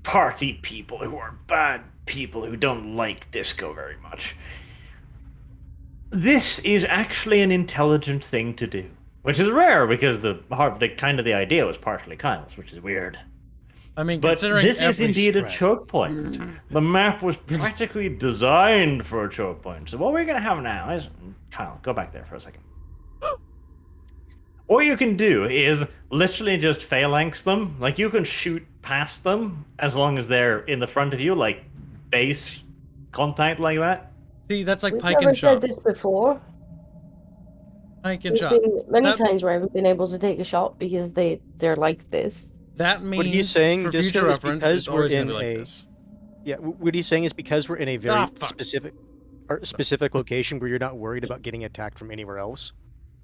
party people who are bad people who don't like disco very much, this is actually an intelligent thing to do. Which is rare because the idea was partially Kyle's, which is weird. I mean, But considering this is every indeed a strat- choke point. The map was practically designed for a choke point. So what we're going to have now is... Kyle, go back there for a second. What you can do is literally just phalanx them. Like, you can shoot past them as long as they're in the front of you, like base contact like that. See, that's like We've pike never and shot. said this before. Pike and There's shot. been many That- times where I haven't been able to take a shot because they're like this. That means What he's saying, for Disco, future is reference, because it's always we're gonna be in like a- this. Yeah, what he's saying is because we're in a very fuck. specific location where you're not worried about getting attacked from anywhere else,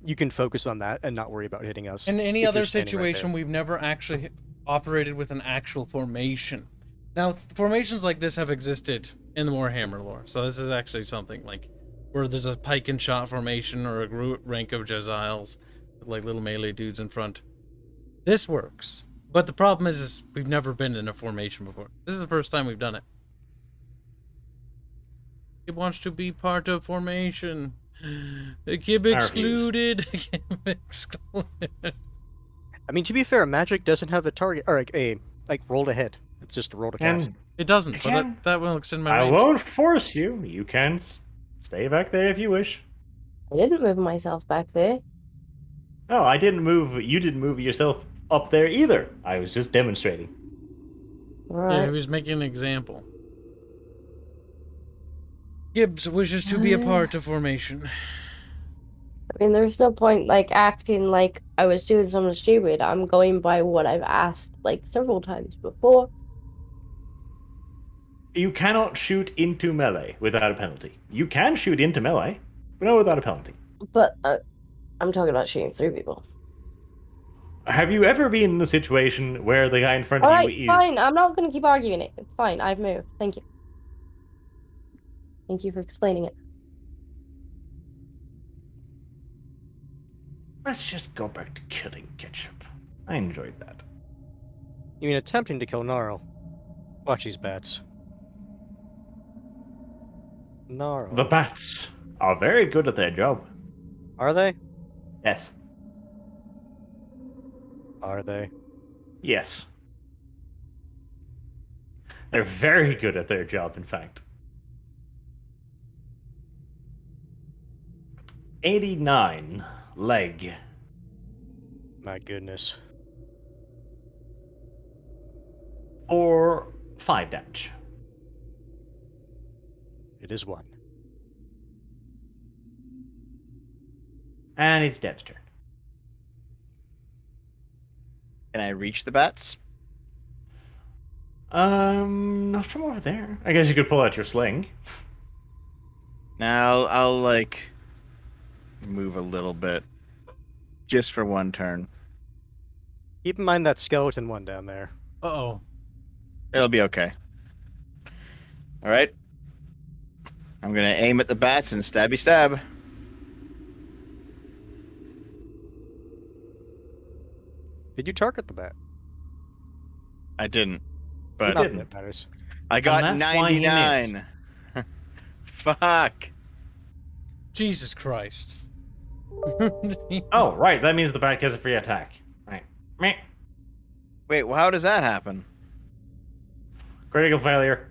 you can focus on that and not worry about hitting us. In any if other you're standing right situation, there. we've never actually operated with an actual formation. Now, formations like this have existed in the Warhammer lore, so this is actually something like where there's a pike and shot formation or a rank of Jaziles with like little melee dudes in front. This works, but the problem is we've never been in a formation before. This is the first time we've done it. It wants to be part of formation. The kid excluded. Excluded. I mean, to be fair, magic doesn't have a target or like roll to hit. It's just a roll to cast. And It doesn't, but Again, that will extend my I range. won't force you. You can stay back there if you wish. I didn't move myself back there. No, I didn't move. You didn't move yourself up there either. I was just demonstrating. Yeah, Right. he was making an example. Gibbs wishes to be a part of formation. I mean, there's no point like acting like I was doing something stupid. I'm going by what I've asked like several times before. You cannot shoot into melee without a penalty. You can shoot into melee, but not without a penalty. But I'm talking about shooting through people. Have you ever been in a situation where the guy in front of Alright, you is... fine. I'm not going to keep arguing it. It's fine. I've moved. Thank you. Thank you for explaining it. Let's just go back to killing Ketchup. I enjoyed that. You mean attempting to kill Gnarl? Watch these bats. Gnarl. The bats are very good at their job. Are they? Yes. Are they? Yes. They're very good at their job, in fact. 89 leg. My goodness. Or 5 damage. It is 1. And it's Deb's turn. Can I reach the bats? Not from over there. I guess you could pull out your sling. Now I'll like move a little bit, just for one turn. Keep in mind that skeleton one down there. Uh-oh. It'll be okay. All right. I'm gonna aim at the bats and stabby stab. Did you target the bat? I didn't, but Not didn't. that matters. I got And that's why he 99. Fuck. Jesus Christ. Oh, right. That means the bat gets a free attack. Right. Meh. Wait, well, how does that happen? Critical failure.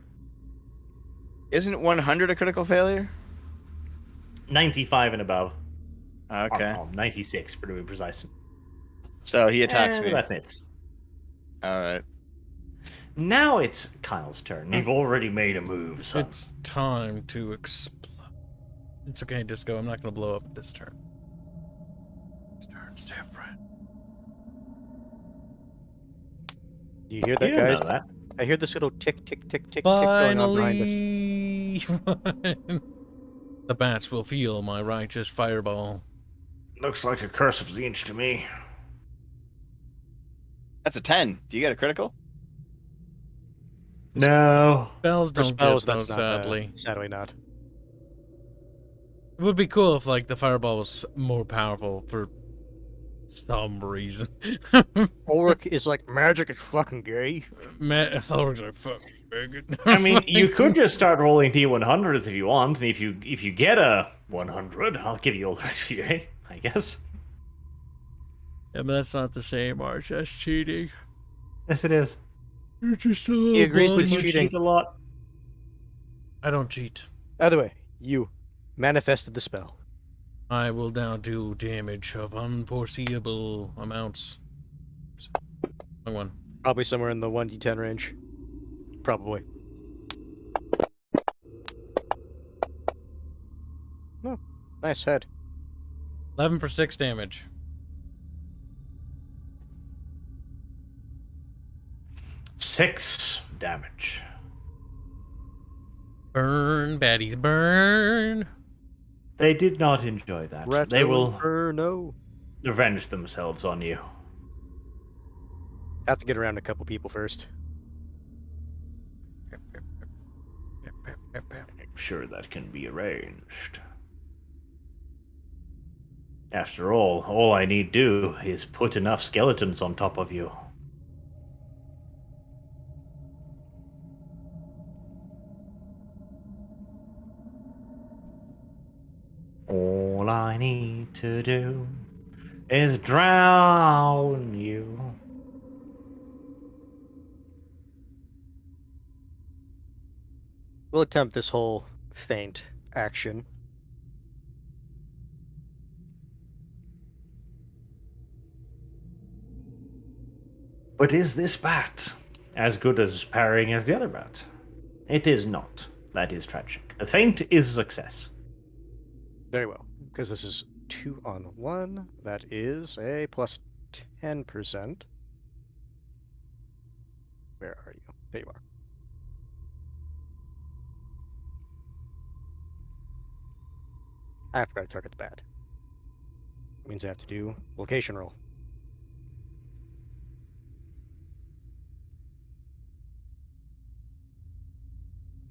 Isn't 100 a critical failure? 95 and above. Okay. Or, 96, to be precise. So he attacks me. That hits. All right. Now it's Kyle's turn. You've already made a move, son. It's time to explode. It's okay, Disco. I'm not going to blow up this turn. This turn's different. Do you hear You that, don't guys? know that. I hear this little tick, tick, tick, tick, tick going on behind us. Finally! The bats will feel my righteous fireball. Looks like a curse of the inch to me. That's a 10. Do you get a critical? No. Spells For don't spells, get that's those, not sadly. Sadly not. It would be cool if, like, the fireball was more powerful for some reason. Ulrich is like, magic is fucking gay. I thought it was like, fuck, bigot. I mean, you could just start rolling D100s if you want, and if you get a 100, I'll give you all the rest of your A, I guess. Yeah, but that's not the same, Arch. That's cheating. Yes, it is. You're just a He agrees with You cheating. cheat a lot. I don't cheat. Either way, you manifested the spell. I will now do damage of unforeseeable amounts. Wrong one. Probably somewhere in the 1d10 range. Probably. Oh, nice head. 11 for 6 damage. Six damage. Burn, baddies, burn. They did not enjoy that. They will No. revenge themselves on you. Have to get around a couple people first. I'm sure that can be arranged. After all I need do is put enough skeletons on top of you. All I need to do is drown you. We'll attempt this whole feint action. But is this bat as good as parrying as the other bat? It is not. That is tragic. The feint is a success. Very well, because this is 2 on 1. That is a plus 10%. Where are you? There you are. I forgot to target the bat. Means I have to do location roll.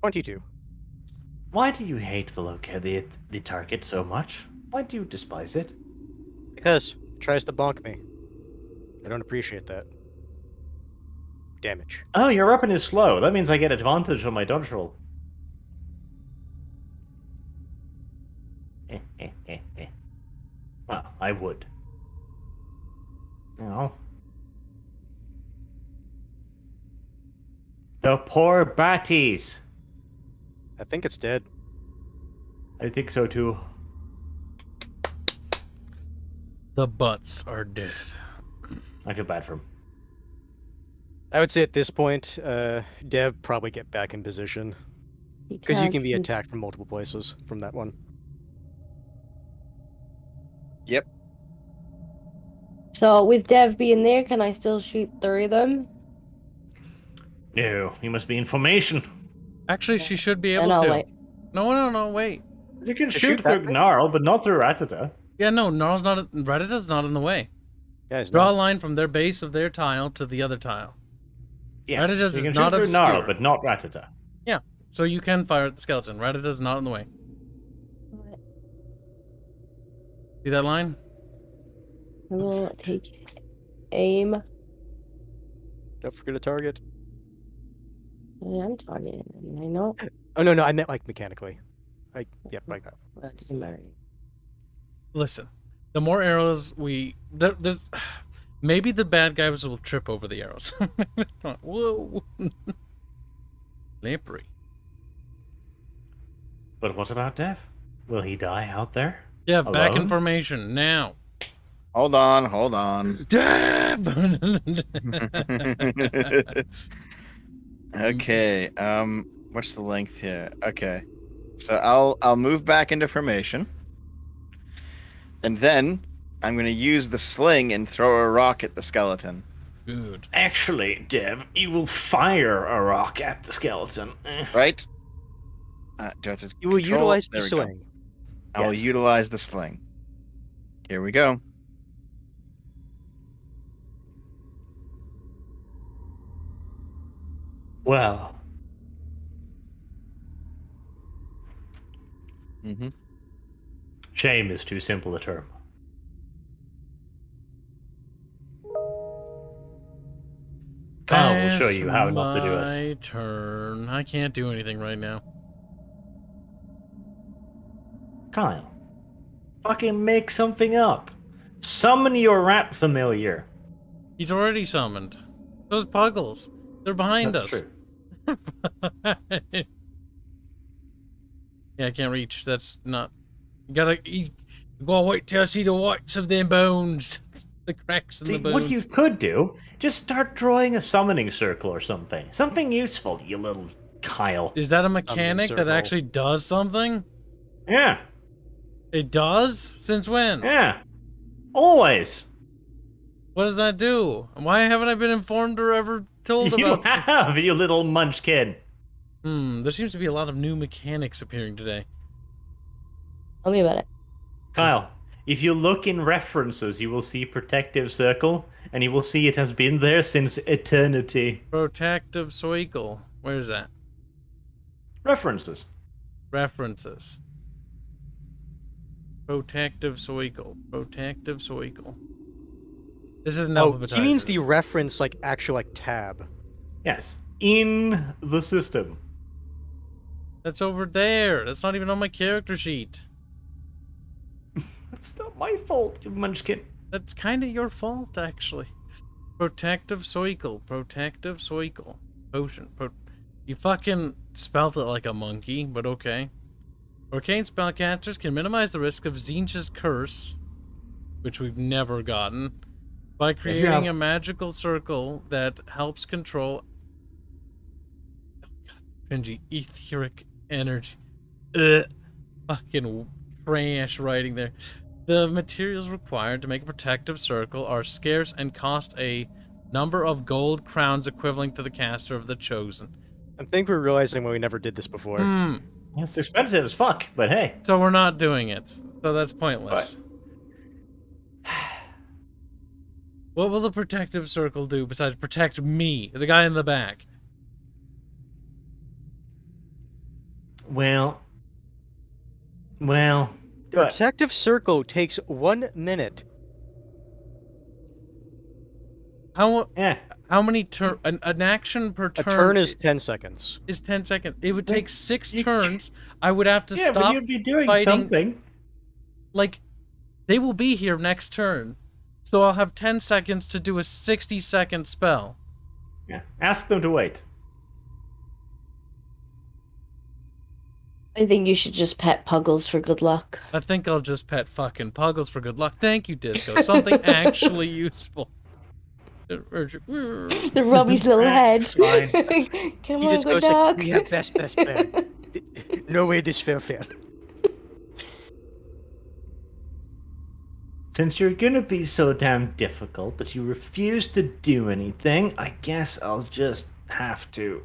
22. Why do you hate the target so much? Why do you despise it? Because it tries to bonk me. I don't appreciate that. Damage. Oh, your weapon is slow. That means I get advantage on my dodge roll. Well, I would. No. The poor batties. I think it's dead. I think so too. The butts are dead. I feel bad for him. I would say at this point, Dev probably get back in position. Because you can be attacked from multiple places from that one. Yep. So with Dev being there, can I still shoot 3 of them? No, you must be in formation. Actually, she should be able Then I'll to. wait. No, wait. You can shoot shoot that through way? Gnarl, but not through Ratata. Yeah, no, Gnarl's not. Ratata's not in the way. Yeah, it's Draw a not. line from their base of their tile to the other tile. Yes, Ratata you does can not shoot through obscure. Gnarl, but not Ratata. Yeah, so you can fire at the skeleton. Ratata's not in the way. See that line? I will take aim. Don't forget to target. I am targeting him, I know. Oh, no, I meant like mechanically. Yep, like that. That doesn't matter. Listen, the more arrows there's maybe the bad guys will trip over the arrows. Whoa. Slippery. But what about Dev? Will he die out there? Yeah, back in Alone? formation now. Hold on. Dab! Okay. What's the length here? Okay. So I'll move back into formation. And then I'm going to use the sling and throw a rock at the skeleton. Good. Actually, Dev, you will fire a rock at the skeleton. Right? Do I have to You will control? utilize the There we go. swing. I will Yes. utilize the sling. Here we go. Well, Mm-hmm. shame is too simple a term. Kyle will show you how not to do it. My turn. I can't do anything right now. Kyle, fucking make something up. Summon your rat familiar. He's already summoned. Those puggles. They're behind That's us. true. Yeah, I can't reach. That's not. You gotta wait till I see the whites of them bones. The cracks in See, the bones. what you could do, just start drawing a summoning circle or something. Something useful, you little Kyle. Is that a mechanic that circle. actually does something? Yeah, It does? Since when? yeah. Always. What does that do? Why haven't I been informed or ever told You about this? have, you little munchkin. There seems to be a lot of new mechanics appearing today. Tell me about it. Kyle, if you look in references, you will see Protective Circle, and you will see it has been there since eternity. Protective Soicle. Where's that? References. References. Protective Soicle. Protective Soicle. This is an Oh, alphabetizer. he means the reference, like, actual, like, tab. Yes. In the system. That's over there. That's not even on my character sheet. It's not my fault, you munchkin. That's kind of your fault, actually. Protective Soicle. Protective Soicle. Potion. You fucking spelled it like a monkey, but okay. Arcane spellcasters can minimize the risk of Zinch's curse, which we've never gotten, by creating have. a magical circle that helps control cringy etheric energy. Fucking trash writing there. The materials required to make a protective circle are scarce and cost a number of gold crowns equivalent to the caster of the chosen. I think we're realizing when we never did this before. Hmm. It's expensive as fuck, but hey. So we're not doing it. So that's pointless. What will the protective circle do besides protect me, the guy in the back? Well, do it. Protective circle takes 1 minute. Yeah. How many turn an action per A turn? turn is 10 seconds. Is 10 seconds. It would take 6 you- turns. I would have to Yeah, but stop you'd be doing fighting. something. Like, they will be here next turn. So I'll have 10 seconds to do a 60-second spell. Yeah. Ask them to wait. I think you should just pet Puggles for good luck. I think I'll just pet fucking Puggles for good luck. Thank you, Disco. Something actually useful. The Robbie's little head. Fine. Come He on, just good goes like, dog. we have best plan. No way this fell fair. Since you're gonna be so damn difficult that you refuse to do anything, I guess I'll just have to.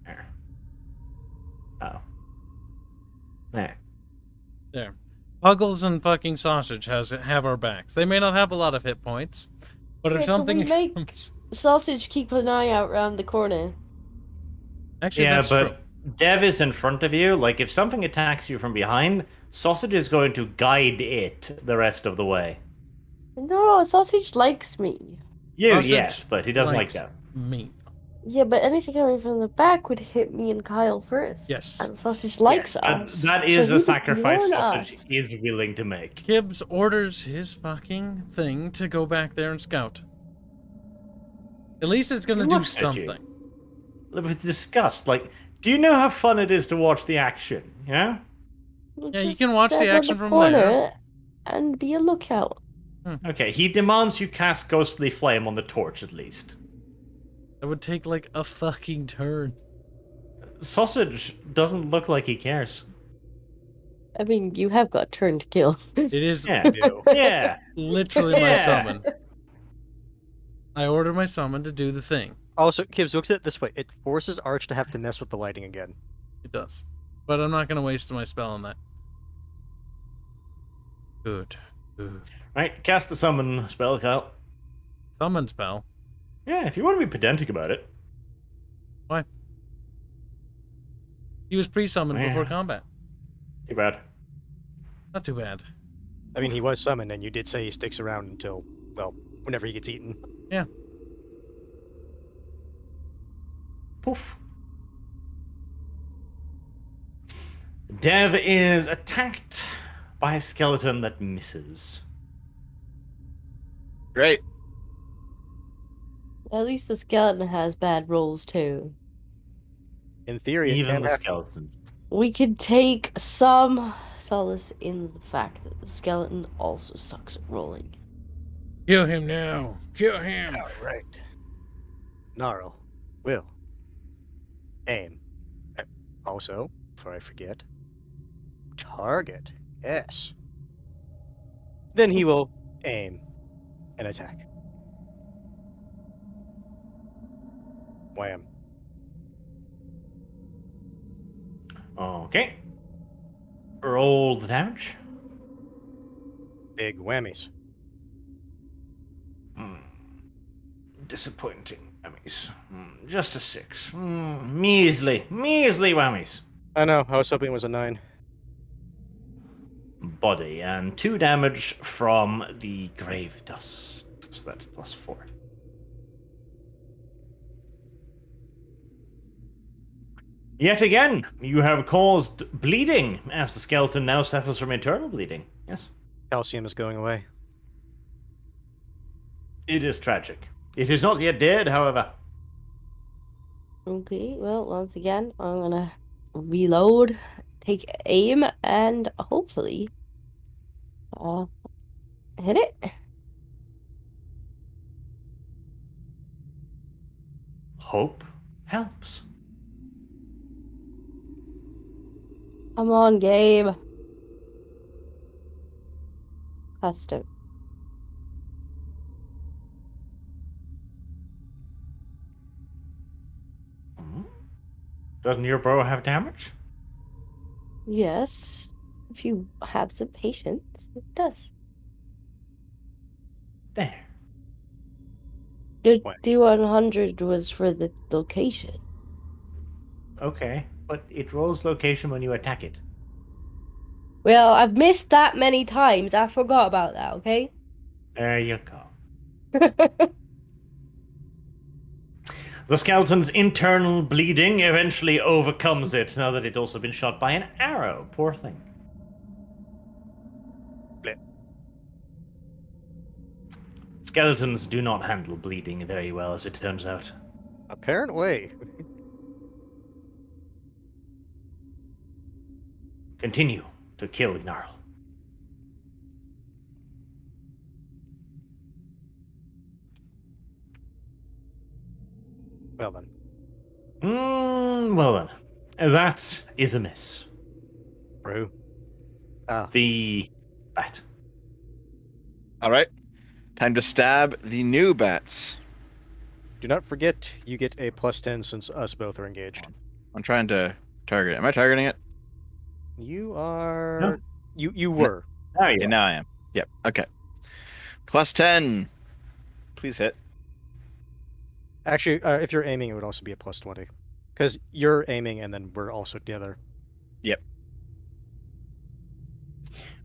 There. Oh. There. There. Puggles and fucking Sausage have our backs. They may not have a lot of hit points, but if Yeah, can something we make comes... Sausage keep an eye out around the corner? Actually, Yeah, that's but true. Dev is in front of you. Like, if something attacks you from behind, Sausage is going to guide it the rest of the way. No, Sausage likes me. You, Sausage yes, but he doesn't like likes that. me. Yeah, but anything coming from the back would hit me and Kyle first. Yes. And Sausage likes Yes, but us. that so is he a would sacrifice warn Sausage us. is willing to make. Gibbs orders his fucking thing to go back there and scout. At least it's gonna He do looks at you. something. With disgust, like, do you know how fun it is to watch the action? Yeah? Yeah, you Just can watch the stand on action from corner there. And be a lookout. Okay, he demands you cast Ghostly Flame on the torch at least. That would take like a fucking turn. Sausage doesn't look like he cares. I mean, you have got turn to kill. It is Yeah. Yeah. literally my Yeah. summon. I order my summon to do the thing. Also, Kibbs, look at it this way. It forces Arch to have to mess with the lighting again. It does. But I'm not gonna waste my spell on that. Good. Good. Right, cast the summon spell, Kyle. Summon spell? Yeah, if you want to be pedantic about it. Why? He was pre-summoned before Yeah. combat. Too bad. Not too bad. I mean, he was summoned, and you did say he sticks around until, well, whenever he gets eaten. Yeah. Poof. Dev is attacked by a skeleton that misses. Great. At least the skeleton has bad rolls too. In theory, it Even can the happen. skeletons. We could take some solace in the fact that the skeleton also sucks at rolling. Kill him now. Kill him. Right. Gnarl. Will. Aim. Also, before I forget, target. Yes. Then he will aim and attack. Wham. Okay. Roll the damage. Big whammies. Disappointing whammies. Just a 6. Measly whammies. I know, I was hoping it was a 9. Body and 2 damage from the grave dust. So that's +4. Yet again, you have caused bleeding, as the skeleton now suffers from internal bleeding. Yes. Calcium is going away. It is tragic. It is not yet dead, however. Okay, well, once again, I'm gonna reload, take aim, and hopefully hit it. Hope helps. Come on, game. Custom. Doesn't your bro have damage? Yes. If you have some patience, it does. There. The What? D100 was for the location. Okay, but it rolls location when you attack it. Well, I've missed that many times. I forgot about that, okay? There you go. The skeleton's internal bleeding eventually overcomes it now that it's also been shot by an arrow. Poor thing. Blip. Skeletons do not handle bleeding very well, as it turns out. Apparently. Continue to kill Gnarl. Well then. Well then. That is a miss. Brew. Ah. The bat. All right. Time to stab the new bats. Do not forget, you get a +10 since us both are engaged. I'm trying to target it. Am I targeting it? You are. No. You were. There you Yeah, go. now I am. Yep. Okay. +10. Please hit. Actually, if you're aiming, it would also be a +20. Because you're aiming and then we're also together. Yep.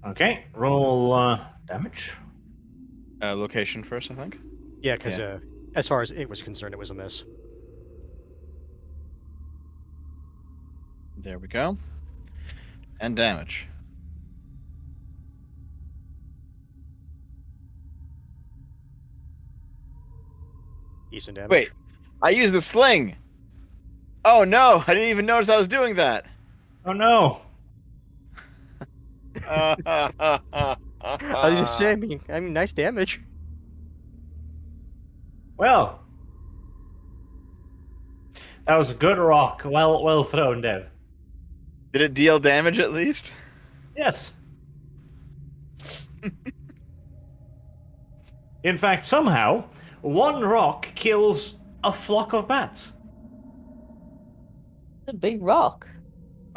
Okay, roll damage. Location first, I think. Yeah, because as far as it was concerned, it was a miss. There we go. And damage. Decent damage. Wait, I used the sling. Oh no, I didn't even notice I was doing that. Oh no! I was just saying, I mean, nice damage. Well, that was a good rock. Well thrown, Dev. Did it deal damage at least? Yes. In fact, somehow, one rock kills a flock of bats. It's a big rock.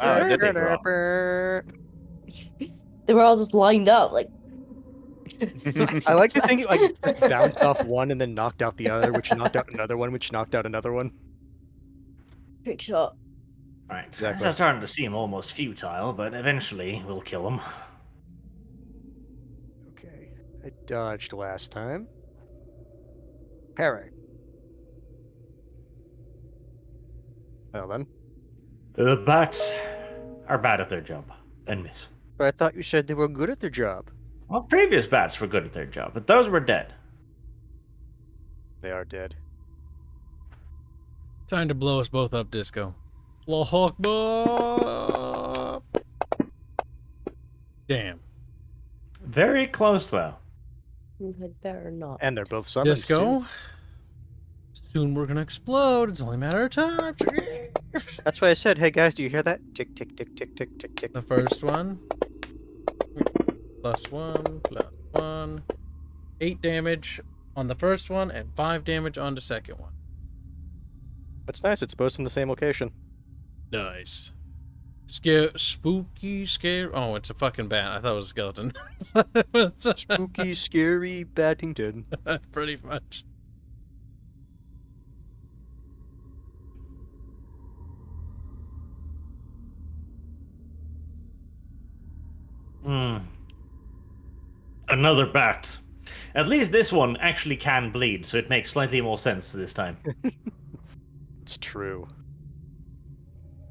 Wow, it did. Big rock. They were all just lined up, like. I like to think it like just bounced off one and then knocked out the other, which knocked out another one, which knocked out another one. Trick shot. Right, Exactly. it's starting to seem almost futile, but eventually we'll kill him. Okay. I dodged last time. Parry. Well then. The bats are bad at their job and miss. But I thought you said they were good at their job. Well, previous bats were good at their job, but those were dead. They are dead. Time to blow us both up, Disco. Allahu Akbar! Damn. Very close, though. You had better not. And they're both summoned. Disco. too. Soon we're gonna explode. It's only a matter of time. That's why I said, hey guys, do you hear that? Tick, tick, tick, tick, tick, tick, tick. The first one. +1. 8 damage on the first one and 5 damage on the second one. That's nice, it's both in the same location. Nice. Spooky, scary. Oh, it's a fucking bat. I thought it was a skeleton. Spooky, scary Battington. Pretty much. Another bat. At least this one actually can bleed, so it makes slightly more sense this time. It's true.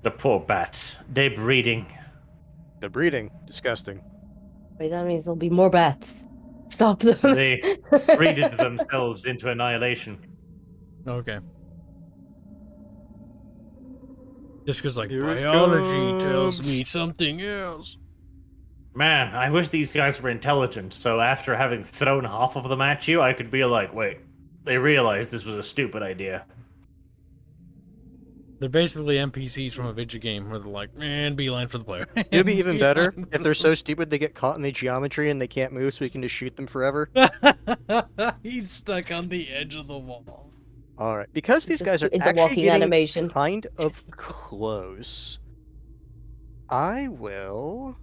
The poor bats. They're breeding. The breeding, disgusting. Wait, that means there'll be more bats. Stop them. They breeded themselves into annihilation. Okay. Disco's like, Here it biology tells comes." me something else. Man, I wish these guys were intelligent, so after having thrown half of them at you, I could be like, wait, they realized this was a stupid idea. They're basically NPCs from a video game where they're like, man, beeline for the player. It'd be even better if they're so stupid they get caught in the geometry and they can't move, so we can just shoot them forever. He's stuck on the edge of the wall. All right, because these guys are It's a actually walking getting animation. kind of close, I will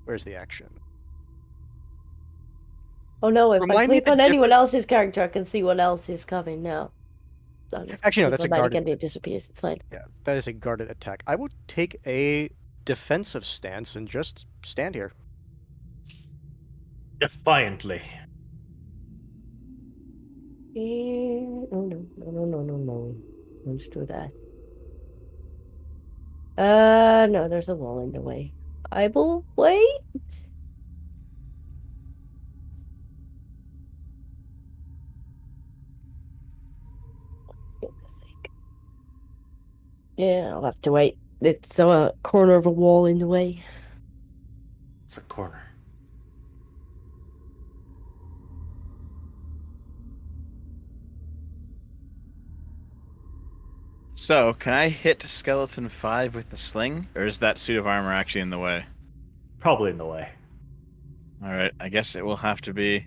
Where's the action? Oh no, if I Remind me click the on anyone difference- else's character, I can see what else is coming now. I'll just Actually, no, click that's on a that guarded. again, it disappears. It's fine. Yeah, that is a guarded attack. I will take a defensive stance and just stand here. Defiantly. Oh no. Don't do that. No, there's a wall in the way. I will wait. Goodness sake. Yeah, I'll have to wait. It's a corner of a wall in the way. It's a corner. So, can I hit Skeleton 5 with the sling? Or is that suit of armor actually in the way? Probably in the way. Alright, I guess it will have to be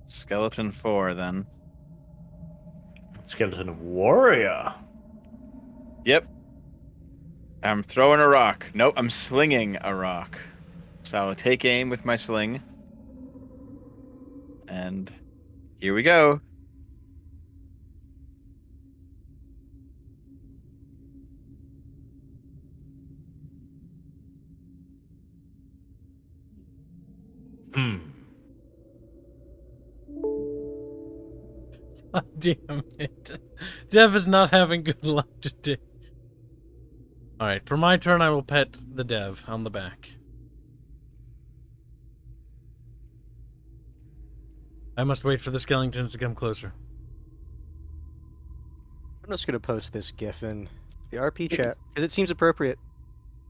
Skeleton 4 then. Skeleton warrior. Yep. I'm throwing a rock. Nope, I'm slinging a rock. So I'll take aim with my sling. And here we go. Hmm. God damn it. Dev is not having good luck today. Alright, for my turn, I will pet the dev on the back. I must wait for the skeletons to come closer. I'm just gonna post this GIF in the RP chat because it seems appropriate.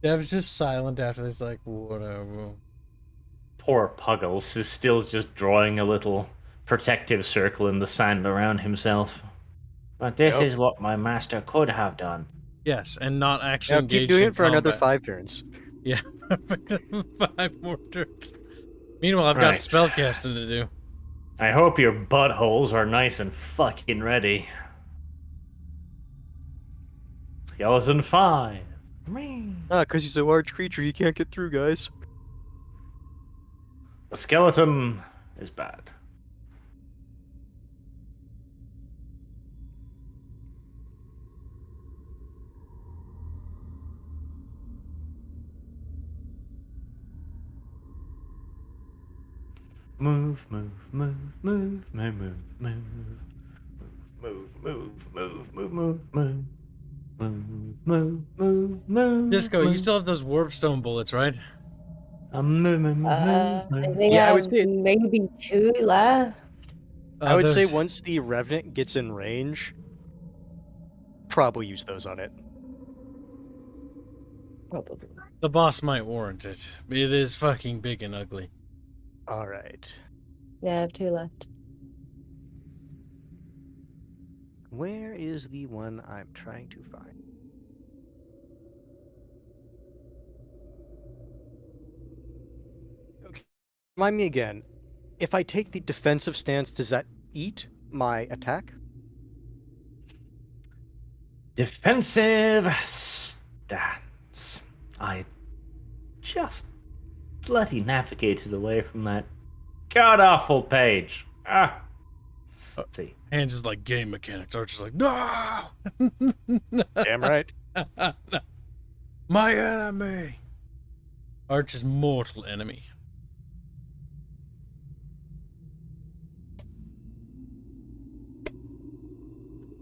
Dev's just silent after this, like, whatever. Poor Puggles is still just drawing a little protective circle in the sand around himself. But this Yep. is what my master could have done. Yes, and not actually Now engaged keep doing in it for another combat. 5 turns. Yeah, 5 more turns. Meanwhile, I've got Right. spellcasting to do. I hope your buttholes are nice and fucking ready. Skeleton 5. Because he's a large creature, he can't get through, guys. The skeleton is bad. Move, move, move, move, move, move, move, move, move, move, move, move, move. Move. Disco, you still have those warpstone bullets, right? I think Yeah, I I would have say- maybe 2 left. I would say those- once the Revenant gets in range, probably use those on it. Probably. The boss might warrant it. It is fucking big and ugly. Alright. Yeah, I have 2 left. Where is the one I'm trying to find? Okay. Remind me again. If I take the defensive stance, does that eat my attack? Defensive stance. I just bloody navigated away from that god awful page. Let's see. Hands is like game mechanics. Archer's like, no! Damn right. My enemy! Archer's mortal enemy.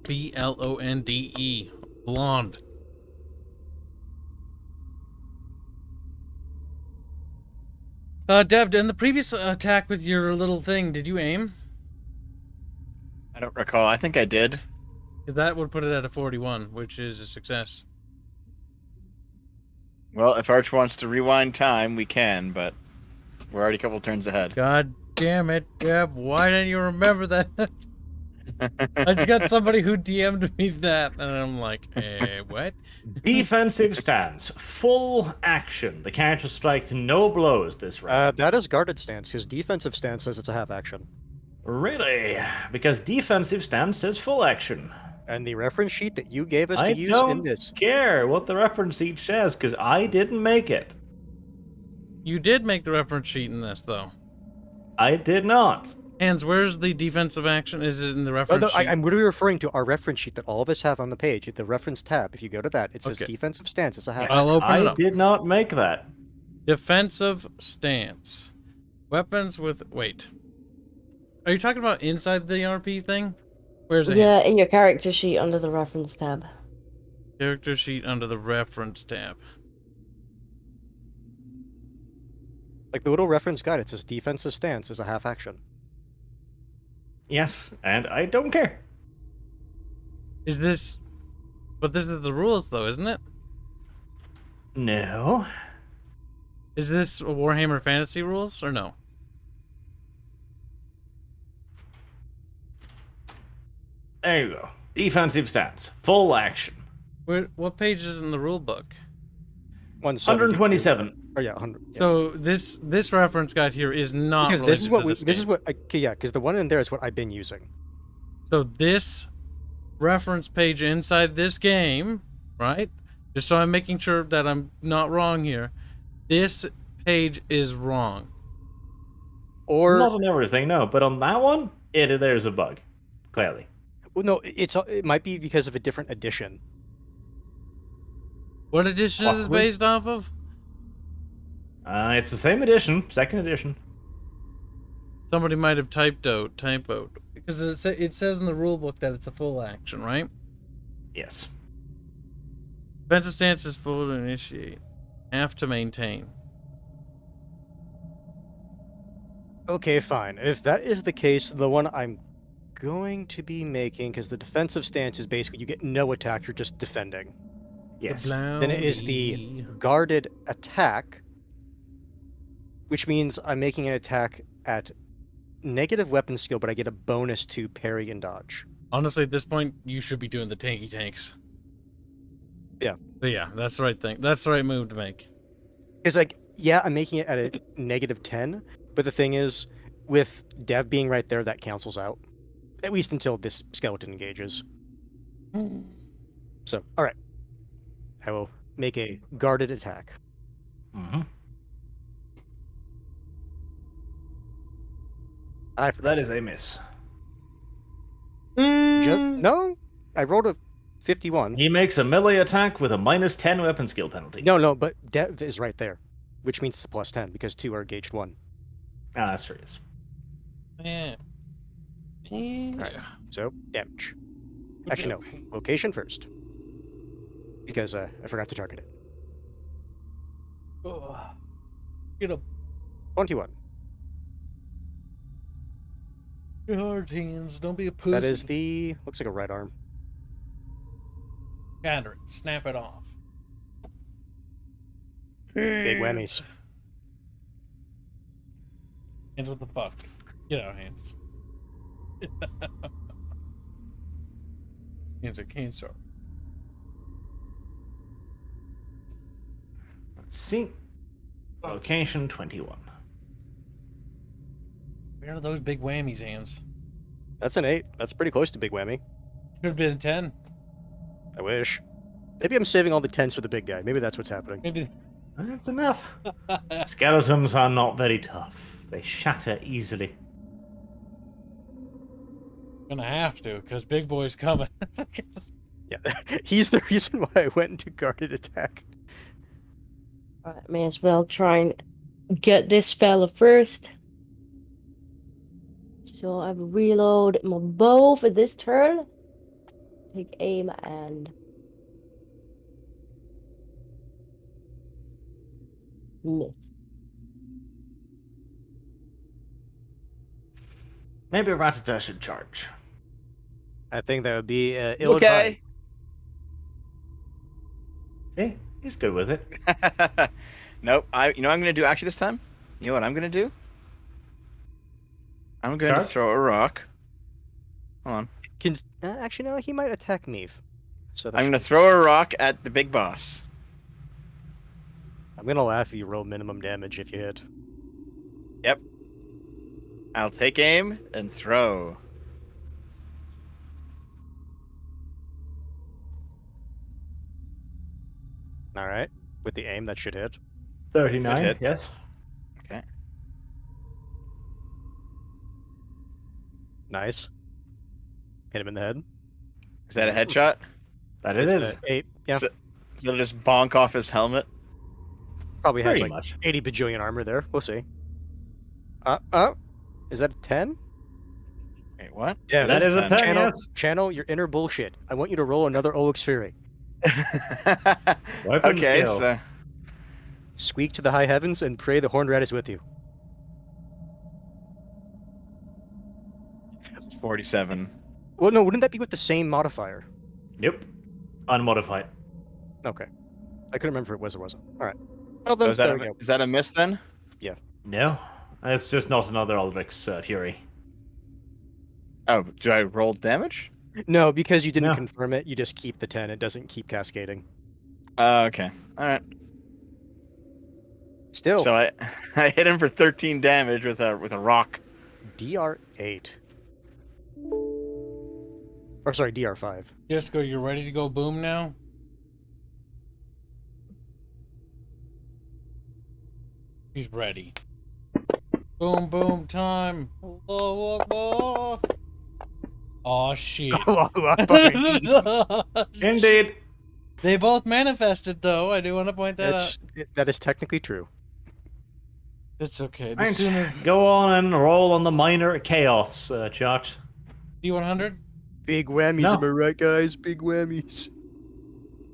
Blonde. Blonde. Dev, in the previous attack with your little thing, did you aim? I don't recall. I think I did. Because that would put it at a 41, which is a success. Well, if Arch wants to rewind time, we can, but we're already a couple turns ahead. God damn it, Deb. Why didn't you remember that? I just got somebody who DM'd me that, and I'm like, what? Defensive stance. Full action. The character strikes no blows this round. That is guarded stance. His defensive stance says it's a half action. Really? Because defensive stance says full action. And the reference sheet that you gave us I to use in don't this. care what the reference sheet says, because I didn't make it. You did make the reference sheet in this, though. I did not. Hans, where's the defensive action? Is it in the Oh, reference no, sheet? I'm literally referring to our reference sheet that all of us have on the page. At the reference tab, if you go to that, it says Okay. defensive stance. It's a half. Yes, I'll open it I up. did not make that. Defensive stance. Weapons with... Wait. Are you talking about inside the RP thing? Where's it? Yeah, Hans? in your character sheet under the reference tab. Character sheet under the reference tab. Like the little reference guide, it says defensive stance is a half action. Yes, and I don't care. Is this... But this is the rules, though, isn't it? No. Is this Warhammer Fantasy rules, or no? There you go. Defensive stance. Full action. What page is it in the rule book? 127. Oh yeah, 100. Yeah. So this reference guide here is not Because this is related what to this is game. what okay, yeah, because the one in there is what I've been using. So this reference page inside this game, right? Just so I'm making sure that I'm not wrong here. This page is wrong. Or Not on everything, no, but on that one, there's a bug. Clearly. well, no, it might be because of a different edition. What edition is it Possibly. based off of? It's the same edition, second edition. Somebody might have typoed because it says in the rule book that it's a full action, right? Yes. Defensive stance is full to initiate. Have to maintain. Okay, fine. If that is the case, the one I'm going to be making, because the defensive stance is basically you get no attack, you're just defending. Yes. Then it is the guarded attack, which means I'm making an attack at negative weapon skill, but I get a bonus to parry and dodge. Honestly, at this point, you should be doing the tanky tanks. Yeah. But yeah, that's the right thing. That's the right move to make. Because, like, yeah, I'm making it at a negative 10, but the thing is, with Dev being right there, that cancels out. At least until this skeleton engages. So, alright. I will make a guarded attack. Mm-hmm. That is a miss. No, I rolled a 51. He makes a melee attack with a minus 10 weapon skill penalty. No, but Dev is right there, which means it's a plus 10 because 2 are gauged 1. Ah, that's true. Yes. Yeah. Alright, so damage. Actually, no, location first. Because I forgot to target it. Get up. 21. Your hard hands. Don't be a pussy. That is the... looks like a right arm. Shatter it. Snap it off. Big whammies. Hands what the fuck? Get out, hands. Hands are cancer. Let's see. Location 21. Where are those big whammies, hands? That's an 8. That's pretty close to big whammy. Should have been a 10. I wish. Maybe I'm saving all the 10s for the big guy. Maybe that's what's happening. Maybe. That's enough. Skeletons are not very tough. They shatter easily. Gonna have to, because big boy's coming. Yeah, he's the reason why I went into guarded attack. Alright, may as well try and get this fella first. So I will reload my bow for this turn. Take aim and miss. Maybe Ratata should charge. I think that would be ill Okay. See? He's good with it. Nope. You know what I'm gonna do actually this time? You know what I'm gonna do? I'm gonna Charge? throw a rock. Hold on. Actually, no, he might attack Neve. So I'm gonna throw a rock at the big boss. I'm gonna laugh if you roll minimum damage if you hit. Yep. I'll take aim and throw. All right, with the aim, that should hit. 39, hit. yes. Nice. Hit him in the head. Is that a headshot? That it It's is. a 8. Yeah. So it'll just bonk off his helmet. Probably has Pretty like much. 80 bajillion armor there. We'll see. Is that a 10? Wait, what? Yeah, That is a 10, Channel, yes. channel your inner bullshit. I want you to roll another OX Fury. Weapon Okay, skill. so Squeak to the high heavens and pray the horned rat is with you. that's a 47. Well, no, wouldn't that be with the same modifier? Yep. Unmodified. Okay. I couldn't remember if it was or wasn't. All right. Well, then, Oh, there we go. is that a miss then? No. It's just not another Aldrich's Fury. Oh, do I roll damage? No, because you didn't No. confirm it, you just keep the 10. It doesn't keep cascading. Okay. All right. Still, So I hit him for 13 damage with a rock. DR8. Or sorry, DR5. Disco, you're ready to go boom now? He's ready. Boom, boom time. Allahu Akbar. Oh shit. Indeed. They both manifested, though. I do want to point that out. That is technically true. It's okay. The Right. sooner Go on and roll on the minor chaos chart. D100. Big whammies, No. am I right, guys? Big whammies.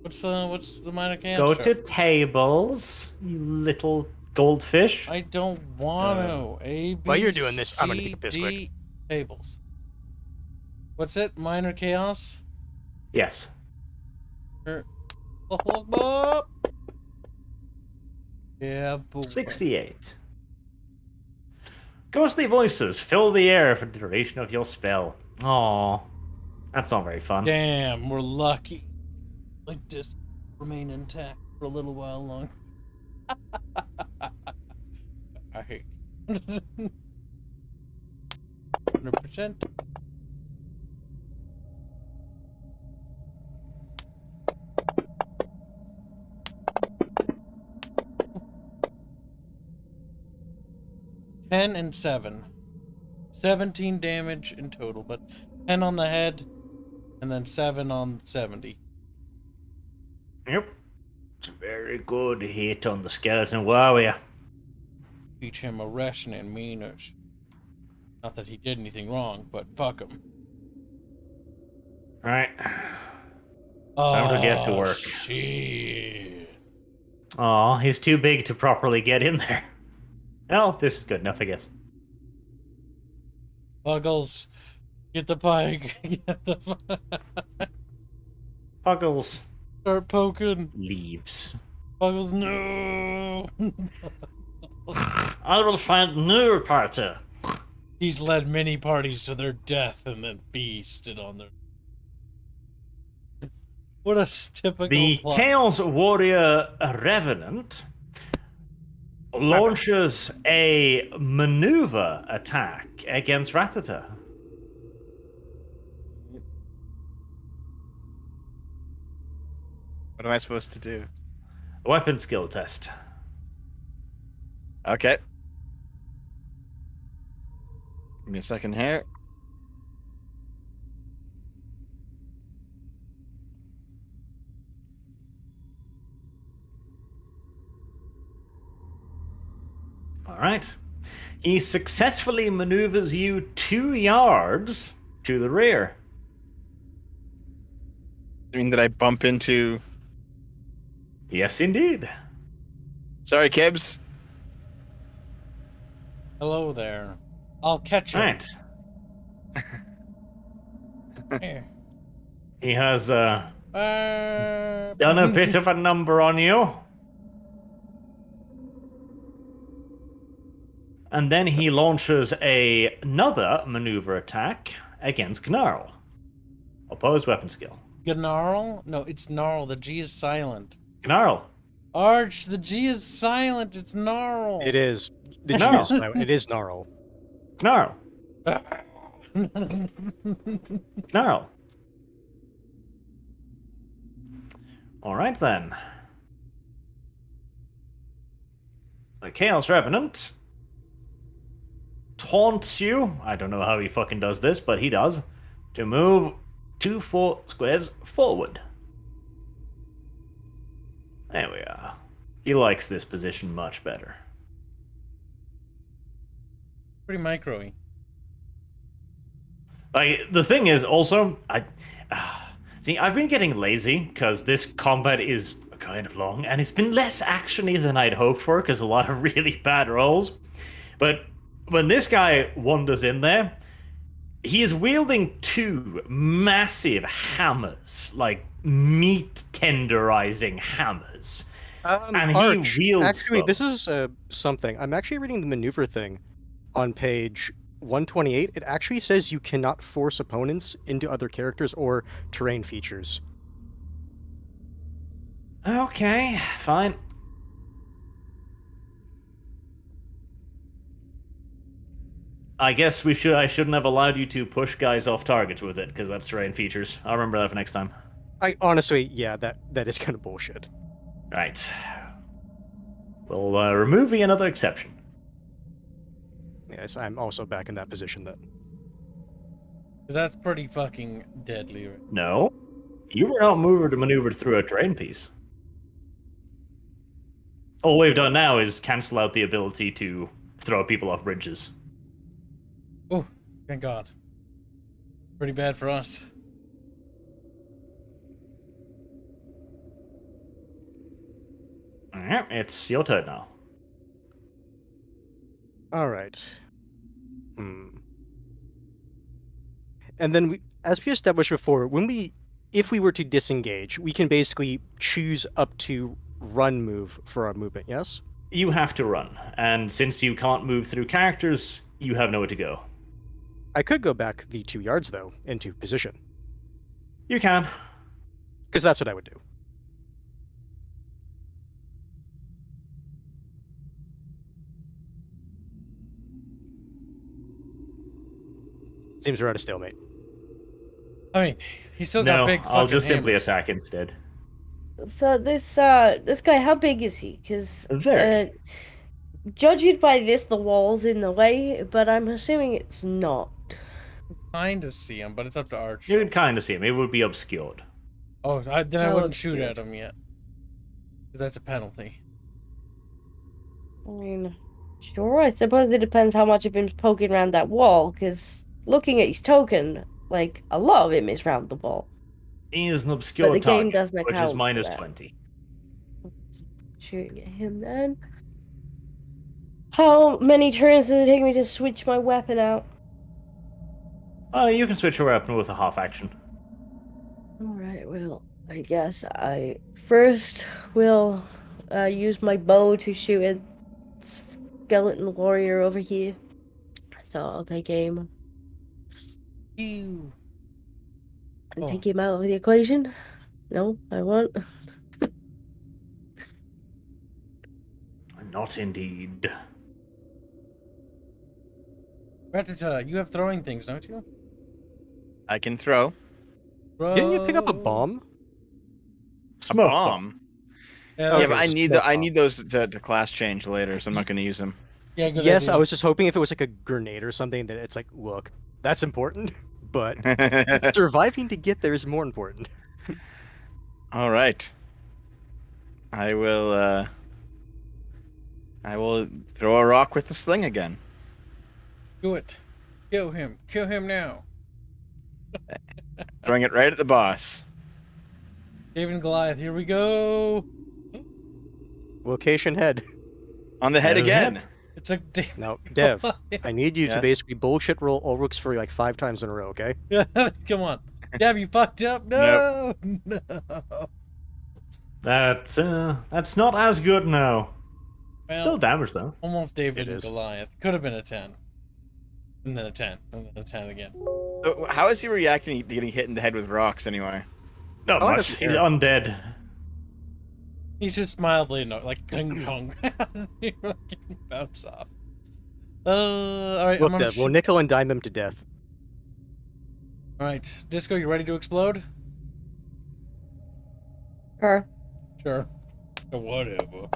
What's the minor chaos? Go chart? to tables, you little goldfish. I don't want to. A, B, while you're doing this, I'm gonna C, take a piss D, quick. tables. What's it? Minor chaos? Yes. Yeah, boy. 68. Ghostly voices fill the air for the duration of your spell. Aww. That's not very fun. Damn, we're lucky. Like this remain intact for a little while longer. I hate 100%.10 and 7. 17 damage in total, but 10 on the head, and then 7 on 70. Yep. It's a very good hit on the skeleton warrior. Teach him a rationing manners. Not that he did anything wrong, but fuck him. Right. Time to get to work. Shit. Aw, he's too big to properly get in there. Well, this is good enough, I guess. Buggles, get the pike. Get the Puggles Start poking. leaves. Buggles, no. I will find new party. He's led many parties to their death and then feasted on their. What a typical The plot. Chaos Warrior Revenant launches a maneuver attack against Ratata. What am I supposed to do? Weapon skill test. Okay. Give me a second here. All right. He successfully maneuvers you 2 yards to the rear. I mean, did I bump into... Yes, indeed. Sorry, Kibbs. Hello there. I'll catch All him. right. Here. He has done a Done bit of a number on you. And then he launches another maneuver attack against Gnarl. Opposed weapon skill. Gnarl? No, it's gnarl. The G is silent. Gnarl. Arch, the G is silent. It's gnarl. It is. The G No. is silent. It is gnarl. Gnarl. Gnarl. Alright then. The Chaos Revenant taunts you. I don't know how he fucking does this, but he does. To move 4 squares forward. There we are. He likes this position much better. Pretty micro-y. Like, the thing is, also, see, I've been getting lazy, because this combat is kind of long, and it's been less actiony than I'd hoped for, because a lot of really bad rolls. But when this guy wanders in there, he is wielding 2 massive hammers, like meat tenderizing hammers. And Arch, he wields actually, them. this is something. I'm actually reading the maneuver thing on page 128. It actually says you cannot force opponents into other characters or terrain features. Okay, fine. I guess I shouldn't have allowed you to push guys off targets with it, because that's terrain features. I'll remember that for next time. I honestly, yeah, that is kind of bullshit. Right. We'll remove the another exception. Yes, I'm also back in that position then. Because that's pretty fucking deadly. No. You were outmaneuvered to maneuver through a terrain piece. All we've done now is cancel out the ability to throw people off bridges. Oh, thank God. Pretty bad for us. Alright, it's your turn now. All right. And then as we established before, if we were to disengage, we can basically choose up to run move for our movement, yes? You have to run, and since you can't move through characters, you have nowhere to go. I could go back the 2 yards, though, into position. You can. Because that's what I would do. Seems we're at a stalemate. I mean, he's still got No, big I'll fucking just simply hammers. attack instead. So this guy, how big is he? Because Very. judging by this, the wall's in the way, but I'm assuming it's not. Kind of see him, but it's up to Arch. You would kind of see him. It would be obscured. Oh, then I How wouldn't shoot obscure? at him yet. Because that's a penalty. I mean, sure, I suppose it depends how much of him's poking around that wall, because looking at his token, like, a lot of him is round the wall. He is an obscure But the game target, doesn't which account is for minus that. 20. Shooting at him then. How many turns does it take me to switch my weapon out? You can switch your weapon with a half action. Alright, well, I guess I first will use my bow to shoot at skeleton warrior over here. So I'll take aim Ew. and Oh. take him out of the equation. No, I won't. Not indeed. Ratata, you have throwing things, don't you? I can throw Didn't you pick up a bomb? Smoke a bomb. Yeah, Yeah, Okay, but I just need smoke I bomb. need those to class change later, so I'm not going to use them. yeah, good Yes, idea. I was just hoping if it was like a grenade or something that it's like, look, that's important, but surviving to get there is more important. All right. I will throw a rock with the sling again. Do it. Kill him. Kill him now. Throwing it right at the boss. David and Goliath, here we go. Location head. On the head Head of again. heads. It's a David. Now, Dev, I need you to Yes? basically bullshit roll Ulrich's for like 5 times in a row, okay? Come on. Dev, you fucked up. No. No. That's not as good now. Well, Still damage though. almost David It and is. Goliath. Could have been a 10. And then a 10. And then a 10 again. So how is he reacting to getting hit in the head with rocks anyway? Not Oh, I much. don't He's care. undead. He's just mildly annoyed, like kong kong. You fucking bounce off. Alright, Look, I'm gonna Dev, we'll nickel and dime him to death. Alright, Disco, you ready to explode? Sure. Sure. Whatever.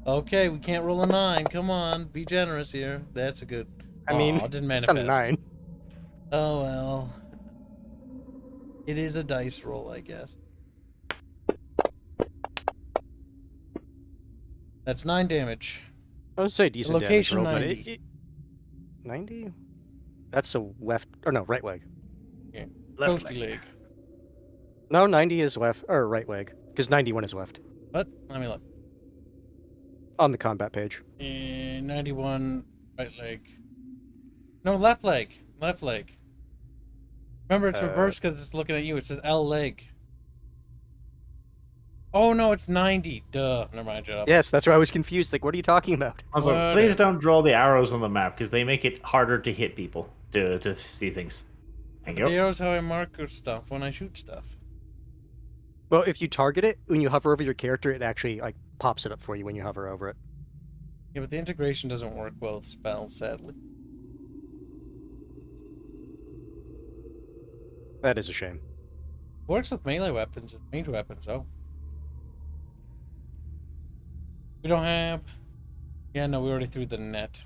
Okay, we can't roll a 9. Come on, be generous here. That's a good. I mean, Aw, it didn't it's a manifest. 9. Oh well. It is a dice roll, I guess. That's 9 damage. I would say decent damage Location roll, but 90. 90? That's a left, or no, right leg. Yeah. Left Toasty leg. No, 90 is left, or right leg, because 91 is left What? Let me look. on the combat page. 91 right leg. No, left leg. Left leg. Remember, it's reversed because it's looking at you. It says L leg. Oh no, it's 90. Duh. Never mind, shut up. Yes, that's why I was confused. Like, what are you talking about? Also, What? please don't draw the arrows on the map because they make it harder to hit people to see things. Thank The you. arrow's how I mark stuff when I shoot stuff. Well, if you target it, when you hover over your character, it actually like pops it up for you when you hover over it. Yeah, but the integration doesn't work well with spells, sadly. That is a shame. Works with melee weapons and range weapons, though. We don't have... Yeah, no, we already threw the net.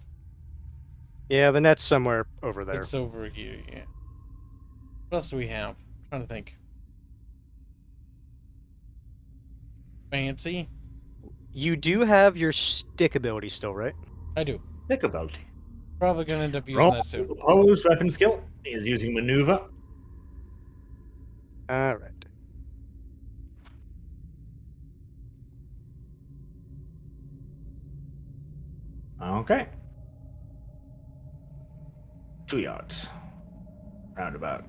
Yeah, the net's somewhere over there. It's over here, yeah. What else do we have? I'm trying to think. Fancy? You do have your stick ability still, right? I do. Think about it. Probably gonna end up using Roll that soon. opposed weapon skill is using maneuver. All right. Okay. 2 yards. Roundabout.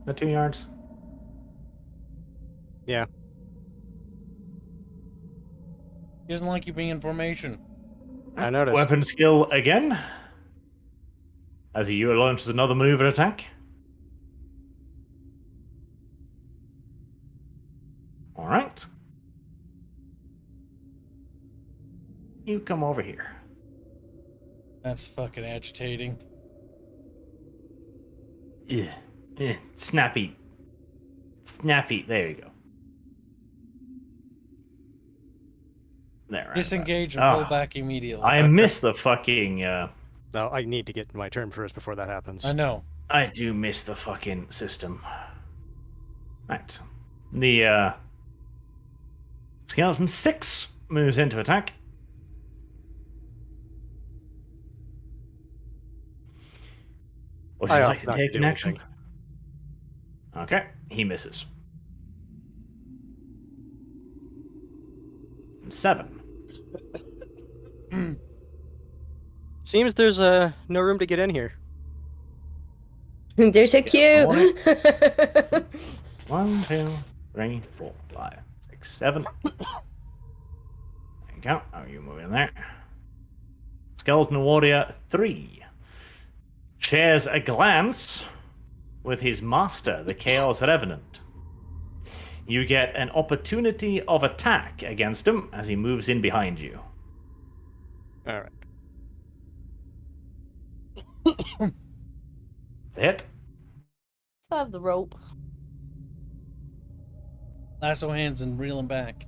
The 2 yards. Yeah. He doesn't like you being in formation. I noticed. Weapon skill again. As he launches another maneuver attack. Alright. You come over here. That's fucking agitating. Yeah. Snappy. Snappy. There you go. There. Right Disengage and about. pull Oh, back immediately. I miss the fucking. No, I need to get my turn first before that happens. I know. I do miss the fucking system. Right. The Skeleton 6 moves into attack. Would you I like opt to not to take do an action? anything. Okay, he misses. 7. Seems there's no room to get in here. There's a queue. 1, 2, 3, 4, 5, 6, 7. There you go. How are you moving there? Skeleton Warrior 3 shares a glance with his master, the Chaos Revenant. You get an opportunity of attack against him as he moves in behind you. All right. Hit. I have the rope. Lasso hands and reel him back.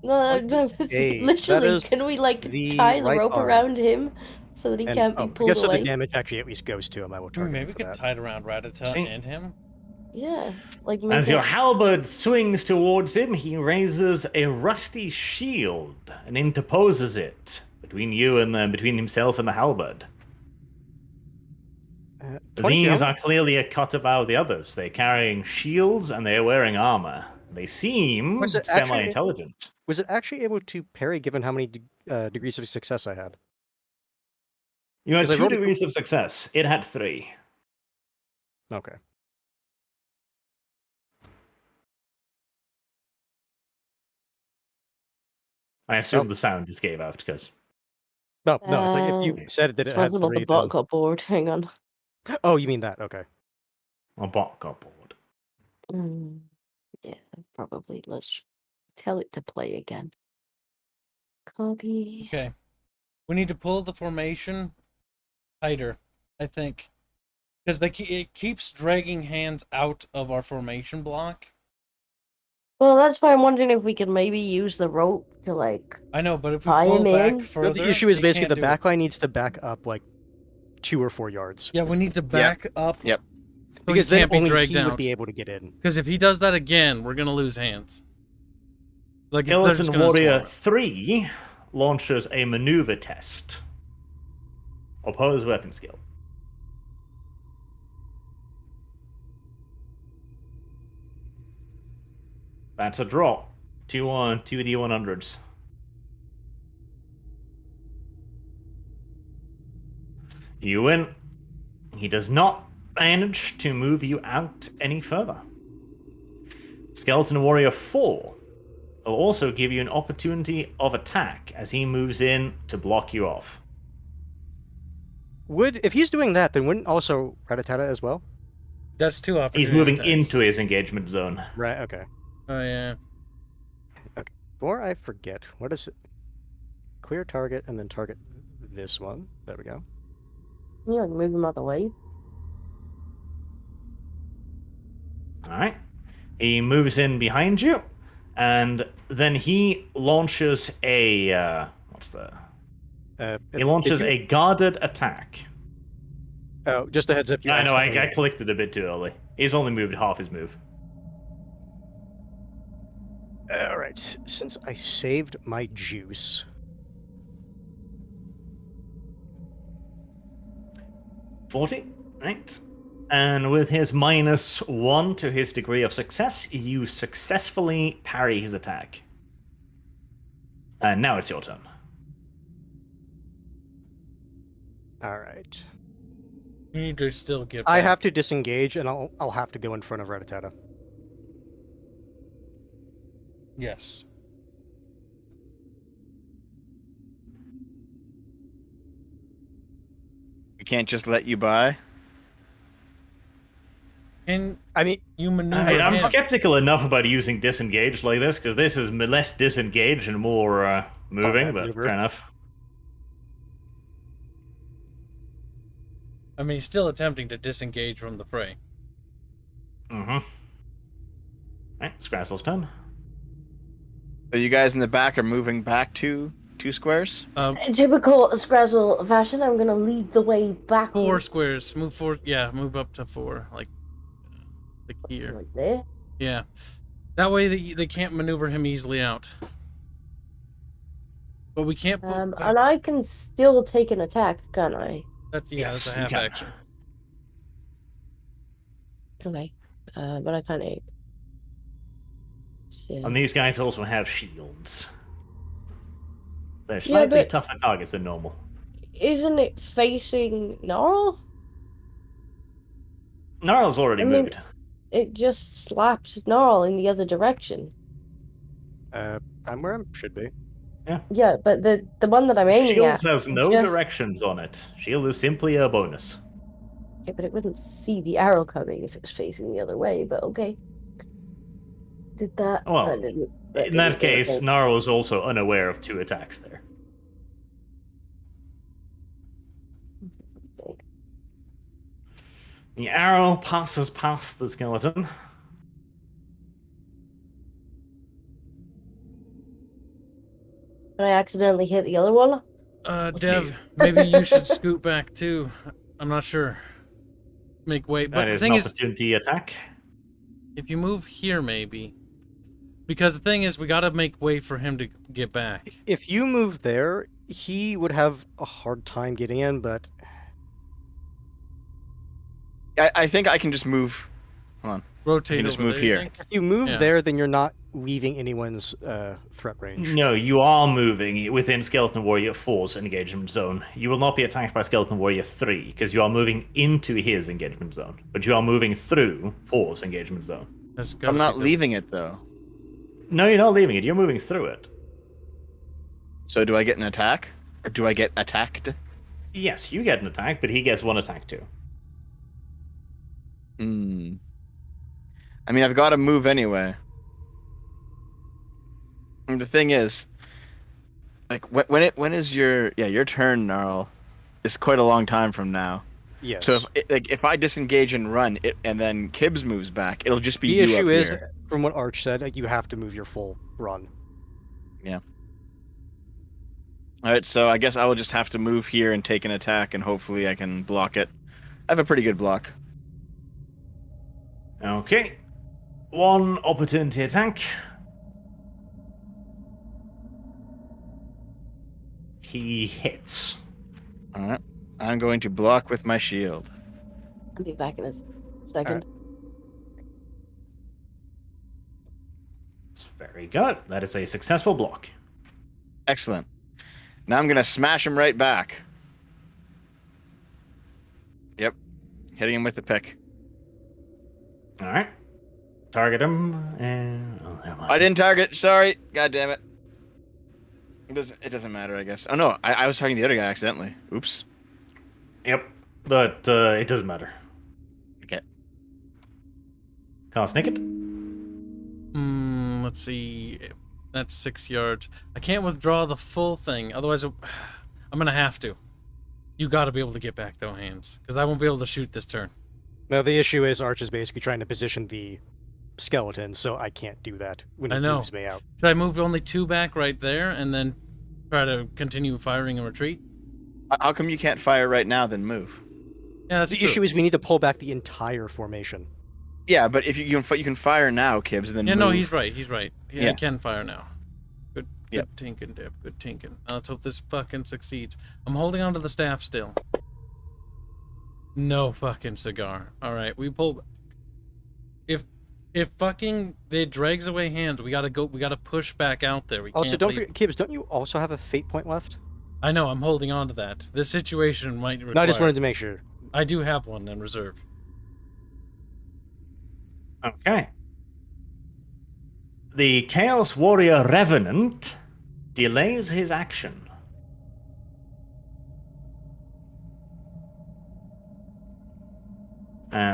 No, no, Hey, that literally, is can we like the tie the right rope arm. around him so that he And, can't be I pulled guess so away? the damage actually at least goes to him. I will target Maybe him we for could that. tie it around Ratata See? and him. Yeah, like As make your it... halberd swings towards him, he raises a rusty shield and interposes it between you and between himself and the halberd. 22. These are clearly a cut above the others. They're carrying shields and they're wearing armor. They seem Was it actually- semi-intelligent. Was it actually able to parry given how many degrees of success I had? You had 'Cause I 2 rolled a- degrees of success. It had 3. Okay. I assume Oh. the sound just gave out because. No, it's like if you said that It's it had possible the 3, bot then... got bored. Hang on. Oh, you mean that? Okay. A bot got bored. Yeah, probably. Let's tell it to play again. Copy. Okay. We need to pull the formation tighter, I think. Because it keeps dragging hands out of our formation block. Well, that's why I'm wondering if we can maybe use the rope to like. I know, but if we Tie pull him back in? No, further, the issue is he basically can't the do it. back line needs to back up like 2 or 4 yards. Yeah, we need to back up. Yep. So Because he then can't be only dragged he out. would be able to get in. Because if he does that again, we're gonna lose hands. Like they're just Skeleton gonna Warrior swarm it. 3 launches a maneuver test. Opposed weapon skill. That's a draw. 2d100s. You win. He does not manage to move you out any further. Skeleton Warrior 4 will also give you an opportunity of attack as he moves in to block you off. If he's doing that, then wouldn't also Rattata as well? That's 2 opportunities. He's moving into his engagement zone. Right. Okay. Oh yeah. Before I forget, what is it? Clear target and then target this one. There we go. Can you like move him out of the way? Alright. He moves in behind you, and then he launches a... He launches a guarded attack. Oh, just a heads up. I know, I clicked it a bit too early. He's only moved half his move. Alright, since I saved my juice... 40, right? And with his -1 to his degree of success, you successfully parry his attack. And now it's your turn. Alright. You need to still get. I back. have to disengage, and I'll have to go in front of Rattata. Yes. We can't just let you by. And I mean, you maneuver. I'm him. skeptical enough about using disengage like this, because this is less disengage and more moving, but maneuver. fair enough. I mean, he's still attempting to disengage from the fray. Mm-hmm. Right, Scrazzle's turn. So you guys in the back are moving back 2 squares. In typical Scrazzle fashion, I'm gonna lead the way back. 4 squares. Move forward. Yeah, move up to 4, like here. Like there. Yeah. That way they can't maneuver him easily out. But we can't. And I can still take an attack, can't I? That's Yes, that's a you half can. action. Okay. But I can't aim. So... And these guys also have shields. They're Yeah, slightly but- tougher targets than normal. Isn't it facing Gnarl? Gnarl's already I mean- moved. It just slaps Gnarl in the other direction. I'm where I should be. Yeah, but the one that I'm aiming Shields at... has no just- directions on it. Shield is simply a bonus. Yeah, but it wouldn't see the arrow coming if it was facing the other way, but okay. Did that? Well, that didn't, In that didn't case, work. Gnarl is also unaware of 2 attacks there. The arrow passes past the skeleton. Did I accidentally hit the other one? Dev, maybe you should scoot back too. I'm not sure. Make way, but That the is an thing is, opportunity attack. if you move here, maybe. Because the thing is, we gotta make way for him to get back. If you move there, he would have a hard time getting in, but I think I can just move. Hold on. Rotate You can just over move there, you here. think? if you move Yeah. there, then you're not leaving anyone's threat range. No, you are moving within Skeleton Warrior 4's engagement zone. You will not be attacked by Skeleton Warrior 3, because you are moving into his engagement zone. But you are moving through 4's engagement zone. That's gotta I'm not be the- leaving it though. No, you're not leaving it. You're moving through it. So do I get an attack? Or do I get attacked? Yes, you get an attack, but he gets 1 attack too. Hmm. I mean, I've got to move anyway. And the thing is, like, when is your turn, Gnarl? It's quite a long time from now. Yes. So if I disengage and run, and then Kibbs moves back, it'll just be the you issue up is, here. From what Arch said, you have to move your full run. All right, so I guess I will just have to move here and take an attack, and hopefully I can block it. I have a pretty good block. Okay. One opportunity attack. He hits. All right, I'm going to block with my shield. I'll be back in a second. It's very good. That is a successful block. Excellent. Now I'm going to smash him right back. Yep. Hitting him with the pick. All right. Target him. And I didn't target. Sorry. God damn it. It doesn't matter, I guess. Oh, no. I was targeting the other guy accidentally. Oops. Yep. But it doesn't matter. Okay. Cast naked. Let's see. That's 6 yards. I can't withdraw the full thing. Otherwise, I'm going to have to. You got to be able to get back, though, Hands. Because I won't be able to shoot this turn. Now, the issue is Arch is basically trying to position the skeleton, so I can't do that when he moves me out. Should I move only 2 back right there and then try to continue firing and retreat? How come you can't fire right now, then move? Yeah, that's The true. issue is we need to pull back the entire formation. Yeah, but if you can fire now, Kibbs, and then Yeah, move. no, he's right. He's right. Yeah, I Yeah. can fire now. Good Yep. tinkin', Deb. Good tinkin'. Now let's hope this fucking succeeds. I'm holding onto the staff still. No fucking cigar. All right, we pull. If fucking they drags away Hands, we gotta go. We gotta push back out there. We Also, can't don't leave. forget, Kibbs, don't you also have a fate point left? I know. I'm holding on to that. This situation might require. No, I just wanted to make sure. I do have one in reserve. Okay. The Chaos Warrior Revenant delays his action.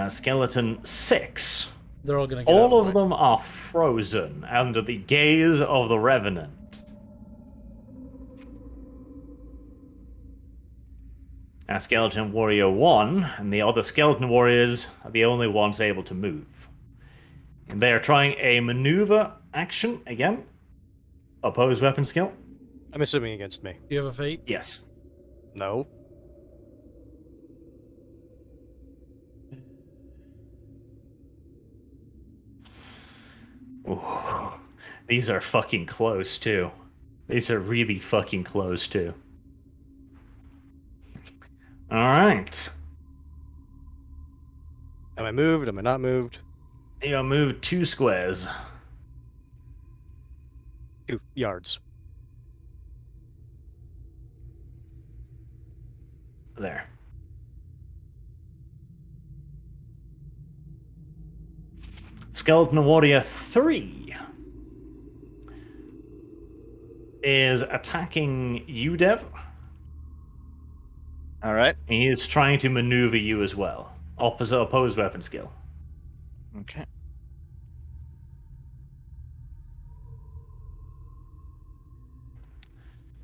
Skeleton 6. They're all gonna get out All the of way. them are frozen under the gaze of the Revenant. Skeleton Warrior 1 and the other Skeleton Warriors are the only ones able to move. And they are trying a maneuver action again. Opposed weapon skill? I'm assuming against me. Do you have a fate? Yes. No. Ooh. These are fucking close, too. These are really fucking close, too. Alright. Am I moved? Am I not moved? You move 2 squares. 2 yards. There. Skeleton Warrior 3 is attacking you, Dev. All right. He is trying to maneuver you as well. Opposed weapon skill. Okay.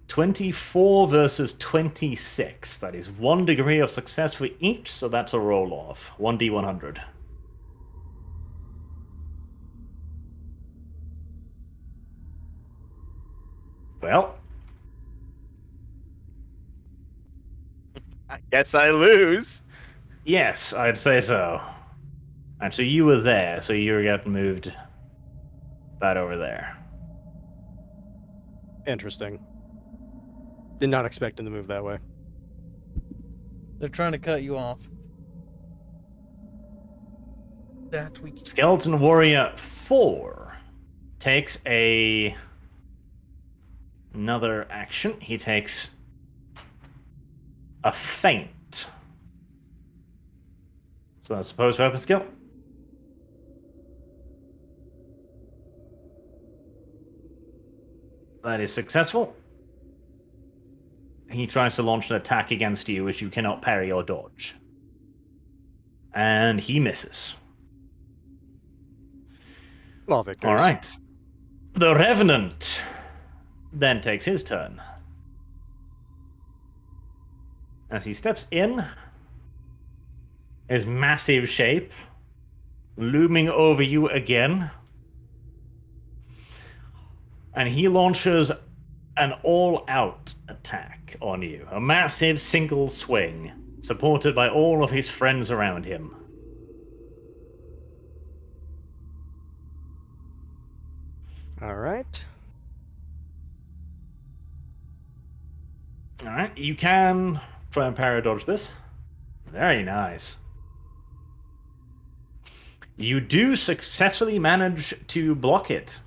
$24 versus 26. That is 1 degree of success for each, so that's a roll off. 1d100. Well, I guess I lose. yes, I'd say so. And so you were there, so you were getting moved that over there. Interesting. Did not expect him to move that way. They're trying to cut you off. That we can... Skeleton Warrior 4 takes another action. He takes a feint. So that's opposed weapon skill. That is successful. He tries to launch an attack against you, which you cannot parry or dodge. And he misses. Small victories. All right. The Revenant then takes his turn. As he steps in, his massive shape looming over you again, and he launches an all-out attack on you. A massive single swing, supported by all of his friends around him. All right. Alright, you can try and paradodge this. Very nice. You do successfully manage to block it.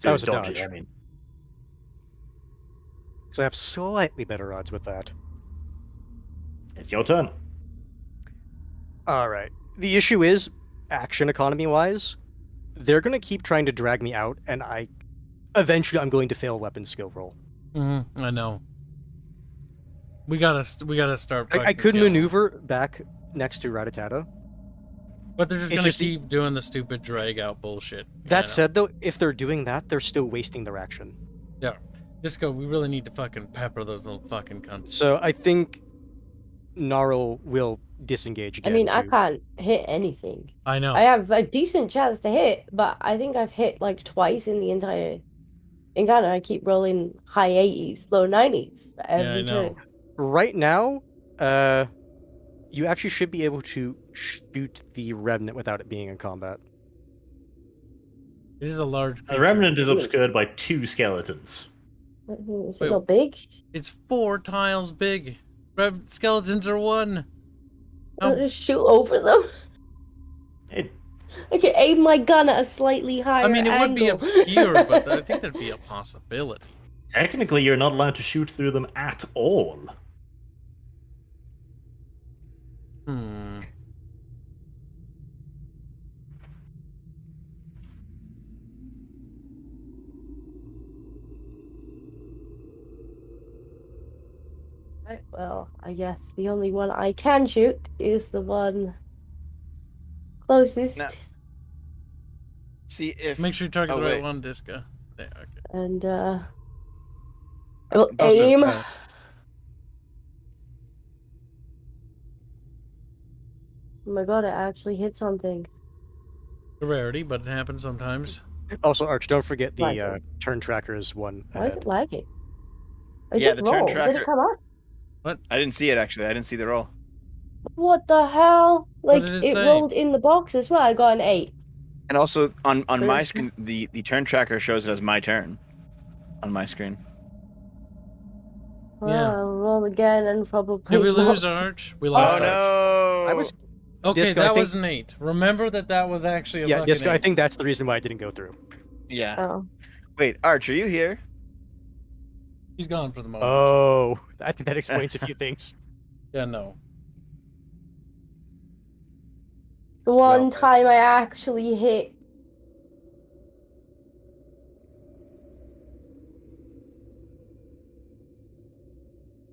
That was a dodge dodge. it, I mean. Because I have slightly better odds with that. It's your turn. All right. The issue is, action economy-wise, they're going to keep trying to drag me out, and eventually I'm going to fail weapon skill roll. I know. We gotta start. I fucking could killing them. maneuver back next to Rattata. But they're just It gonna just- keep doing the stupid drag out bullshit. That said, though, if they're doing that, they're still wasting their action. Yeah. Disco, we really need to fucking pepper those little fucking cunts. So I think Gnarl will disengage I again. mean, I to- can't hit anything. I know. I have a decent chance to hit, but I think I've hit like twice in the entire encounter. I keep rolling high 80s, low 90s every I know. turn. Right now, you actually should be able to shoot the Remnant without it being in combat. This is a large The creature. remnant is obscured by 2 skeletons. Is Wait, it not big? It's 4 tiles big. Skeletons are 1. I'll just shoot over them. It, I could aim my gun at a slightly higher I mean, it would be angle. obscure, but I think there'd be a possibility. technically, you're not allowed to shoot through them at all. Hmm. Right, well, I guess the only one I can shoot is the one closest. No. See if Make sure you target Oh, the right wait. one, Disco. There, okay. And I will Oh, no, aim. oh. Oh my god, it actually hit something. A rarity, but it happens sometimes. Also, Arch, don't forget the Like turn tracker is one Why is ahead. it lagging? I Yeah, did the turn roll. Did tracker- it come up? I didn't see it actually. I didn't see the roll. What the hell? Like, did it it say? rolled in the box as well. I got an 8. And also on my Really? screen, the turn tracker shows it as my turn on my screen. Well, Yeah. I'll roll again and probably. Did we not- lose Arch? We lost Oh Arch. no! I was Okay, Disco, I that think- was an 8. Remember that was actually a yeah, fucking Disco. I 8. think that's the reason why I didn't go through. Yeah. Oh. Wait, Arch, are you here? He's gone for the moment. Oh, I think that explains a few things. Yeah, no. The one Well, time I actually hit.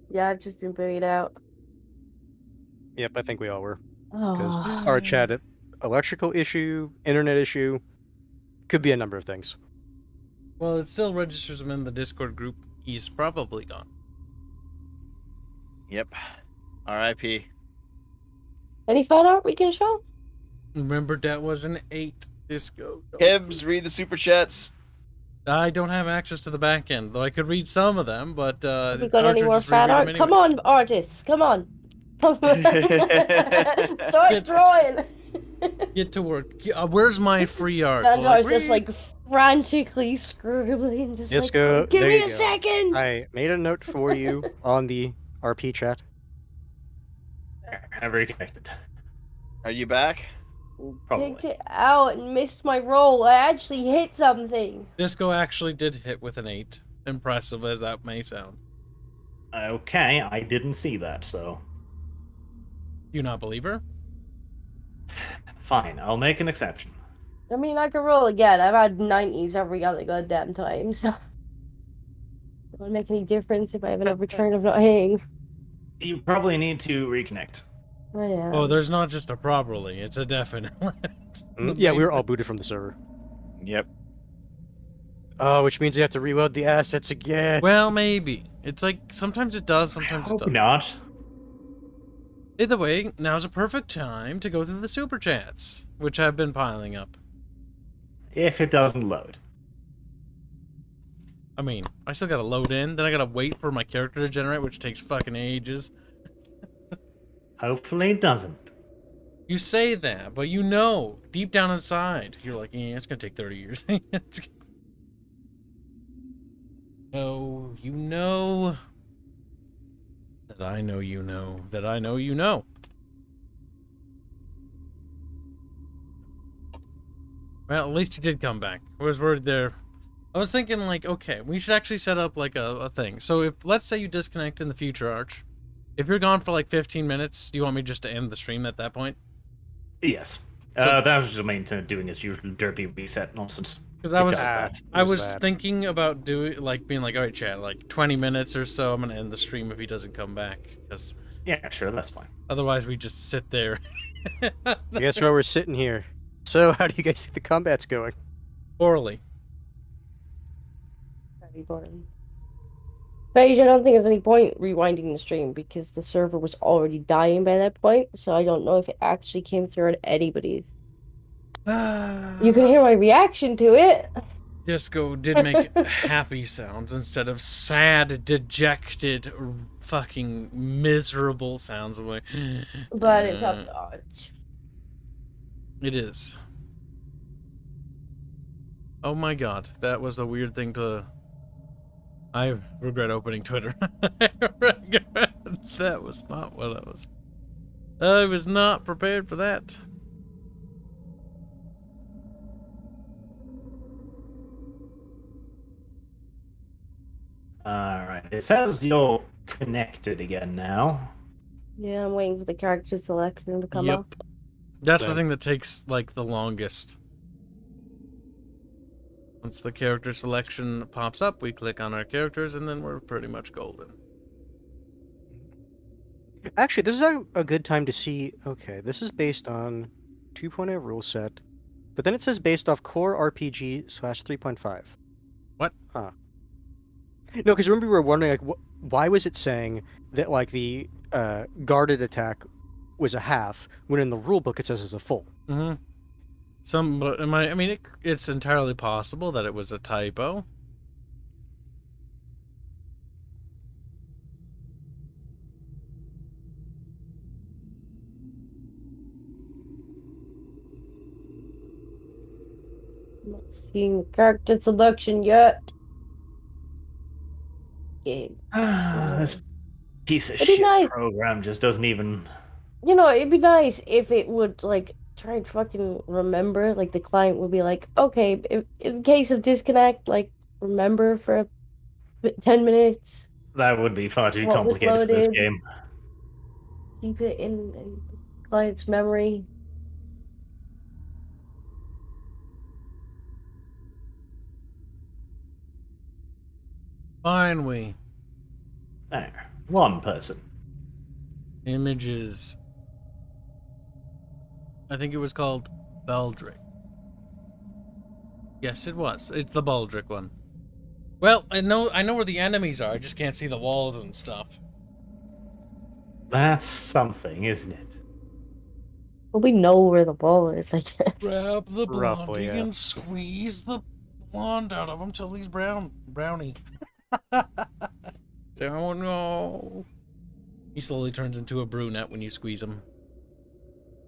Yeah, I've just been buried out. Yep, I think we all were. Because Oh. Arch had an electrical issue, internet issue. Could be a number of things. Well, it still registers him in the Discord group. He's probably gone. Yep. R.I.P. Any fan art we can show? Remember, that was an 8. Disco. Hibbs, read the super chats. I don't have access to the back end, though I could read some of them, but Have we got any Archer more just fan reread art? them Come anyways. on, artists. Come on. Start drawing. Get to work. Where's my free art? Sandar's Like, just like frantically scribbling, just Disco, like, give there me you a go. second. I made a note for you on the RP chat. There, I've reconnected. Are you back? Probably. Picked it out and missed my roll. I actually hit something. Disco actually did hit with an 8. Impressive as that may sound. Okay, I didn't see that, so Do you not believe her? fine. I'll make an exception. I mean, I could roll again. I've had 90s every other goddamn time, so. It won't make any difference if I have another turn of not hitting. You probably need to reconnect. Oh, yeah. Oh, there's not just a probably, it's a definite. Yeah, we were all booted from the server. Yep. Oh, which means you have to reload the assets again. Well, maybe. It's like, sometimes it does, sometimes it Hope doesn't. not. Either way, now's a perfect time to go through the super chats, which have been piling up. If it doesn't load. I mean, I still gotta load in, then I gotta wait for my character to generate, which takes fucking ages. Hopefully it doesn't. You say that, but you know, deep down inside, you're like, yeah, it's gonna take 30 years. No, you know that I know you know that I know you know. Well, at least you did come back. I was worried there. I was thinking, like, okay, we should actually set up, like, a thing. So if, let's say you disconnect in the future, Arch. If you're gone for, like, 15 minutes, do you want me just to end the stream at that point? Yes. So- that was just main to doing his usual derpy reset nonsense. Because I It was, does that. I was thinking about doing, like, being like, all right, chat, like, 20 minutes or so, I'm gonna end the stream if he doesn't come back. Because Yeah, sure, that's fine. otherwise we just sit there. I guess while we're sitting here. So, how do you guys think the combat's going? Poorly. Very boring. Paige, I don't think there's any point rewinding the stream because the server was already dying by that point, so I don't know if it actually came through at anybody's. You can hear my reaction to it. Disco did make happy sounds instead of sad, dejected, fucking miserable sounds of like. But it's up to Arch. It is. Oh my god, that was a weird thing to. I regret opening Twitter. I regret. That was not what I was. I was not prepared for that. Alright, it says you're connected again now. Yeah, I'm waiting for the character selection to come Yep. up. That's the Same. thing that takes, like, the longest. Once the character selection pops up, we click on our characters, and then we're pretty much golden. Actually, this is a good time to see. Okay, this is based on 2.0 rule set, but then it says based off core RPG / 3.5. What? Huh. No, because remember we were wondering like, why was it saying that like the guarded attack was a half when in the rule book it says it's a full. Mm-hmm. But I mean, it's entirely possible that it was a typo. I'm not seeing character selection yet. Okay. This piece of It'd be shit nice. program just doesn't even. You know, it'd be nice if it would, like, try and fucking remember. Like, the client would be like, okay, if, in case of disconnect, like, remember for 10 minutes. That would be far too What was complicated for this loaded. game. Keep it in the client's memory. Fine, we. There. One person. Images. I think it was called Baldric. Yes, it was. It's the Baldric one. Well, I know where the enemies are. I just can't see the walls and stuff. That's something, isn't it? Well, we know where the ball is, I guess. Grab the Roughly, blondie yeah. and squeeze the blonde out of him till he's brownie. Oh no. He slowly turns into a brunette when you squeeze him.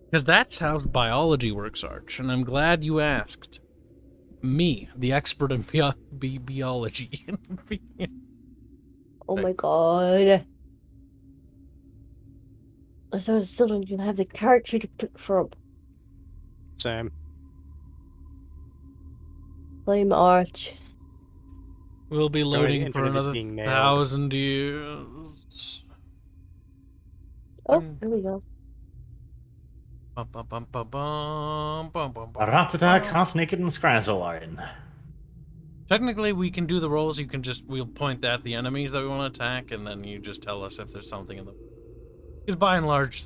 Because that's how biology works, Arch, and I'm glad you asked. Me, the expert in biology. Oh my god. So I still don't even have the character to pick from. Same. Blame Arch. We'll be Already loading for internet is another being nailed. 1,000 years. Oh, here we go. Bum, bum, bum, bum, bum, bum, bum, bum, Ratata, bum. Cast Naked, and Scrazzle are in. Technically, we can do the rolls. We'll point at the enemies that we want to attack, and then you just tell us if there's something in the. Because by and large,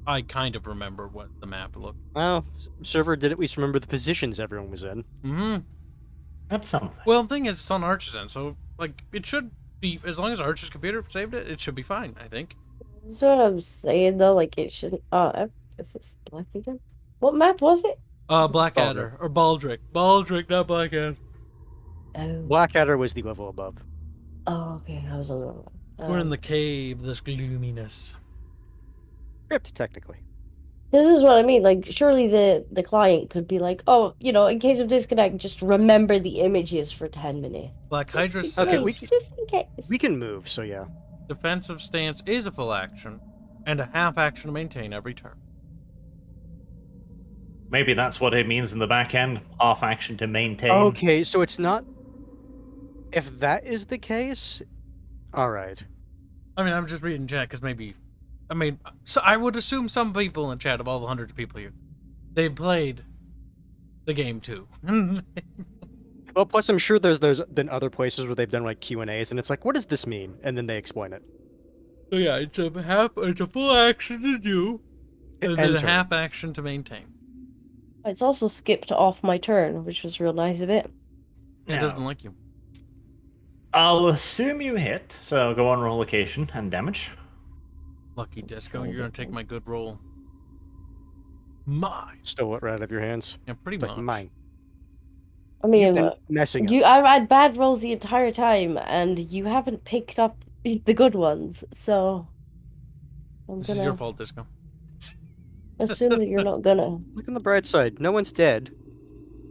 I kind of remember what the map looked. Well, server did at least remember the positions everyone was in. Mm-hmm. That's something. Well, the thing is, it's on Arch's end, so like it should be as long as Arch's computer saved it, it should be fine. I think. That's what I'm saying, though. Like, it shouldn't. Oh, is this black again? What map was it? Blackadder or Baldric, not Blackadder. Oh. Blackadder was the level above. Oh, okay. I was on the wrong one. We're in the cave, this gloominess. Crypt, technically. This is what I mean. Like, surely the client could be like, oh, you know, in case of disconnect, just remember the images for 10 minutes. Black Hydra Just says in case. Just in case. We can move, so yeah. defensive stance is a full action, and a half action to maintain every turn. Maybe that's what it means in the back end. Half action to maintain. Okay, so it's not... If that is the case... Alright. I mean, I'm just reading chat because maybe... I mean, so I would assume some people in chat, of all the hundreds of people here, they played the game too. Well, plus I'm sure there's been other places where they've done like Q&As, and it's like, what does this mean? And then they explain it. So yeah, it's a full action to do, and then a Enter. half action to maintain. It's also skipped off my turn, which was real nice of it. It Now, doesn't like you. I'll assume you hit, so go on roll location and damage. Lucky Disco, you're gonna take my good roll. Mine. Stole it right out of your hands. Yeah, pretty It's much. like mine. I You've mean, been messing up. I've had bad rolls the entire time, and you haven't picked up the good ones, so I'm This is your gonna fault, Disco. assume that you're not gonna. Look on the bright side. No one's dead.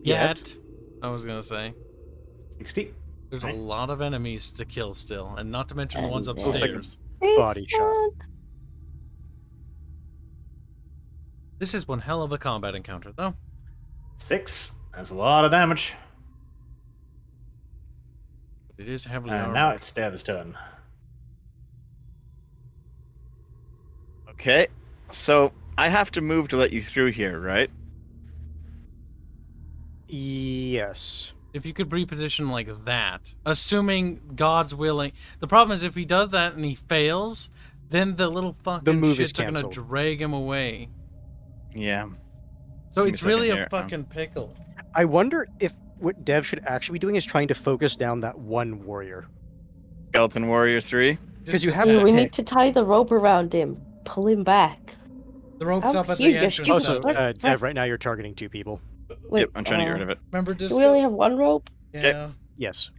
Yet, I was gonna say, 60. there's Right. a lot of enemies to kill still, and not to mention the ones And- upstairs. Body shot. This is one hell of a combat encounter, though. 6. That's a lot of damage. But it is heavily And armored. now it's Dev's turn. Okay, so I have to move to let you through here, right? Yes. If you could reposition like that, assuming God's willing. The problem is if he does that and he fails, then the little fucking move is shits are gonna canceled. drag him away. Yeah. So Give me a it's really second a here. fucking pickle. I wonder if what Dev should actually be doing is trying to focus down that one warrior. Skeleton Warrior 3. Because you Just have Dude, to we attack. need to tie the rope around him, pull him back. The rope's Oh, up at here, the you're entrance. stupid. so- What? Dev, right now you're targeting 2 people. Wait, Yep, I'm trying to get rid of it. Remember Do Disco? we only have one rope? Yeah. Yes.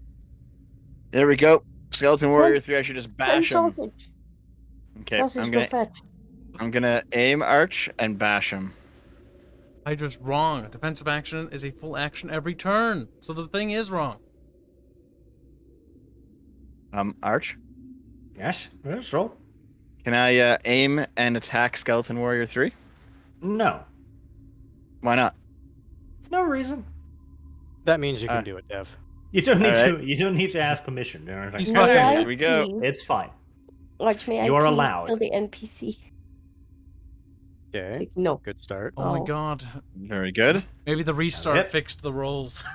There we go. Skeleton Son- Warrior 3, I should just bash him. Sausage. Okay, Sausage, go fetch. I'm gonna aim arch and bash him. Hydra's wrong. Defensive action is a full action every turn. So the thing is wrong. Arch. Yes, let's roll. Can I aim and attack Skeleton Warrior 3? No. Why not? No reason. That means you can Uh, do it, Dev. You don't need Alright. to. You don't need to ask permission. or anything. He's May fucking- I Here we go. please- It's fine. Watch me, I You are please allowed. kill the NPC. Okay. Like, no. Good start. Oh my Oh. god. Very good. Maybe the restart Yep. fixed the rolls.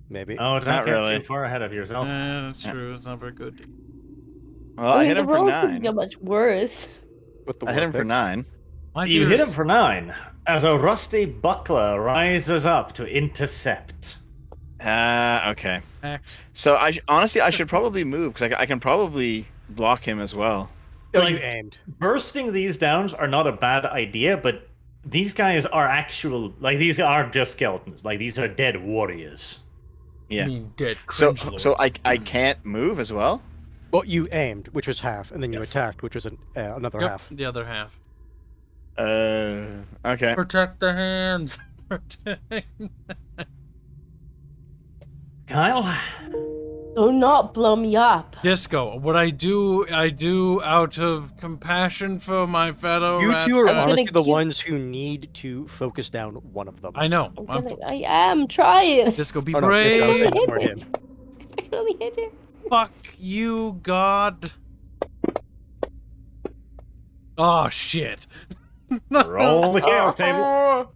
Maybe. Oh, don't Not get really. too far ahead of yourself. That's Yeah. true. It's not very good. Well, I hit the him for rolls couldn't 9. get much worse. With the I hit him war for pick. 9. My You hit him fears- for 9 as a rusty buckler rises up to intercept. Okay. Axe. So honestly, I should probably move because I can probably block him as well. Oh, Like- you aimed. Bursting these downs are not a bad idea, but these guys are these are just skeletons. Like, these are dead warriors. Yeah. I mean, dead So cringe so lords. I can't move as well. Well, you aimed, which was half, and then you Yes. attacked, which was another Yep, half. the other half. Okay. Protect the hands. Protect. Kyle? Do not blow me up. Disco. What I do out of compassion for my fellow You rats. two are gonna honestly the keep- ones who need to focus down one of them. I know. I am trying. Disco, be Oh, no, Disco, I was brave. saying for him. I really hit him. Fuck you, God. Oh shit. Roll the chaos table. Oh,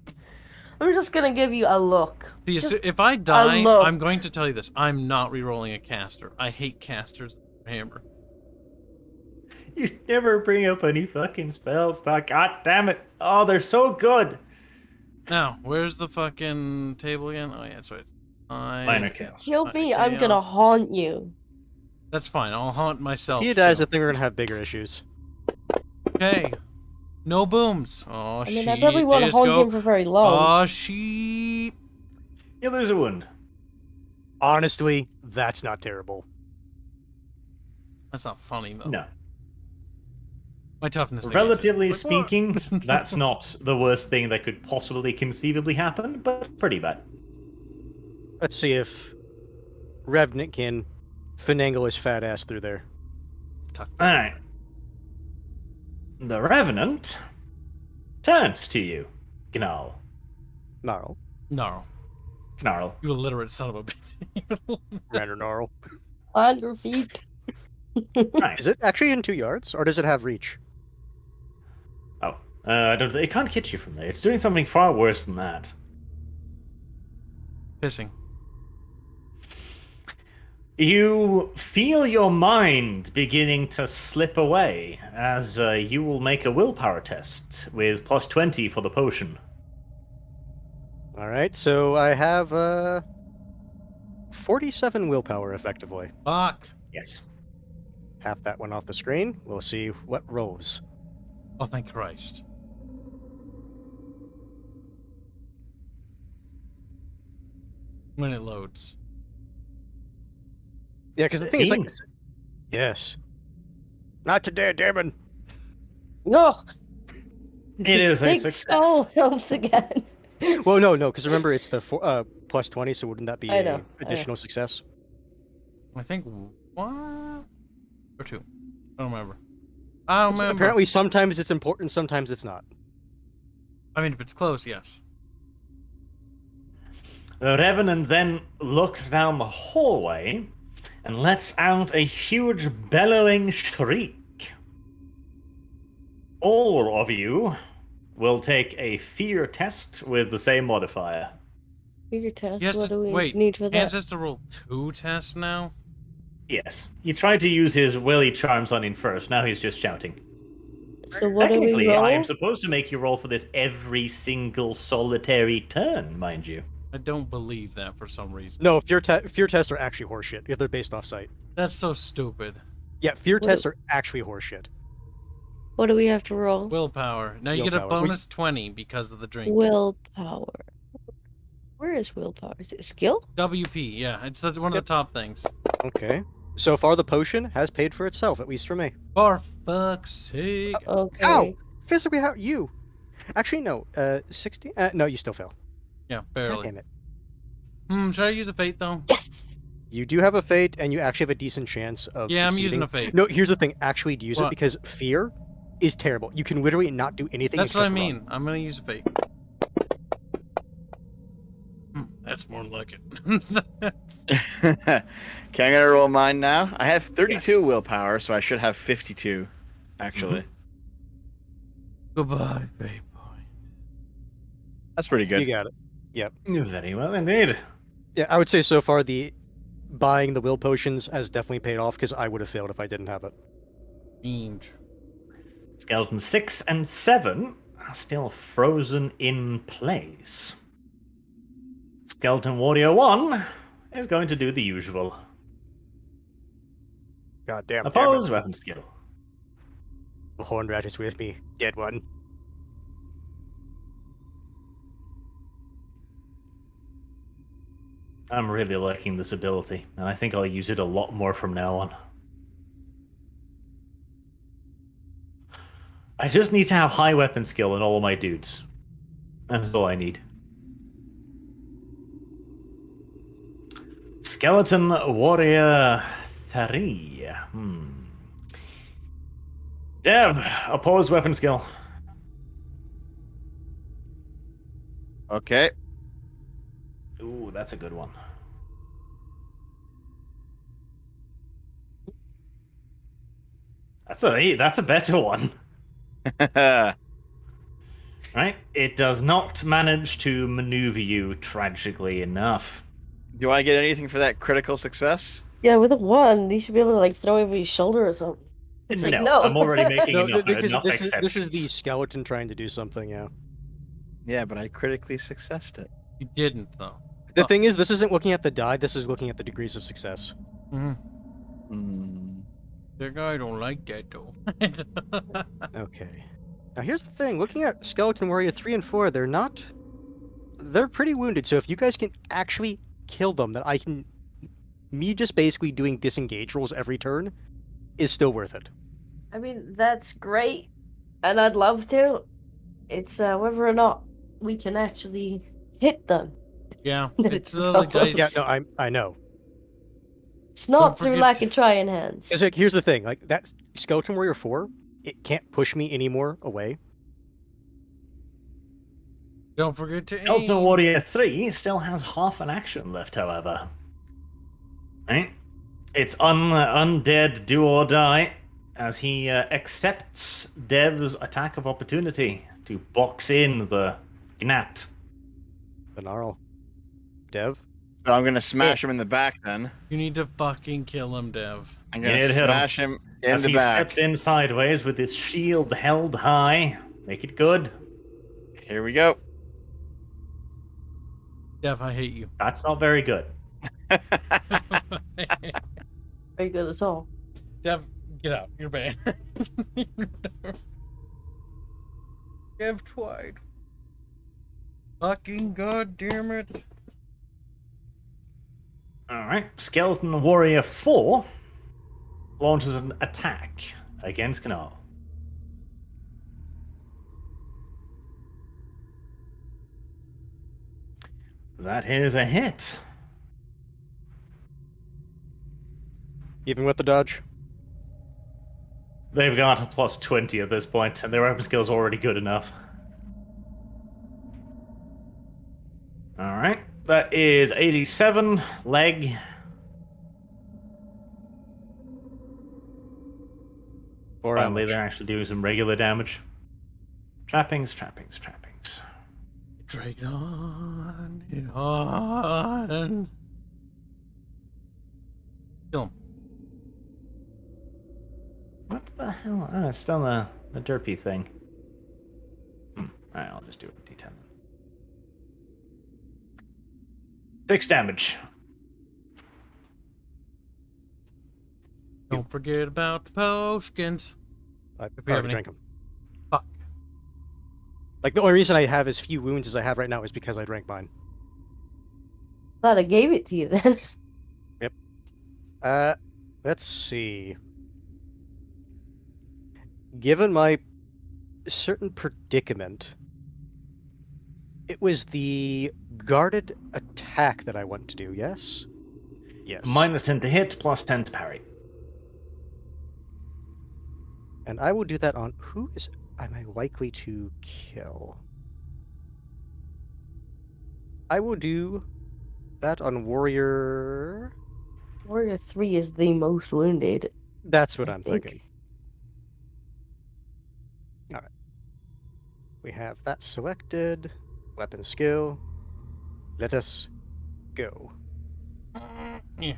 I'm just gonna give you a look. See, Just if I die, look. I'm going to tell you this. I'm not rerolling a caster. I hate casters. Hammer. You never bring up any fucking spells. God damn it. Oh, they're so good. Now, where's the fucking table again? Oh yeah, that's right. Minor chaos. kill me, Minor I'm gonna chaos. haunt you. That's fine. I'll haunt myself. If he dies, too. I think we're gonna have bigger issues. Okay. No booms. Oh I shit. mean, I probably won't haunt Disco. him for very long. Oh sheep. You lose a wound. Honestly, that's not terrible. That's not funny though. No. My toughness. negates it. Relatively Like, what? speaking, that's not the worst thing that could possibly conceivably happen, but pretty bad. Let's see if Revenant can finagle his fat ass through there. Alright. The Revenant turns to you, Gnarl. Gnarl. No, Gnarl. you illiterate son of a bitch. Rander Gnarl. On your feet. Nice. Is it actually in 2 yards, or does it have reach? Oh, I don't. It can't hit you from there. It's doing something far worse than that. Pissing. You feel your mind beginning to slip away as you will make a willpower test with plus 20 for the potion. Alright, so I have 47 willpower effectively. Fuck. Yes. Half that one off the screen. We'll see what rolls. Oh, thank Christ. When it loads. Yeah, because the thing is, like, 15. yes. Not today, Damon. No. It is a Big success. skull helps again. Well, no, because remember it's the plus 20, so wouldn't that be I know, an additional success? I think one or two. I don't remember. I don't So remember. apparently, sometimes it's important, sometimes it's not. I mean, if it's close, yes. The Revenant then looks down the hallway and lets out a huge bellowing shriek. All of you will take a fear test with the same modifier. Fear test. Yes. What do we Wait. need for that? Hans has to roll 2 tests now. Yes. You tried to use his willy charms on him first, now he's just shouting. So what do we Technically, roll? I am supposed to make you roll for this every single solitary turn, mind you. I don't believe that for some reason. No, fear tests are actually horseshit if they're based off sight. That's so stupid. Yeah, fear What- tests are actually horseshit. What do we have to roll? Willpower. Now you get a Willpower. bonus 20 because of the drink. Willpower. Where is willpower? Is it skill? WP, yeah. It's one of the top things. Okay. So far, the potion has paid for itself, at least for me. For fuck's sake. Okay. Ow! Physically, how you? Actually, no. 60. No, you still fail. Yeah, God barely. damn it. Should I use a fate though? Yes. You do have a fate, and you actually have a decent chance of Yeah, I'm succeeding. using a fate. No, here's the thing. Actually, use it What? because fear is terrible. You can literally not do anything. That's what I except run. mean. I'm gonna use a fate. That's more like it. Okay, I'm gonna roll mine now. I have 32 willpower, so I should have 52, actually. Goodbye, fate point. That's pretty good. You got it. Yep. Very well indeed. Yeah, I would say so far the buying the will potions has definitely paid off because I would have failed if I didn't have it. Inch. Skeleton 6 and 7 are still frozen in place. Skeleton Warrior 1 is going to do the usual. God damn. Oppose weapon skill. The horned rat is with me. Dead one. I'm really liking this ability, and I think I'll use it a lot more from now on. I just need to have high weapon skill in all of my dudes. That's all I need. Skeleton Warrior 3. Dev, oppose weapon skill. Okay. Ooh, that's a good one. That's a better one. Right? It does not manage to maneuver you tragically enough. Do I get anything for that critical success? Yeah, with a 1, you should be able to like throw over your shoulder or something. It's like, no. I'm already making No, enough, because enough this is the exceptions. skeleton trying to do something, yeah. Yeah, but I critically successed it. You didn't though. The Oh. thing is, this isn't looking at the die, this is looking at the degrees of success. Mm-hmm. Hmm. That guy don't like that though. Okay. Now here's the thing, looking at Skeleton Warrior 3 and 4, they're pretty wounded, so if you guys can actually kill them, then I can me just basically doing disengage rolls every turn is still worth it. I mean, that's great, and I'd love to. It's whether or not we can actually hit them. Yeah, That it's is the the problem. guys. Yeah, no, I know. It's not through forget- lack of trying hands. It's like, here's the thing, like that Skeleton Warrior 4, it can't push me anymore away. Don't forget to Skeleton aim. Warrior 3 still has half an action left, however. Right? It's Undead Do or Die, as he accepts Dev's attack of opportunity to box in the Gnat. The Gnarl. Dev? So I'm gonna smash him in the back then. You need to fucking kill him, Dev. I'm You gonna need to hit him. smash him in As the he back. steps in sideways with his shield held high. Make it good. Here we go. Dev, I hate you. That's not very good. Very good at all. Dev, get out. You're banned. Dev tried. Fucking goddamn it. Alright. Skeleton Warrior 4 launches an attack against Gnarl. That is a hit. Even with the dodge? They've got a plus 20 at this point, and their weapon skill's already good enough. Alright, that is 87, leg. Or Finally, they're actually doing some regular damage. Trappings. Drag on and on. Kill him. What the hell? Oh, it's still the derpy thing. Alright, I'll just do it D10. 6 damage. Don't forget about the potions. I If we have already any. drank them. Fuck. Like, the only reason I have as few wounds as I have right now is because I drank mine. Glad I gave it to you then. Let's see. Given my certain predicament, it was the guarded attack that I want to do, yes? Yes. Minus 10 to hit, plus 10 to parry. And I will do that on who am I likely to kill? I will do that on Warrior. Warrior 3 is the most wounded. That's what I I'm think. thinking. Alright. We have that selected. Weapon skill. Let us go. Yeah.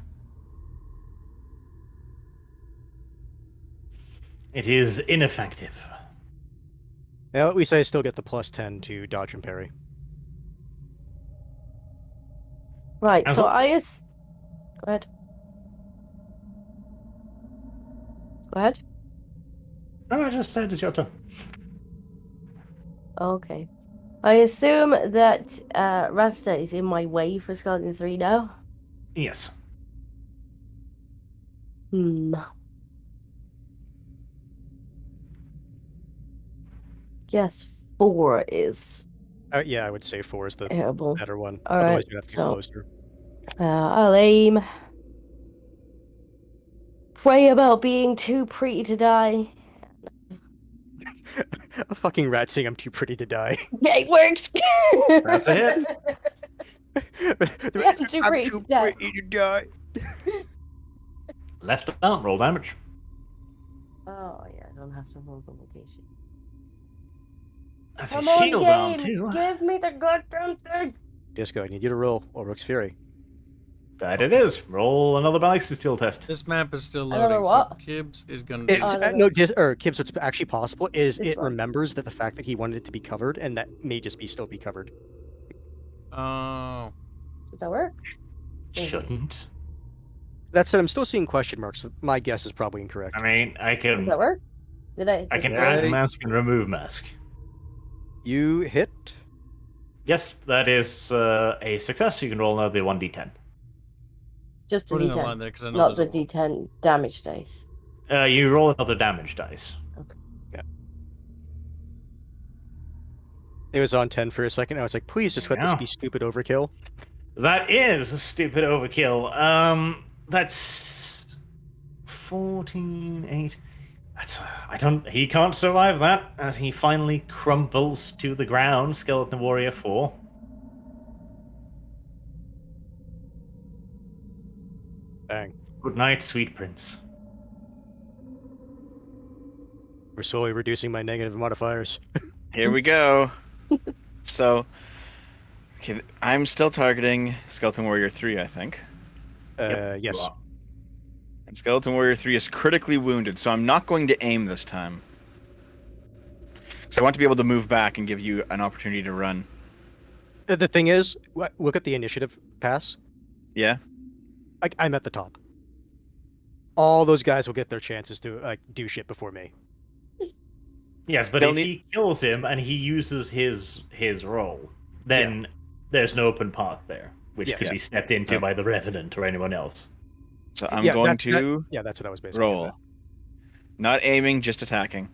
It is ineffective. Now, at least I still get the plus 10 to dodge and parry. Right, As so well- Go ahead. Go ahead. No, I just said it's your turn. Okay. I assume that Ratata is in my way for Skeleton 3 now. Yes. Guess 4 is Yeah, I would say 4 is the terrible. better one. All Otherwise, right, you have to so- get closer. I'll aim. Pray about being too pretty to die. A fucking rat saying I'm too pretty to die. Yeah, it works. That's a hit. The Yeah, rat I'm says, too "I'm pretty too to die." pretty to die. Left down, roll damage. Oh yeah, I don't have to hold the location. That's Come his on, shield down game! too. Give me the goddamn thing! Disco, I need you to roll Ulrich's Fury. That it is. Roll another ballistic steel test. This map is still Another loading, so what? Kibbs is gonna do It's, Oh, no, no, no. Kibbs, what's actually possible is This it one. remembers that the fact that he wanted it to be covered, and that may just still be covered. Oh. Does that work? Maybe. Shouldn't. That said, I'm still seeing question marks. So my guess is probably incorrect. I mean, I Does can that work? Did I? I can did add Yeah. mask and remove mask. You hit. Yes, that is a success. You can roll another 1d10. Just a Put in a line D10, there because I know not the there's a D10 damage dice. You roll another damage dice. It was on 10 for a second. I was like, please just let this Yeah. be stupid overkill. That is a stupid overkill. That's 14, 8. That's he can't survive that as he finally crumples to the ground, Skeleton Warrior 4. Bang. Good night, sweet prince. We're slowly reducing my negative modifiers. Here we go. So, okay, I'm still targeting Skeleton Warrior 3, I think. Yes. And Skeleton Warrior 3 is critically wounded, so I'm not going to aim this time. So I want to be able to move back and give you an opportunity to run. The thing is, look at the initiative pass. Yeah? I'm at the top. All those guys will get their chances to do shit before me. Yes, but They'll if he kills him and he uses his role, then there's an open path there, which could be stepped into by the Revenant or anyone else. So I'm going to that's what I was basically roll. Not aiming, just attacking.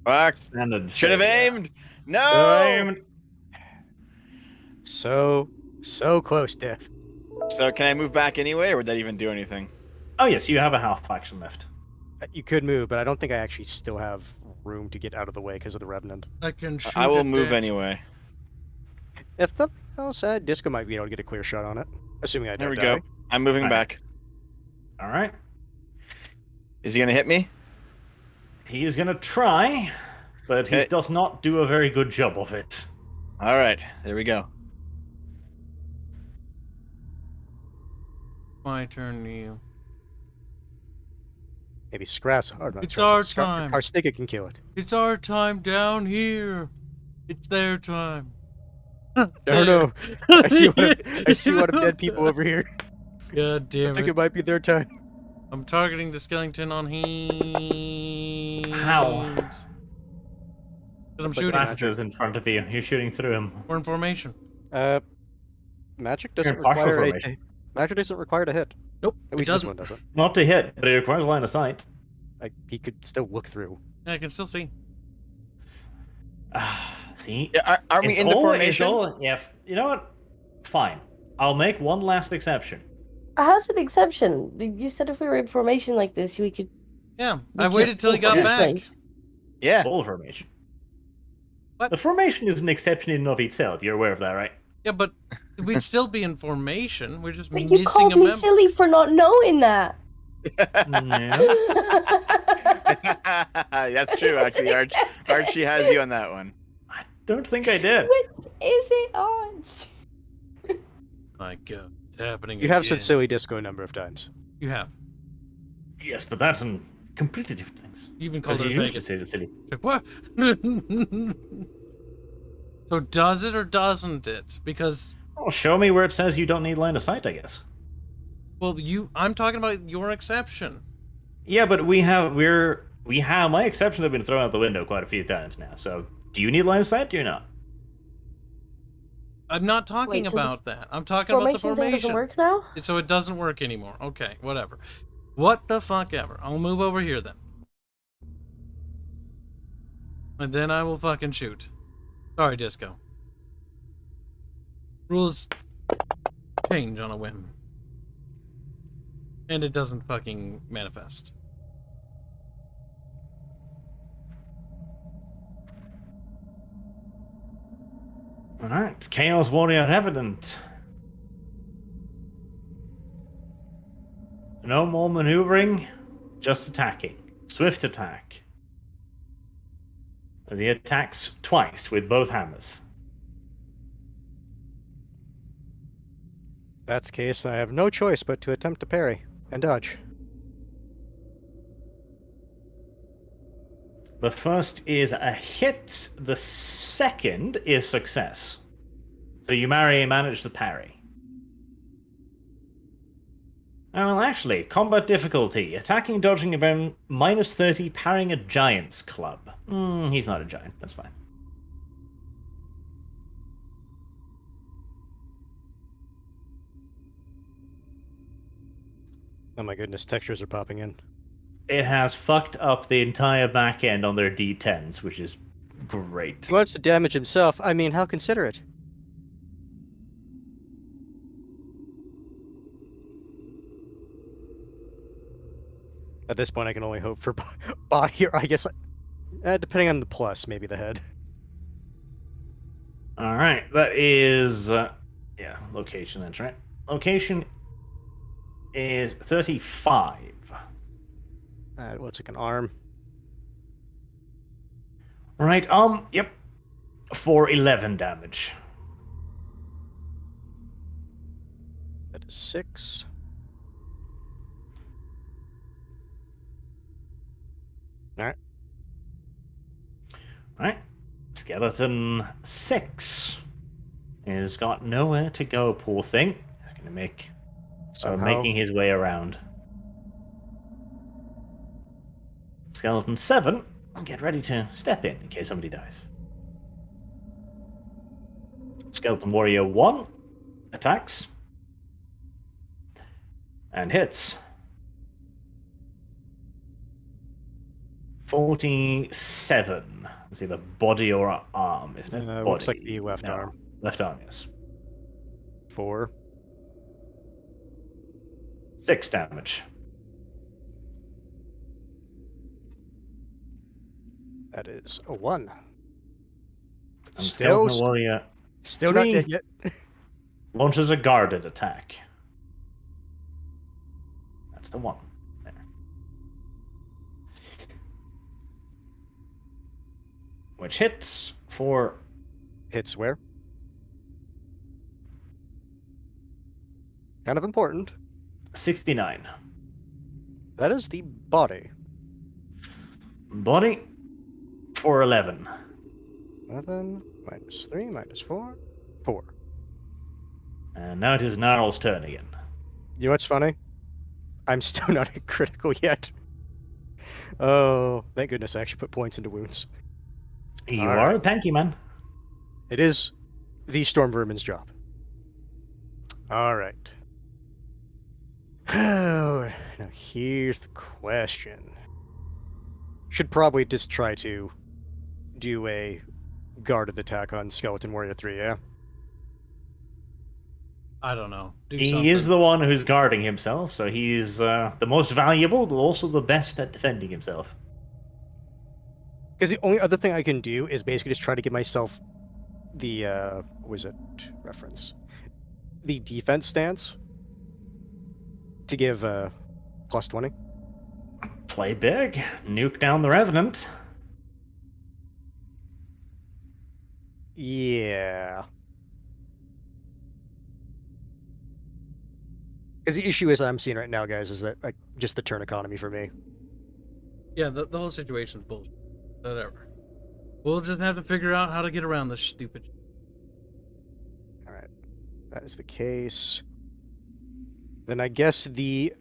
Fuck. Standard Should have failure. aimed! No! Aimed. So close, Diff. So can I move back anyway, or would that even do anything? Oh yes, you have a half action left. You could move, but I don't think I actually still have room to get out of the way because of the Revenant. I can shoot I will it move dead. anyway. If the else, Disco might be able to get a clear shot on it, assuming I There don't we die. go. I'm moving Alright. back. All right. Is he gonna hit me? He is going to try, but he Okay. does not do a very good job of it. All right, there we go. My turn to you. Maybe Scrass. Oh, not It's Scrass, our Scar- time. Karstiga can kill it. It's our time down here. It's their time. I don't know. I see a lot of dead people over here. God I damn think it. it might be their time. I'm targeting the skeleton on him. How? Because I'm Looks like shooting. Master's in front of you. You're shooting through him. We're in formation. Magic You're doesn't in partial require formation. Magic doesn't require a hit. Nope. At It least this doesn't. one doesn't. Not to hit, but it requires line of sight. Like he could still look through. Yeah, I can still see. See? Yeah, aren't we It's in the all- formation? Yeah, you know what? Fine. I'll make one last exception. How's an exception? You said if we were in formation like this, we could. Yeah, We I waited till he got can't- back. Yeah. Full formation. What? The formation is an exception in and of itself. You're aware of that, right? Yeah, but we'd still be in formation. We're just But missing you called a me member. silly for not knowing that. No. That's true, actually. Archie has you on that one. I don't think I did. Which is it, Arch? My God, it's happening You have again. said silly disco a number of times. You have. Yes, but that's in completely different things. You even Because called you it a used to say Vegas. the silly. Like, what? So does it or doesn't it? Because, Oh, show me where it says you don't need line of sight, I guess. well, I'm talking about your exception. Yeah, but my exceptions have been thrown out the window quite a few times now. So, do you need line of sight? Do you not? I'm not talking Wait, so the about that. I'm talking about the Formation thing doesn't formation. work now? So it doesn't work anymore. Okay, whatever. What the fuck ever. I'll move over here then. And then I will fucking shoot. Sorry, Disco. Rules change on a whim. And it doesn't fucking manifest. Alright, Chaos Warrior Revenant. No more maneuvering, just attacking. Swift attack. As he attacks twice with both hammers. If that's the case, I have no choice but to attempt to parry and dodge. The first is a hit, the second is success. So you manage to parry. Oh, well, actually, combat difficulty. Attacking, dodging around -30, parrying a giant's club. He's not a giant, that's fine. Oh my goodness, textures are popping in. It has fucked up the entire back end on their D10s, which is great. He wants to damage himself. I mean, how considerate. At this point, I can only hope for body, or I guess, depending on the plus, maybe the head. All right, that is yeah, location. That's right. Location is 35. What's like an arm? Right. Yep. For 11 damage. That is 6. All right. Right. Skeleton 6 has got nowhere to go. Poor thing. He's gonna make making his way around. Skeleton 7, get ready to step in case somebody dies. Skeleton Warrior 1 attacks and hits. 47. It's either body or arm, isn't it? Body. Looks like the left arm. Left arm, yes. 4. 6 damage. That is a 1. And Skeleton Warrior Still not 3 dead yet. launches a guarded attack. That's the 1. There. Which hits for... Hits where? Kind of important. 69. That is the body. Body for 11. 11 minus 3 minus 4. 4. And now it is Gnarl's turn again. You know what's funny? I'm still not a critical yet. Oh, thank goodness I actually put points into wounds. You All are right. a tanky man. It is the Storm Vermin's job. All right. Oh, now here's the question. Should probably just try to do a guarded attack on Skeleton Warrior 3, yeah? I don't know. Do He something. is the one who's guarding himself, so he's the most valuable, but also the best at defending himself. Because the only other thing I can do is basically just try to give myself the, what was it? Reference. The defense stance. To give, plus 20. Play big. Nuke down the Revenant. Yeah. Because the issue is I'm seeing right now, guys, is that like just the turn economy for me. Yeah, the whole situation's bullshit. Whatever. We'll just have to figure out how to get around this stupid. All right, that is the case. Then I guess the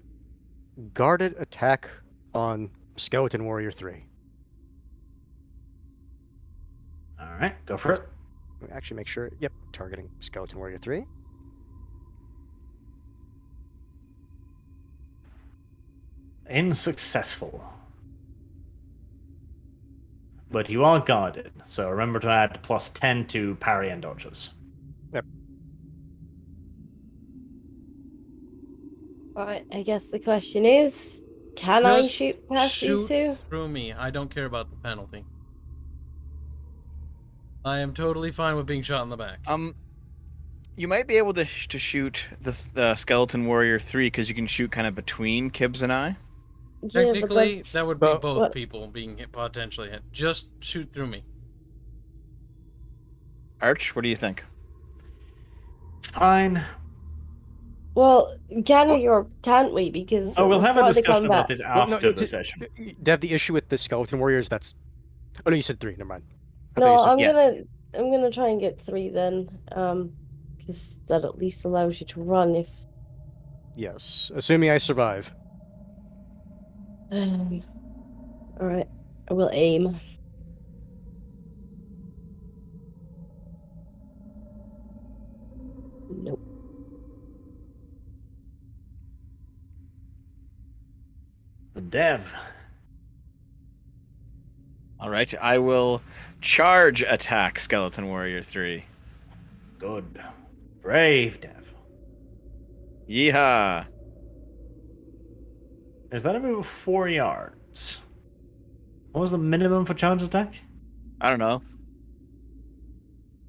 guarded attack on Skeleton Warrior 3. All right, go for it. Let me actually make sure. Yep, targeting Skeleton Warrior 3. Unsuccessful. But you are guarded, so remember to add plus 10 to parry and dodges. Yep. Alright, I guess the question is, can I Just shoot past these two? through me. I don't care about the penalty. I am totally fine with being shot in the back. You might be able to shoot the Skeleton Warrior 3 because you can shoot kind of between Kibbs and I. Yeah, but Technically, that's... that would be But- both what- people being potentially hit. Just shoot through me. Arch, what do you think? Fine. Well, can we or can't we? Because Oh, we'll it's have a part of the discussion about combat. this Well, no, after you the just- session. Dev, the issue with the Skeleton Warriors, that's... Oh, no, you said 3. Never mind. I thought No, you said- I'm gonna try and get 3 then. Because that at least allows you to run if... Yes, assuming I survive. Alright, I will aim. Nope. Dev. All right, I will charge attack Skeleton Warrior 3. Good. Brave, Dev. Yeehaw! Is that a move of 4 yards? What was the minimum for charge attack? I don't know.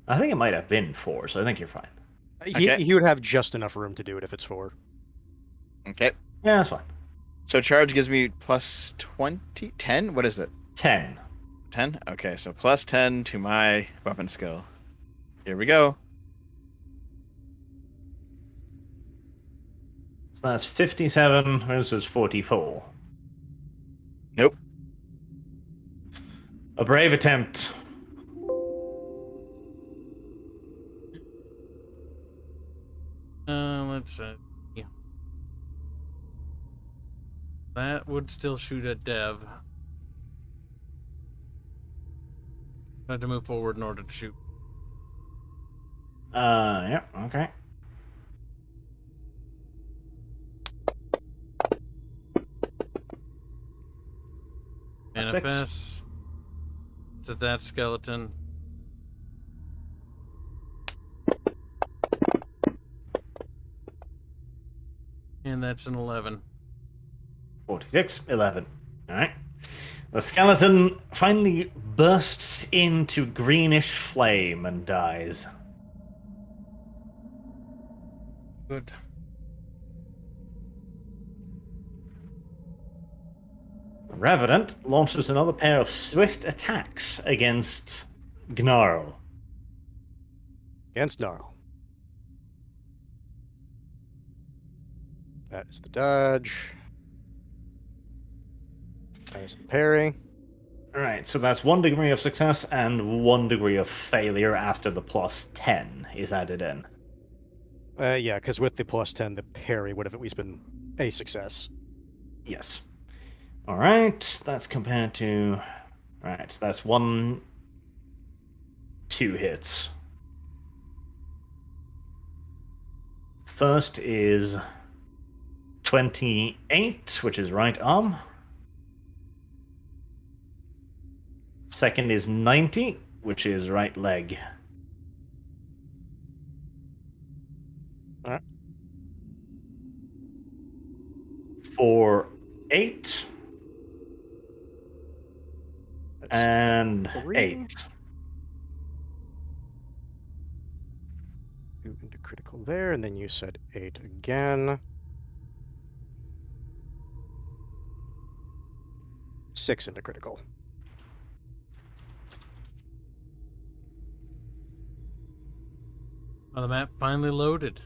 I think it might have been 4, so I think you're fine. Okay. He would have just enough room to do it if it's 4. Okay. Yeah, that's fine. So charge gives me plus 20? 10? What is it? 10. 10? Okay, so plus 10 to my weapon skill. Here we go. So that's 57 versus 44. Nope. A brave attempt. Let's yeah. That would still shoot at Dev. I had to move forward in order to shoot. Yeah, okay. Manifest. It's at that skeleton. And that's an 11. 46, 11. Alright. The skeleton finally bursts into greenish flame and dies. Good. Revenant launches another pair of swift attacks against Gnarl. Against Gnarl. That is the dodge. That is the parry. Alright, so that's 1 degree of success and 1 degree of failure after the plus 10 is added in. Yeah, because with the plus 10, the parry would have at least been a success. Yes. Alright, that's compared to... Alright, so that's 1... 2 hits. First is 28, which is right arm. Second is 90, which is right leg. Alright. For 8 and 3. 8. 2 into critical there, and then you said 8 again. 6 into critical. Oh, the map finally loaded.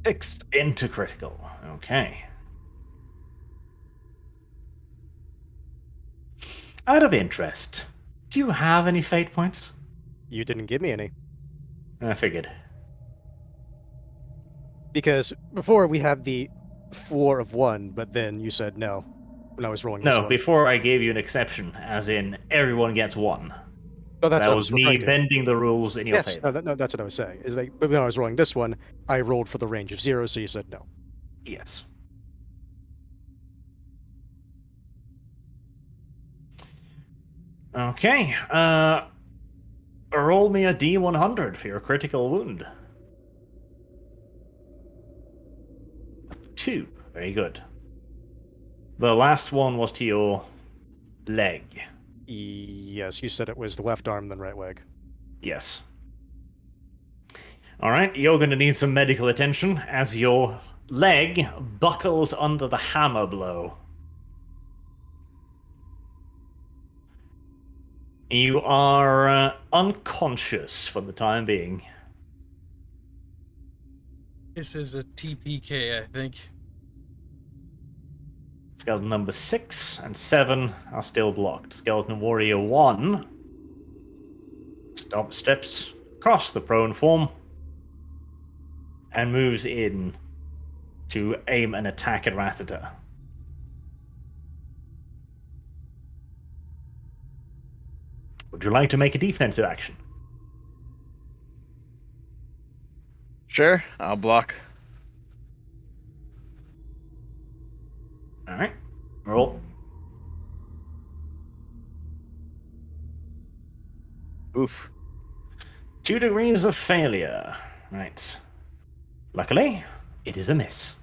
6 into critical. Okay. Out of interest, do you have any fate points? You didn't give me any. I figured. Because before we had the 4 of 1, but then you said no when I was rolling this No, one. before I gave you an exception, as in everyone gets 1. Oh, that's That what I was referring me to. bending the rules in your Yes, favor. no, that's what I was saying. Is like, but when I was rolling this one, I rolled for the range of 0, so you said no. Yes. Okay. Roll me a D100 for your critical wound. 2. Very good. The last one was to your leg. Yes, you said it was the left arm, then right leg. Yes. Alright, you're going to need some medical attention as your leg buckles under the hammer blow. You are unconscious for the time being. This is a TPK, I think. Skeleton number 6 and 7 are still blocked. Skeleton Warrior 1 steps across the prone form and moves in to aim an attack at Ratata. Would you like to make a defensive action? Sure, I'll block. Roll. Oof. 2 degrees of failure. Right. Luckily, it is a miss.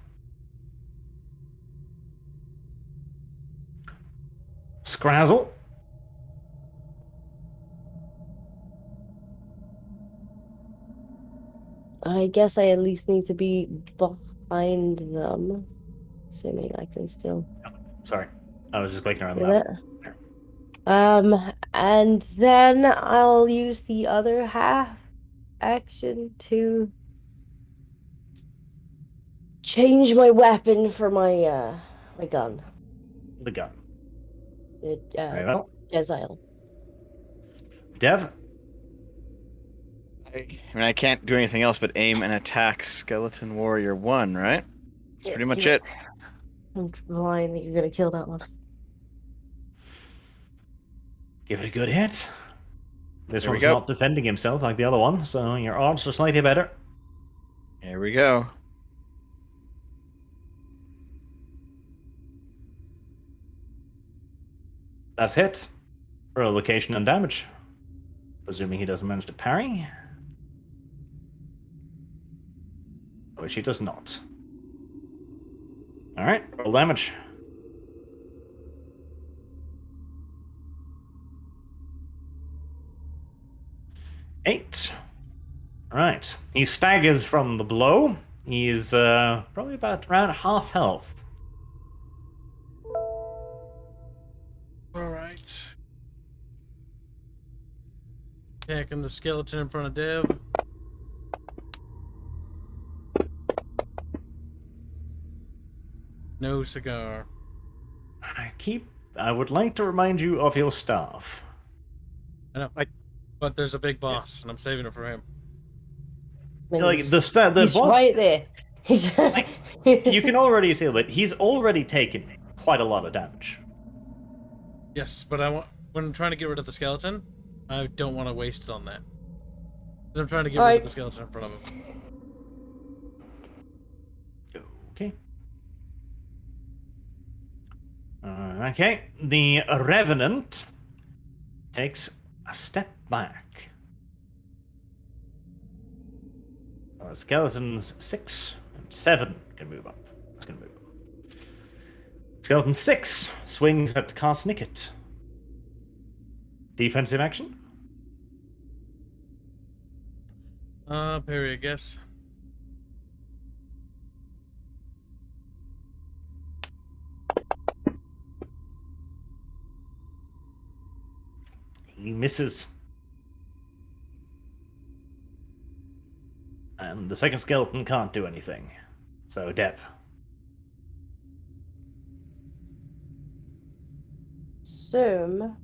Scrazzle. I guess I at least need to be behind them. Assuming I can still Sorry. I was just clicking around do the map. that. And then I'll use the other half action to change my weapon for my my gun. The gun. The Very well. Jezile. Dev. I mean, I can't do anything else but aim and attack Skeleton Warrior 1, right? That's pretty much it. I'm relying that you're gonna kill that one. Give it a good hit. This There we one's go. not defending himself like the other one, so your odds are slightly better. Here we go. That's hit. Roll location and damage. Presuming he doesn't manage to parry. Which he does not. Alright, roll damage. Eight. Right. He staggers from the blow. He's probably about around half health. Alright. Attacking the skeleton in front of Dev. No cigar. I would like to remind you of your staff. I know. But there's a big boss, and I'm saving it for him. I mean, Like he's the he's boss, right there. He's you can already see it. He's already taken quite a lot of damage. Yes, but when I'm trying to get rid of the skeleton, I don't want to waste it on that. Because I'm trying to get rid of the skeleton in front of him. Okay. Okay. The Revenant takes a step back. Skeletons 6 and 7 can move up. It's going to move up. Skeleton 6 swings at Karsnicket. Defensive action. Parry, I guess. He misses. And the second skeleton can't do anything. So, Dev. Assume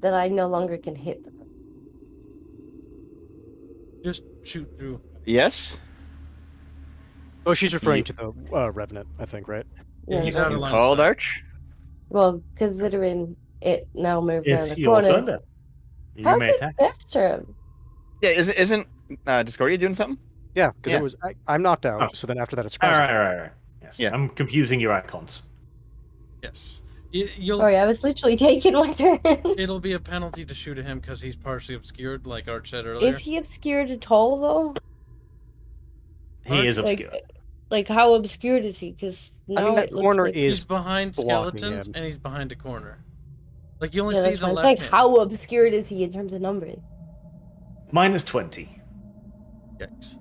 that I no longer can hit them. Just shoot through. Yes? Oh, she's referring to the Revenant, I think, right? Yeah, he's out of line. Called of sight. Arch? Well, considering it now moved around It's the your corner. turn, Dev. You How's may it attack. Dev's turn? Yeah, isn't Discordia doing something? Yeah, because Yeah. it was I'm knocked out, Oh. so then after that it's All Scrazzle. right. Yes. Yeah. I'm confusing your icons. Yes. You'll. Sorry, I was literally taking my turn. It'll be a penalty to shoot at him because he's partially obscured, like Arch said earlier. Is he obscured at all, though? He is Like, obscure. like how obscured is he? Because now I mean, that it looks corner like... is He's behind blocking skeletons him. and he's behind a corner. Like you only Yeah, see that's the what I'm left saying. hand. How obscured is he in terms of numbers? Minus 20. Yikes.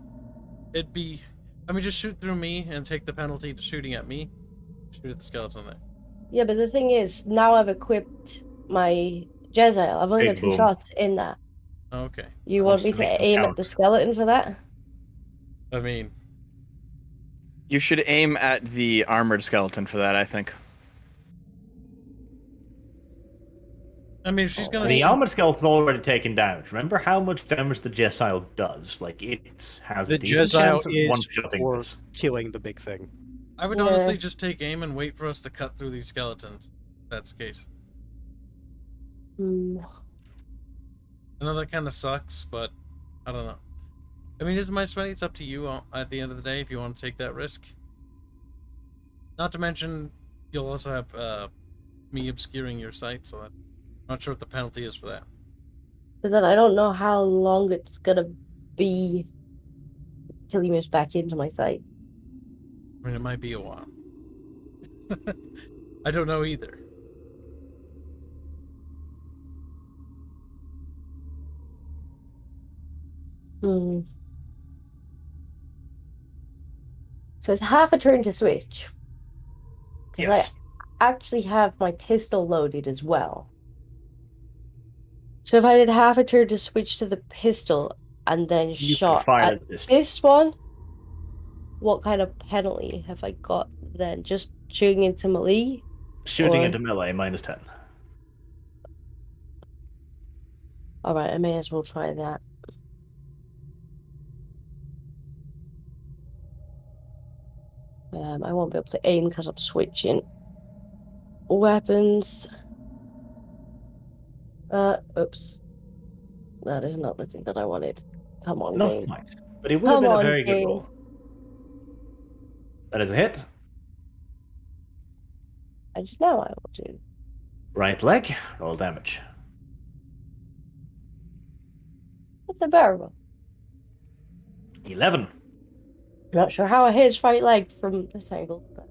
It'd be. I mean, just shoot through me and take the penalty to shooting at me. Shoot at the skeleton there. Yeah, but the thing is, now I've equipped my Jezile. I've only got Big 2 boom. shots in that. Okay. You want me Constantly to aim at the count. skeleton for that? I mean, You should aim at the armored skeleton for that, I think. if she's gonna The shoot, armored skeleton's already taken damage. Remember how much damage the Jezile does? Like, it has The a decent Jezile chance of is one-shotting for this. killing the big thing. I would Yeah. honestly just take aim and wait for us to cut through these skeletons. If that's the case. Hmm. I know that kind of sucks, but I don't know. I mean, it's my strength. It's up to you at the end of the day if you want to take that risk. Not to mention, You'll also have me obscuring your sight, so I'm not sure what the penalty is for that. But then I don't know how long it's gonna be till he moves back into my sight. I mean, it might be a while. I don't know either. Hmm. So it's half a turn to switch. Because Yes. I actually have my pistol loaded as well. So if I did half a turn to switch to the pistol and then You can shot fire at this. this one, what kind of penalty have I got then? Just shooting into melee? Shooting or- into melee, -10. Alright, I may as well try that. I won't be able to aim because I'm switching weapons. Oops. That is not the thing that I wanted. Come on, Not game. quite. But it would have Come been a on, very good game. roll. That is a hit. I just know I will do. Right leg, roll damage. That's a bearable. 11. I'm not sure how I hit his right leg from this angle, but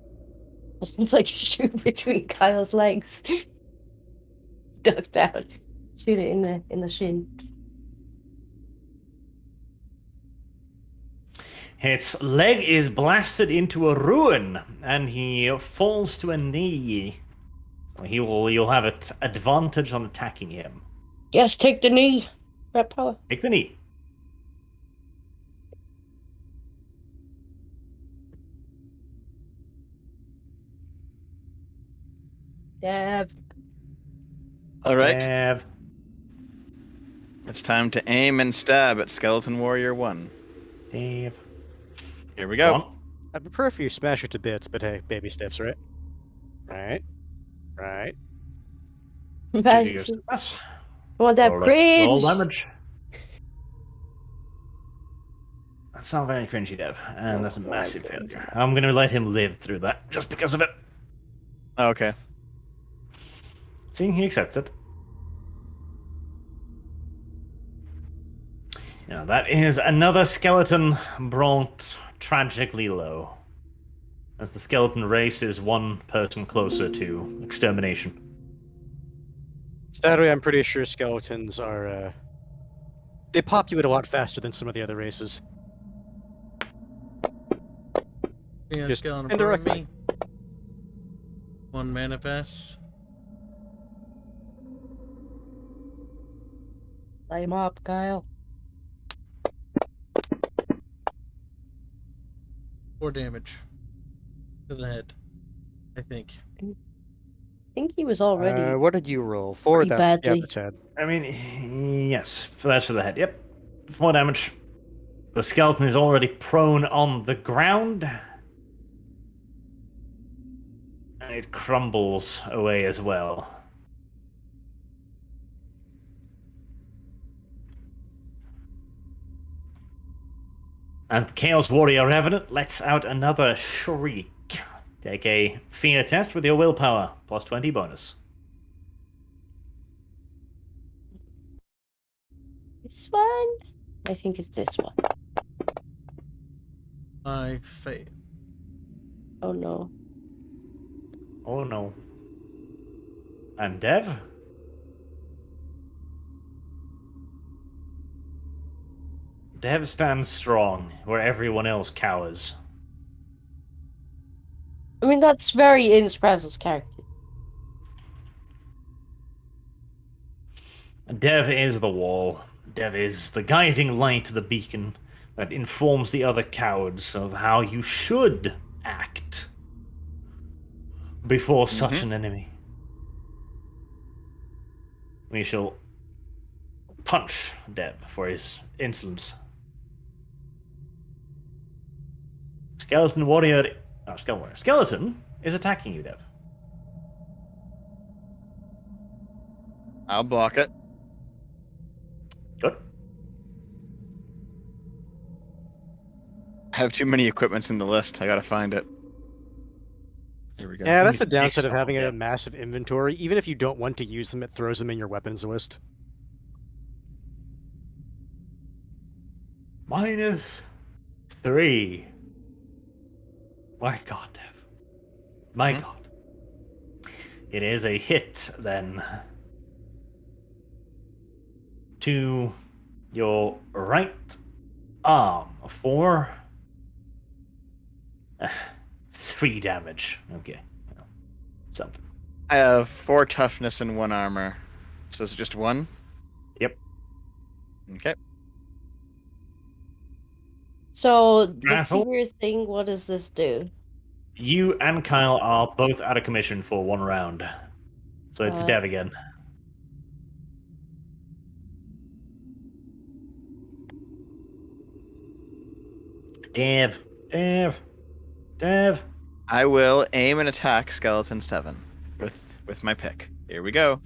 it's like a shoot between Kyle's legs. Duck down. Shoot it in the shin. His leg is blasted into a ruin, and he falls to a knee. You'll have it advantage on attacking him. Yes, take the knee. Red power. Take the knee. Dev. All right. Dev. It's time to aim and stab at Skeleton Warrior 1. Dev. Here we Go go. on. I'd prefer if you smash it to bits, but hey, baby steps, right? Right. Right. Give your success. I want that Roll cringe. damage. That's not very cringy, Dev, and that's a Oh, massive my God. failure. I'm gonna let him live through that just because of it. Okay. See, he accepts it. Now that is another skeleton brought tragically low, as the skeleton race is one person closer to extermination. Sadly, I'm pretty sure skeletons are, they populate a lot faster than some of the other races. Yeah, Just skeleton indirectly. me. One manifests. Light him up, Kyle. 4 damage to the head, I think. I think he was already What did you roll? 4 pretty that, badly. Yeah, that's sad. I mean, yes, that's for the head. Yep, 4 damage. The skeleton is already prone on the ground, and it crumbles away as well. And Chaos Warrior Revenant lets out another shriek. Take a fear test with your willpower, plus 20 bonus. This one? I think it's this one. I fail. Oh no. Oh no. And Dev? Dev stands strong where everyone else cowers. I mean, that's very in Scrazzle's character. Dev is the wall. Dev is the guiding light, the beacon that informs the other cowards of how you should act before such an enemy. We shall punch Dev for his insolence. Skeleton Warrior... Oh, Skeleton Warrior. Skeleton is attacking you, Dev. I'll block it. Good. I have too many equipments in the list. I gotta find it. Here we we go. Yeah, that's the Takes downside of all having a day. massive inventory. Even if you don't want to use them, it throws them in your weapons list. -3. My God, Dev. My Hmm? God. It is a hit, then. To your right arm for 3 damage. Okay. Well, something. I have 4 toughness and 1 armor. So it's just 1? Yep. Okay. So the Asshole. fear thing, what does this do? You and Kyle are both out of commission for 1 round. So it's Right. Dev again. Dev. Dev. Dev. I will aim and attack Skeleton 7 with my pick. Here we go.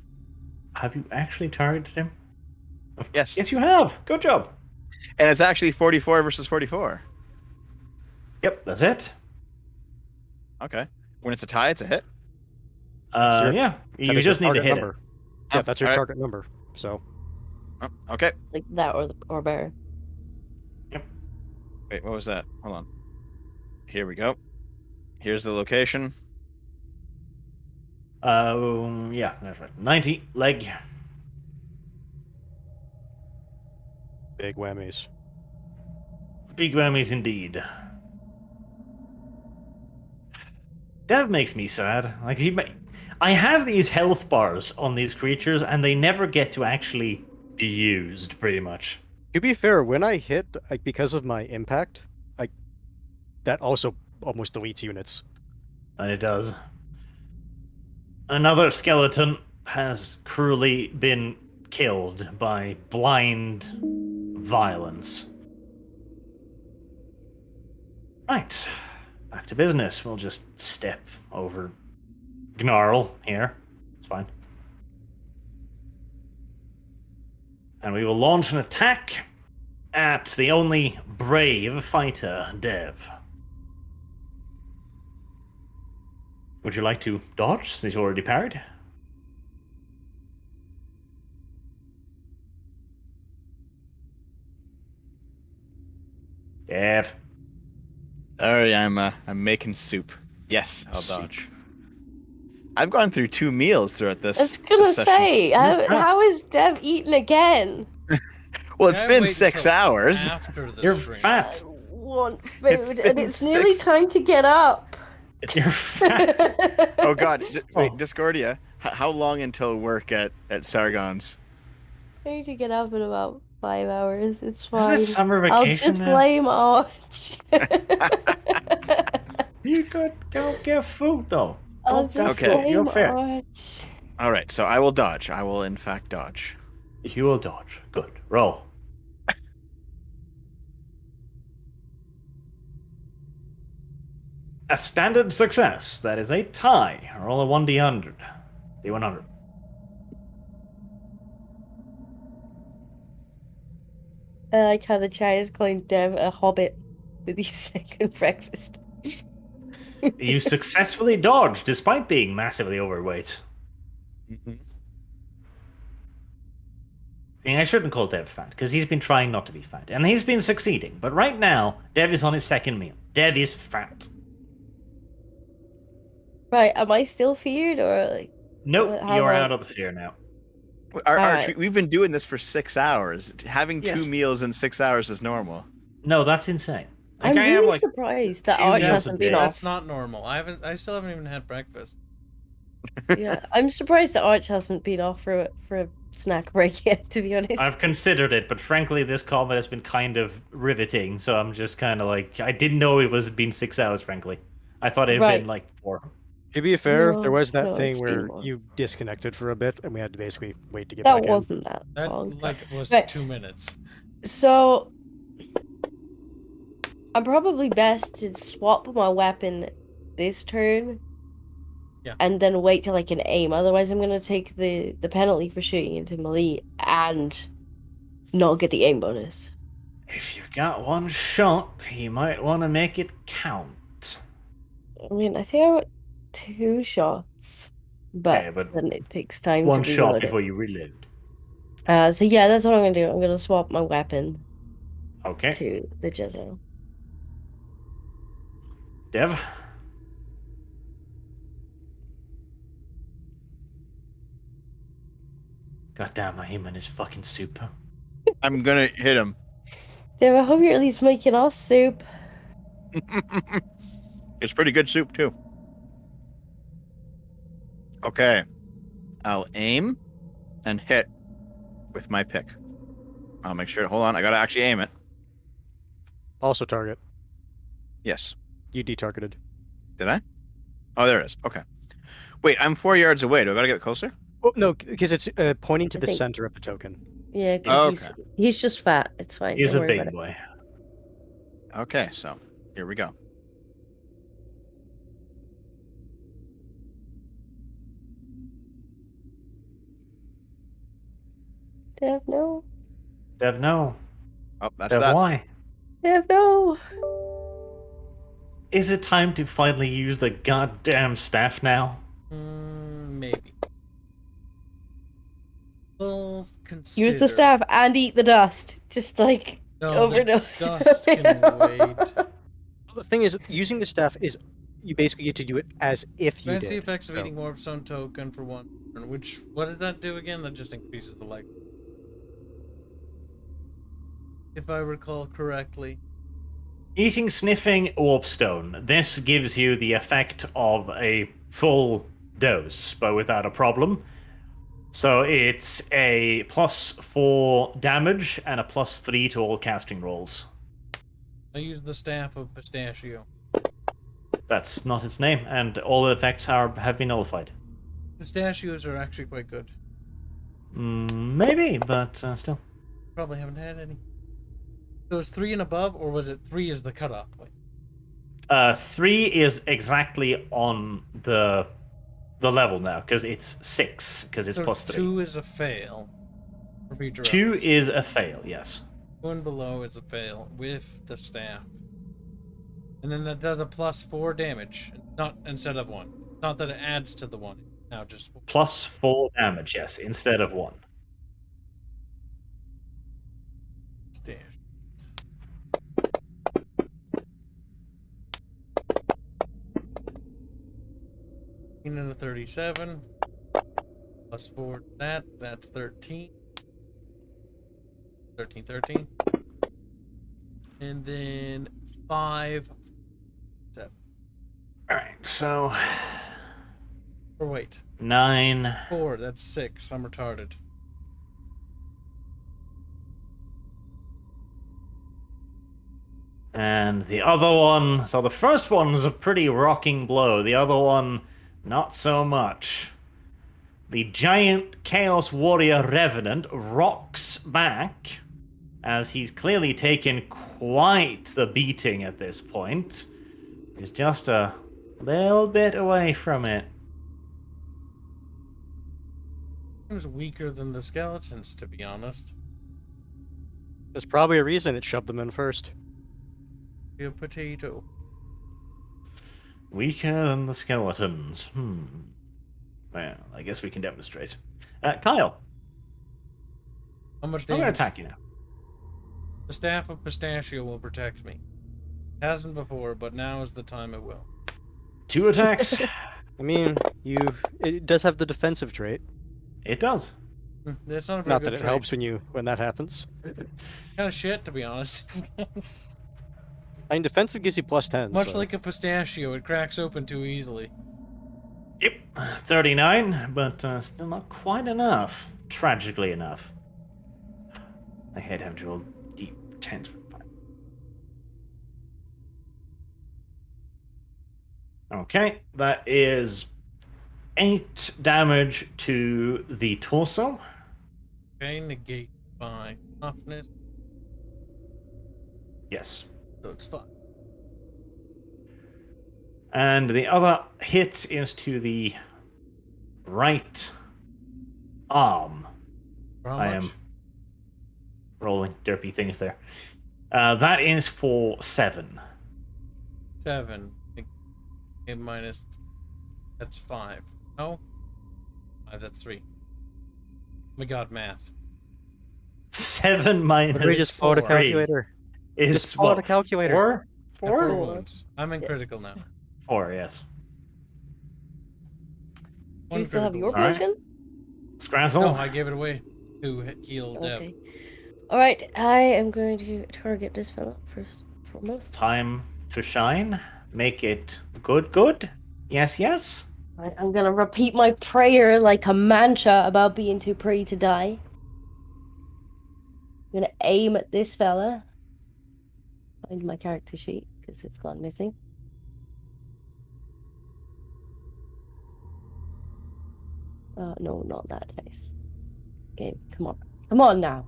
Have you actually targeted him? Yes. Yes, you have. Good job. And it's actually 44 versus 44. Yep, that's it. Okay. When it's a tie, it's a hit. So Yeah. that You is just your need to target hit number. it. Yeah, that's your Alright. target number. So Oh, okay. Like that or better. Wait, what was that? Hold on. Here we go. Here's the location. Yeah, that's right. 90 leg. big whammies. Big whammies indeed. Dev makes me sad. Like I have these health bars on these creatures, and they never get to actually be used. Pretty much. To be fair, when I hit, like because of my impact, like that also almost deletes units. And it does. Another skeleton has cruelly been killed by blind violence. Right. Back to business. We'll just step over Gnarl here. It's fine. And we will launch an attack at the only brave fighter, Dev. Would you like to dodge since you already parried? Dev. Sorry, I'm making soup. Yes, I'll Soup. dodge. I've gone through 2 meals throughout this. I was gonna this session. say, fast. how is Dev eating again? Well, it's Yeah, been wait 6 until hours. After the You're stream. fat. I want It's food, been and it's nearly 6 time to get up. You're fat. Oh God! Wait, Oh. Discordia. How long until work at Sargon's? I need to get up in about 5 hours. It's Isn't fine. it summer I'll vacation just now? blame Arch. You could go get food though. I'll Go just get Okay. food. You're blame fair. Arch. All right, so I will dodge. I will in fact dodge. You will dodge. Good. Roll. A standard success. That is a tie. Roll a 1d100. D100. I like how the chat is calling Dev a hobbit with his second breakfast. You successfully dodged despite being massively overweight. Mm-hmm. And I shouldn't call Dev fat, because he's been trying not to be fat. And he's been succeeding. But right now, Dev is on his second meal. Dev is fat. Right, am I still feared or like? Nope, How you're long? out of the fear now. Arch, Alright. we've been doing this for 6 hours. Having Yes. 2 meals in 6 hours is normal. No, that's insane. I'm Like, I have really like surprised that 2 Arch meals a hasn't been day. off. That's not normal. I still haven't even had breakfast. Yeah, I'm surprised that Arch hasn't been off for a snack break yet. To be honest. I've considered it, but frankly, this combat has been kind of riveting. So I'm just kind of like, I didn't know it was been 6 hours. Frankly, I thought it had been Right. like 4. To be fair, No, there was that no, thing it's been where more. you disconnected for a bit, and we had to basically wait to get That back in. wasn't that That long. like was Right. 2 minutes. So I'm probably best to swap my weapon this turn. Yeah. And then wait till I can aim. Otherwise, I'm gonna take the penalty for shooting into melee and not get the aim bonus. If you've got one shot, you might want to make it count. I mean, I think 2 shots, but, Okay, but then it takes time one to shot reload before it. you reload. So yeah, that's what I'm gonna do. I'm gonna swap my weapon Okay. to the Jezzo. Dev? Goddamn, my aim is fucking super. I'm gonna hit him. Dave, I hope you're at least making us soup. It's pretty good soup too. Okay. I'll aim and hit with my pick. I'll make sure. Hold on, I gotta actually aim it. Also target. Yes. You detargeted. Did I? Oh, there it is. Okay. Wait, I'm 4 yards away. Do I gotta get closer? Oh, no, because it's pointing to I the think- center of the token. Yeah, Oh, because he's just fat. It's fine. He's Don't a worry about big it. boy. Okay, so here we go. Dev, no. Dev, no. Oh, that's Dev, that. why? Dev, no. Is it time to finally use the goddamn staff now? Maybe. We'll consider. Use the staff and eat the dust. Just like No, overdose. the dust can wait. Well, the thing is, using the staff is you basically get to do it as if you Grants the did. effects of So- eating Warpstone token for 1 turn, which, what does that do again? That just increases the life. If I recall correctly. Eating Sniffing Warpstone. This gives you the effect of a full dose, but without a problem. So it's a +4 damage and a +3 to all casting rolls. I use the Staff of Pistachio. That's not its name, and all the effects have been nullified. Pistachios are actually quite good. Maybe, but still. Probably haven't had any. So it's 3 and above, or was it 3 is the cutoff point? 3 is exactly on the level now, because it's 6, because it's So +3. 2 is a fail. For future 2 rounds. is a fail, yes. 2 and below is a fail with the staff. And then that does a +4 damage, not instead of 1. Not that it adds to the 1. Now just 4. +4 damage, yes, instead of 1. Stash. And a 37 +4 that's 13. 13. And then 5 7. Alright, so Or wait, 9. 4, that's 6. I'm retarded. And the other one, so the first one was a pretty rocking blow. The other one, not so much. The giant Chaos Warrior Revenant rocks back, as he's clearly taken quite the beating at this point. He's just a little bit away from it. Seems weaker than the skeletons, to be honest. There's probably a reason it shoved them in first. Be a potato. Weaker than the skeletons. Well, I guess we can demonstrate. Kyle, How much I'm going to damage? attack you now. The Staff of Pistachio will protect me. Hasn't before, but now is the time it will. 2 attacks. I mean, it does have the defensive trait. It does. That's not a very Not good that it trait. helps when that happens. Kind of shit, to be honest. I mean, defensive gives you +10. Much so- like a pistachio, it cracks open too easily. Yep, 39, but still not quite enough. Tragically enough. I hate having to roll deep 10. Okay, that is 8 damage to the torso. Okay, negate by toughness, Yes. so it's fine. And the other hit is to the right arm. For how I much? am rolling derpy things there. That is for 7. 7. Okay, minus That's 5. No? 5, that's 3. My god, math. 7 Why don't we minus just pull out a 4 calculator? is Just pull out a calculator. 4? I have 4 Four. wounds. I'm in Yes. critical now. 4, yes. Do One you still have critical your wound. All right. potion? Scrazzle. No, I gave it away to heal Deb. Okay. Alright, I am going to target this fella first and foremost. Time to shine. Make it good, good. Yes, yes. Right, I'm gonna repeat my prayer like a mantra about being too pretty to die. I'm gonna aim at this fella. Find my character sheet, because it's gone missing. No, not that dice. Game, come on. Come on now.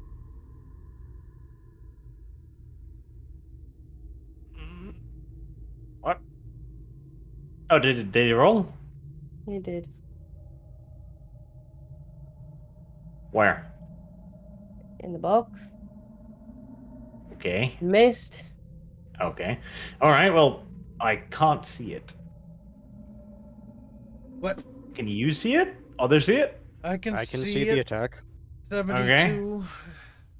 What? Oh, did he roll? You did. Where? In the box. Okay. Missed. Okay. All right. Well, I can't see it. What? Can you see it? Others see it? I can I can see it. the attack. 72.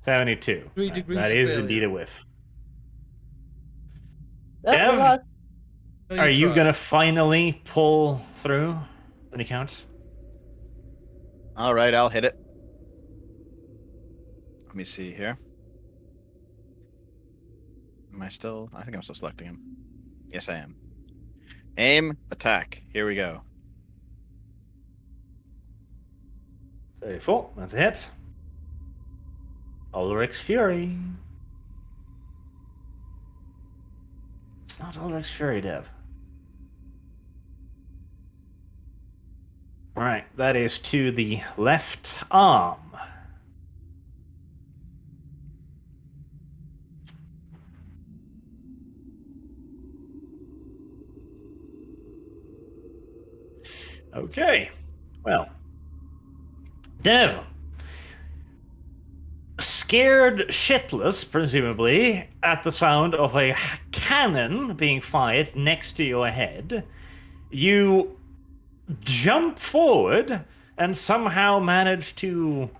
72. 3 Right, degrees that of is failure. indeed a whiff. Oh, Dev? we lost. So Are you try. gonna finally pull through any counts? All right, I'll hit it. Let me see here. Am I still? I think I'm still selecting him. Yes, I am. Aim, attack. Here we go. 34. That's a hit. Ulrich's Fury. It's not Ulrich's Fury, Dev. Alright, that is to the left arm. Okay. Well. Dev. Scared shitless, presumably, at the sound of a cannon being fired next to your head, you jump forward and somehow manage to...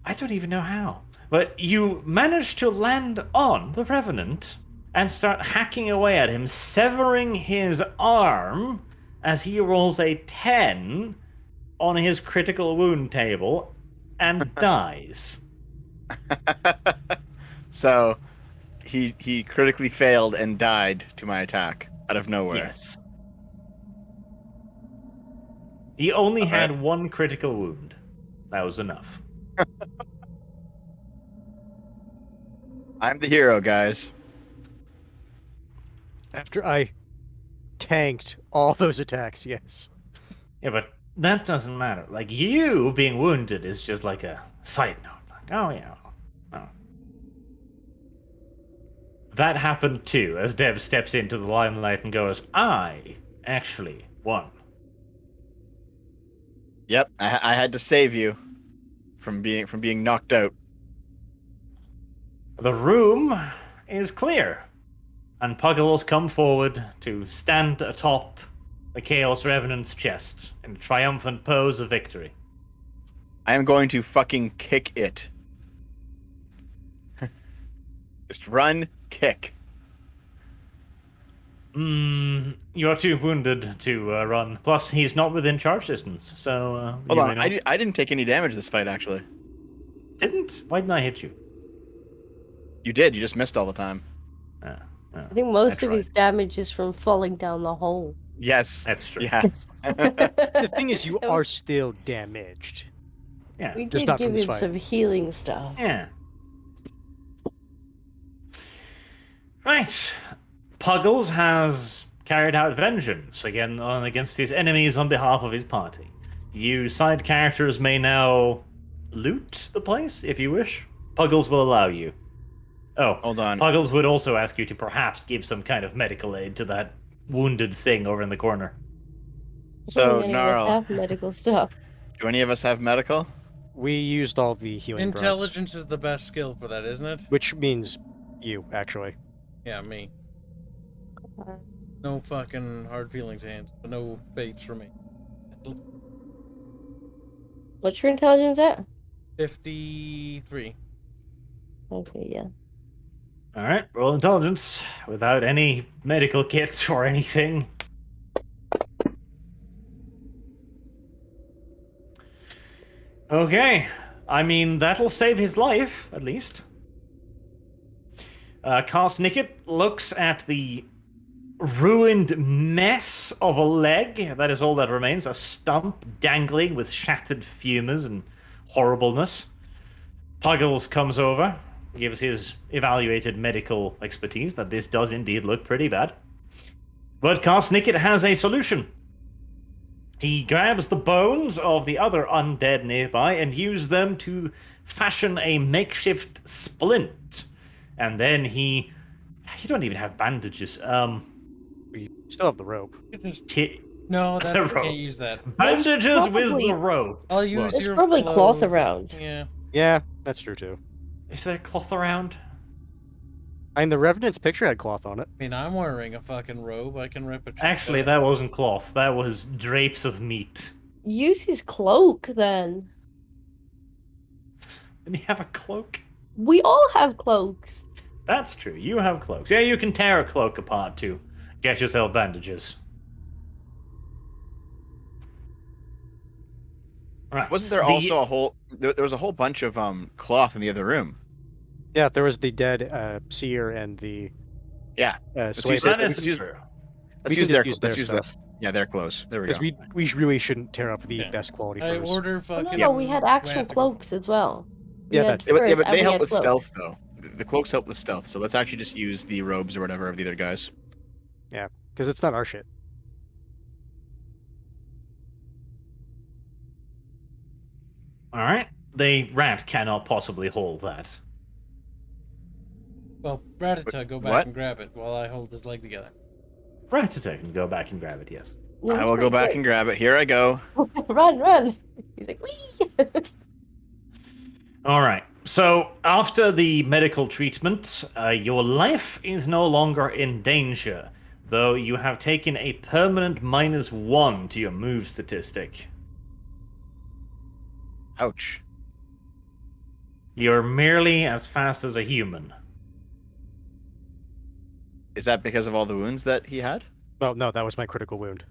I don't even know how. But you manage to land on the Revenant and start hacking away at him, severing his arm as he rolls a 10 on his critical wound table and dies. So, he critically failed and died to my attack out of nowhere. Yes. He only All had right. one critical wound. That was enough. I'm the hero, guys. After I tanked all those attacks, yes. Yeah, but that doesn't matter. Like, you being wounded is just like a side note. Like, oh yeah. Oh. That happened too, as Dev steps into the limelight and goes, I actually won. Yep, I had to save you from being knocked out. The room is clear, and Puggles come forward to stand atop the Chaos Revenant's chest in a triumphant pose of victory. I am going to fucking kick it. Just run, kick. You're too wounded to run. Plus, he's not within charge distance, so... Hold you on, may not- I didn't take any damage this fight, actually. Didn't? Why didn't I hit you? You did, you just missed all the time. I think most That's of right. his damage is from falling down the hole. Yes. That's true. Yeah. The thing is, you are still damaged. Yeah. We Just did not from give this him fight. some healing stuff. Yeah. Right. Puggles has carried out vengeance against his enemies on behalf of his party. You side characters may now loot the place if you wish. Puggles will allow you. Oh, Hold on. Puggles would also ask you to perhaps give some kind of medical aid to that wounded thing over in the corner. So, Any of us Gnarl, have medical stuff. do any of us have medical? We used all the healing broths, Intelligence is the best skill for that, isn't it? which means you, actually. Yeah, me. No fucking hard feelings, hands. No baits for me. What's your intelligence at? 53. Okay, yeah. All right, roll intelligence without any medical kits or anything. Okay, I mean that'll save his life at least. Karsnicket looks at the ruined mess of a leg. That is all that remains. A stump dangling with shattered femurs and horribleness. Puggles comes over, gives his evaluated medical expertise that this does indeed look pretty bad. But Karsnicket has a solution. He grabs the bones of the other undead nearby and uses them to fashion a makeshift splint. And then you don't even have bandages. We still have the rope. No, The that's, I rope. can't use that. Bandages with probably- the rope. I'll use There's your probably cloth clothes. around. Yeah. Yeah, that's true too. Is there cloth around? I mean, the Revenant's picture had cloth on it. I mean, I'm wearing a fucking robe. I can rip it. Actually, that wasn't cloth. That was drapes of meat. Use his cloak then. Did he have a cloak? We all have cloaks. That's true. You have cloaks. Yeah, you can tear a cloak apart to get yourself bandages. Right. Wasn't there also a whole? There was a whole bunch of cloth in the other room. Yeah, there was the dead seer and the Yeah. slave. use it. That is We can true. Let's can use just their. use Let's their use that. stuff. Yeah, their clothes. There we Because go. we really shouldn't tear up the Yeah. best quality I furs. order Oh, fucking. no, we had actual weapon. cloaks as well. We Yeah, had that- Yeah, but furs and they we help had with cloaks. stealth though. The cloaks help with stealth, so let's actually just use the robes or whatever of the other guys. Because it's not our shit. All right. The rat cannot possibly hold that. Well, Ratata, go back What? and grab it while I hold his leg together. Ratata can go back and grab it, yes. Yeah, I he's will go pretty back good. and grab it. Here I go. Run, run. He's like, wee. All right. So, after the medical treatment, your life is no longer in danger, though you have taken a permanent -1 to your move statistic. Ouch. You're merely as fast as a human. Is that because of all the wounds that he had? Well, no, that was my critical wound.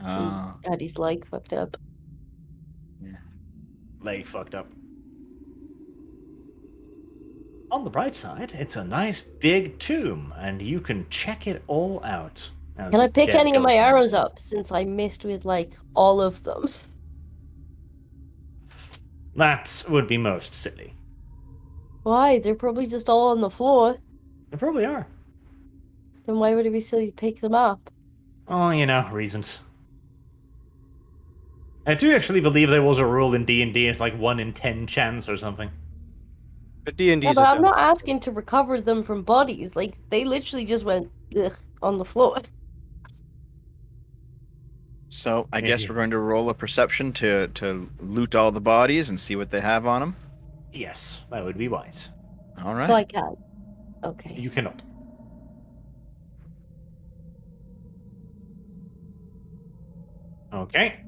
God, he's like fucked up. Leg fucked up. On the bright side, it's a nice big tomb, and you can check it all out. as Can I pick Deb any of my goes on. arrows up since I missed with like all of them? That would be most silly. Why? They're probably just all on the floor. They probably are. Then why would it be silly to pick them up? Oh, reasons. I do actually believe there was a rule in D&D, it's like 1 in 10 chance or something. But D&D's Yeah, but have I'm done not it. asking to recover them from bodies. Like, they literally just went ugh, on the floor. So I guess Maybe. we're going to roll a perception to loot all the bodies and see what they have on them. Yes, that would be wise. All So I right. can. Okay. You cannot. Okay.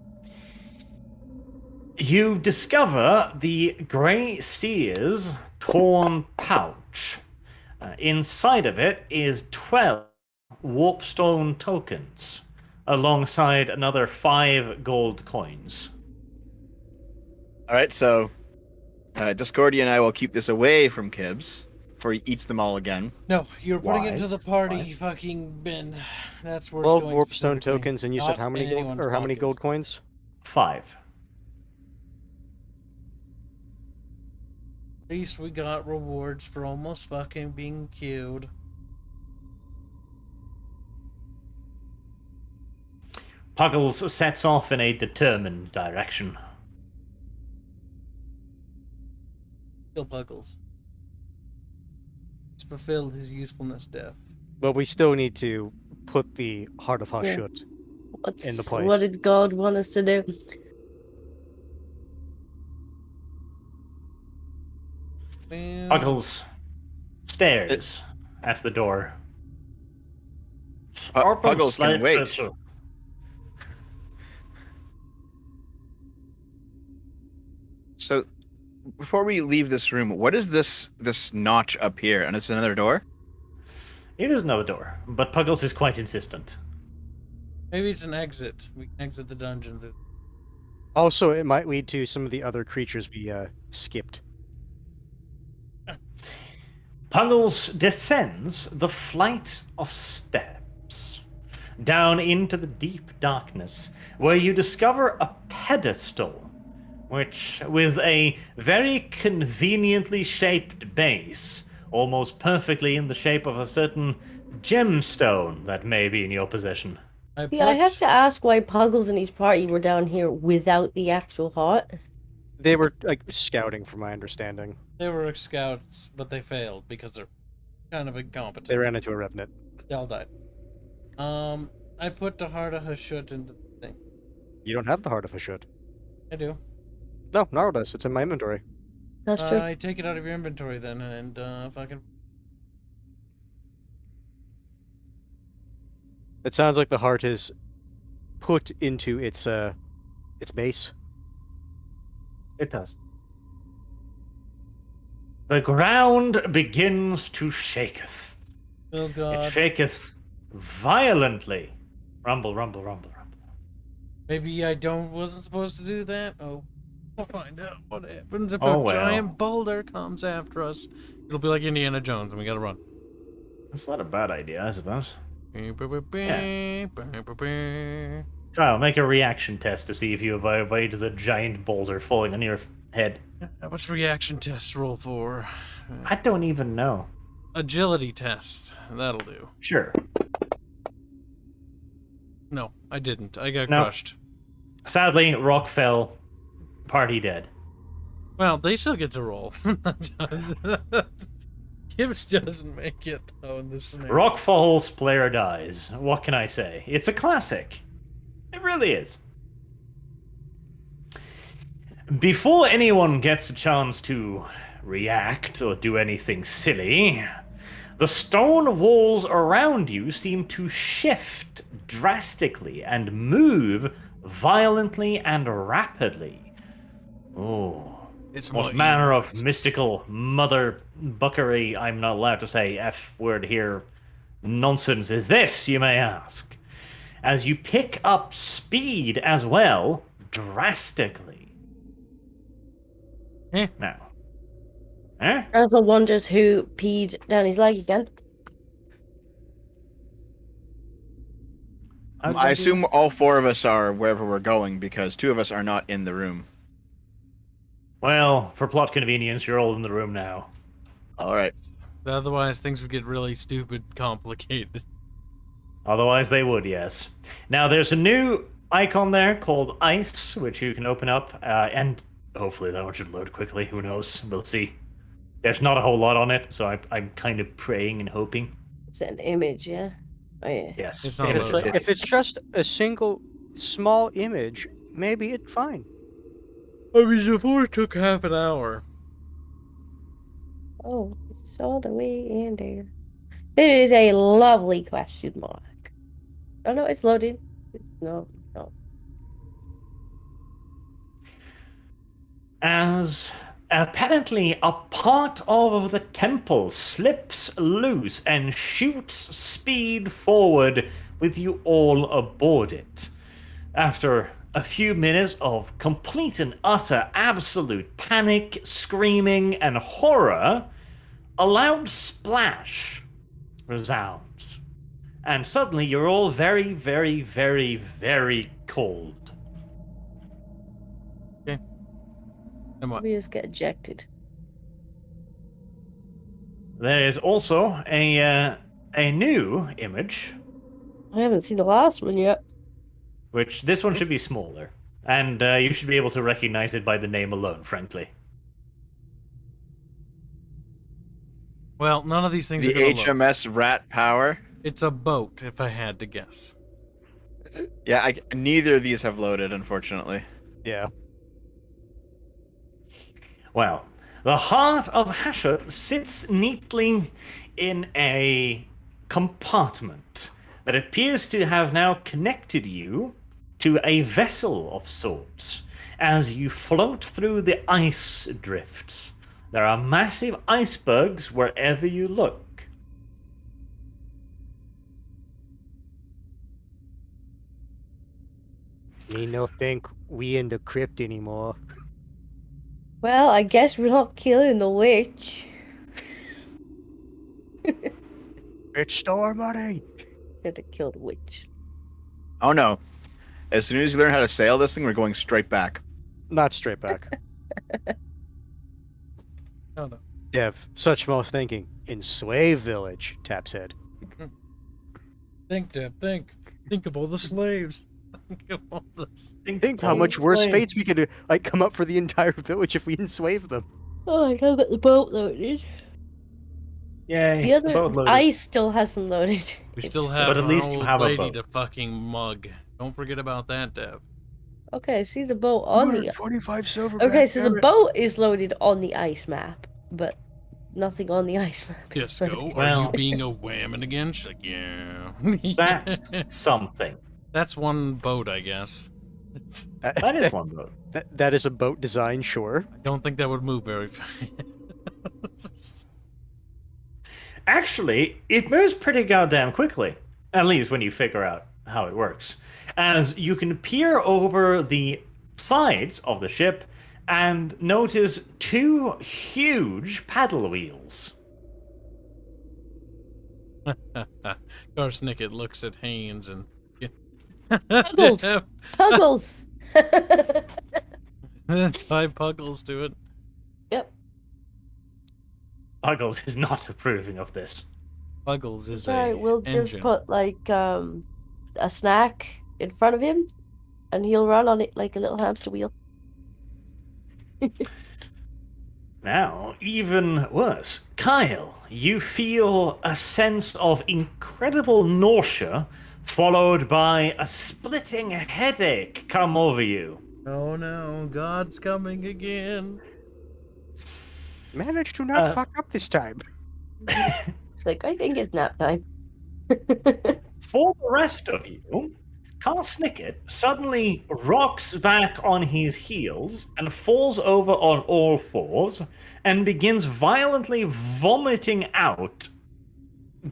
You discover the Grey Seer's torn pouch. Inside of it is 12 warpstone tokens, alongside another 5 gold coins. All right. So Discordia and I will keep this away from Kibbs before he eats them all again. No, you're putting it into Wise, the party wise. fucking bin. That's where 12 it's going warpstone specifically. tokens, and you said Not how many in gold anyone's or how many gold pockets. coins? 5. At least we got rewards for almost fucking being killed. Puggles sets off in a determined direction. Kill Puggles. He's fulfilled his usefulness death. But we still need to put the Heart of Yeah. Hashut. What's, in the place. What did God want us to do? Man, Puggles stares at the door. Puggles can wait. Sure. So, before we leave this room, what is this notch up here? And it's another door? It is another door, but Puggles is quite insistent. Maybe it's an exit. We can exit the dungeon. Also, it might lead to some of the other creatures we skipped. Puggles descends the flight of steps down into the deep darkness, where you discover a pedestal, which, with a very conveniently shaped base, almost perfectly in the shape of a certain gemstone that may be in your possession. See, I have to ask why Puggles and his party were down here without the actual hut. They were like scouting, from my understanding. They were scouts, but they failed because they're kind of incompetent. They ran into a revenant. They all died. I put the heart of Hashut into the thing. You don't have the heart of a should. I do. No, Naro does. It's in my inventory. That's true. I take it out of your inventory then, and fucking. It sounds like the heart is put into its base. It does. The ground begins to shaketh. Oh god. It shaketh violently. Rumble, rumble, rumble, rumble. Maybe I wasn't supposed to do that. Oh, we'll find out what happens if Oh, a well. giant boulder comes after us. It'll be like Indiana Jones, and we gotta run. That's not a bad idea, I suppose. Yeah. Kyle, make a reaction test to see if you avoid the giant boulder falling on your head. What's the reaction test roll for? I don't even know. Agility test. That'll do. Sure. No, I didn't. I got No. crushed. Sadly, rock fell. Party dead. Well, they still get to roll. Gibbs doesn't make it, though, in this scenario. Rock falls, player dies. What can I say? It's a classic. It really is. Before anyone gets a chance to react or do anything silly, the stone walls around you seem to shift drastically and move violently and rapidly. Oh, It's what more manner of mystical mother buckery, I'm not allowed to say F word here, nonsense is this, you may ask? As you pick up speed as well, drastically. Now. Razzle wonders who peed down his leg again. I assume all four of us are wherever we're going because two of us are not in the room. Well, for plot convenience, you're all in the room now. All right. Otherwise, things would get really stupid, complicated. Otherwise, they would, yes. Now, there's a new icon there called Ice, which you can open up, and hopefully that one should load quickly. Who knows? We'll see. There's not a whole lot on it, so I'm kind of praying and hoping. It's an image, yeah? Oh, yeah. Yes. It's not it is. loaded. If it's just a single small image, maybe it's fine. I mean, before it took half an hour. Oh, it's all the way in there. It is a lovely question mark. Oh, no, it's loaded. No. As apparently a part of the temple slips loose and shoots speed forward with you all aboard it. After a few minutes of complete and utter absolute panic, screaming, and horror, a loud splash resounds. And suddenly you're all very, very, very, very cold. And what? We just get ejected. There is also a new image, I haven't seen the last one yet. which this one should be smaller. And you should be able to recognize it by the name alone, frankly. Well, none of these things The are gonna load. HMS Rat Power. It's a boat, if I had to guess. Yeah, neither of these have loaded, unfortunately. Yeah. Well, the heart of Hashut sits neatly in a compartment that appears to have now connected you to a vessel of sorts as you float through the ice drifts. There are massive icebergs wherever you look. Me no think we in the crypt anymore. Well, I guess we're not killing the witch. It's store money. Had to kill the witch. Oh no. As soon as you learn how to sail this thing, we're going straight back. Not straight back. Oh no. Dev, such more thinking. In Slave Village, Tap's head. Think, Deb, think. Think of all the slaves. Think of all the Think how much worse fates we could come up for the entire village if we enslaved them. Oh, I gotta get the boat loaded. Yay, The other boat loaded. ice still hasn't loaded. We It's still just- have But at our least you old have a lady boat. to fucking mug. Don't forget about that, Deb. Okay, I see the boat on the. 25 silver. Okay, so the boat is loaded on the ice map, but nothing on the ice map. is Disco, loaded. are you Well- being a whammon again? She's like, yeah. That's something. That's one boat, I guess. That is one boat. That is a boat design, sure. I don't think that would move very fast. Actually, it moves pretty goddamn quickly. At least when you figure out how it works. As you can peer over the sides of the ship and notice two huge paddle wheels. Garsnicket looks at Haynes and Puggles! Puggles! tie Puggles to it. Yep. Puggles is not approving of this. Puggles is Sorry, a we'll just engine. put like a snack in front of him, and he'll run on it like a little hamster wheel. Now, even worse. Kyle, you feel a sense of incredible nausea followed by a splitting headache come over you. Oh no, God's coming again. Managed to not Uh, fuck up this time. It's like, I think it's nap time. For the rest of you, Carl Snicket suddenly rocks back on his heels and falls over on all fours and begins violently vomiting out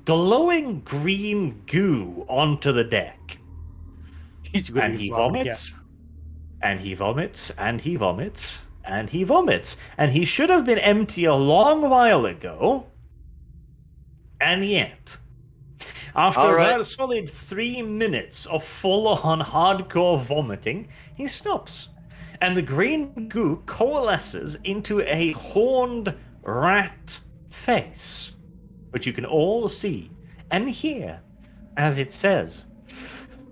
glowing green goo onto the deck. He's going And to he vomit, vomits, and he vomits, and he vomits, and he vomits. And he should have been empty a long while ago, and yet. After All right. about a solid 3 minutes of full-on hardcore vomiting, he stops. And the green goo coalesces into a horned rat face, which you can all see and hear as it says,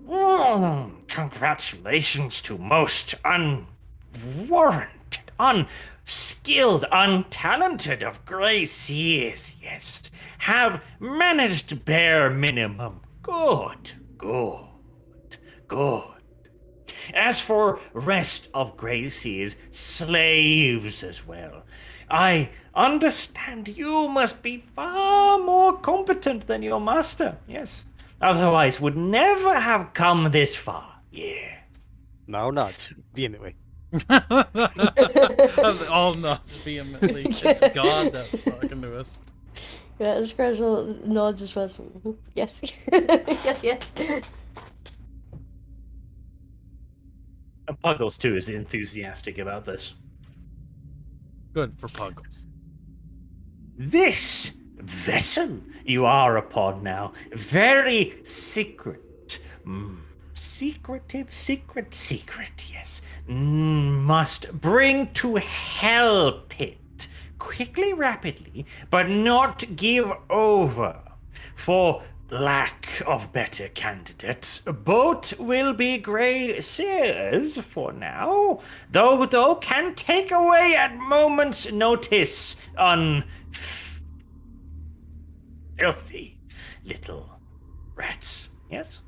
"Oh, congratulations to most unwarranted, unskilled, untalented of Grey Seers, yes, have managed bare minimum. Good, good, good. As for rest of Grey Seers, slaves as well, I understand you must be far more competent than your master, yes. Otherwise would never have come this far, yes. No, not vehemently. All nuts vehemently. It's God that's talking to us. Yeah, this guy's no, just was yes, yes, yes. And Puggles, too, is enthusiastic about this. Good for Puggles. This vessel you are upon now, very secret. Secretive, secret, yes. Must bring to Hell Pit. Quickly, rapidly, but not give over. For lack of better candidates, boat will be Grey Seers for now, though can take away at moment's notice on filthy little rats. Yes?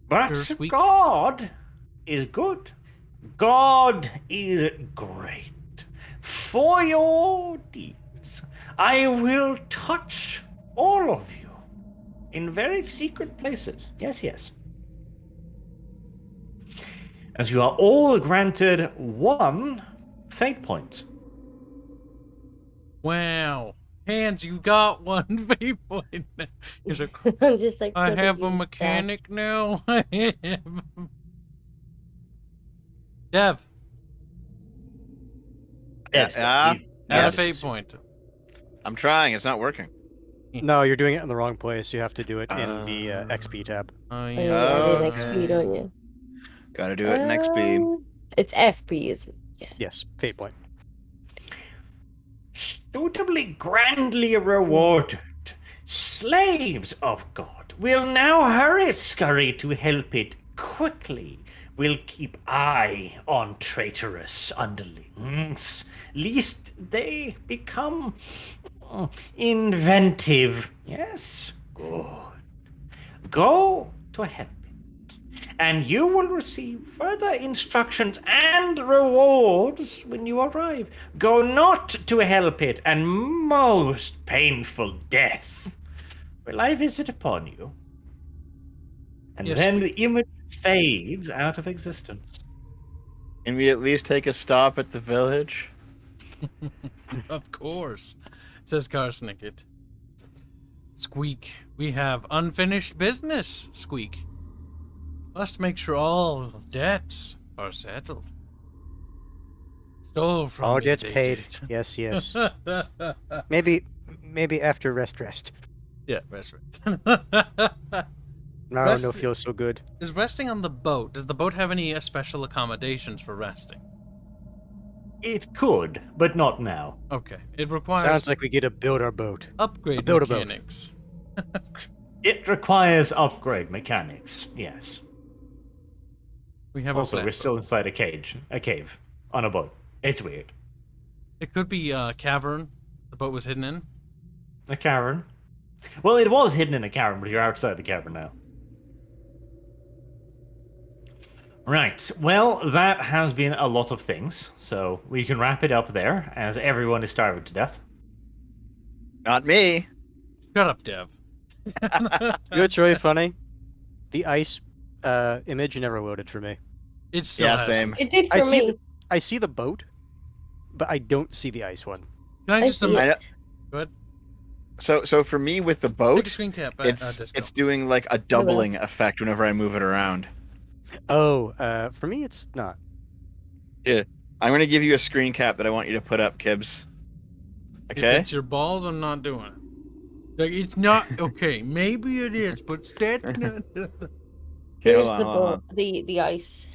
But Bittersweet. God is good. God is great. For your deeds, I will touch all of you. in very secret places. Yes, yes. As you are all granted 1 fate point. Wow. Hands, you got 1 fate point. He's like, I'm just like, I "Could've have a used that." mechanic now. I have. Dev, Yes, Yeah. you- add a Yes. fate point. I'm trying. It's not working. No, you're doing it in the wrong place. You have to do it in the XP tab. Oh, Oh, yeah. you added Okay. XP, don't you? Gotta do it next speed. It's FP, isn't it? Yeah. Yes, fate point. suitably grandly rewarded. Slaves of God will now scurry to help it quickly. We'll keep eye on traitorous underlings, lest they become inventive. Yes, good. Go to help it, and you will receive further instructions and rewards when you arrive. Go not to help it, and most painful death will I visit upon you. And Yes, then the image fades out of existence. Can we at least take a stop at the village? Of course, says Karsnicket. Squeak, we have unfinished business, Squeak. Must make sure all debts are settled. Stole from All me, debts they paid. did. Yes, yes. Maybe after rest. Yeah, rest. No, Rest- no feel so good. Is resting on the boat? Does the boat have any special accommodations for resting? It could, but not now. Okay, it requires Sounds like we get to build our boat. upgrade build a boat. mechanics. It requires upgrade mechanics, yes. We have Also, a we're flat still boat. inside a cave, on a boat. It's weird. It could be a cavern the boat was hidden in. A cavern. Well, it was hidden in a cavern, but you're outside the cavern now. Right, well, that has been a lot of things, so we can wrap it up there, as everyone is starving to death. Not me. Shut up, Dev. You know what's really funny? The ice image never loaded for me. It still Yeah, has. same. It did I for see me. I see the boat, but I don't see the ice one. Can I I just see I know- it. go ahead? So for me with the Take a boat, screen cap. it's Disco. it's doing like a doubling effect whenever I move it around. Oh, for me it's not. I'm gonna give you a screen cap that I want you to put up, Kibbs. If Okay. it's your balls, I'm not doing it. Like, it's not okay. Maybe it is, but that's not. Okay, Here's hold on, the hold on. boat, the ice.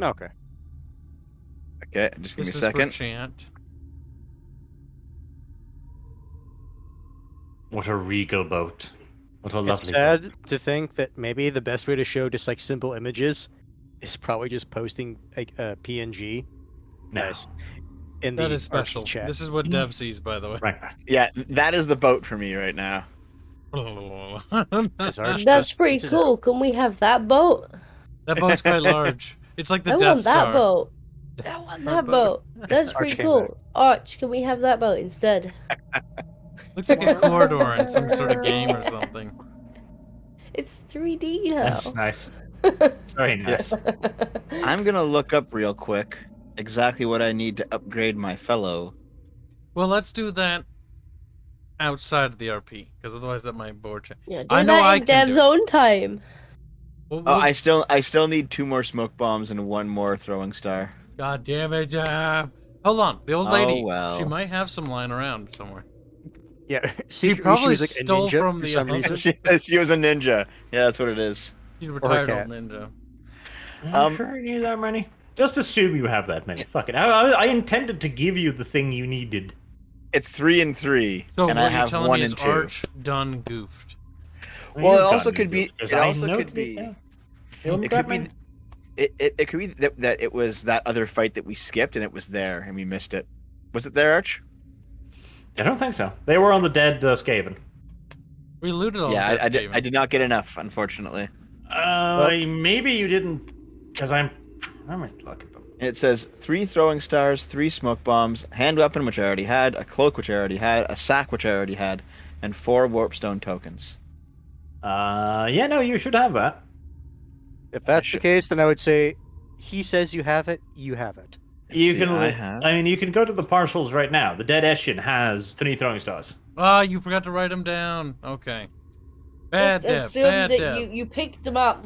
Okay. Okay, just give me This a is for second. chant. What a regal boat. What a It's lovely boat. sad to think that maybe the best way to show just like simple images is probably just posting like a PNG. No. Nice. In the That is RP special. chat. This is what Dev sees, by the way. Right back. Yeah, that is the boat for me right now. As Arch That's does. pretty This is cool. Can we have that boat? That boat's quite large. It's like the I Death want that Star. boat. I want that boat. That's pretty Arch came cool. Arch, can we have that boat instead? Looks like a corridor in some sort of game or something. It's 3D now. That's nice. It's very nice. I'm gonna look up real quick exactly what I need to upgrade my fellow. Well, let's do that outside of the RP, because otherwise that might bore you. Yeah, do I know that I in can Dev's do it. own time. We'll, Oh, I still need 2 more smoke bombs and 1 more throwing star. God damn it, hold on, the old lady. Oh, well. She might have some lying around somewhere. Yeah. She Secretly, probably was like stole a ninja from for the some other- reason. she was a ninja. Yeah, that's what it is. She's a retired old cat. ninja. I'm sure you need that many. Just assume you have that many. Fuck it. I intended to give you the thing you needed. It's 3 and 3, So and what I you're have telling 1 me is and 2. Arch done goofed. Well, it You've also gotten could be- good, 'cause it I also could noted be- down. It could be. It could be that it was that other fight that we skipped and it was there and we missed it. Was it there, Arch? I don't think so. They were on the dead Skaven. We looted all Yeah, of I did not get enough, unfortunately. Maybe you didn't, because I'm gonna look at them. It says 3 throwing stars, 3 smoke bombs, hand weapon which I already had, a cloak which I already had, a sack which I already had, and 4 warpstone tokens. Yeah, no, you should have that. If that's the should- case, then I would say he says you have it, you have it. You See, can. I have. I mean, you can go to the parcels right now. The dead Eshin has 3 throwing stars. Ah, you forgot to write them down. Okay. Bad Just dev. assume Bad that dev. you picked them up.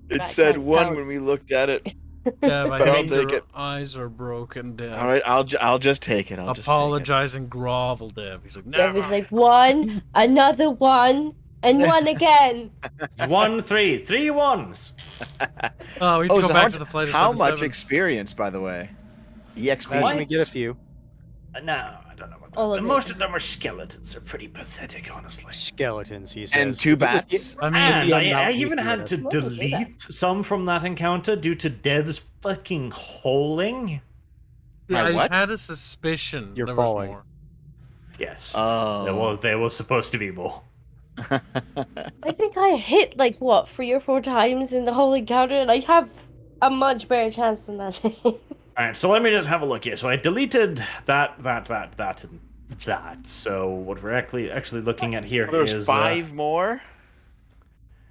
It That said can't 1 count. when we looked at it. Dev, I But I'll think take your it. eyes are broken, Dev. All right, I'll just take it. I'll just take Apologize and grovel, Dev. He's like, There was "Nah." like 1, another 1, and 1 again. 1, 3, 3 1s. Oh, we it. have to go So back to the flight of how 7 much sevens. experience, by the way? EXP. Imagine we get a few. No, I don't know about that. All of And it. most of them are skeletons. They're pretty pathetic, honestly. Skeletons, he says. And 2 bats. I mean, And the I amount even we had to What was it? delete some from that encounter due to Dev's fucking holing. My I what? had a suspicion You're there falling. was more. Yes. Oh. There was supposed to be more. I think I hit like what 3 or 4 times in the whole encounter, and I have a much better chance than that. Alright, so let me just have a look here. So I deleted that, and that. So what we're actually looking at here There's is 5 more.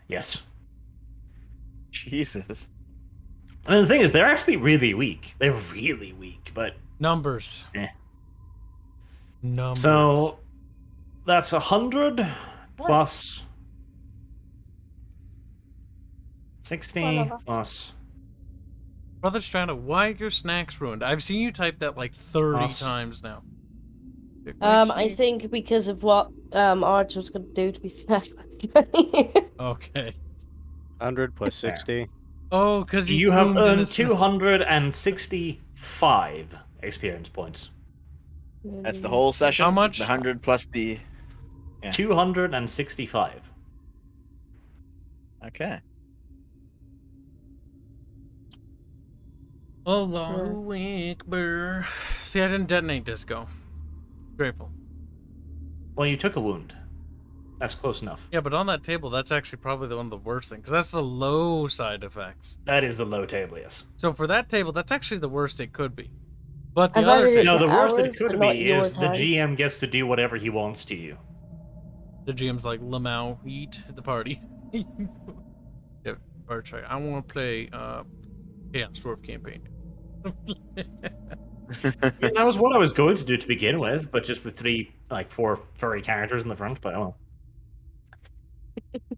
yes. Jesus. I mean, the thing is, they're actually really weak. They're really weak, but Numbers. Eh. Numbers. so that's 100 plus 60 plus. Brother Stranda, why are your snacks ruined? I've seen you type that like 30 Us. times now. I think because of what Arch was going to do to be smashed last night. Okay. 100 plus 60. Oh, because You have earned 265 experience points. That's the whole session. How much? The 100 plus the. Yeah. 265. Okay. Allahu Akbar. See, I didn't detonate disco. Grateful. Well, you took a wound. That's close enough. Yeah, but on that table, that's actually probably one of the worst things, because that's the low side effects. That is the low table, yes. So for that table, that's actually the worst it could be. But the I've other added it table, No, the worst ours, it could but not be your is the times. GM gets to do whatever he wants to you. the GM's like, Lamau, eat at the party. Yeah, Arch, I want to play Chaos Dwarf campaign. I mean, that was what I was going to do to begin with, but just with 4 furry characters in the front, but oh well.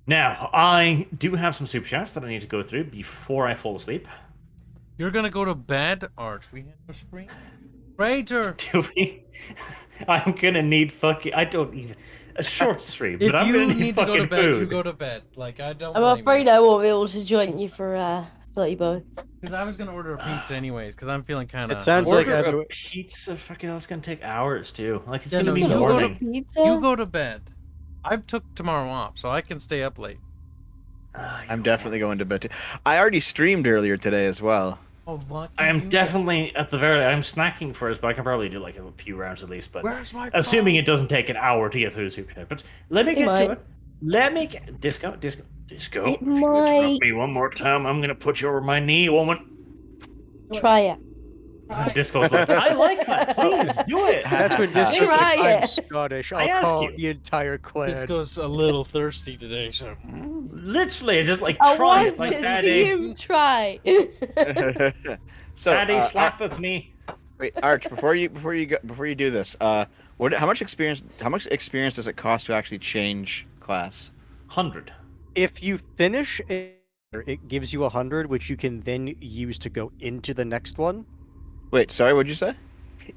Now, I do have some super chats that I need to go through before I fall asleep. You're gonna go to bed, Arch. We have a screen. Traitor! Do we? I'm gonna need fucking. I don't even. A short stream, If but I'm you gonna need need to fucking go to bed, food. you go to bed. Like, I don't I'm blame afraid you. I won't be able to join you for Bloody Both. Because I was gonna order a pizza anyways, because I'm feeling kind of... It sounds like Order either a pizza. Fucking, that's gonna take hours too. Like it's Yeah, gonna no, be you go to- morning. Pizza? You go to bed. I took tomorrow off, so I can stay up late. I'm definitely going to bed. I already streamed earlier today as well. Oh, lucky I am you. definitely at the very. I'm snacking first, but I can probably do like a few rounds at least. But Where's my assuming phone? it doesn't take an hour to get through the super chat. But let me It get might. to it. Let me get disco. It If you interrupt might. me one more time, I'm gonna put you over my knee, woman. Try it. Disco's like, I like that. Please do it. that's when Disco's Try like, I'm it. Scottish. I I'll ask call you. the entire clan. Disco's a little thirsty today, so... Literally, just like I try want it, like to Daddy. see him try. So, Daddy, slap with me. wait, Arch, before you do this, how much experience does it cost to actually change class? 100. If you finish it gives you 100, which you can then use to go into the next one. Wait, sorry, what'd you say?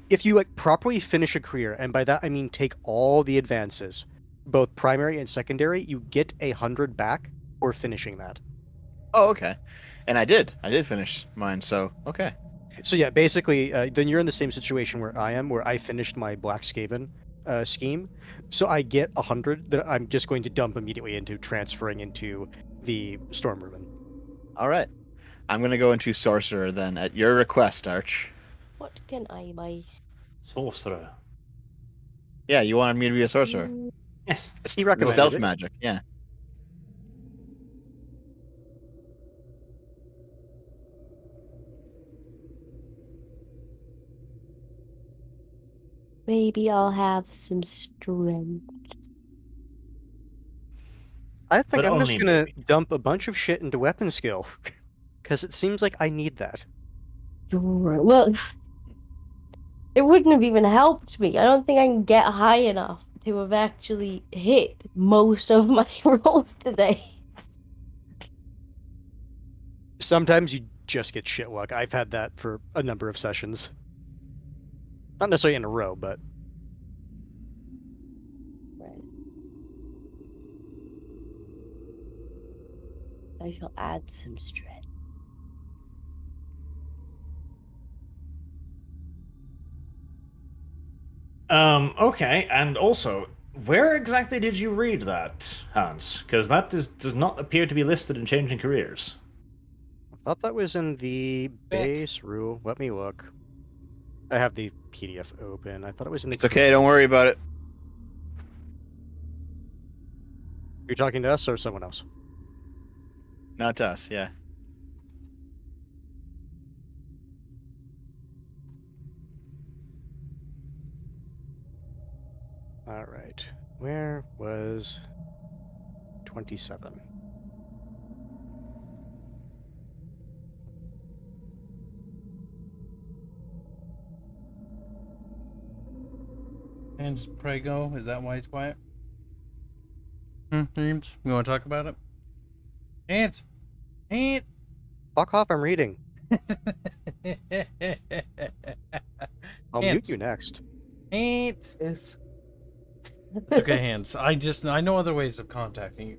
If you properly finish a career, and by that I mean take all the advances, both primary and secondary, you get 100 back for finishing that. Oh, okay. And I did finish mine. So okay. So yeah, basically, then you're in the same situation where I am, where I finished my Black Skaven scheme. So I get 100 that I'm just going to dump immediately into transferring into the Stormrumen. All right. I'm gonna go into sorcerer then, at your request, Arch. What can I buy? Sorcerer. Yeah, you wanted me to be a sorcerer. Yes. He recommended Stealth it. magic. Yeah. Maybe I'll have some strength. I think But I'm just only gonna maybe. dump a bunch of shit into weapon skill. Because it seems like I need that. Well, it wouldn't have even helped me. I don't think I can get high enough to have actually hit most of my rolls today. Sometimes you just get shit luck. I've had that for a number of sessions. Not necessarily in a row, but Right. I shall add some strength. Okay, and also, where exactly did you read that, Hans? Because that does not appear to be listed in Changing Careers. I thought that was in the Back. base rule. Let me look. I have the PDF open. I thought it was in the. It's okay. Don't worry about it. You're talking to us or someone else? Not to us. Yeah. All right. Where was 27? Hands pray go. Is that why it's quiet? Hands, you want to talk about it? Hands, hands. Fuck off! I'm reading. I'll mute Hands. you next. Hands. If It's okay, Hands. I know other ways of contacting you.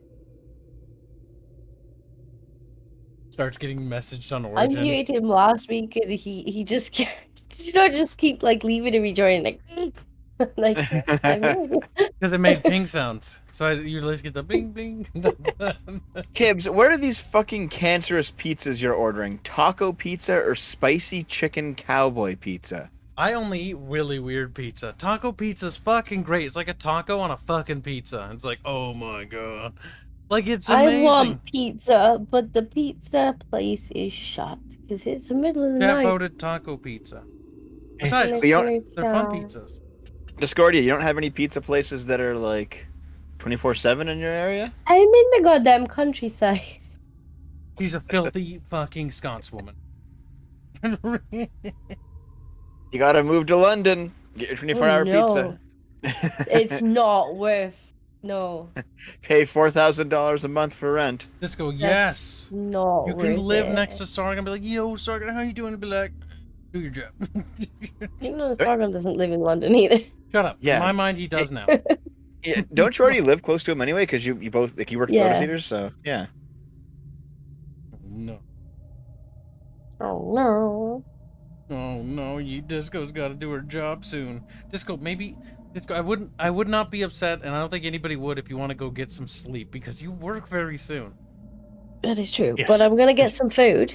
Starts getting messaged on I Origin. muted him last week and he just just keep like leaving him rejoining like like Because it made ping sounds. So you at least get the bing bing. Kibbs, what are these fucking cancerous pizzas you're ordering? Taco pizza or spicy chicken cowboy pizza? I only eat really weird pizza. Taco pizza's fucking great. It's like a taco on a fucking pizza. It's like, oh my god. Like, it's amazing. I want pizza, but the pizza place is shut because it's the middle of the Chat night. voted taco pizza. Besides, But you don't- they're fun pizzas. Discordia, you don't have any pizza places that are like 24/7 in your area? I'm in the goddamn countryside. She's a filthy fucking Scots woman. You gotta move to London. Get your 24-hour no. pizza. It's not worth. No, Pay $4,000 a month for rent. Just go, that's yes. not You can worth live it. next to Sargon and be like, yo, Sargon, how you doing? And be like, do your job. You know, Sargon doesn't live in London either. Shut up. Yeah. In my mind, he does now. Yeah, don't you already live close to him anyway? Because you both like you work at Yeah. Lotus Eaters, so yeah. No. Oh no. Oh no, Disco's got to do her job soon. Disco, I would not be upset, and I don't think anybody would if you want to go get some sleep because you work very soon. That is true. Yes. But I'm gonna get some food,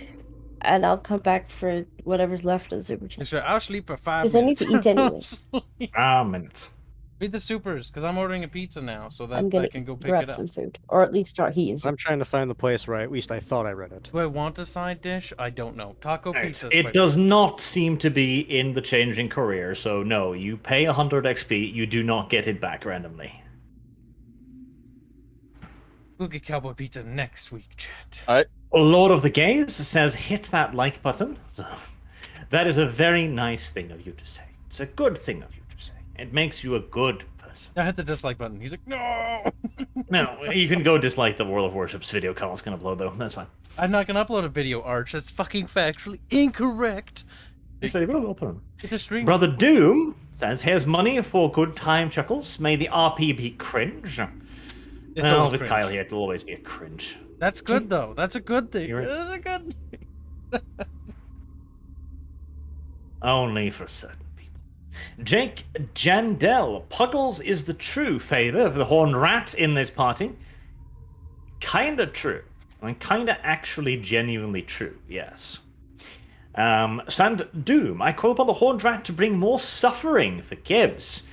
and I'll come back for whatever's left of the super chat. So I'll sleep for 5 'Cause I need minutes. to eat anyway. Minutes. Read the supers, because I'm ordering a pizza now, so that I'm I gonna can go pick grab it up. some food, or at least start heating. I'm trying to find the place where at least I thought I read it. Do I want a side dish? I don't know. Taco pizza. It does not seem to be in the Changing Career, so no, you pay 100 XP, you do not get it back randomly. We'll get cowboy pizza next week, chat. Alright. Lord of the Gaze says, hit that like button. So, that is a very nice thing of you to say. It's a good thing of you to say. It makes you a good person. I hit the dislike button. He's like, no! No, you can go dislike the World of Warships video Colin's gonna upload, though. That's fine. I'm not gonna upload a video, Arch. That's fucking factually incorrect. It's a stream. Brother Doom says, here's money for good time chuckles. May the RP be cringe. It's Well, always with cringe. Kyle here, it'll always be a cringe. That's good, though. That's a good thing. You're right. That's a good thing. Only for certain people. Jake Jandel. Puggles is the true favour of the Horned Rat in this party. Kinda true. I mean, kinda actually genuinely true, yes. Sand Doom. I call upon the Horned Rat to bring more suffering for Gibbs.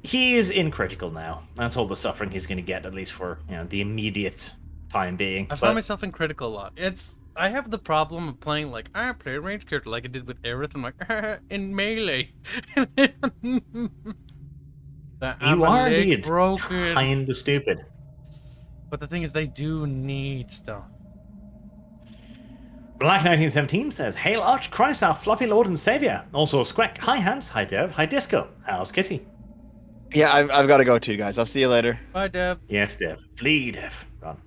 He is in critical now. That's all the suffering he's going to get, at least for the immediate time being. I found myself in critical a lot. I have the problem of playing like I play a ranged character like I did with Aerith. I'm like in melee. You are indeed broken. kinda stupid. But the thing is, they do need stuff. Black 1917 says, Hail Arch Christ, our fluffy lord and savior. Also, Squeck, hi Hans, hi Dev, hi Disco. How's Kitty? Yeah, I've got to go too, guys. I'll see you later. Bye, Dev. Yes, Dev. Flee, Dev. Run.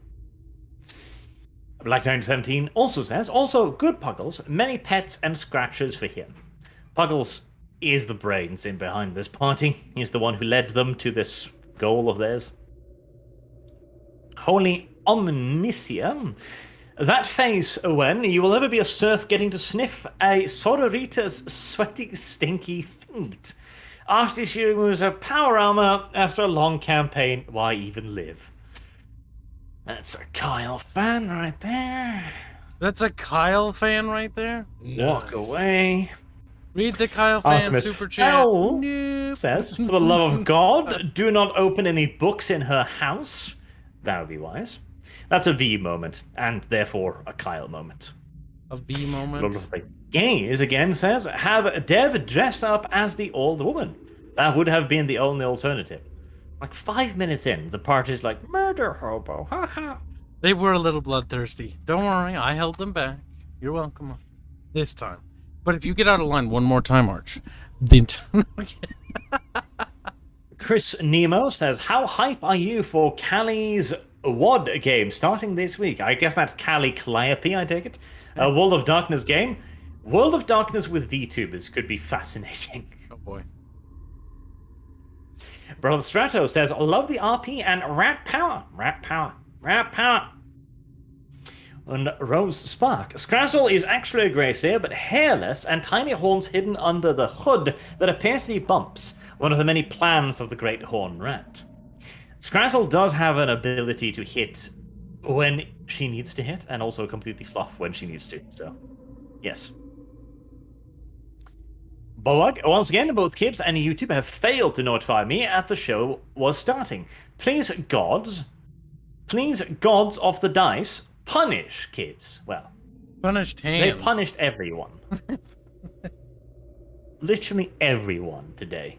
Black 1917 also says, also, good Puggles, many pets and scratches for him. Puggles is the brains in behind this party. He's the one who led them to this goal of theirs. Holy Omnisia. That face, Owen, you will ever be a serf getting to sniff a Sororita's sweaty, stinky feet. After she removes her power armor after a long campaign, why even live? That's a Kyle fan right there. That's a Kyle fan right there. Walk away. Read the Kyle fan Artemis super chat. Fowl Nope. says, for the love of God, do not open any books in her house. That would be wise. That's a V moment, and therefore a Kyle moment. A B moment. Lord of the Gaze again says, have Dev dress up as the old woman. That would have been the only alternative. Like 5 minutes in, the party's like, murder hobo, haha. They were a little bloodthirsty. Don't worry, I held them back. You're welcome. This time. But if you get out of line one more time, Arch, the Chris Nemo says, how hype are you for Callie's WOD game starting this week? I guess that's Callie Calliope, I take it. A World of Darkness game. World of Darkness with VTubers could be fascinating. oh boy. Brother Strato says, love the RP and rat power. Rat power. Rat power. And Rose Spark. Scrazzle is actually a Greyseer, but hairless and tiny horns hidden under the hood that appears to be bumps. One of the many plans of the Great Horn Rat. Scrazzle does have an ability to hit when she needs to hit, and also completely fluff when she needs to, so yes. Boag, once again, both Kibs and YouTube have failed to notify me at the show was starting. Please, gods of the dice, punish Kibs. Well, Punished hands. they punished everyone. Literally everyone today.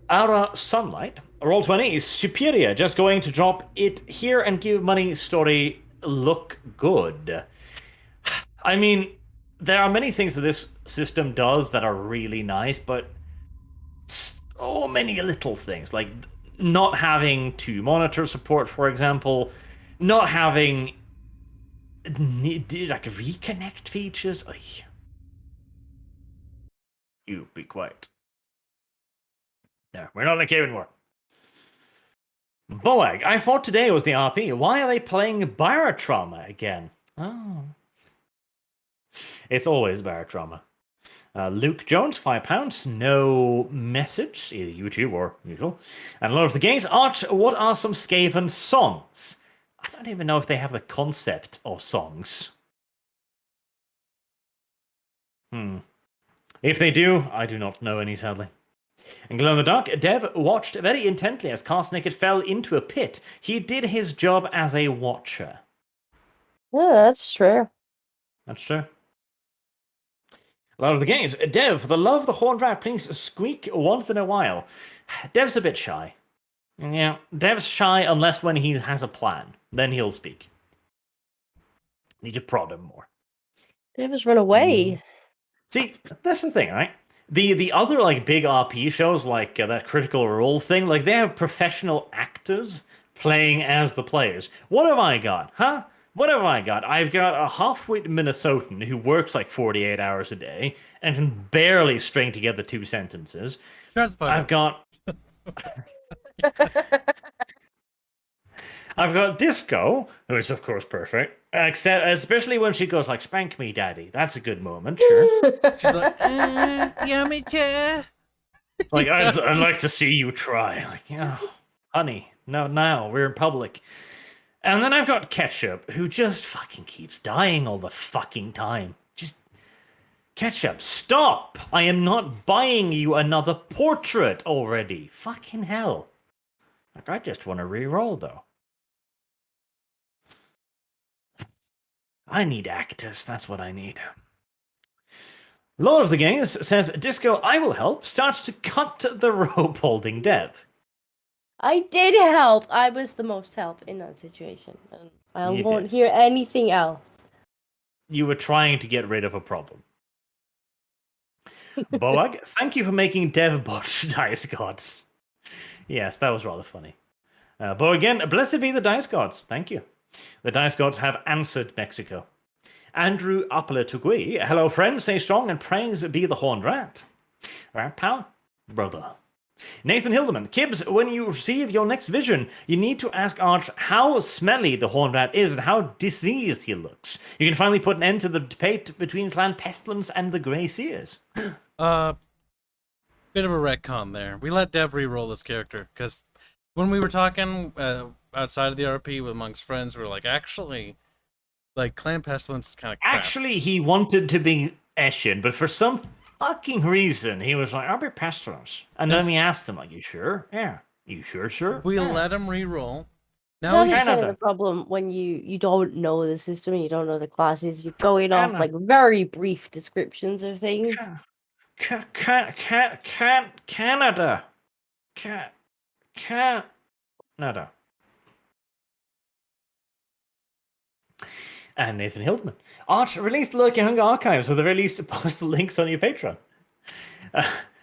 Our Sunlight, Roll20 is superior, just going to drop it here and give money story look good. I mean, there are many things that this system does that are really nice, but so many little things, like not having 2 monitor support, for example, not having like reconnect features. Ay. You be quiet. No, we're not in a cave anymore. Boag, I thought today was the RP. Why are they playing Barotrauma again? Oh. It's always Barotrauma. Luke Jones, £5. No message, either YouTube or usual. And Lord of the Games, Arch, what are some Skaven songs? I don't even know if they have the concept of songs. If they do, I do not know any, sadly. And Glow in the Dark, Dev watched very intently as Carsnicket fell into a pit. He did his job as a watcher. Yeah, that's true. That's true. Lord of the Games, Dev, for the love of the Horned Rat, please squeak once in a while. Dev's a bit shy. Yeah, Dev's shy unless when he has a plan. Then he'll speak. Need to prod him more. Dev has run away. See, that's the thing, right? The other like big RP shows like that Critical Role thing, like they have professional actors playing as the players. What have I got, huh? What have I got? I've got a half-wit Minnesotan who works like 48 hours a day and can barely string together 2 sentences. I've got I've got Disco, who is of course perfect, except especially when she goes like, "Spank me, daddy." That's a good moment, sure. She's like, yummy chair. Like, I'd like to see you try. Like, yeah, honey, no, now we're in public. And then I've got Ketchup, who just fucking keeps dying all the fucking time. Just Ketchup, stop! I am not buying you another portrait already. Fucking hell. Like, I just want to re-roll though. I need actors, that's what I need. Lord of the Games says, Disco, I will help, starts to cut the rope holding Dev. I did help. I was the most help in that situation. And I You won't did. hear anything else. You were trying to get rid of a problem. Boag, thank you for making Dev botch dice gods. Yes, that was rather funny. Bo again, blessed be the dice gods. Thank you. The dice gods have answered Mexico. Andrew Apple Tugui, hello friends, stay strong and praise be the horned rat. Rat power, brother. Nathan Hildeman, Kibbs, when you receive your next vision, you need to ask Arch how smelly the horned rat is and how diseased he looks. You can finally put an end to the debate between Clan Pestilence and the Grey Seers. Bit of a retcon there. We let Dev re-roll this character because when we were talking outside of the RP amongst friends, we were like, actually, like Clan Pestilence is kind of crap. Actually, he wanted to be Eshin, but for some fucking reason, he was like, I'll be Pestilence. And then we asked him, like, you sure? Yeah. You sure, sir? We'll Yeah. let him re-roll. Now Now that's he's... kind of the problem when you don't know the system and you don't know the classes. You're going off like very brief descriptions of things. Canada. Canada. And Nathan Hildman. Arch, release the Lurking Hunger archives with the release to post the links on your Patreon.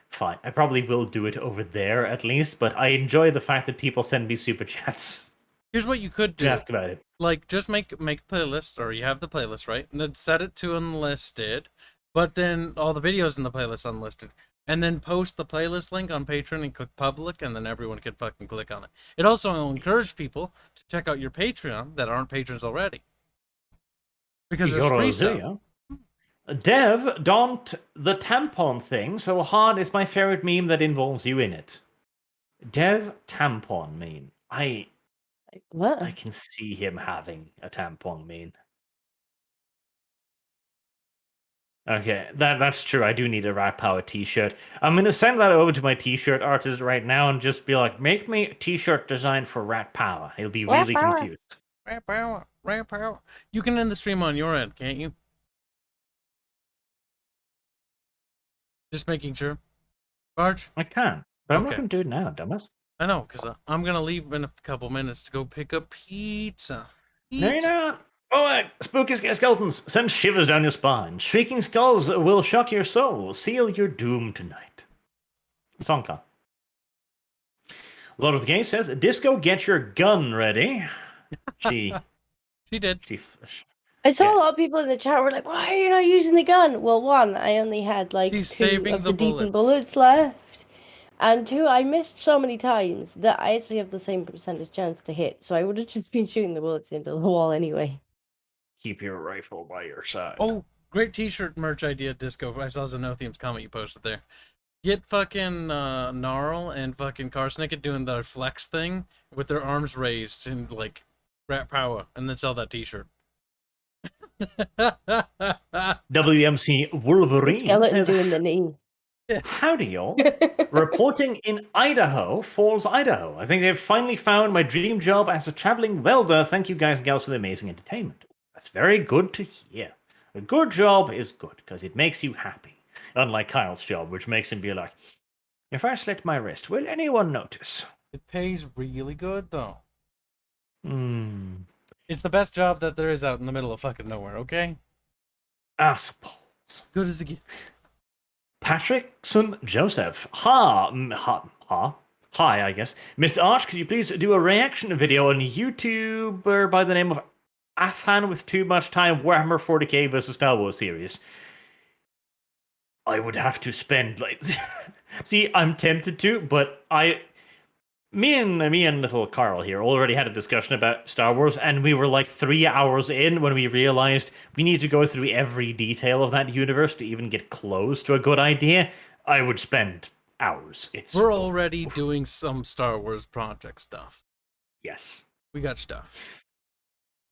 Fine, I probably will do it over there at least, but I enjoy the fact that people send me super chats. Here's what you could do. To ask about it. Like, just make a playlist, or you have the playlist, right? And then set it to unlisted, but then all the videos in the playlist unlisted. And then post the playlist link on Patreon and click public, and then everyone can fucking click on it. It also will encourage people to check out your Patreon that aren't patrons already. Because there's free stuff. Dev, don't the tampon thing so hard is my favorite meme that involves you in it. Dev tampon meme. What? I can see him having a tampon meme. Okay, that's true. I do need a Rat Power t-shirt. I'm going to send that over to my t-shirt artist right now and just be like, make me a t-shirt designed for Rat Power. He'll be really confused. Rat Power, Rat Power. You can end the stream on your end, can't you? Just making sure. Barge? I can, but I'm not Okay. going to do it now, dumbass. I know, because I'm going to leave in a couple minutes to go pick up pizza. No, you're not. Oh, spooky skeletons send shivers down your spine. Shrieking skulls will shock your soul. Seal your doom tonight. Songka. Lord of the Games says, Disco, get your gun ready. She did. I saw a lot of people in the chat were like, why are you not using the gun? Well, one, I only had like She's 2 saving of the the decent bullets. bullets left. And 2, I missed so many times that I actually have the same percentage chance to hit. So I would have just been shooting the bullets into the wall anyway. Keep your rifle by your side. Oh, great t-shirt merch idea, Disco. I saw Zenothium's comment you posted there. Get fucking Gnarl and fucking Carsnicket doing the flex thing with their arms raised and like Rat Power, and then sell that t-shirt. WMC Wolverine Skeleton says, doing the knee. howdy y'all. Reporting in Idaho, Falls, Idaho. I think they've finally found my dream job as a traveling welder. Thank you guys and gals for the amazing entertainment. That's very good to hear. A good job is good because it makes you happy. Unlike Kyle's job, which makes him be like, if I slit my wrist, will anyone notice? It pays really good though. Hmm. It's the best job that there is out in the middle of fucking nowhere, okay? I suppose. Good as it gets. Patrickson Joseph. Hi, I guess. Mr. Arch, could you please do a reaction video on YouTuber by the name of Afan with too much time Warhammer 40k versus Star Wars series? I would have to spend like see, I'm tempted to, but me and little Carl here already had a discussion about Star Wars, and we were like 3 hours in when we realized we need to go through every detail of that universe to even get close to a good idea. I would spend hours. We're already doing some Star Wars project stuff. Yes. We got stuff.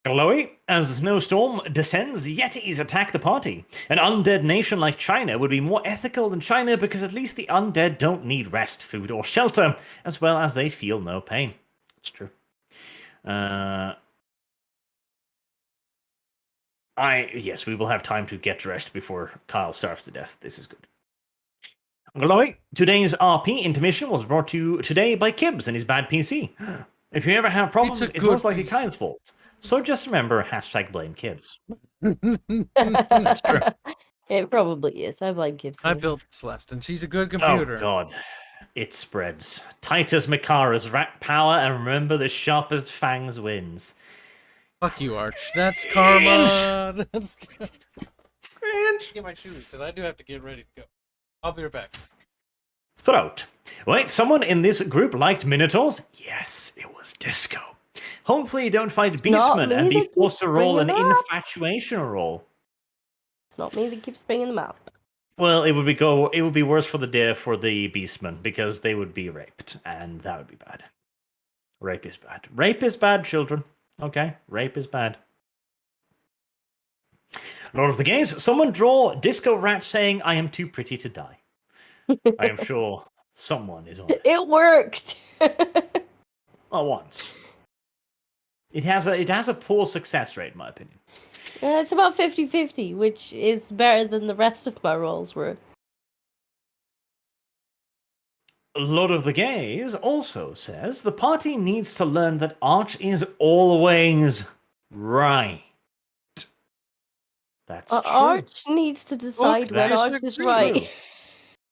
Chloe, as the snowstorm descends, Yetis attack the party. An undead nation like China would be more ethical than China because at least the undead don't need rest, food, or shelter, as well as they feel no pain. It's true. Yes, we will have time to get dressed before Kyle starves to death. This is good. Glowy, today's RP intermission was brought to you today by Kibbs and his bad PC. If you ever have problems, It's a it's good most likely PC. Kyle's fault. So just remember, #blame Kibbs. That's true. It probably is. I blame Gibson. I built Celeste, and she's a good Oh, computer. God. It spreads. Titus Makara's rat power, and remember the sharpest fangs wins. Fuck you, Arch. That's karma. That's... Cringe. Get my shoes, because I do have to get ready to go. I'll be right back. Throat. Wait, someone in this group liked Minotaurs? Yes, it was Disco. Hopefully you don't fight not Beastmen me and be that forced to keeps roll an bringing them up. infatuation roll. It's not me that keeps bringing them up. Well, it would be worse for the Beastmen because they would be raped, and that would be bad. Rape is bad. Rape is bad, children. Okay, rape is bad. Lord of the Games, someone draw Disco Rat saying, "I am too pretty to die." I am sure someone is on it. It worked. Well, once. It has a poor success rate, in my opinion. It's about 50-50, which is better than the rest of my rolls were. Lord of the Gaze also says the party needs to learn that Arch is always right. That's true. Arch needs to decide when that Arch is right.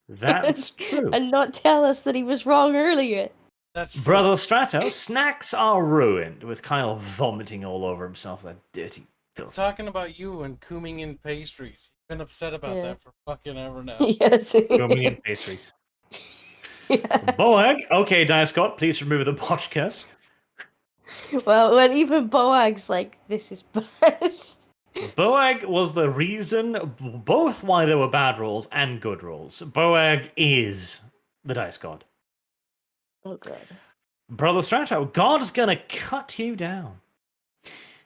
That's true. And not tell us that he was wrong earlier. That's true. Brother Strato, snacks are ruined with Kyle vomiting all over himself. That dirty filth. Talking about you and cooming in pastries. You've been upset about Yeah. that for fucking ever now. Yes. Coming in pastries. Yeah. Boag, okay, Dire Scott, please remove the botch curse. Well, when even Boag's like, this is bad. Boag was the reason both why there were bad rolls and good rolls. Boag is the dice god. Oh, God. Brother Strato, God's gonna cut you down.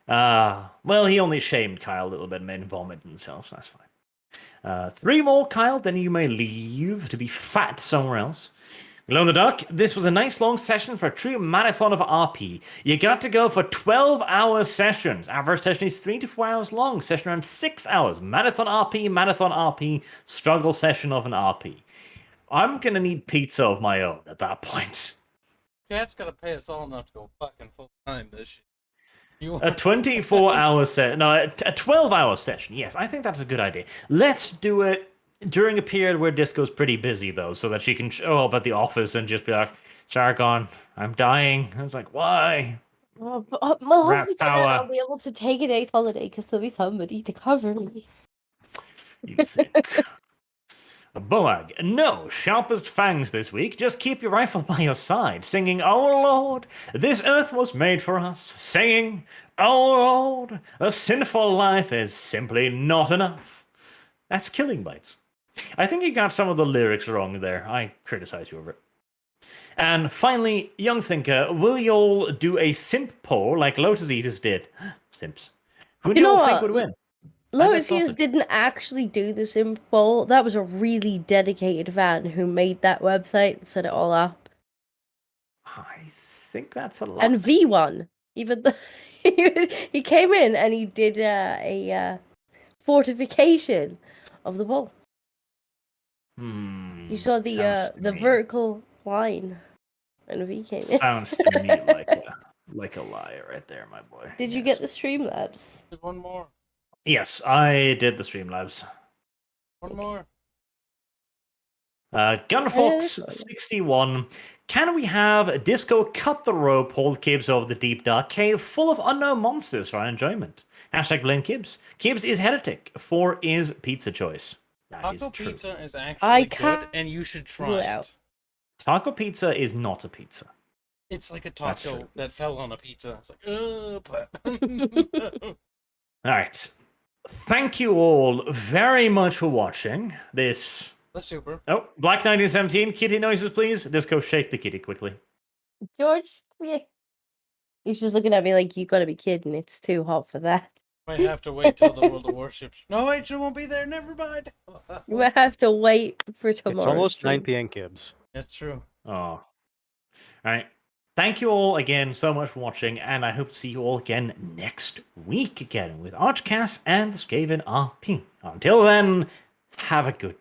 Well, he only shamed Kyle a little bit and made him vomit himself, so that's fine. 3 more, Kyle, then you may leave to be fat somewhere else. Glow in the Dark, this was a nice long session for a true marathon of RP. You got to go for 12-hour sessions. Average session is 3 to 4 hours long. Session around 6 hours. Marathon RP, struggle session of an RP. I'm gonna need pizza of my own at that point. Cat's gotta pay us all enough to go fucking full time this shit. A 24-hour session. No, a 12-hour session. Yes, I think that's a good idea. Let's do it during a period where Disco's pretty busy, though, so that she can show up at the office and just be like, Sargon, I'm dying. I was like, why? Well, Rat hopefully by then power. I'll be able to take a day's holiday because there'll be somebody to cover me. You think. Boag, no sharpest fangs this week. Just keep your rifle by your side, singing, "Oh Lord, this earth was made for us." Singing, "Oh Lord, a sinful life is simply not enough." That's Killing Bites. I think you got some of the lyrics wrong there. I criticize you over it. And finally, Young Thinker, will you all do a simp poll like Lotus Eaters did? Simps. Who do You you all know think what? would win? Lotus sausage. Eaters didn't actually do the Simp Bowl. That was a really dedicated fan who made that website and set it all up. I think that's a lot. And V won. Even though he came in and he did a fortification of the bowl. You saw the Sounds to me- vertical line, and V came in. Sounds to me like a lie right there, my boy. Did you Yes. get the Streamlabs? There's one more. Yes, I did the Streamlabs. One more. Gunfox61. Can we have Disco cut the rope, hold Kibbs over the deep dark cave full of unknown monsters for our enjoyment? #blame Kibbs. Kibbs is heretic. 4 is pizza choice. That is Taco true. pizza is I actually good, can't and you should try rule it. out. Taco pizza is not a pizza. It's like a That's taco true. that fell on a pizza. It's like, but... All right. Thank you all very much for watching this. That's super. Oh, Black 1917. Kitty noises, please. Disco, shake the kitty quickly. George, come here. He's just looking at me like, you gotta be kidding. It's too hot for that. Might have to wait till the World of Warships. No, wait, she won't be there. Never mind. You might have to wait for tomorrow. It's almost 9 p.m. Kibbs. That's true. Oh. All right. Thank you all again so much for watching, and I hope to see you all again next week again with Archcast and the Skaven RP. Until then, have a good